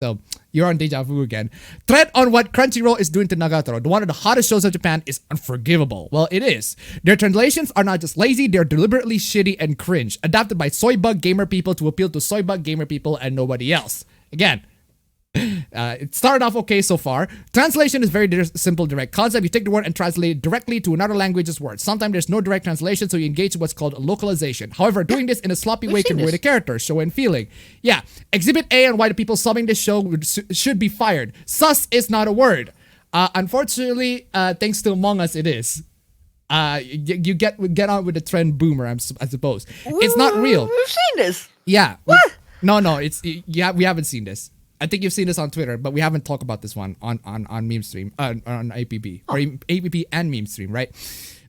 So you're on deja vu again. Thread on what Crunchyroll is doing to Nagatoro, the one of the hottest shows of Japan, is unforgivable. Well, it is. Their translations are not just lazy, they're deliberately shitty and cringe, adapted by soybug gamer people to appeal to soybug gamer people and nobody else. Again, it started off okay so far. Translation is very simple, direct concept. You take the word and translate it directly to another language's word. Sometimes there's no direct translation, so you engage in what's called localization. However, doing this in a sloppy way can ruin the character, show, and feeling. Yeah, Exhibit A on why the people subbing this show should be fired. Sus is not a word. Unfortunately, thanks to Among Us, it is. You get on with the trend boomer, I suppose. It's not real. We've seen this. Yeah. What? No, we haven't seen this. I think you've seen this on Twitter, but we haven't talked about this one on meme stream, on APB, or APB and meme stream, right?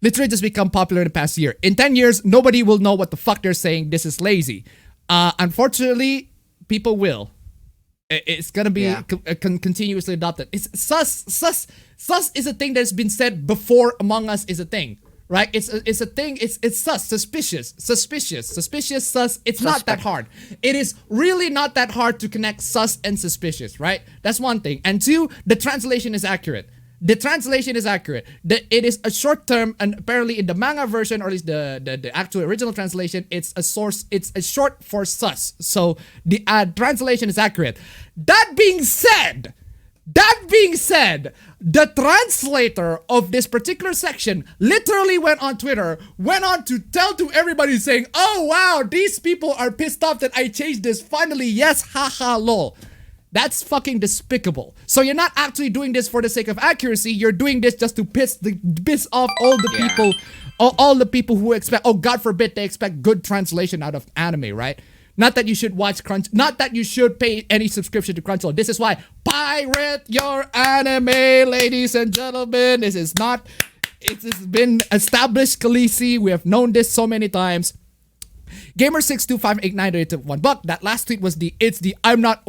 Literally just become popular in the past year. In 10 years, nobody will know what the fuck they're saying. This is lazy. Unfortunately, people will. It's gonna be continuously adopted. It's sus is a thing that's been said before. Among Us is a thing, right? It's a thing. It's sus, suspicious, sus. It's not that hard. It is really not that hard to connect sus and suspicious, right? That's one thing. And two, the translation is accurate. It is a short term, and apparently in the manga version, or at least the actual original translation, it's a short for sus. So the translation is accurate. That being said, the translator of this particular section literally went on Twitter, went on to tell to everybody saying, "Oh wow, these people are pissed off that I changed this. Finally, yes, haha, lol." That's fucking despicable. So you're not actually doing this for the sake of accuracy. You're doing this just to piss off all the people, all the people who expect. Oh, God forbid they expect good translation out of anime, right? Not that you should watch not that you should pay any subscription to Crunchyroll. This is why pirate your anime, ladies and gentlemen. This is not. It has been established, Khaleesi. We have known this so many times. Gamer62589 donated $1. That last tweet was the I'm not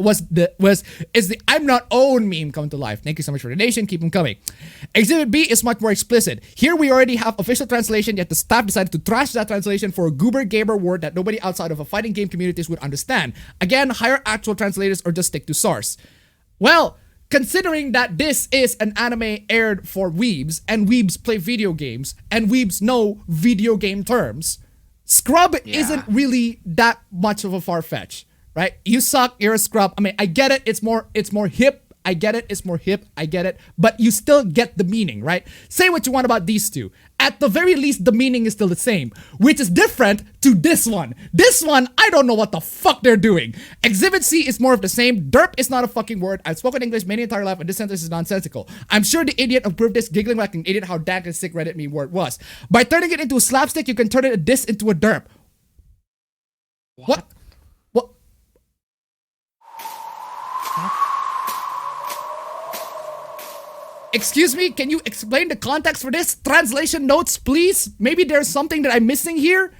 own meme come to life. Thank you so much for the donation. Keep them coming. Exhibit B is much more explicit. Here we already have official translation, yet the staff decided to trash that translation for a goober gamer word that nobody outside of a fighting game communities would understand. Again, hire actual translators or just stick to source. Well, considering that this is an anime aired for weebs, and weebs play video games, and weebs know video game terms, scrub isn't really that much of a far-fetch, right? You suck, you're a scrub. I mean, I get it, it's more hip. I get it, but you still get the meaning, right? Say what you want about these two. At the very least, the meaning is still the same, which is different to this one. This one, I don't know what the fuck they're doing. Exhibit C is more of the same. Derp is not a fucking word. I've spoken English my entire life, and this sentence is nonsensical. I'm sure the idiot approved this, giggling like an idiot how dank and sick Reddit meme word was. By turning it into a slapstick, you can turn it this into a derp. What? Excuse me, can you explain the context for this? Translation notes, please? Maybe there's something that I'm missing here?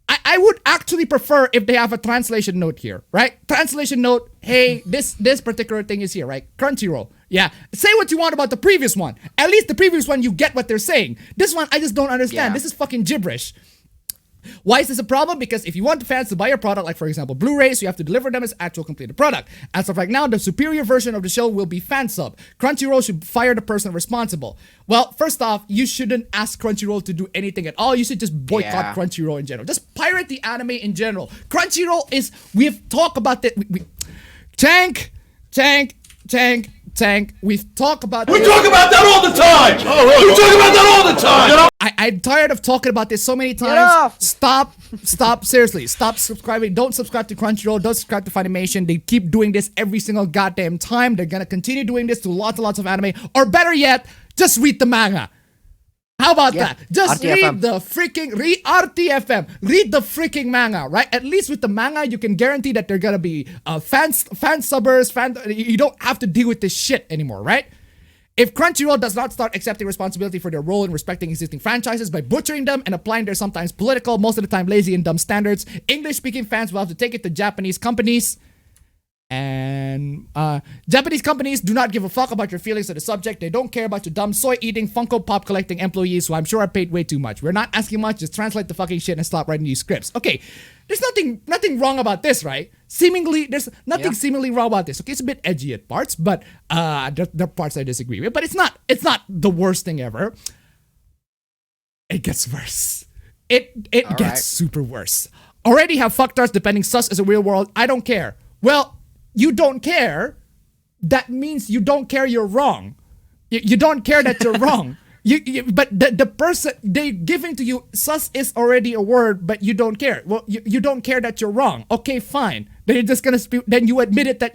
I would actually prefer if they have a translation note here, right? Translation note, hey, this particular thing is here, right? Crunchyroll. Yeah, say what you want about the previous one. At least the previous one, you get what they're saying. This one, I just don't understand. This is fucking gibberish. Why is this a problem? Because if you want the fans to buy your product, like for example Blu-rays, you have to deliver them as actual completed product. As of right now, the superior version of the show will be fan sub. Crunchyroll should fire the person responsible. Well, first off, you shouldn't ask Crunchyroll to do anything at all. You should just boycott Crunchyroll in general. Just pirate the anime in general. Crunchyroll is, we've talked about that. Tank. We've talked about We talk about that all the time! We talk about that all the time! I'm tired of talking about this so many times. Stop, seriously. Stop subscribing. Don't subscribe to Crunchyroll. Don't subscribe to Funimation. They keep doing this every single goddamn time. They're gonna continue doing this to lots and lots of anime. Or better yet, just read the manga. How about that? Just read the freaking, RTFM. Read the freaking manga, right? At least with the manga, you can guarantee that they're gonna be fan subbers, you don't have to deal with this shit anymore, right? If Crunchyroll does not start accepting responsibility for their role in respecting existing franchises by butchering them and applying their sometimes political, most of the time lazy and dumb standards, English-speaking fans will have to take it to Japanese companies. And Japanese companies do not give a fuck about your feelings on the subject. They don't care about your dumb soy-eating, Funko Pop collecting employees who I'm sure are paid way too much. We're not asking much, just translate the fucking shit and stop writing these scripts. Okay, there's nothing wrong about this, right? Seemingly, there's nothing seemingly wrong about this. Okay, it's a bit edgy at parts, but there are parts I disagree with. But it's not the worst thing ever. It gets worse. It gets super worse. Already have fucktards depending sus as a real world. I don't care. Well, you don't care, that means you don't care you're wrong. You don't care that you're wrong. But the person, they giving to you, sus is already a word, but you don't care. Well, you don't care that you're wrong. Okay, fine. Then you're just gonna then you admit it that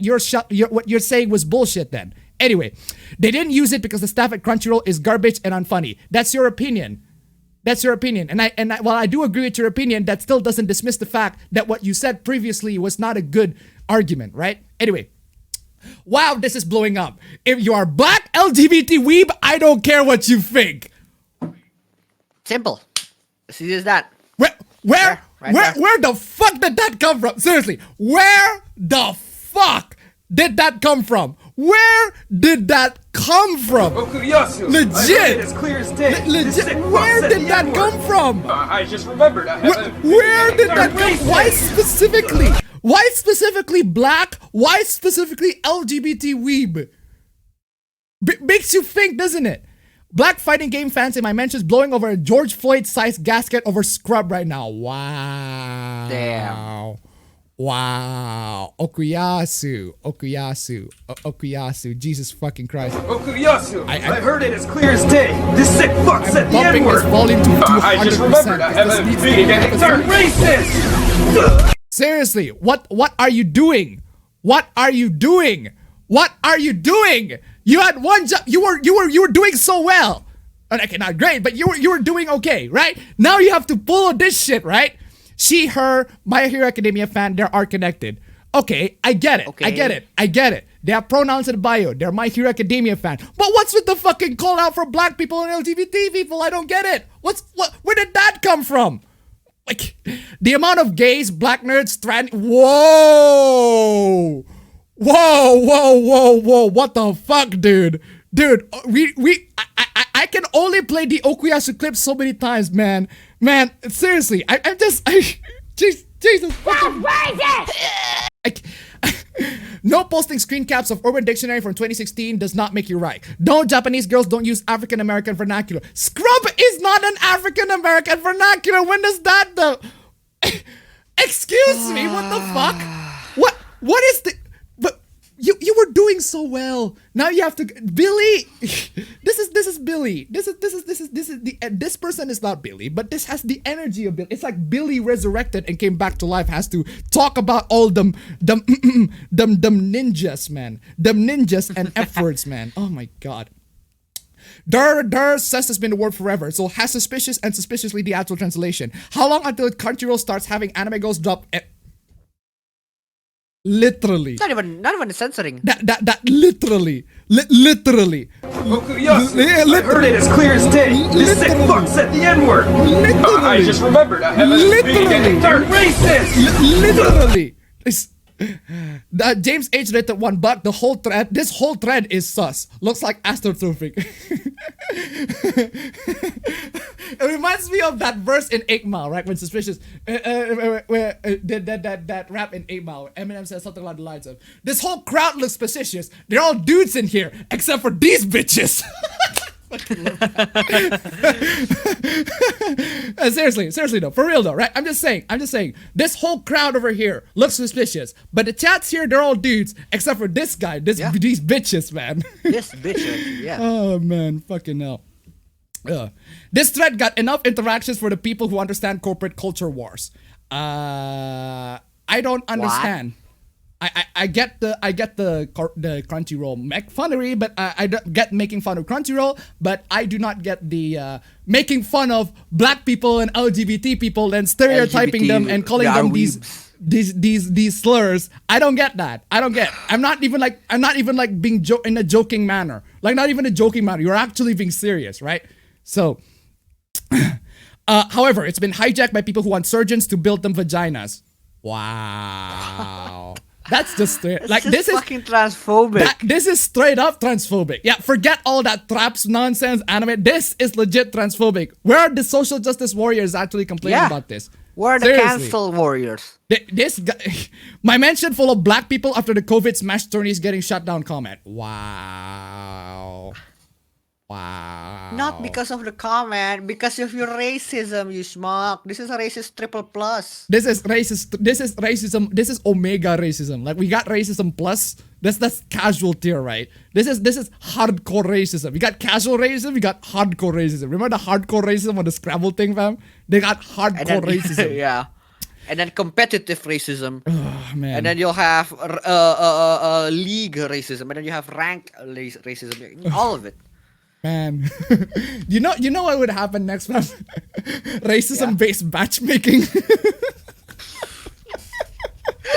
what you're saying was bullshit then. Anyway, they didn't use it because the staff at Crunchyroll is garbage and unfunny. That's your opinion. That's your opinion. And while I do agree with your opinion, that still doesn't dismiss the fact that what you said previously was not a good argument, right? Anyway, Wow, this is blowing up. If you are black LGBT weeb, I don't care what you think. Simple. See, is that? Where there. the fuck did that come from? Seriously, where the fuck did that come from? Where did that come from? Legit. It's clear as day. Legit. Where did that come from? I just remembered. Where did that come from? Why specifically? Why specifically black? Why specifically LGBT weeb? Makes you think, doesn't it? Black fighting game fans in my mentions blowing over a George Floyd-sized gasket over scrub right now. Wow. Damn. Wow. Okuyasu. Jesus fucking Christ. Okuyasu. I heard it as clear as day. This sick fuck said the Bumping N-word. this volume to 200%. I just remembered. I haven't been getting turned racist. Seriously, what are you doing? What are you doing? What are you doing? You had one job. You were doing so well. Okay, not great, but you were doing okay, right? Now you have to pull this shit, right? She, her, My Hero Academia fan, they are connected. Okay, I get it. Okay. I get it. They have pronouns in the bio. They're My Hero Academia fan. But what's with the fucking call out for black people and LGBT people? I don't get it. Where did that come from? Like, the amount of gays, black nerds, whoa, what the fuck, dude? Dude, I can only play the Okuyasu clip so many times, man. Man, seriously, Jesus fucking no posting screen caps of Urban Dictionary from 2016 does not make you right. No, Japanese girls don't use African American vernacular. Scrub is not an African American vernacular. When does that though? Excuse me, what the fuck? What is the? But you were doing so well. Now you have to, Billy. This is Billy. This person is not Billy, but this has the energy of Billy. It's like Billy resurrected and came back to life. Has to talk about all them ninjas, man. Them ninjas and F words, man. Oh my god. Sus has been the word forever, so has suspicious and suspiciously the actual translation. How long until Crunchyroll starts having anime girls drop? Literally. Not even censoring. That literally. Okuyasu. I heard it as clear as day. This sick fuck said the N-word. I just remembered. I haven't been getting turned racist. Literally. James H rated $1. This whole thread is sus. Looks like astrophobic. It reminds me of that verse in 8 Mile, right? When suspicious, where that rap in 8 Mile, Eminem says something along the lines of, "This whole crowd looks suspicious. They're all dudes in here, except for these bitches." Seriously though, for real though, right? I'm just saying, this whole crowd over here looks suspicious, but the chats here, they're all dudes, except for this guy, these bitches, man. This bitches, yeah. Oh man, fucking hell. This thread got enough interactions for the people who understand corporate culture wars. I don't understand. I get the Crunchyroll funnery, but I don't get making fun of Crunchyroll, but I do not get the making fun of black people and LGBT people and stereotyping them and calling them these slurs. I don't get that. I'm not even like being in a joking manner. Like, not even a joking manner. You're actually being serious, right? So however, it's been hijacked by people who want surgeons to build them vaginas. Wow. That's just like, this is fucking transphobic. This is straight up transphobic. Yeah, forget all that traps nonsense anime. This is legit transphobic. Where are the social justice warriors actually complaining about this? Where are the cancel warriors? This guy, my mention full of black people after the COVID smash tourneys getting shut down comment. Wow. Not because of the comment, because of your racism, you schmuck. This is a racist triple plus. This is racism. This is omega racism. Like, we got racism plus. That's casual tier, right? This is hardcore racism. We got casual racism. We got hardcore racism. Remember the hardcore racism on the Scrabble thing, fam? They got hardcore racism. Yeah. And then competitive racism. Oh, man. And then you'll have league racism. And then you have rank racism. All of it. Man, you know what would happen next, man? Racism-based matchmaking.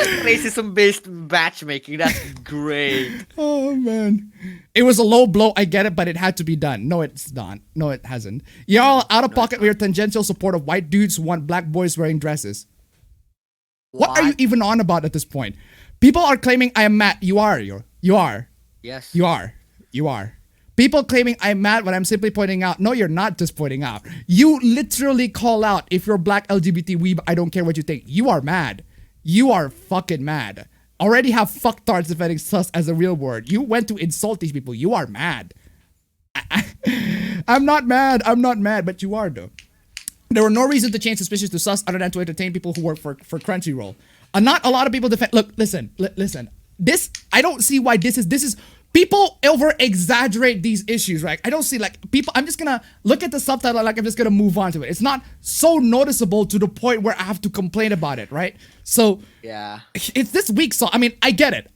Racism-based matchmaking. That's great. Oh man, it was a low blow. I get it, but it had to be done. No, it's not. No, it hasn't. Y'all out of pocket with your tangential support of white dudes who want black boys wearing dresses. What are you even on about at this point? People are claiming I am mad. You are. Yes. You are. People claiming I'm mad when I'm simply pointing out. No, you're not just pointing out. You literally call out if you're black LGBT weeb. I don't care what you think. You are mad. You are fucking mad. Already have fucktards defending sus as a real word. You went to insult these people. You are mad. I'm not mad. But you are though. There were no reason to change suspicious to sus other than to entertain people who work for Crunchyroll. Not a lot of people defend. Look, listen. This, I don't see why this is. People over exaggerate these issues, right? I don't see people. I'm just gonna look at the subtitle I'm just gonna move on to it. It's not so noticeable to the point where I have to complain about it, right? So yeah, it's this week. So I mean, I get it.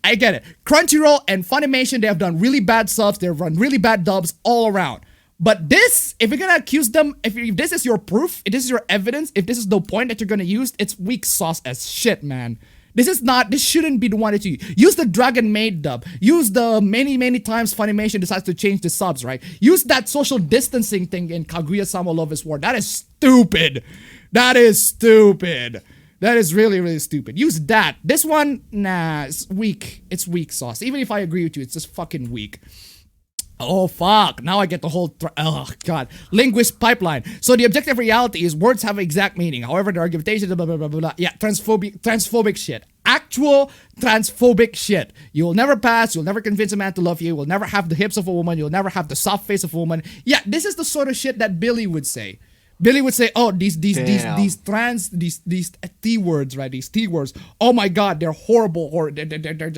Crunchyroll and Funimation, they have done really bad subs. They've run really bad dubs all around. But this, if you're gonna accuse them, if this is your proof, if this is your evidence, if this is the point that you're gonna use, it's weak sauce as shit, man. This shouldn't be the one that you use. The Dragon Maid dub. Use the many times Funimation decides to change the subs, right? Use that social distancing thing in Kaguya-sama Love is War. That is stupid. That is really stupid. Use that. This one, nah, it's weak. It's weak sauce. Even if I agree with you, it's just fucking weak. Oh fuck, now I get the whole, oh god. Linguist pipeline. So the objective reality is words have exact meaning. However, there are argumentations, blah, blah, blah, blah, blah. Yeah, transphobic shit. Actual transphobic shit. You will never pass, you'll never convince a man to love you, you'll never have the hips of a woman, you'll never have the soft face of a woman. Yeah, this is the sort of shit that Billy would say. Billy would say, oh, these T words, right? These T words. Oh my god, they're horrible, or they're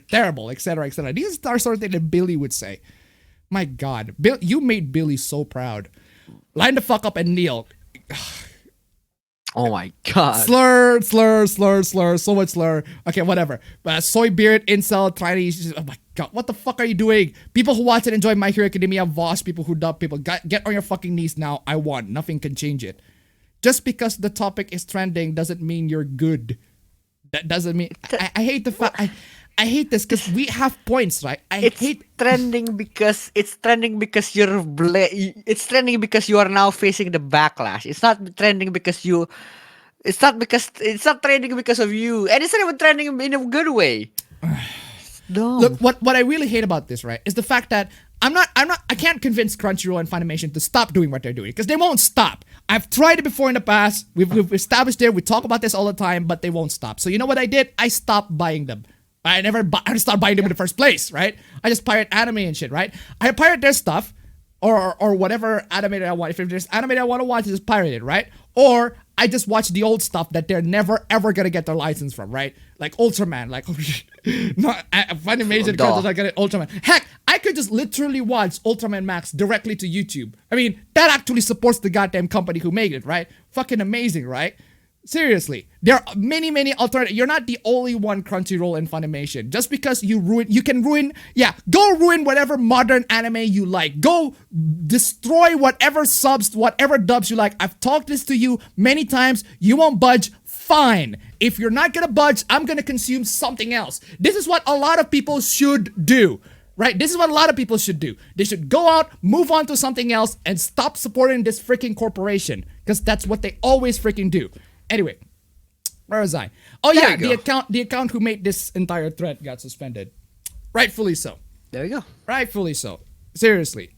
terrible, etc., etc. These are sort of things that Billy would say. My god, Bill, you made Billy so proud. Line the fuck up and kneel. Oh my god. Slur, so much slur. Okay, whatever. Soy beard, incel, tiny. Oh my god, what the fuck are you doing? People who watch and enjoy My Hero Academia, Voss, people who dub people, get on your fucking knees now. I won. Nothing can change it. Just because the topic is trending doesn't mean you're good. That doesn't mean. I hate the fact. I hate this because we have points, right? It's trending because it's trending because you are now facing the backlash. It's not trending because you. It's not trending because of you, and it's not even trending in a good way. No. Look, what I really hate about this, right, is the fact that I can't convince Crunchyroll and Funimation to stop doing what they're doing because they won't stop. I've tried it before in the past. We've established it. We talk about this all the time, but they won't stop. So you know what I did? I stopped buying them. I just started buying them in the first place, right? I just pirate anime and shit, right? I pirate their stuff or whatever anime that I want. If there's anime that I want to watch, I just pirate it, right? Or I just watch the old stuff that they're never ever gonna get their license from, right? Like Ultraman, like Funimation doesn't get it. Ultraman. Heck, I could just literally watch Ultraman Max directly to YouTube. I mean, that actually supports the goddamn company who made it, right? Fucking amazing, right? Seriously, there are many alternatives. You're not the only one, Crunchyroll and Funimation. Just because you can ruin whatever modern anime you like. Go destroy whatever subs, whatever dubs you like. I've talked this to you many times. You won't budge. Fine. If you're not gonna budge, I'm gonna consume something else. This is what a lot of people should do. Right? This is what a lot of people should do. They should go out, move on to something else, and stop supporting this freaking corporation. Because that's what they always freaking do. Anyway, where was I? Oh yeah, the account who made this entire thread got suspended. Rightfully so. There you go. Rightfully so. Seriously.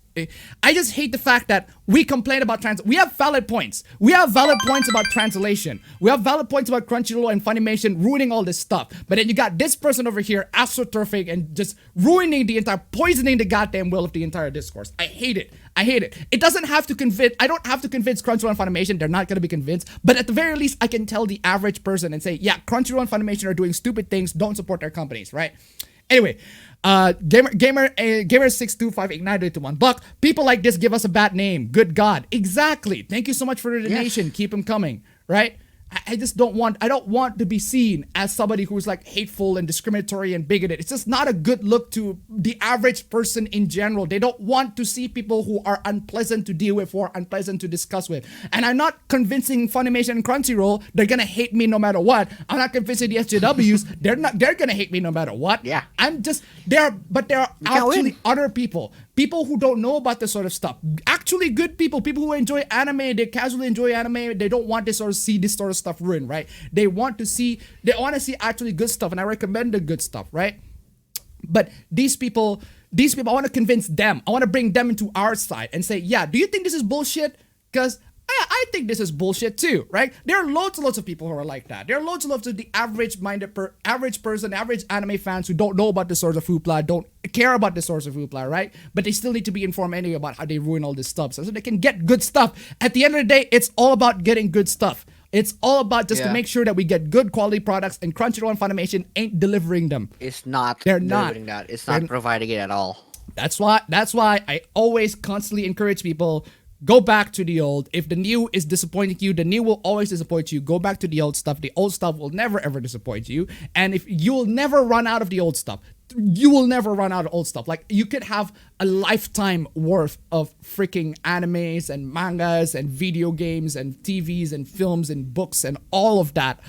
I just hate the fact that we complain about we have valid points. We have valid points about translation. We have valid points about Crunchyroll and Funimation ruining all this stuff. But then you got this person over here astroturfing and just poisoning the goddamn will of the entire discourse. I hate it. It doesn't have to convince, I don't have to convince Crunchyroll and Funimation. They're not going to be convinced. But at the very least, I can tell the average person and say, yeah, Crunchyroll and Funimation are doing stupid things. Don't support their companies, right? Anyway, gamer62589 to $1. People like this give us a bad name. Good God. Exactly. Thank you so much for the donation. Keep them coming, right? I just don't want to be seen as somebody who's like hateful and discriminatory and bigoted. It's just not a good look to the average person in general. They don't want to see people who are unpleasant to deal with or unpleasant to discuss with. And I'm not convincing Funimation and Crunchyroll they're gonna hate me no matter what. I'm not convincing the SJWs they're gonna hate me no matter what. Yeah. There are actually other people who don't know about this sort of stuff. Actually good people who enjoy anime, they casually enjoy anime, they don't want to sort of see this sort of stuff ruined, right? They want to see actually good stuff, and I recommend the good stuff, right? But these people, I want to convince them. I want to bring them into our side and say, yeah, do you think this is bullshit? Because I think this is bullshit too, right? There are loads and loads of people who are like that. There are loads and loads of the average person, average anime fans who don't know about the source of Hoopla, don't care about the source of Hoopla, right? But they still need to be informed anyway about how they ruin all this stuff so they can get good stuff. At the end of the day, it's all about getting good stuff. It's all about just to make sure that we get good quality products, and Crunchyroll and Funimation ain't delivering them. They're delivering that. It's not providing it at all. That's why I always constantly encourage people, go back to the old. If the new is disappointing you, the new will always disappoint you. Go back to the old stuff. The old stuff will never ever disappoint you. And if you will never run out of the old stuff. You will never run out of old stuff. Like, you could have a lifetime worth of freaking animes and mangas and video games and TVs and films and books and all of that.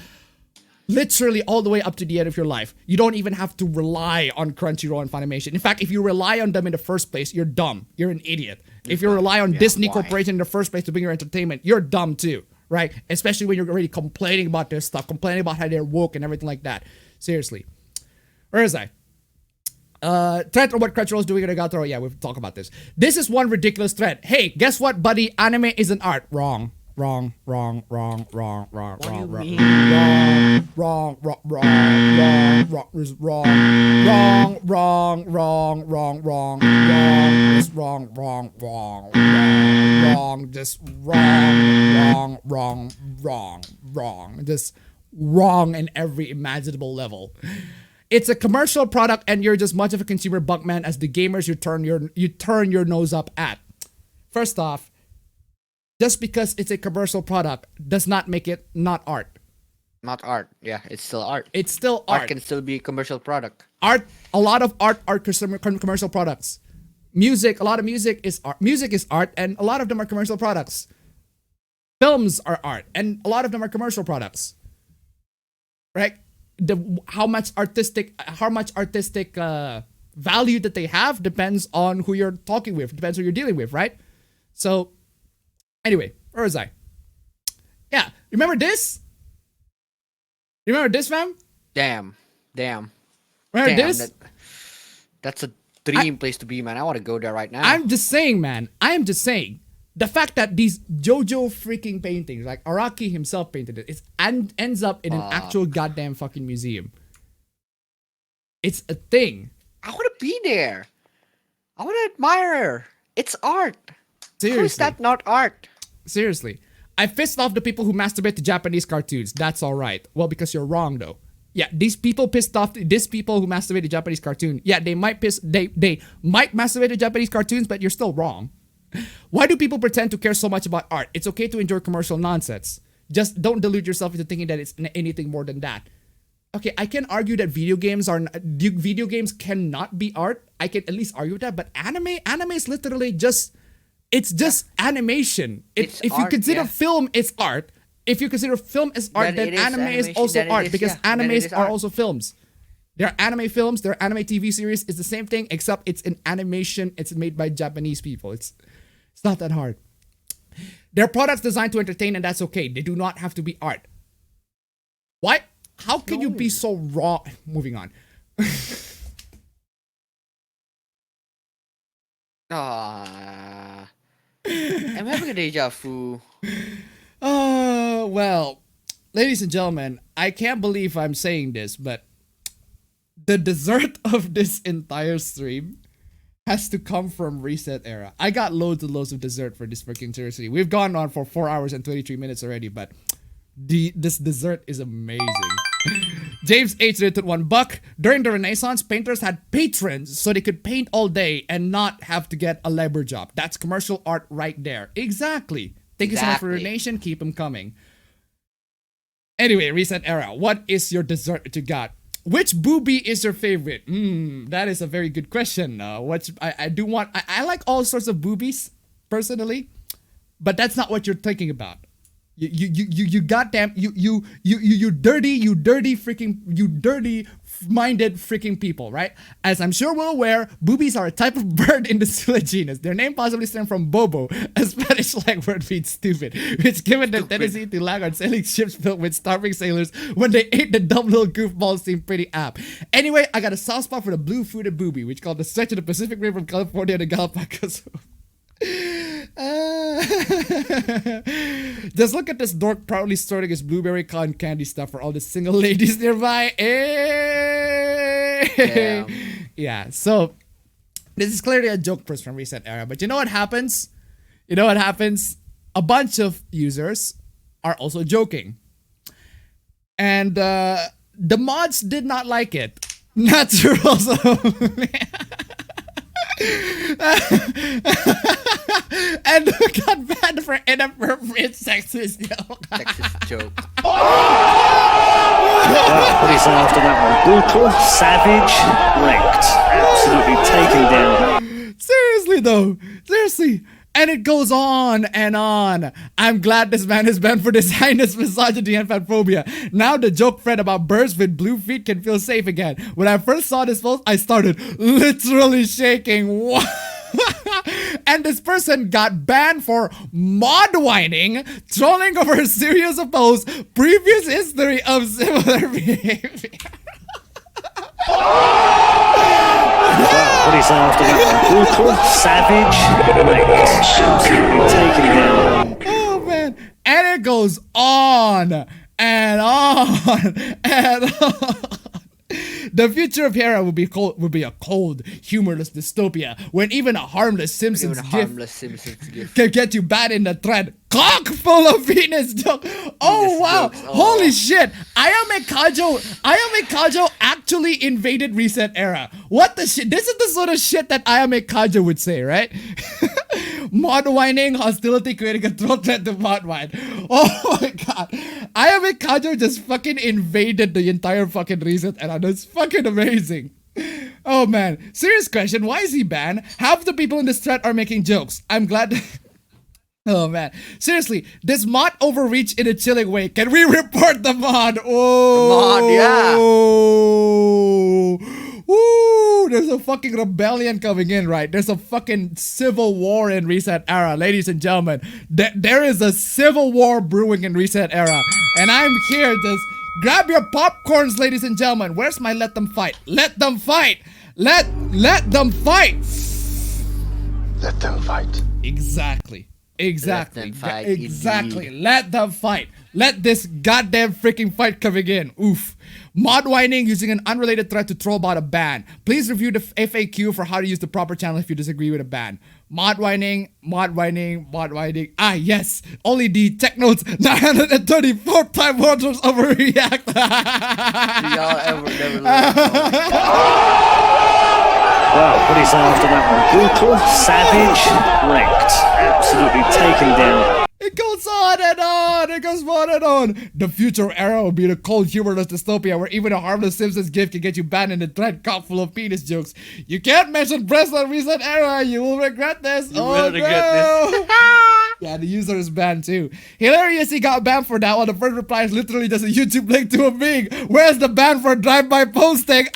Literally all the way up to the end of your life. You don't even have to rely on Crunchyroll and Funimation. In fact, if you rely on them in the first place, you're dumb. You're an idiot. If you rely on Disney Corporation in the first place to bring your entertainment, you're dumb too, right? Especially when you're already complaining about their stuff, complaining about how they're woke and everything like that. Seriously. Where is I? Threat or what Crunchyroll is doing in Agatoro. Yeah, we've talked about this. This is one ridiculous threat. Hey, guess what, buddy? Anime isn't art. Wrong. Wrong. Wrong. Wrong. Wrong. Wrong. Wrong. Wrong. Wrong. Wrong. Wrong. Wrong. Wrong. Wrong. Wrong. Wrong. Wrong. Wrong. Wrong. Just wrong. Wrong. Wrong. Wrong. Just wrong. Wrong. Wrong. Wrong. Wrong. Just wrong in every imaginable level. It's a commercial product, and you're just much of a consumer bunkman as the gamers you turn your nose up at. First off, just because it's a commercial product does not make it not art. Not art. Yeah, it's still art. It's still art. Art can still be a commercial product. A lot of art are commercial products. Music, a lot of music is art. Music is art, and a lot of them are commercial products. Films are art, and a lot of them are commercial products. Right? How much artistic value that they have depends on who you're talking with, depends who you're dealing with, right? So anyway, where was I? Yeah, remember this? Remember this, fam? Damn. Remember this? That's a dream place to be, man. I want to go there right now. I'm just saying, man. The fact that these JoJo freaking paintings, like Araki himself painted it, ends up in an actual goddamn fucking museum. It's a thing. I want to be there. I want to admire. It's art. Seriously. How is that not art? Seriously. I pissed off the people who masturbate to Japanese cartoons. That's alright. Well, because you're wrong, though. Yeah, these people pissed off. These people who masturbate to Japanese cartoon. Yeah, they might masturbate to Japanese cartoons, but you're still wrong. Why do people pretend to care so much about art? It's okay to enjoy commercial nonsense. Just don't delude yourself into thinking that it's anything more than that. Okay, I can argue that video games cannot be art. I can at least argue that, but anime is literally just animation. If you consider film it's art, if you consider film as art, then anime is also art, because animes are also films. There are anime films, there are anime TV series. It's the same thing, except it's an animation. It's made by Japanese people. It's not that hard. There are products designed to entertain, and that's okay. They do not have to be art. What? How can you be so wrong? Moving on. I'm having a deja vu. Well, ladies and gentlemen, I can't believe I'm saying this, but the dessert of this entire stream has to come from Reset Era. I got loads and loads of dessert for this freaking seriously. We've gone on for 4 hours and 23 minutes already, but this dessert is amazing. James H. rated $1. During the Renaissance, painters had patrons so they could paint all day and not have to get a labor job. That's commercial art right there. Exactly. Thank you so much for your donation. Keep them coming. Anyway, Reset Era, what is your dessert that you got? Which boobie is your favorite? That is a very good question. I like all sorts of boobies, personally, but that's not what you're thinking about. You goddamn you dirty-minded freaking people, right? As I'm sure we're aware, boobies are a type of bird in the Sula genus. Their name possibly stems from bobo, a Spanish slang word means stupid, which given the tendency to lag on sailing ships filled with starving sailors when they ate the dumb little goofballs seemed pretty apt. Anyway, I got a soft spot for the blue-footed boobie, which called the stretch of the Pacific Rim from California to Galapagos. Just look at this dork proudly sorting his blueberry cotton candy stuff for all the single ladies nearby. Yeah, so this is clearly a joke first from Reset Era, but you know what happens? A bunch of users are also joking, and the mods did not like it. Natural. And got banned for inappropriate sexist joke. Sexist joke. Well, what do you say after that one? Brutal, savage, wrecked. Absolutely taken down. Seriously though. Seriously. And it goes on and on. I'm glad this man is banned for this heinous misogyny and fatphobia. Now the joke thread about birds with blue feet can feel safe again. When I first saw this post, I started literally shaking. And this person got banned for mod whining, trolling over a series of posts, previous history of similar behavior. Well, what do you say after that one? Brutal, savage, wrecked. Taken down. Oh man. And it goes on and on and on. The future of Hera will be a cold, humorless dystopia when even a harmless Simpsons gif can get you bad in the thread. Cock full of penis joke. Oh wow! Holy shit! Ayame Kajo actually invaded Reset Era. What the shit? This is the sort of shit that Ayame Kajo would say, right? Mod whining, hostility, creating a troll threat to mod whine. Oh my god! Ayame Kajo just fucking invaded the entire fucking Reset Era. That's fucking amazing. Oh man, serious question. Why is he banned? Half the people in this thread are making jokes. I'm glad. Oh man, seriously, this mod overreached in a chilling way. Can we report the mod? Oh, the mod, yeah. Ooh, there's a fucking rebellion coming in, right? There's a fucking civil war in Reset Era, ladies and gentlemen. There is a civil war brewing in Reset Era, and I'm here to grab your popcorns, ladies and gentlemen. Where's my let them fight? Let them fight. Let them fight. Let them fight. Exactly. Exactly. Let them fight, exactly. indeed. Let them fight. Let this goddamn freaking fight coming in. Oof. Mod whining using an unrelated threat to troll about a ban. Please review the FAQ for how to use the proper channel if you disagree with a ban. Mod whining. Ah, yes. Only the tech notes 934 time watchers overreact. Do y'all ever never Well, what do you say after that one? Brutal, savage, wrecked. Absolutely taken down. It goes on and on. It goes on and on. The future era will be the cold, humorless dystopia where even a harmless Simpsons gift can get you banned in a thread caught full of penis jokes. You can't mention breast on Reset Era. You will regret this. You will regret this. Yeah, the user is banned too. Hilarious, he got banned for that one. The first reply is literally just a YouTube link to a Bing. Where's the ban for drive-by posting?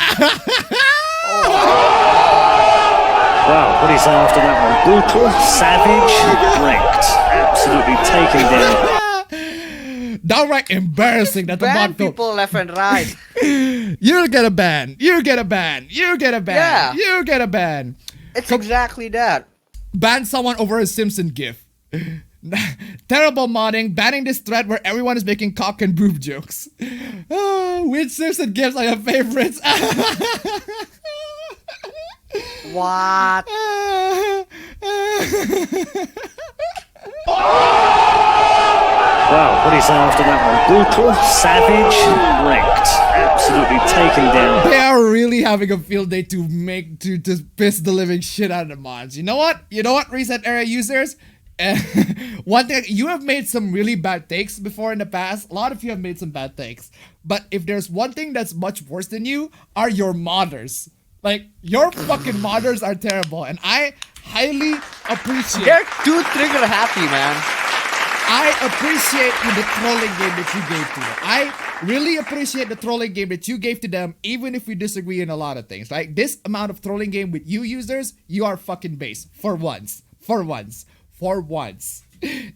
Well, what do you say after that one? Brutal, savage, wrecked. Absolutely taken down. Downright embarrassing that the ban mod people left and right. You'll get a ban. You get a ban. You get a ban. Yeah. You get a ban. It's exactly that. Ban someone over a Simpson gif. Terrible modding, banning this thread where everyone is making cock and boob jokes. Oh, which Simpson gifs are your favorites? What? Well, what do you say after that one? Brutal, savage, wrecked. Absolutely taken down. They are really having a field day to just piss the living shit out of the mods. You know what? Reset Era users? One thing, you have made some really bad takes before in the past. A lot of you have made some bad takes. But if there's one thing that's much worse than you, are your modders. Like, your fucking modders are terrible. And I highly appreciate... They're too trigger happy, man. I appreciate the trolling game that you gave to them. I really appreciate the trolling game that you gave to them, even if we disagree in a lot of things. Like, this amount of trolling game with you users, you are fucking base. For once. For once. For once.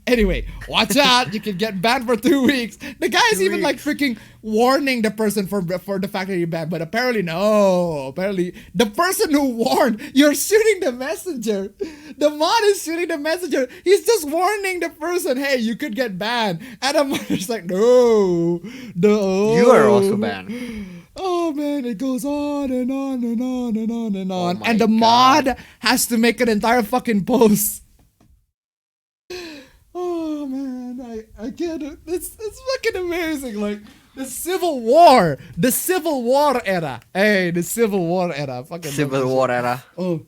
Anyway, watch out. You can get banned for 2 weeks. The guy is even like freaking warning the person for the fact that you're banned. But apparently, no. Apparently, the person who warned, you're shooting the messenger. The mod is shooting the messenger. He's just warning the person, hey, you could get banned. And the mod is like, no. No. You are also banned. Oh man, it goes on and on and on and on and on. And the mod has to make an entire fucking post. Oh man, I get it. It's fucking amazing. Like the Civil War era. Hey, the Civil War era. Fucking Civil War era. Oh,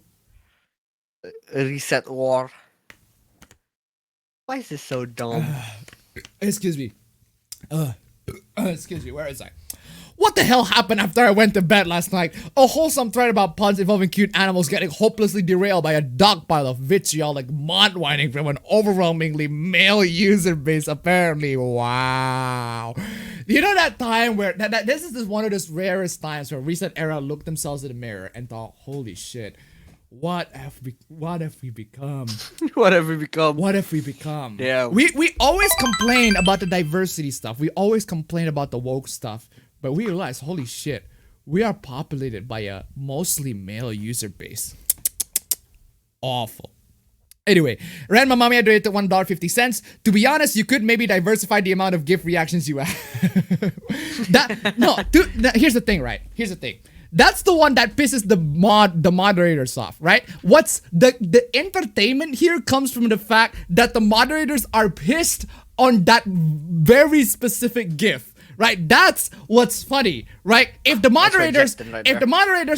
reset war. Why is this so dumb? Excuse me. Excuse me. Where is I? What the hell happened after I went to bed last night? A wholesome thread about puns involving cute animals getting hopelessly derailed by a dog pile of vitriolic mod whining from an overwhelmingly male user base, apparently. Wow. You know that time where, this is one of those rarest times where recent era looked themselves in the mirror and thought, holy shit, what have we become? What have we become? What have we become? Yeah. We always complain about the diversity stuff. We always complain about the woke stuff. But we realize, holy shit, we are populated by a mostly male user base. Awful. Anyway, Ran Mamami donated $1.50. To be honest, you could maybe diversify the amount of GIF reactions you have. Here's the thing, right? Here's the thing. That's the one that pisses the moderators off, right? What's the entertainment here comes from the fact that the moderators are pissed on that very specific GIF. Right, that's what's funny, right? If the moderators,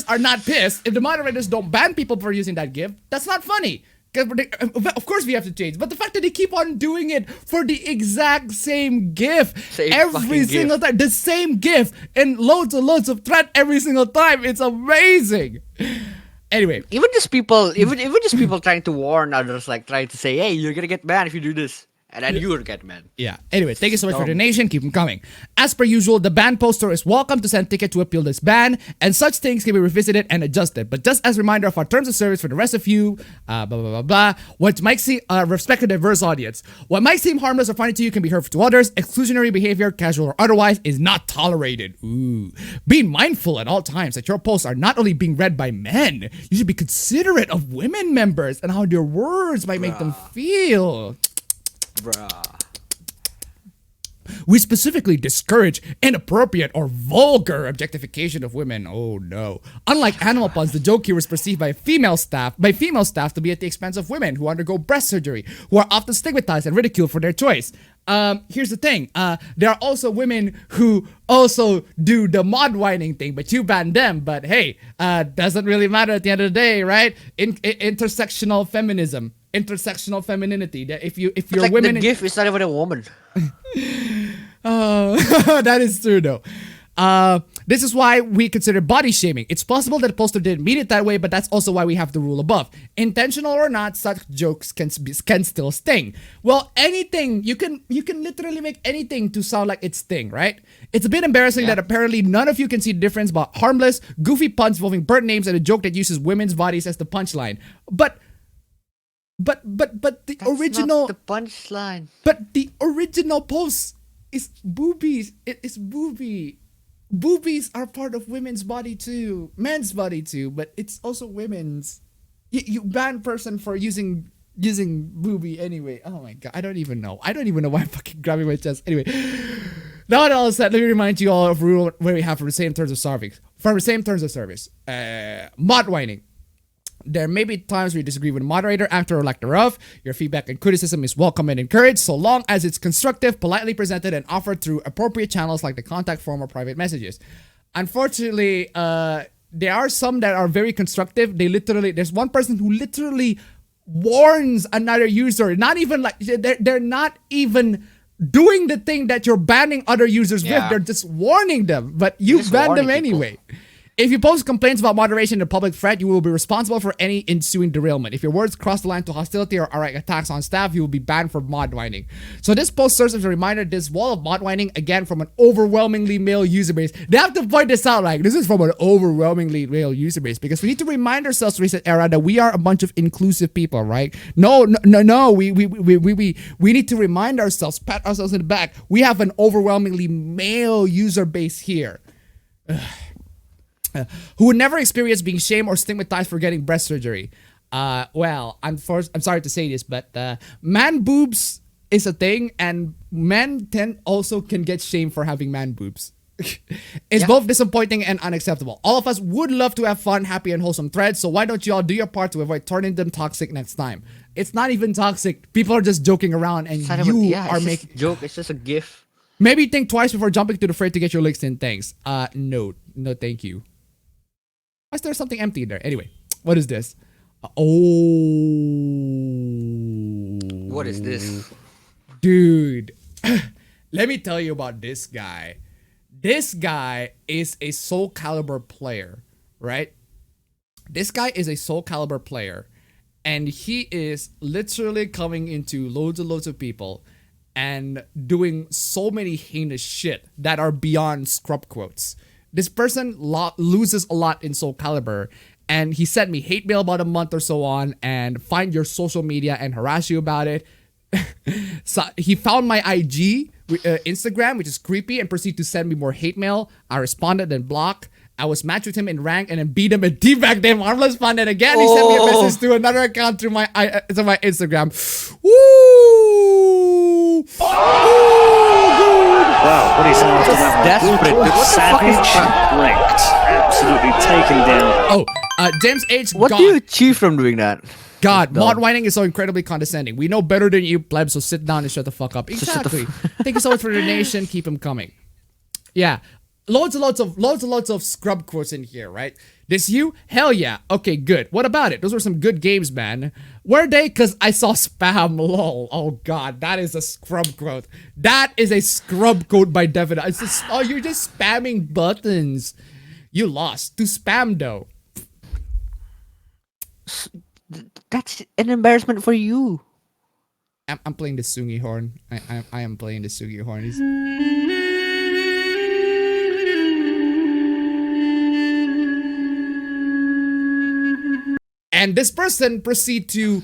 are not pissed, if the moderators don't ban people for using that GIF, that's not funny. Of course, we have to change. But the fact that they keep on doing it for the exact same GIF every single time, the same GIF, and loads and loads of thread every single time, it's amazing. Anyway, even just people trying to warn others, like trying to say, hey, you're gonna get banned if you do this. And then you will get banned. Yeah. Anyway, thank you so much for the donation. Keep them coming. As per usual, the ban poster is welcome to send ticket to appeal this ban, and such things can be revisited and adjusted. But just as a reminder of our terms of service for the rest of you, what might seem respect a diverse audience. What might seem harmless or funny to you can be hurtful to others. Exclusionary behavior, casual or otherwise, is not tolerated. Ooh. Be mindful at all times that your posts are not only being read by men. You should be considerate of women members and how their words might make them feel. Bruh. We specifically discourage inappropriate or vulgar objectification of women. Oh no. Unlike animal puns, the joke here is perceived by female staff to be at the expense of women who undergo breast surgery, who are often stigmatized and ridiculed for their choice. Here's the thing. There are also women who also do the mod whining thing, but you ban them. But hey, doesn't really matter at the end of the day, right? Intersectional feminism. Intersectional femininity. That if you're like women, the GIF is not even a woman. That is true though. This is why we consider body shaming. It's possible that the poster didn't mean it that way, but that's also why we have the rule above. Intentional or not, such jokes can still sting. Well, anything you can literally make anything to sound like it's sting, right? It's a bit embarrassing that apparently none of you can see the difference about harmless, goofy puns involving bird names and a joke that uses women's bodies as the punchline. But the original, not the punchline. But the original post is boobies. It is boobie. Boobies are part of women's body too, men's body too, but it's also women's. You ban person for using boobie anyway. Oh my god, I don't even know why I'm fucking grabbing my chest. Anyway, now that all said, let me remind you all of a rule where we have for the same terms of service. Mod whining. There may be times where you disagree with a moderator, actor, or lack thereof. Your feedback and criticism is welcome and encouraged, so long as it's constructive, politely presented, and offered through appropriate channels like the contact form or private messages. Unfortunately, there are some that are very constructive. There's one person who literally warns another user. Not even like they're not even doing the thing that you're banning other users with. They're just warning them, but you ban them anyway. If you post complaints about moderation in a public thread, you will be responsible for any ensuing derailment. If your words cross the line to hostility or outright attacks on staff, you will be banned for mod whining. So this post serves as a reminder, this wall of mod whining, again, from an overwhelmingly male user base. They have to point this out, like, this is from an overwhelmingly male user base, because we need to remind ourselves, recent era, that we are a bunch of inclusive people, right? No. We need to remind ourselves, pat ourselves in the back. We have an overwhelmingly male user base here. Who would never experience being shamed or stigmatized for getting breast surgery. Well, I'm sorry to say this, but man boobs is a thing, and men also can get shamed for having man boobs. It's both disappointing and unacceptable. All of us would love to have fun, happy, and wholesome threads, so why don't you all do your part to avoid turning them toxic next time? It's not even toxic. People are just joking around, and you are making joke. It's just a gif. Maybe think twice before jumping to the fray to get your licks in. Thanks. No, thank you. Why is there something empty there? Anyway, what is this? What is this? Dude, let me tell you about this guy. This guy is a Soul Calibur player, right? This guy is a Soul Calibur player, and he is literally coming into loads and loads of people and doing so many heinous shit that are beyond scrub quotes. This person loses a lot in Soul Calibur, and he sent me hate mail about a month or so on and find your social media and harass you about it. So he found my IG, Instagram, which is creepy, and proceeded to send me more hate mail. I responded and blocked. I was matched with him in rank and then beat him and teabagged him. Harmless fun. And again, he sent me a message to another account through my Instagram. Woo! Wow, what is after that? Desperate. What the Savage wrecked. Absolutely taken down. James H. What do you achieve from doing that? God, mod whining is so incredibly condescending. We know better than you, plebs, so sit down and shut the fuck up. Exactly. Thank you so much for the donation. Keep them coming. Yeah. Loads and lots of scrub quotes in here, right? This you? Hell yeah. Okay, good. What about it? Those were some good games, man. Were they? Because I saw spam, lol. Oh god, that is a scrub quote. That is a scrub quote by definition. It's just, you're just spamming buttons. You lost to spam though. That's an embarrassment for you. I'm playing the Sungi horn. I am playing the Sungi horn. And this person proceed to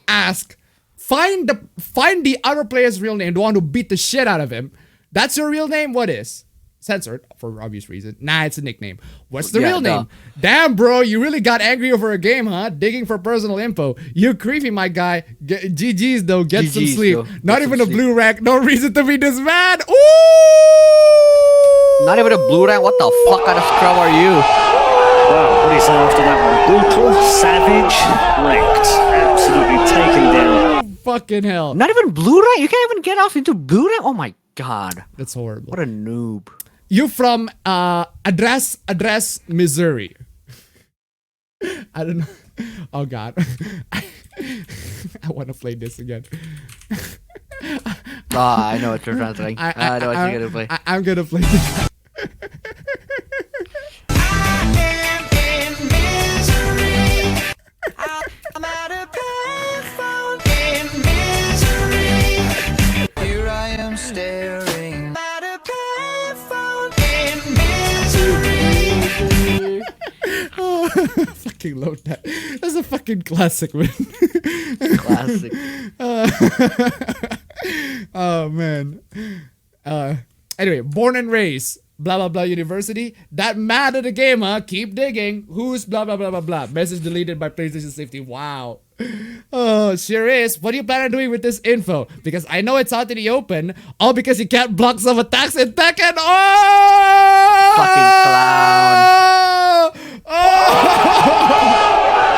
ask, find the other player's real name, the one who beat the shit out of him. That's your real name? What is? Censored for obvious reason. Nah, it's a nickname. What's the real name? Damn, bro, you really got angry over a game, huh? Digging for personal info. You creepy, my guy. GG's though. Get some sleep. Though. Not even a blue rank. No reason to be this mad. Ooh! Not even a blue rank. What the fuck kind of scrub are you? Wow, what is after that one? Brutal, savage, wrecked. Absolutely taken down. Fucking hell. Not even blue rank? You can't even get off into blue rank? Oh my god. That's horrible. What a noob. You from address Missouri. I don't know. Oh god. I want to play this again. I know what you're translating. I know what you're gonna play. I'm gonna play this. I'm at a payphone in misery. Here I am staring at a payphone in misery. Oh, fucking love that. That's a fucking classic, man. Classic. Oh man. Anyway, born and raised. Blah blah blah university. That mad at the game, huh? Keep digging. Who's blah blah blah blah blah. Message deleted by PlayStation Safety. Wow. Oh, sure is. What do you plan on doing with this info? Because I know it's out in the open. All because you can't block some attacks in Tekken. Oh! Fucking clown. Oh!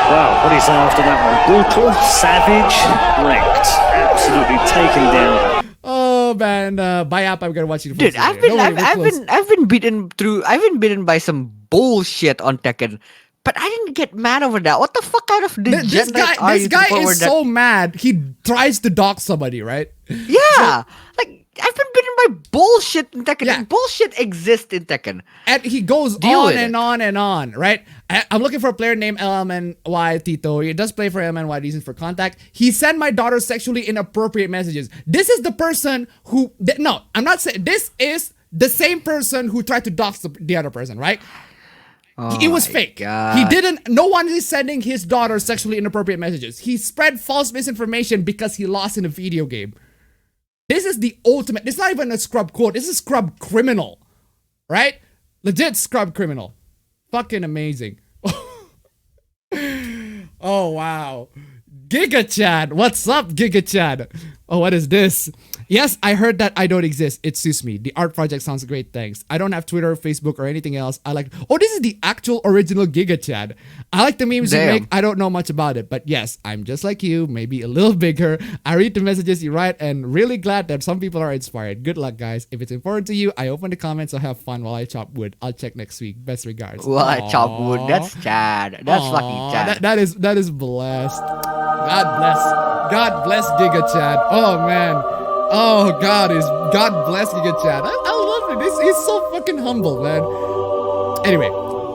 Wow, what is after that one? Brutal, savage, wrecked. Absolutely taken down. Oh man, buy app. I'm gonna watch you. Dude, I've been beaten by some bullshit on Tekken. But I didn't get mad over that. What the fuck kind of This degenerate are this you? guy to the point is where so mad. He tries to dox somebody, right? Yeah, like I've been bitten by bullshit in Tekken. Yeah. Bullshit exists in Tekken. And he goes Deal on with and it. on and on, right? I'm looking for a player named LMNY Tito. He does play for LMNY reasons for contact. He sent my daughter sexually inappropriate messages. This is the person who... No, I'm not saying... This is the same person who tried to dox the other person, right? It was fake. God. He didn't... No one is sending his daughter sexually inappropriate messages. He spread false misinformation because he lost in a video game. This is the ultimate... This is not even a scrub quote. This is scrub criminal. Right? Legit scrub criminal. Fucking amazing. Oh, wow. Giga Chad. What's up, Giga Chad? Oh, what is this? Yes, I heard that I don't exist. It suits me. The art project sounds great, thanks. I don't have Twitter, Facebook, or anything else. I like... Oh, this is the actual original Giga Chad. I like the memes you make. I don't know much about it. But yes, I'm just like you, maybe a little bigger. I read the messages you write and really glad that some people are inspired. Good luck, guys. If it's important to you, I open the comments, so have fun while I chop wood. I'll check next week. Best regards. Well, I chop wood. That's Chad. That's lucky Chad. That is blessed. God bless. God bless Giga Chad. Oh, man. Oh, God bless Giga Chad. I love it. He's so fucking humble, man. Anyway,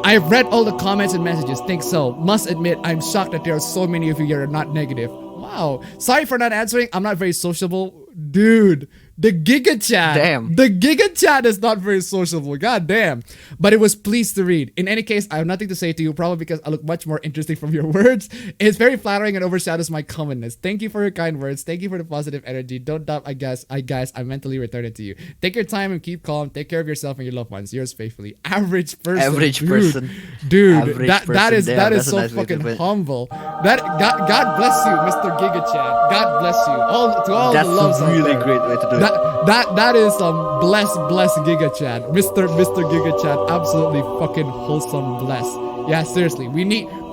I've read all the comments and messages. Think so. Must admit, I'm shocked that there are so many of you here are not negative. Wow. Sorry for not answering. I'm not very sociable. Dude, the Giga Chat. Damn. The Giga Chat is not very sociable. God damn. But it was pleased to read. In any case, I have nothing to say to you, probably because I look much more interesting from your words. It's very flattering and overshadows my commonness. Thank you for your kind words. Thank you for the positive energy. Don't doubt, I guess I mentally return it to you. Take your time and keep calm. Take care of yourself and your loved ones. Yours faithfully. Average person. Average dude. person. Dude, Average that is person. Damn, that is that's a so nice way to fucking put it. humble. That God bless you, Mr. Giga Chat. God bless you. All That's the loves a out really there. great way to do it. That is bless Giga Chad. Mr. Giga Chad, absolutely fucking wholesome bless. Yeah, seriously. We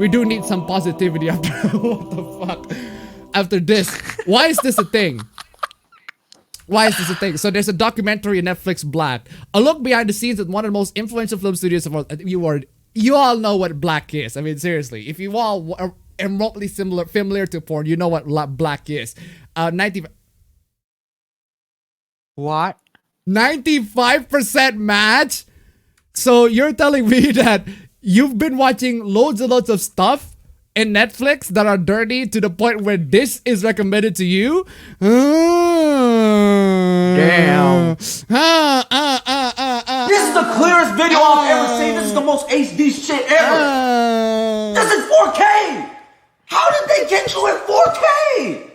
do need some positivity after what the fuck? After this. Why is this a thing? Why is this a thing? So there's a documentary on Netflix, Black. A look behind the scenes at one of the most influential film studios of all. You all know what Black is. I mean, seriously. If you all are remotely familiar to porn, you know what Black is. 95% match? So you're telling me that you've been watching loads and loads of stuff in Netflix that are dirty to the point where this is recommended to you? Damn. This is the clearest video I've ever seen. This is the most HD shit ever. This is 4K. How did they get you in 4K?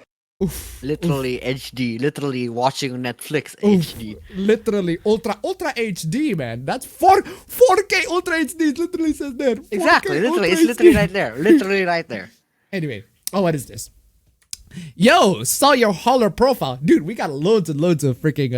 Literally HD. Literally watching Netflix HD. Literally ultra HD, man. That's 4K ultra HD. It literally says there. 4K Exactly. Literally, it's Ultra literally HD. right there. Literally right there. Anyway, what is this? Yo, saw your holler profile. Dude, we got loads and loads of freaking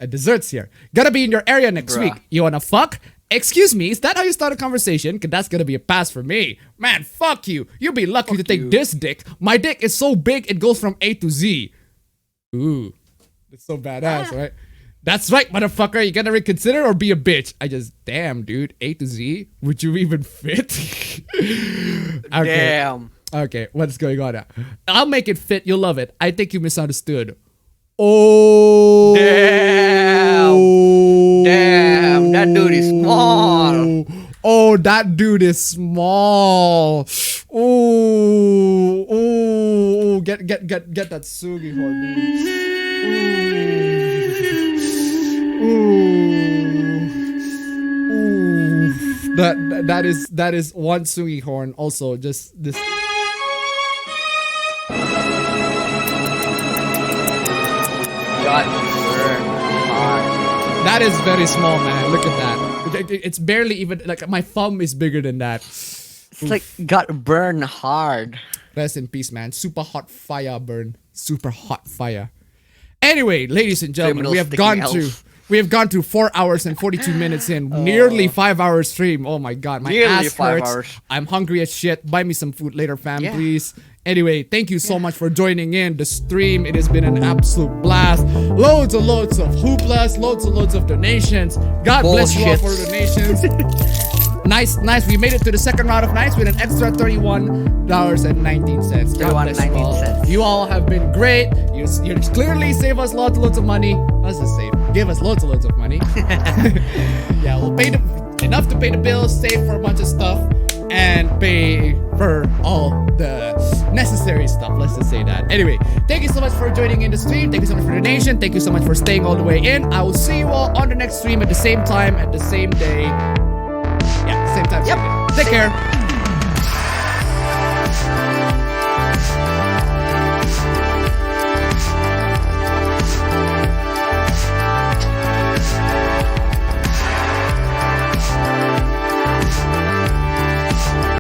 desserts here. Gotta be in your area next week. You wanna fuck? Excuse me, is that how you start a conversation? Cause that's gonna be a pass for me. Man, fuck you. You'll be lucky to take this dick. My dick is so big it goes from A to Z. Ooh, that's so badass, right? That's right, motherfucker. You gonna reconsider or be a bitch? Damn, dude. A to Z? Would you even fit? Okay. Damn. Okay, what's going on now? I'll make it fit. You'll love it. I think you misunderstood. Oh. Damn, that dude is small. Oh, that dude is small. Oh, get that sugi horn, dude. Ooh. That is one sugi horn. Also, just this. That is very small, man. Look at that. It's barely even like my thumb is bigger than that. It's like got burned hard. Rest in peace, man. Super hot fire burn. Super hot fire. Anyway, ladies and gentlemen, we have gone to 4 hours and 42 minutes in. Nearly 5 hours stream. Oh my god, my Nearly ass 5 hurts. hours. I'm hungry as shit. Buy me some food later, fam, Yeah. please. Anyway, thank you so much for joining in the stream. It has been an absolute blast. Loads and loads of hooplas, loads and loads of donations. God bless you all for donations. Nice. We made it to the second round of nights with an extra $31.19. $31.19. You all have been great. You clearly save us loads of money. Let's just say, give us loads of money. Yeah, we'll pay enough to pay the bills, save for a bunch of stuff, and pay for all the necessary stuff. Let's just say that. Anyway, thank you so much for joining in the stream. Thank you so much for the donation. Thank you so much for staying all the way in. I will see you all on the next stream at the same time, at the same day. Yeah, same time. Yep. Same day. Take care.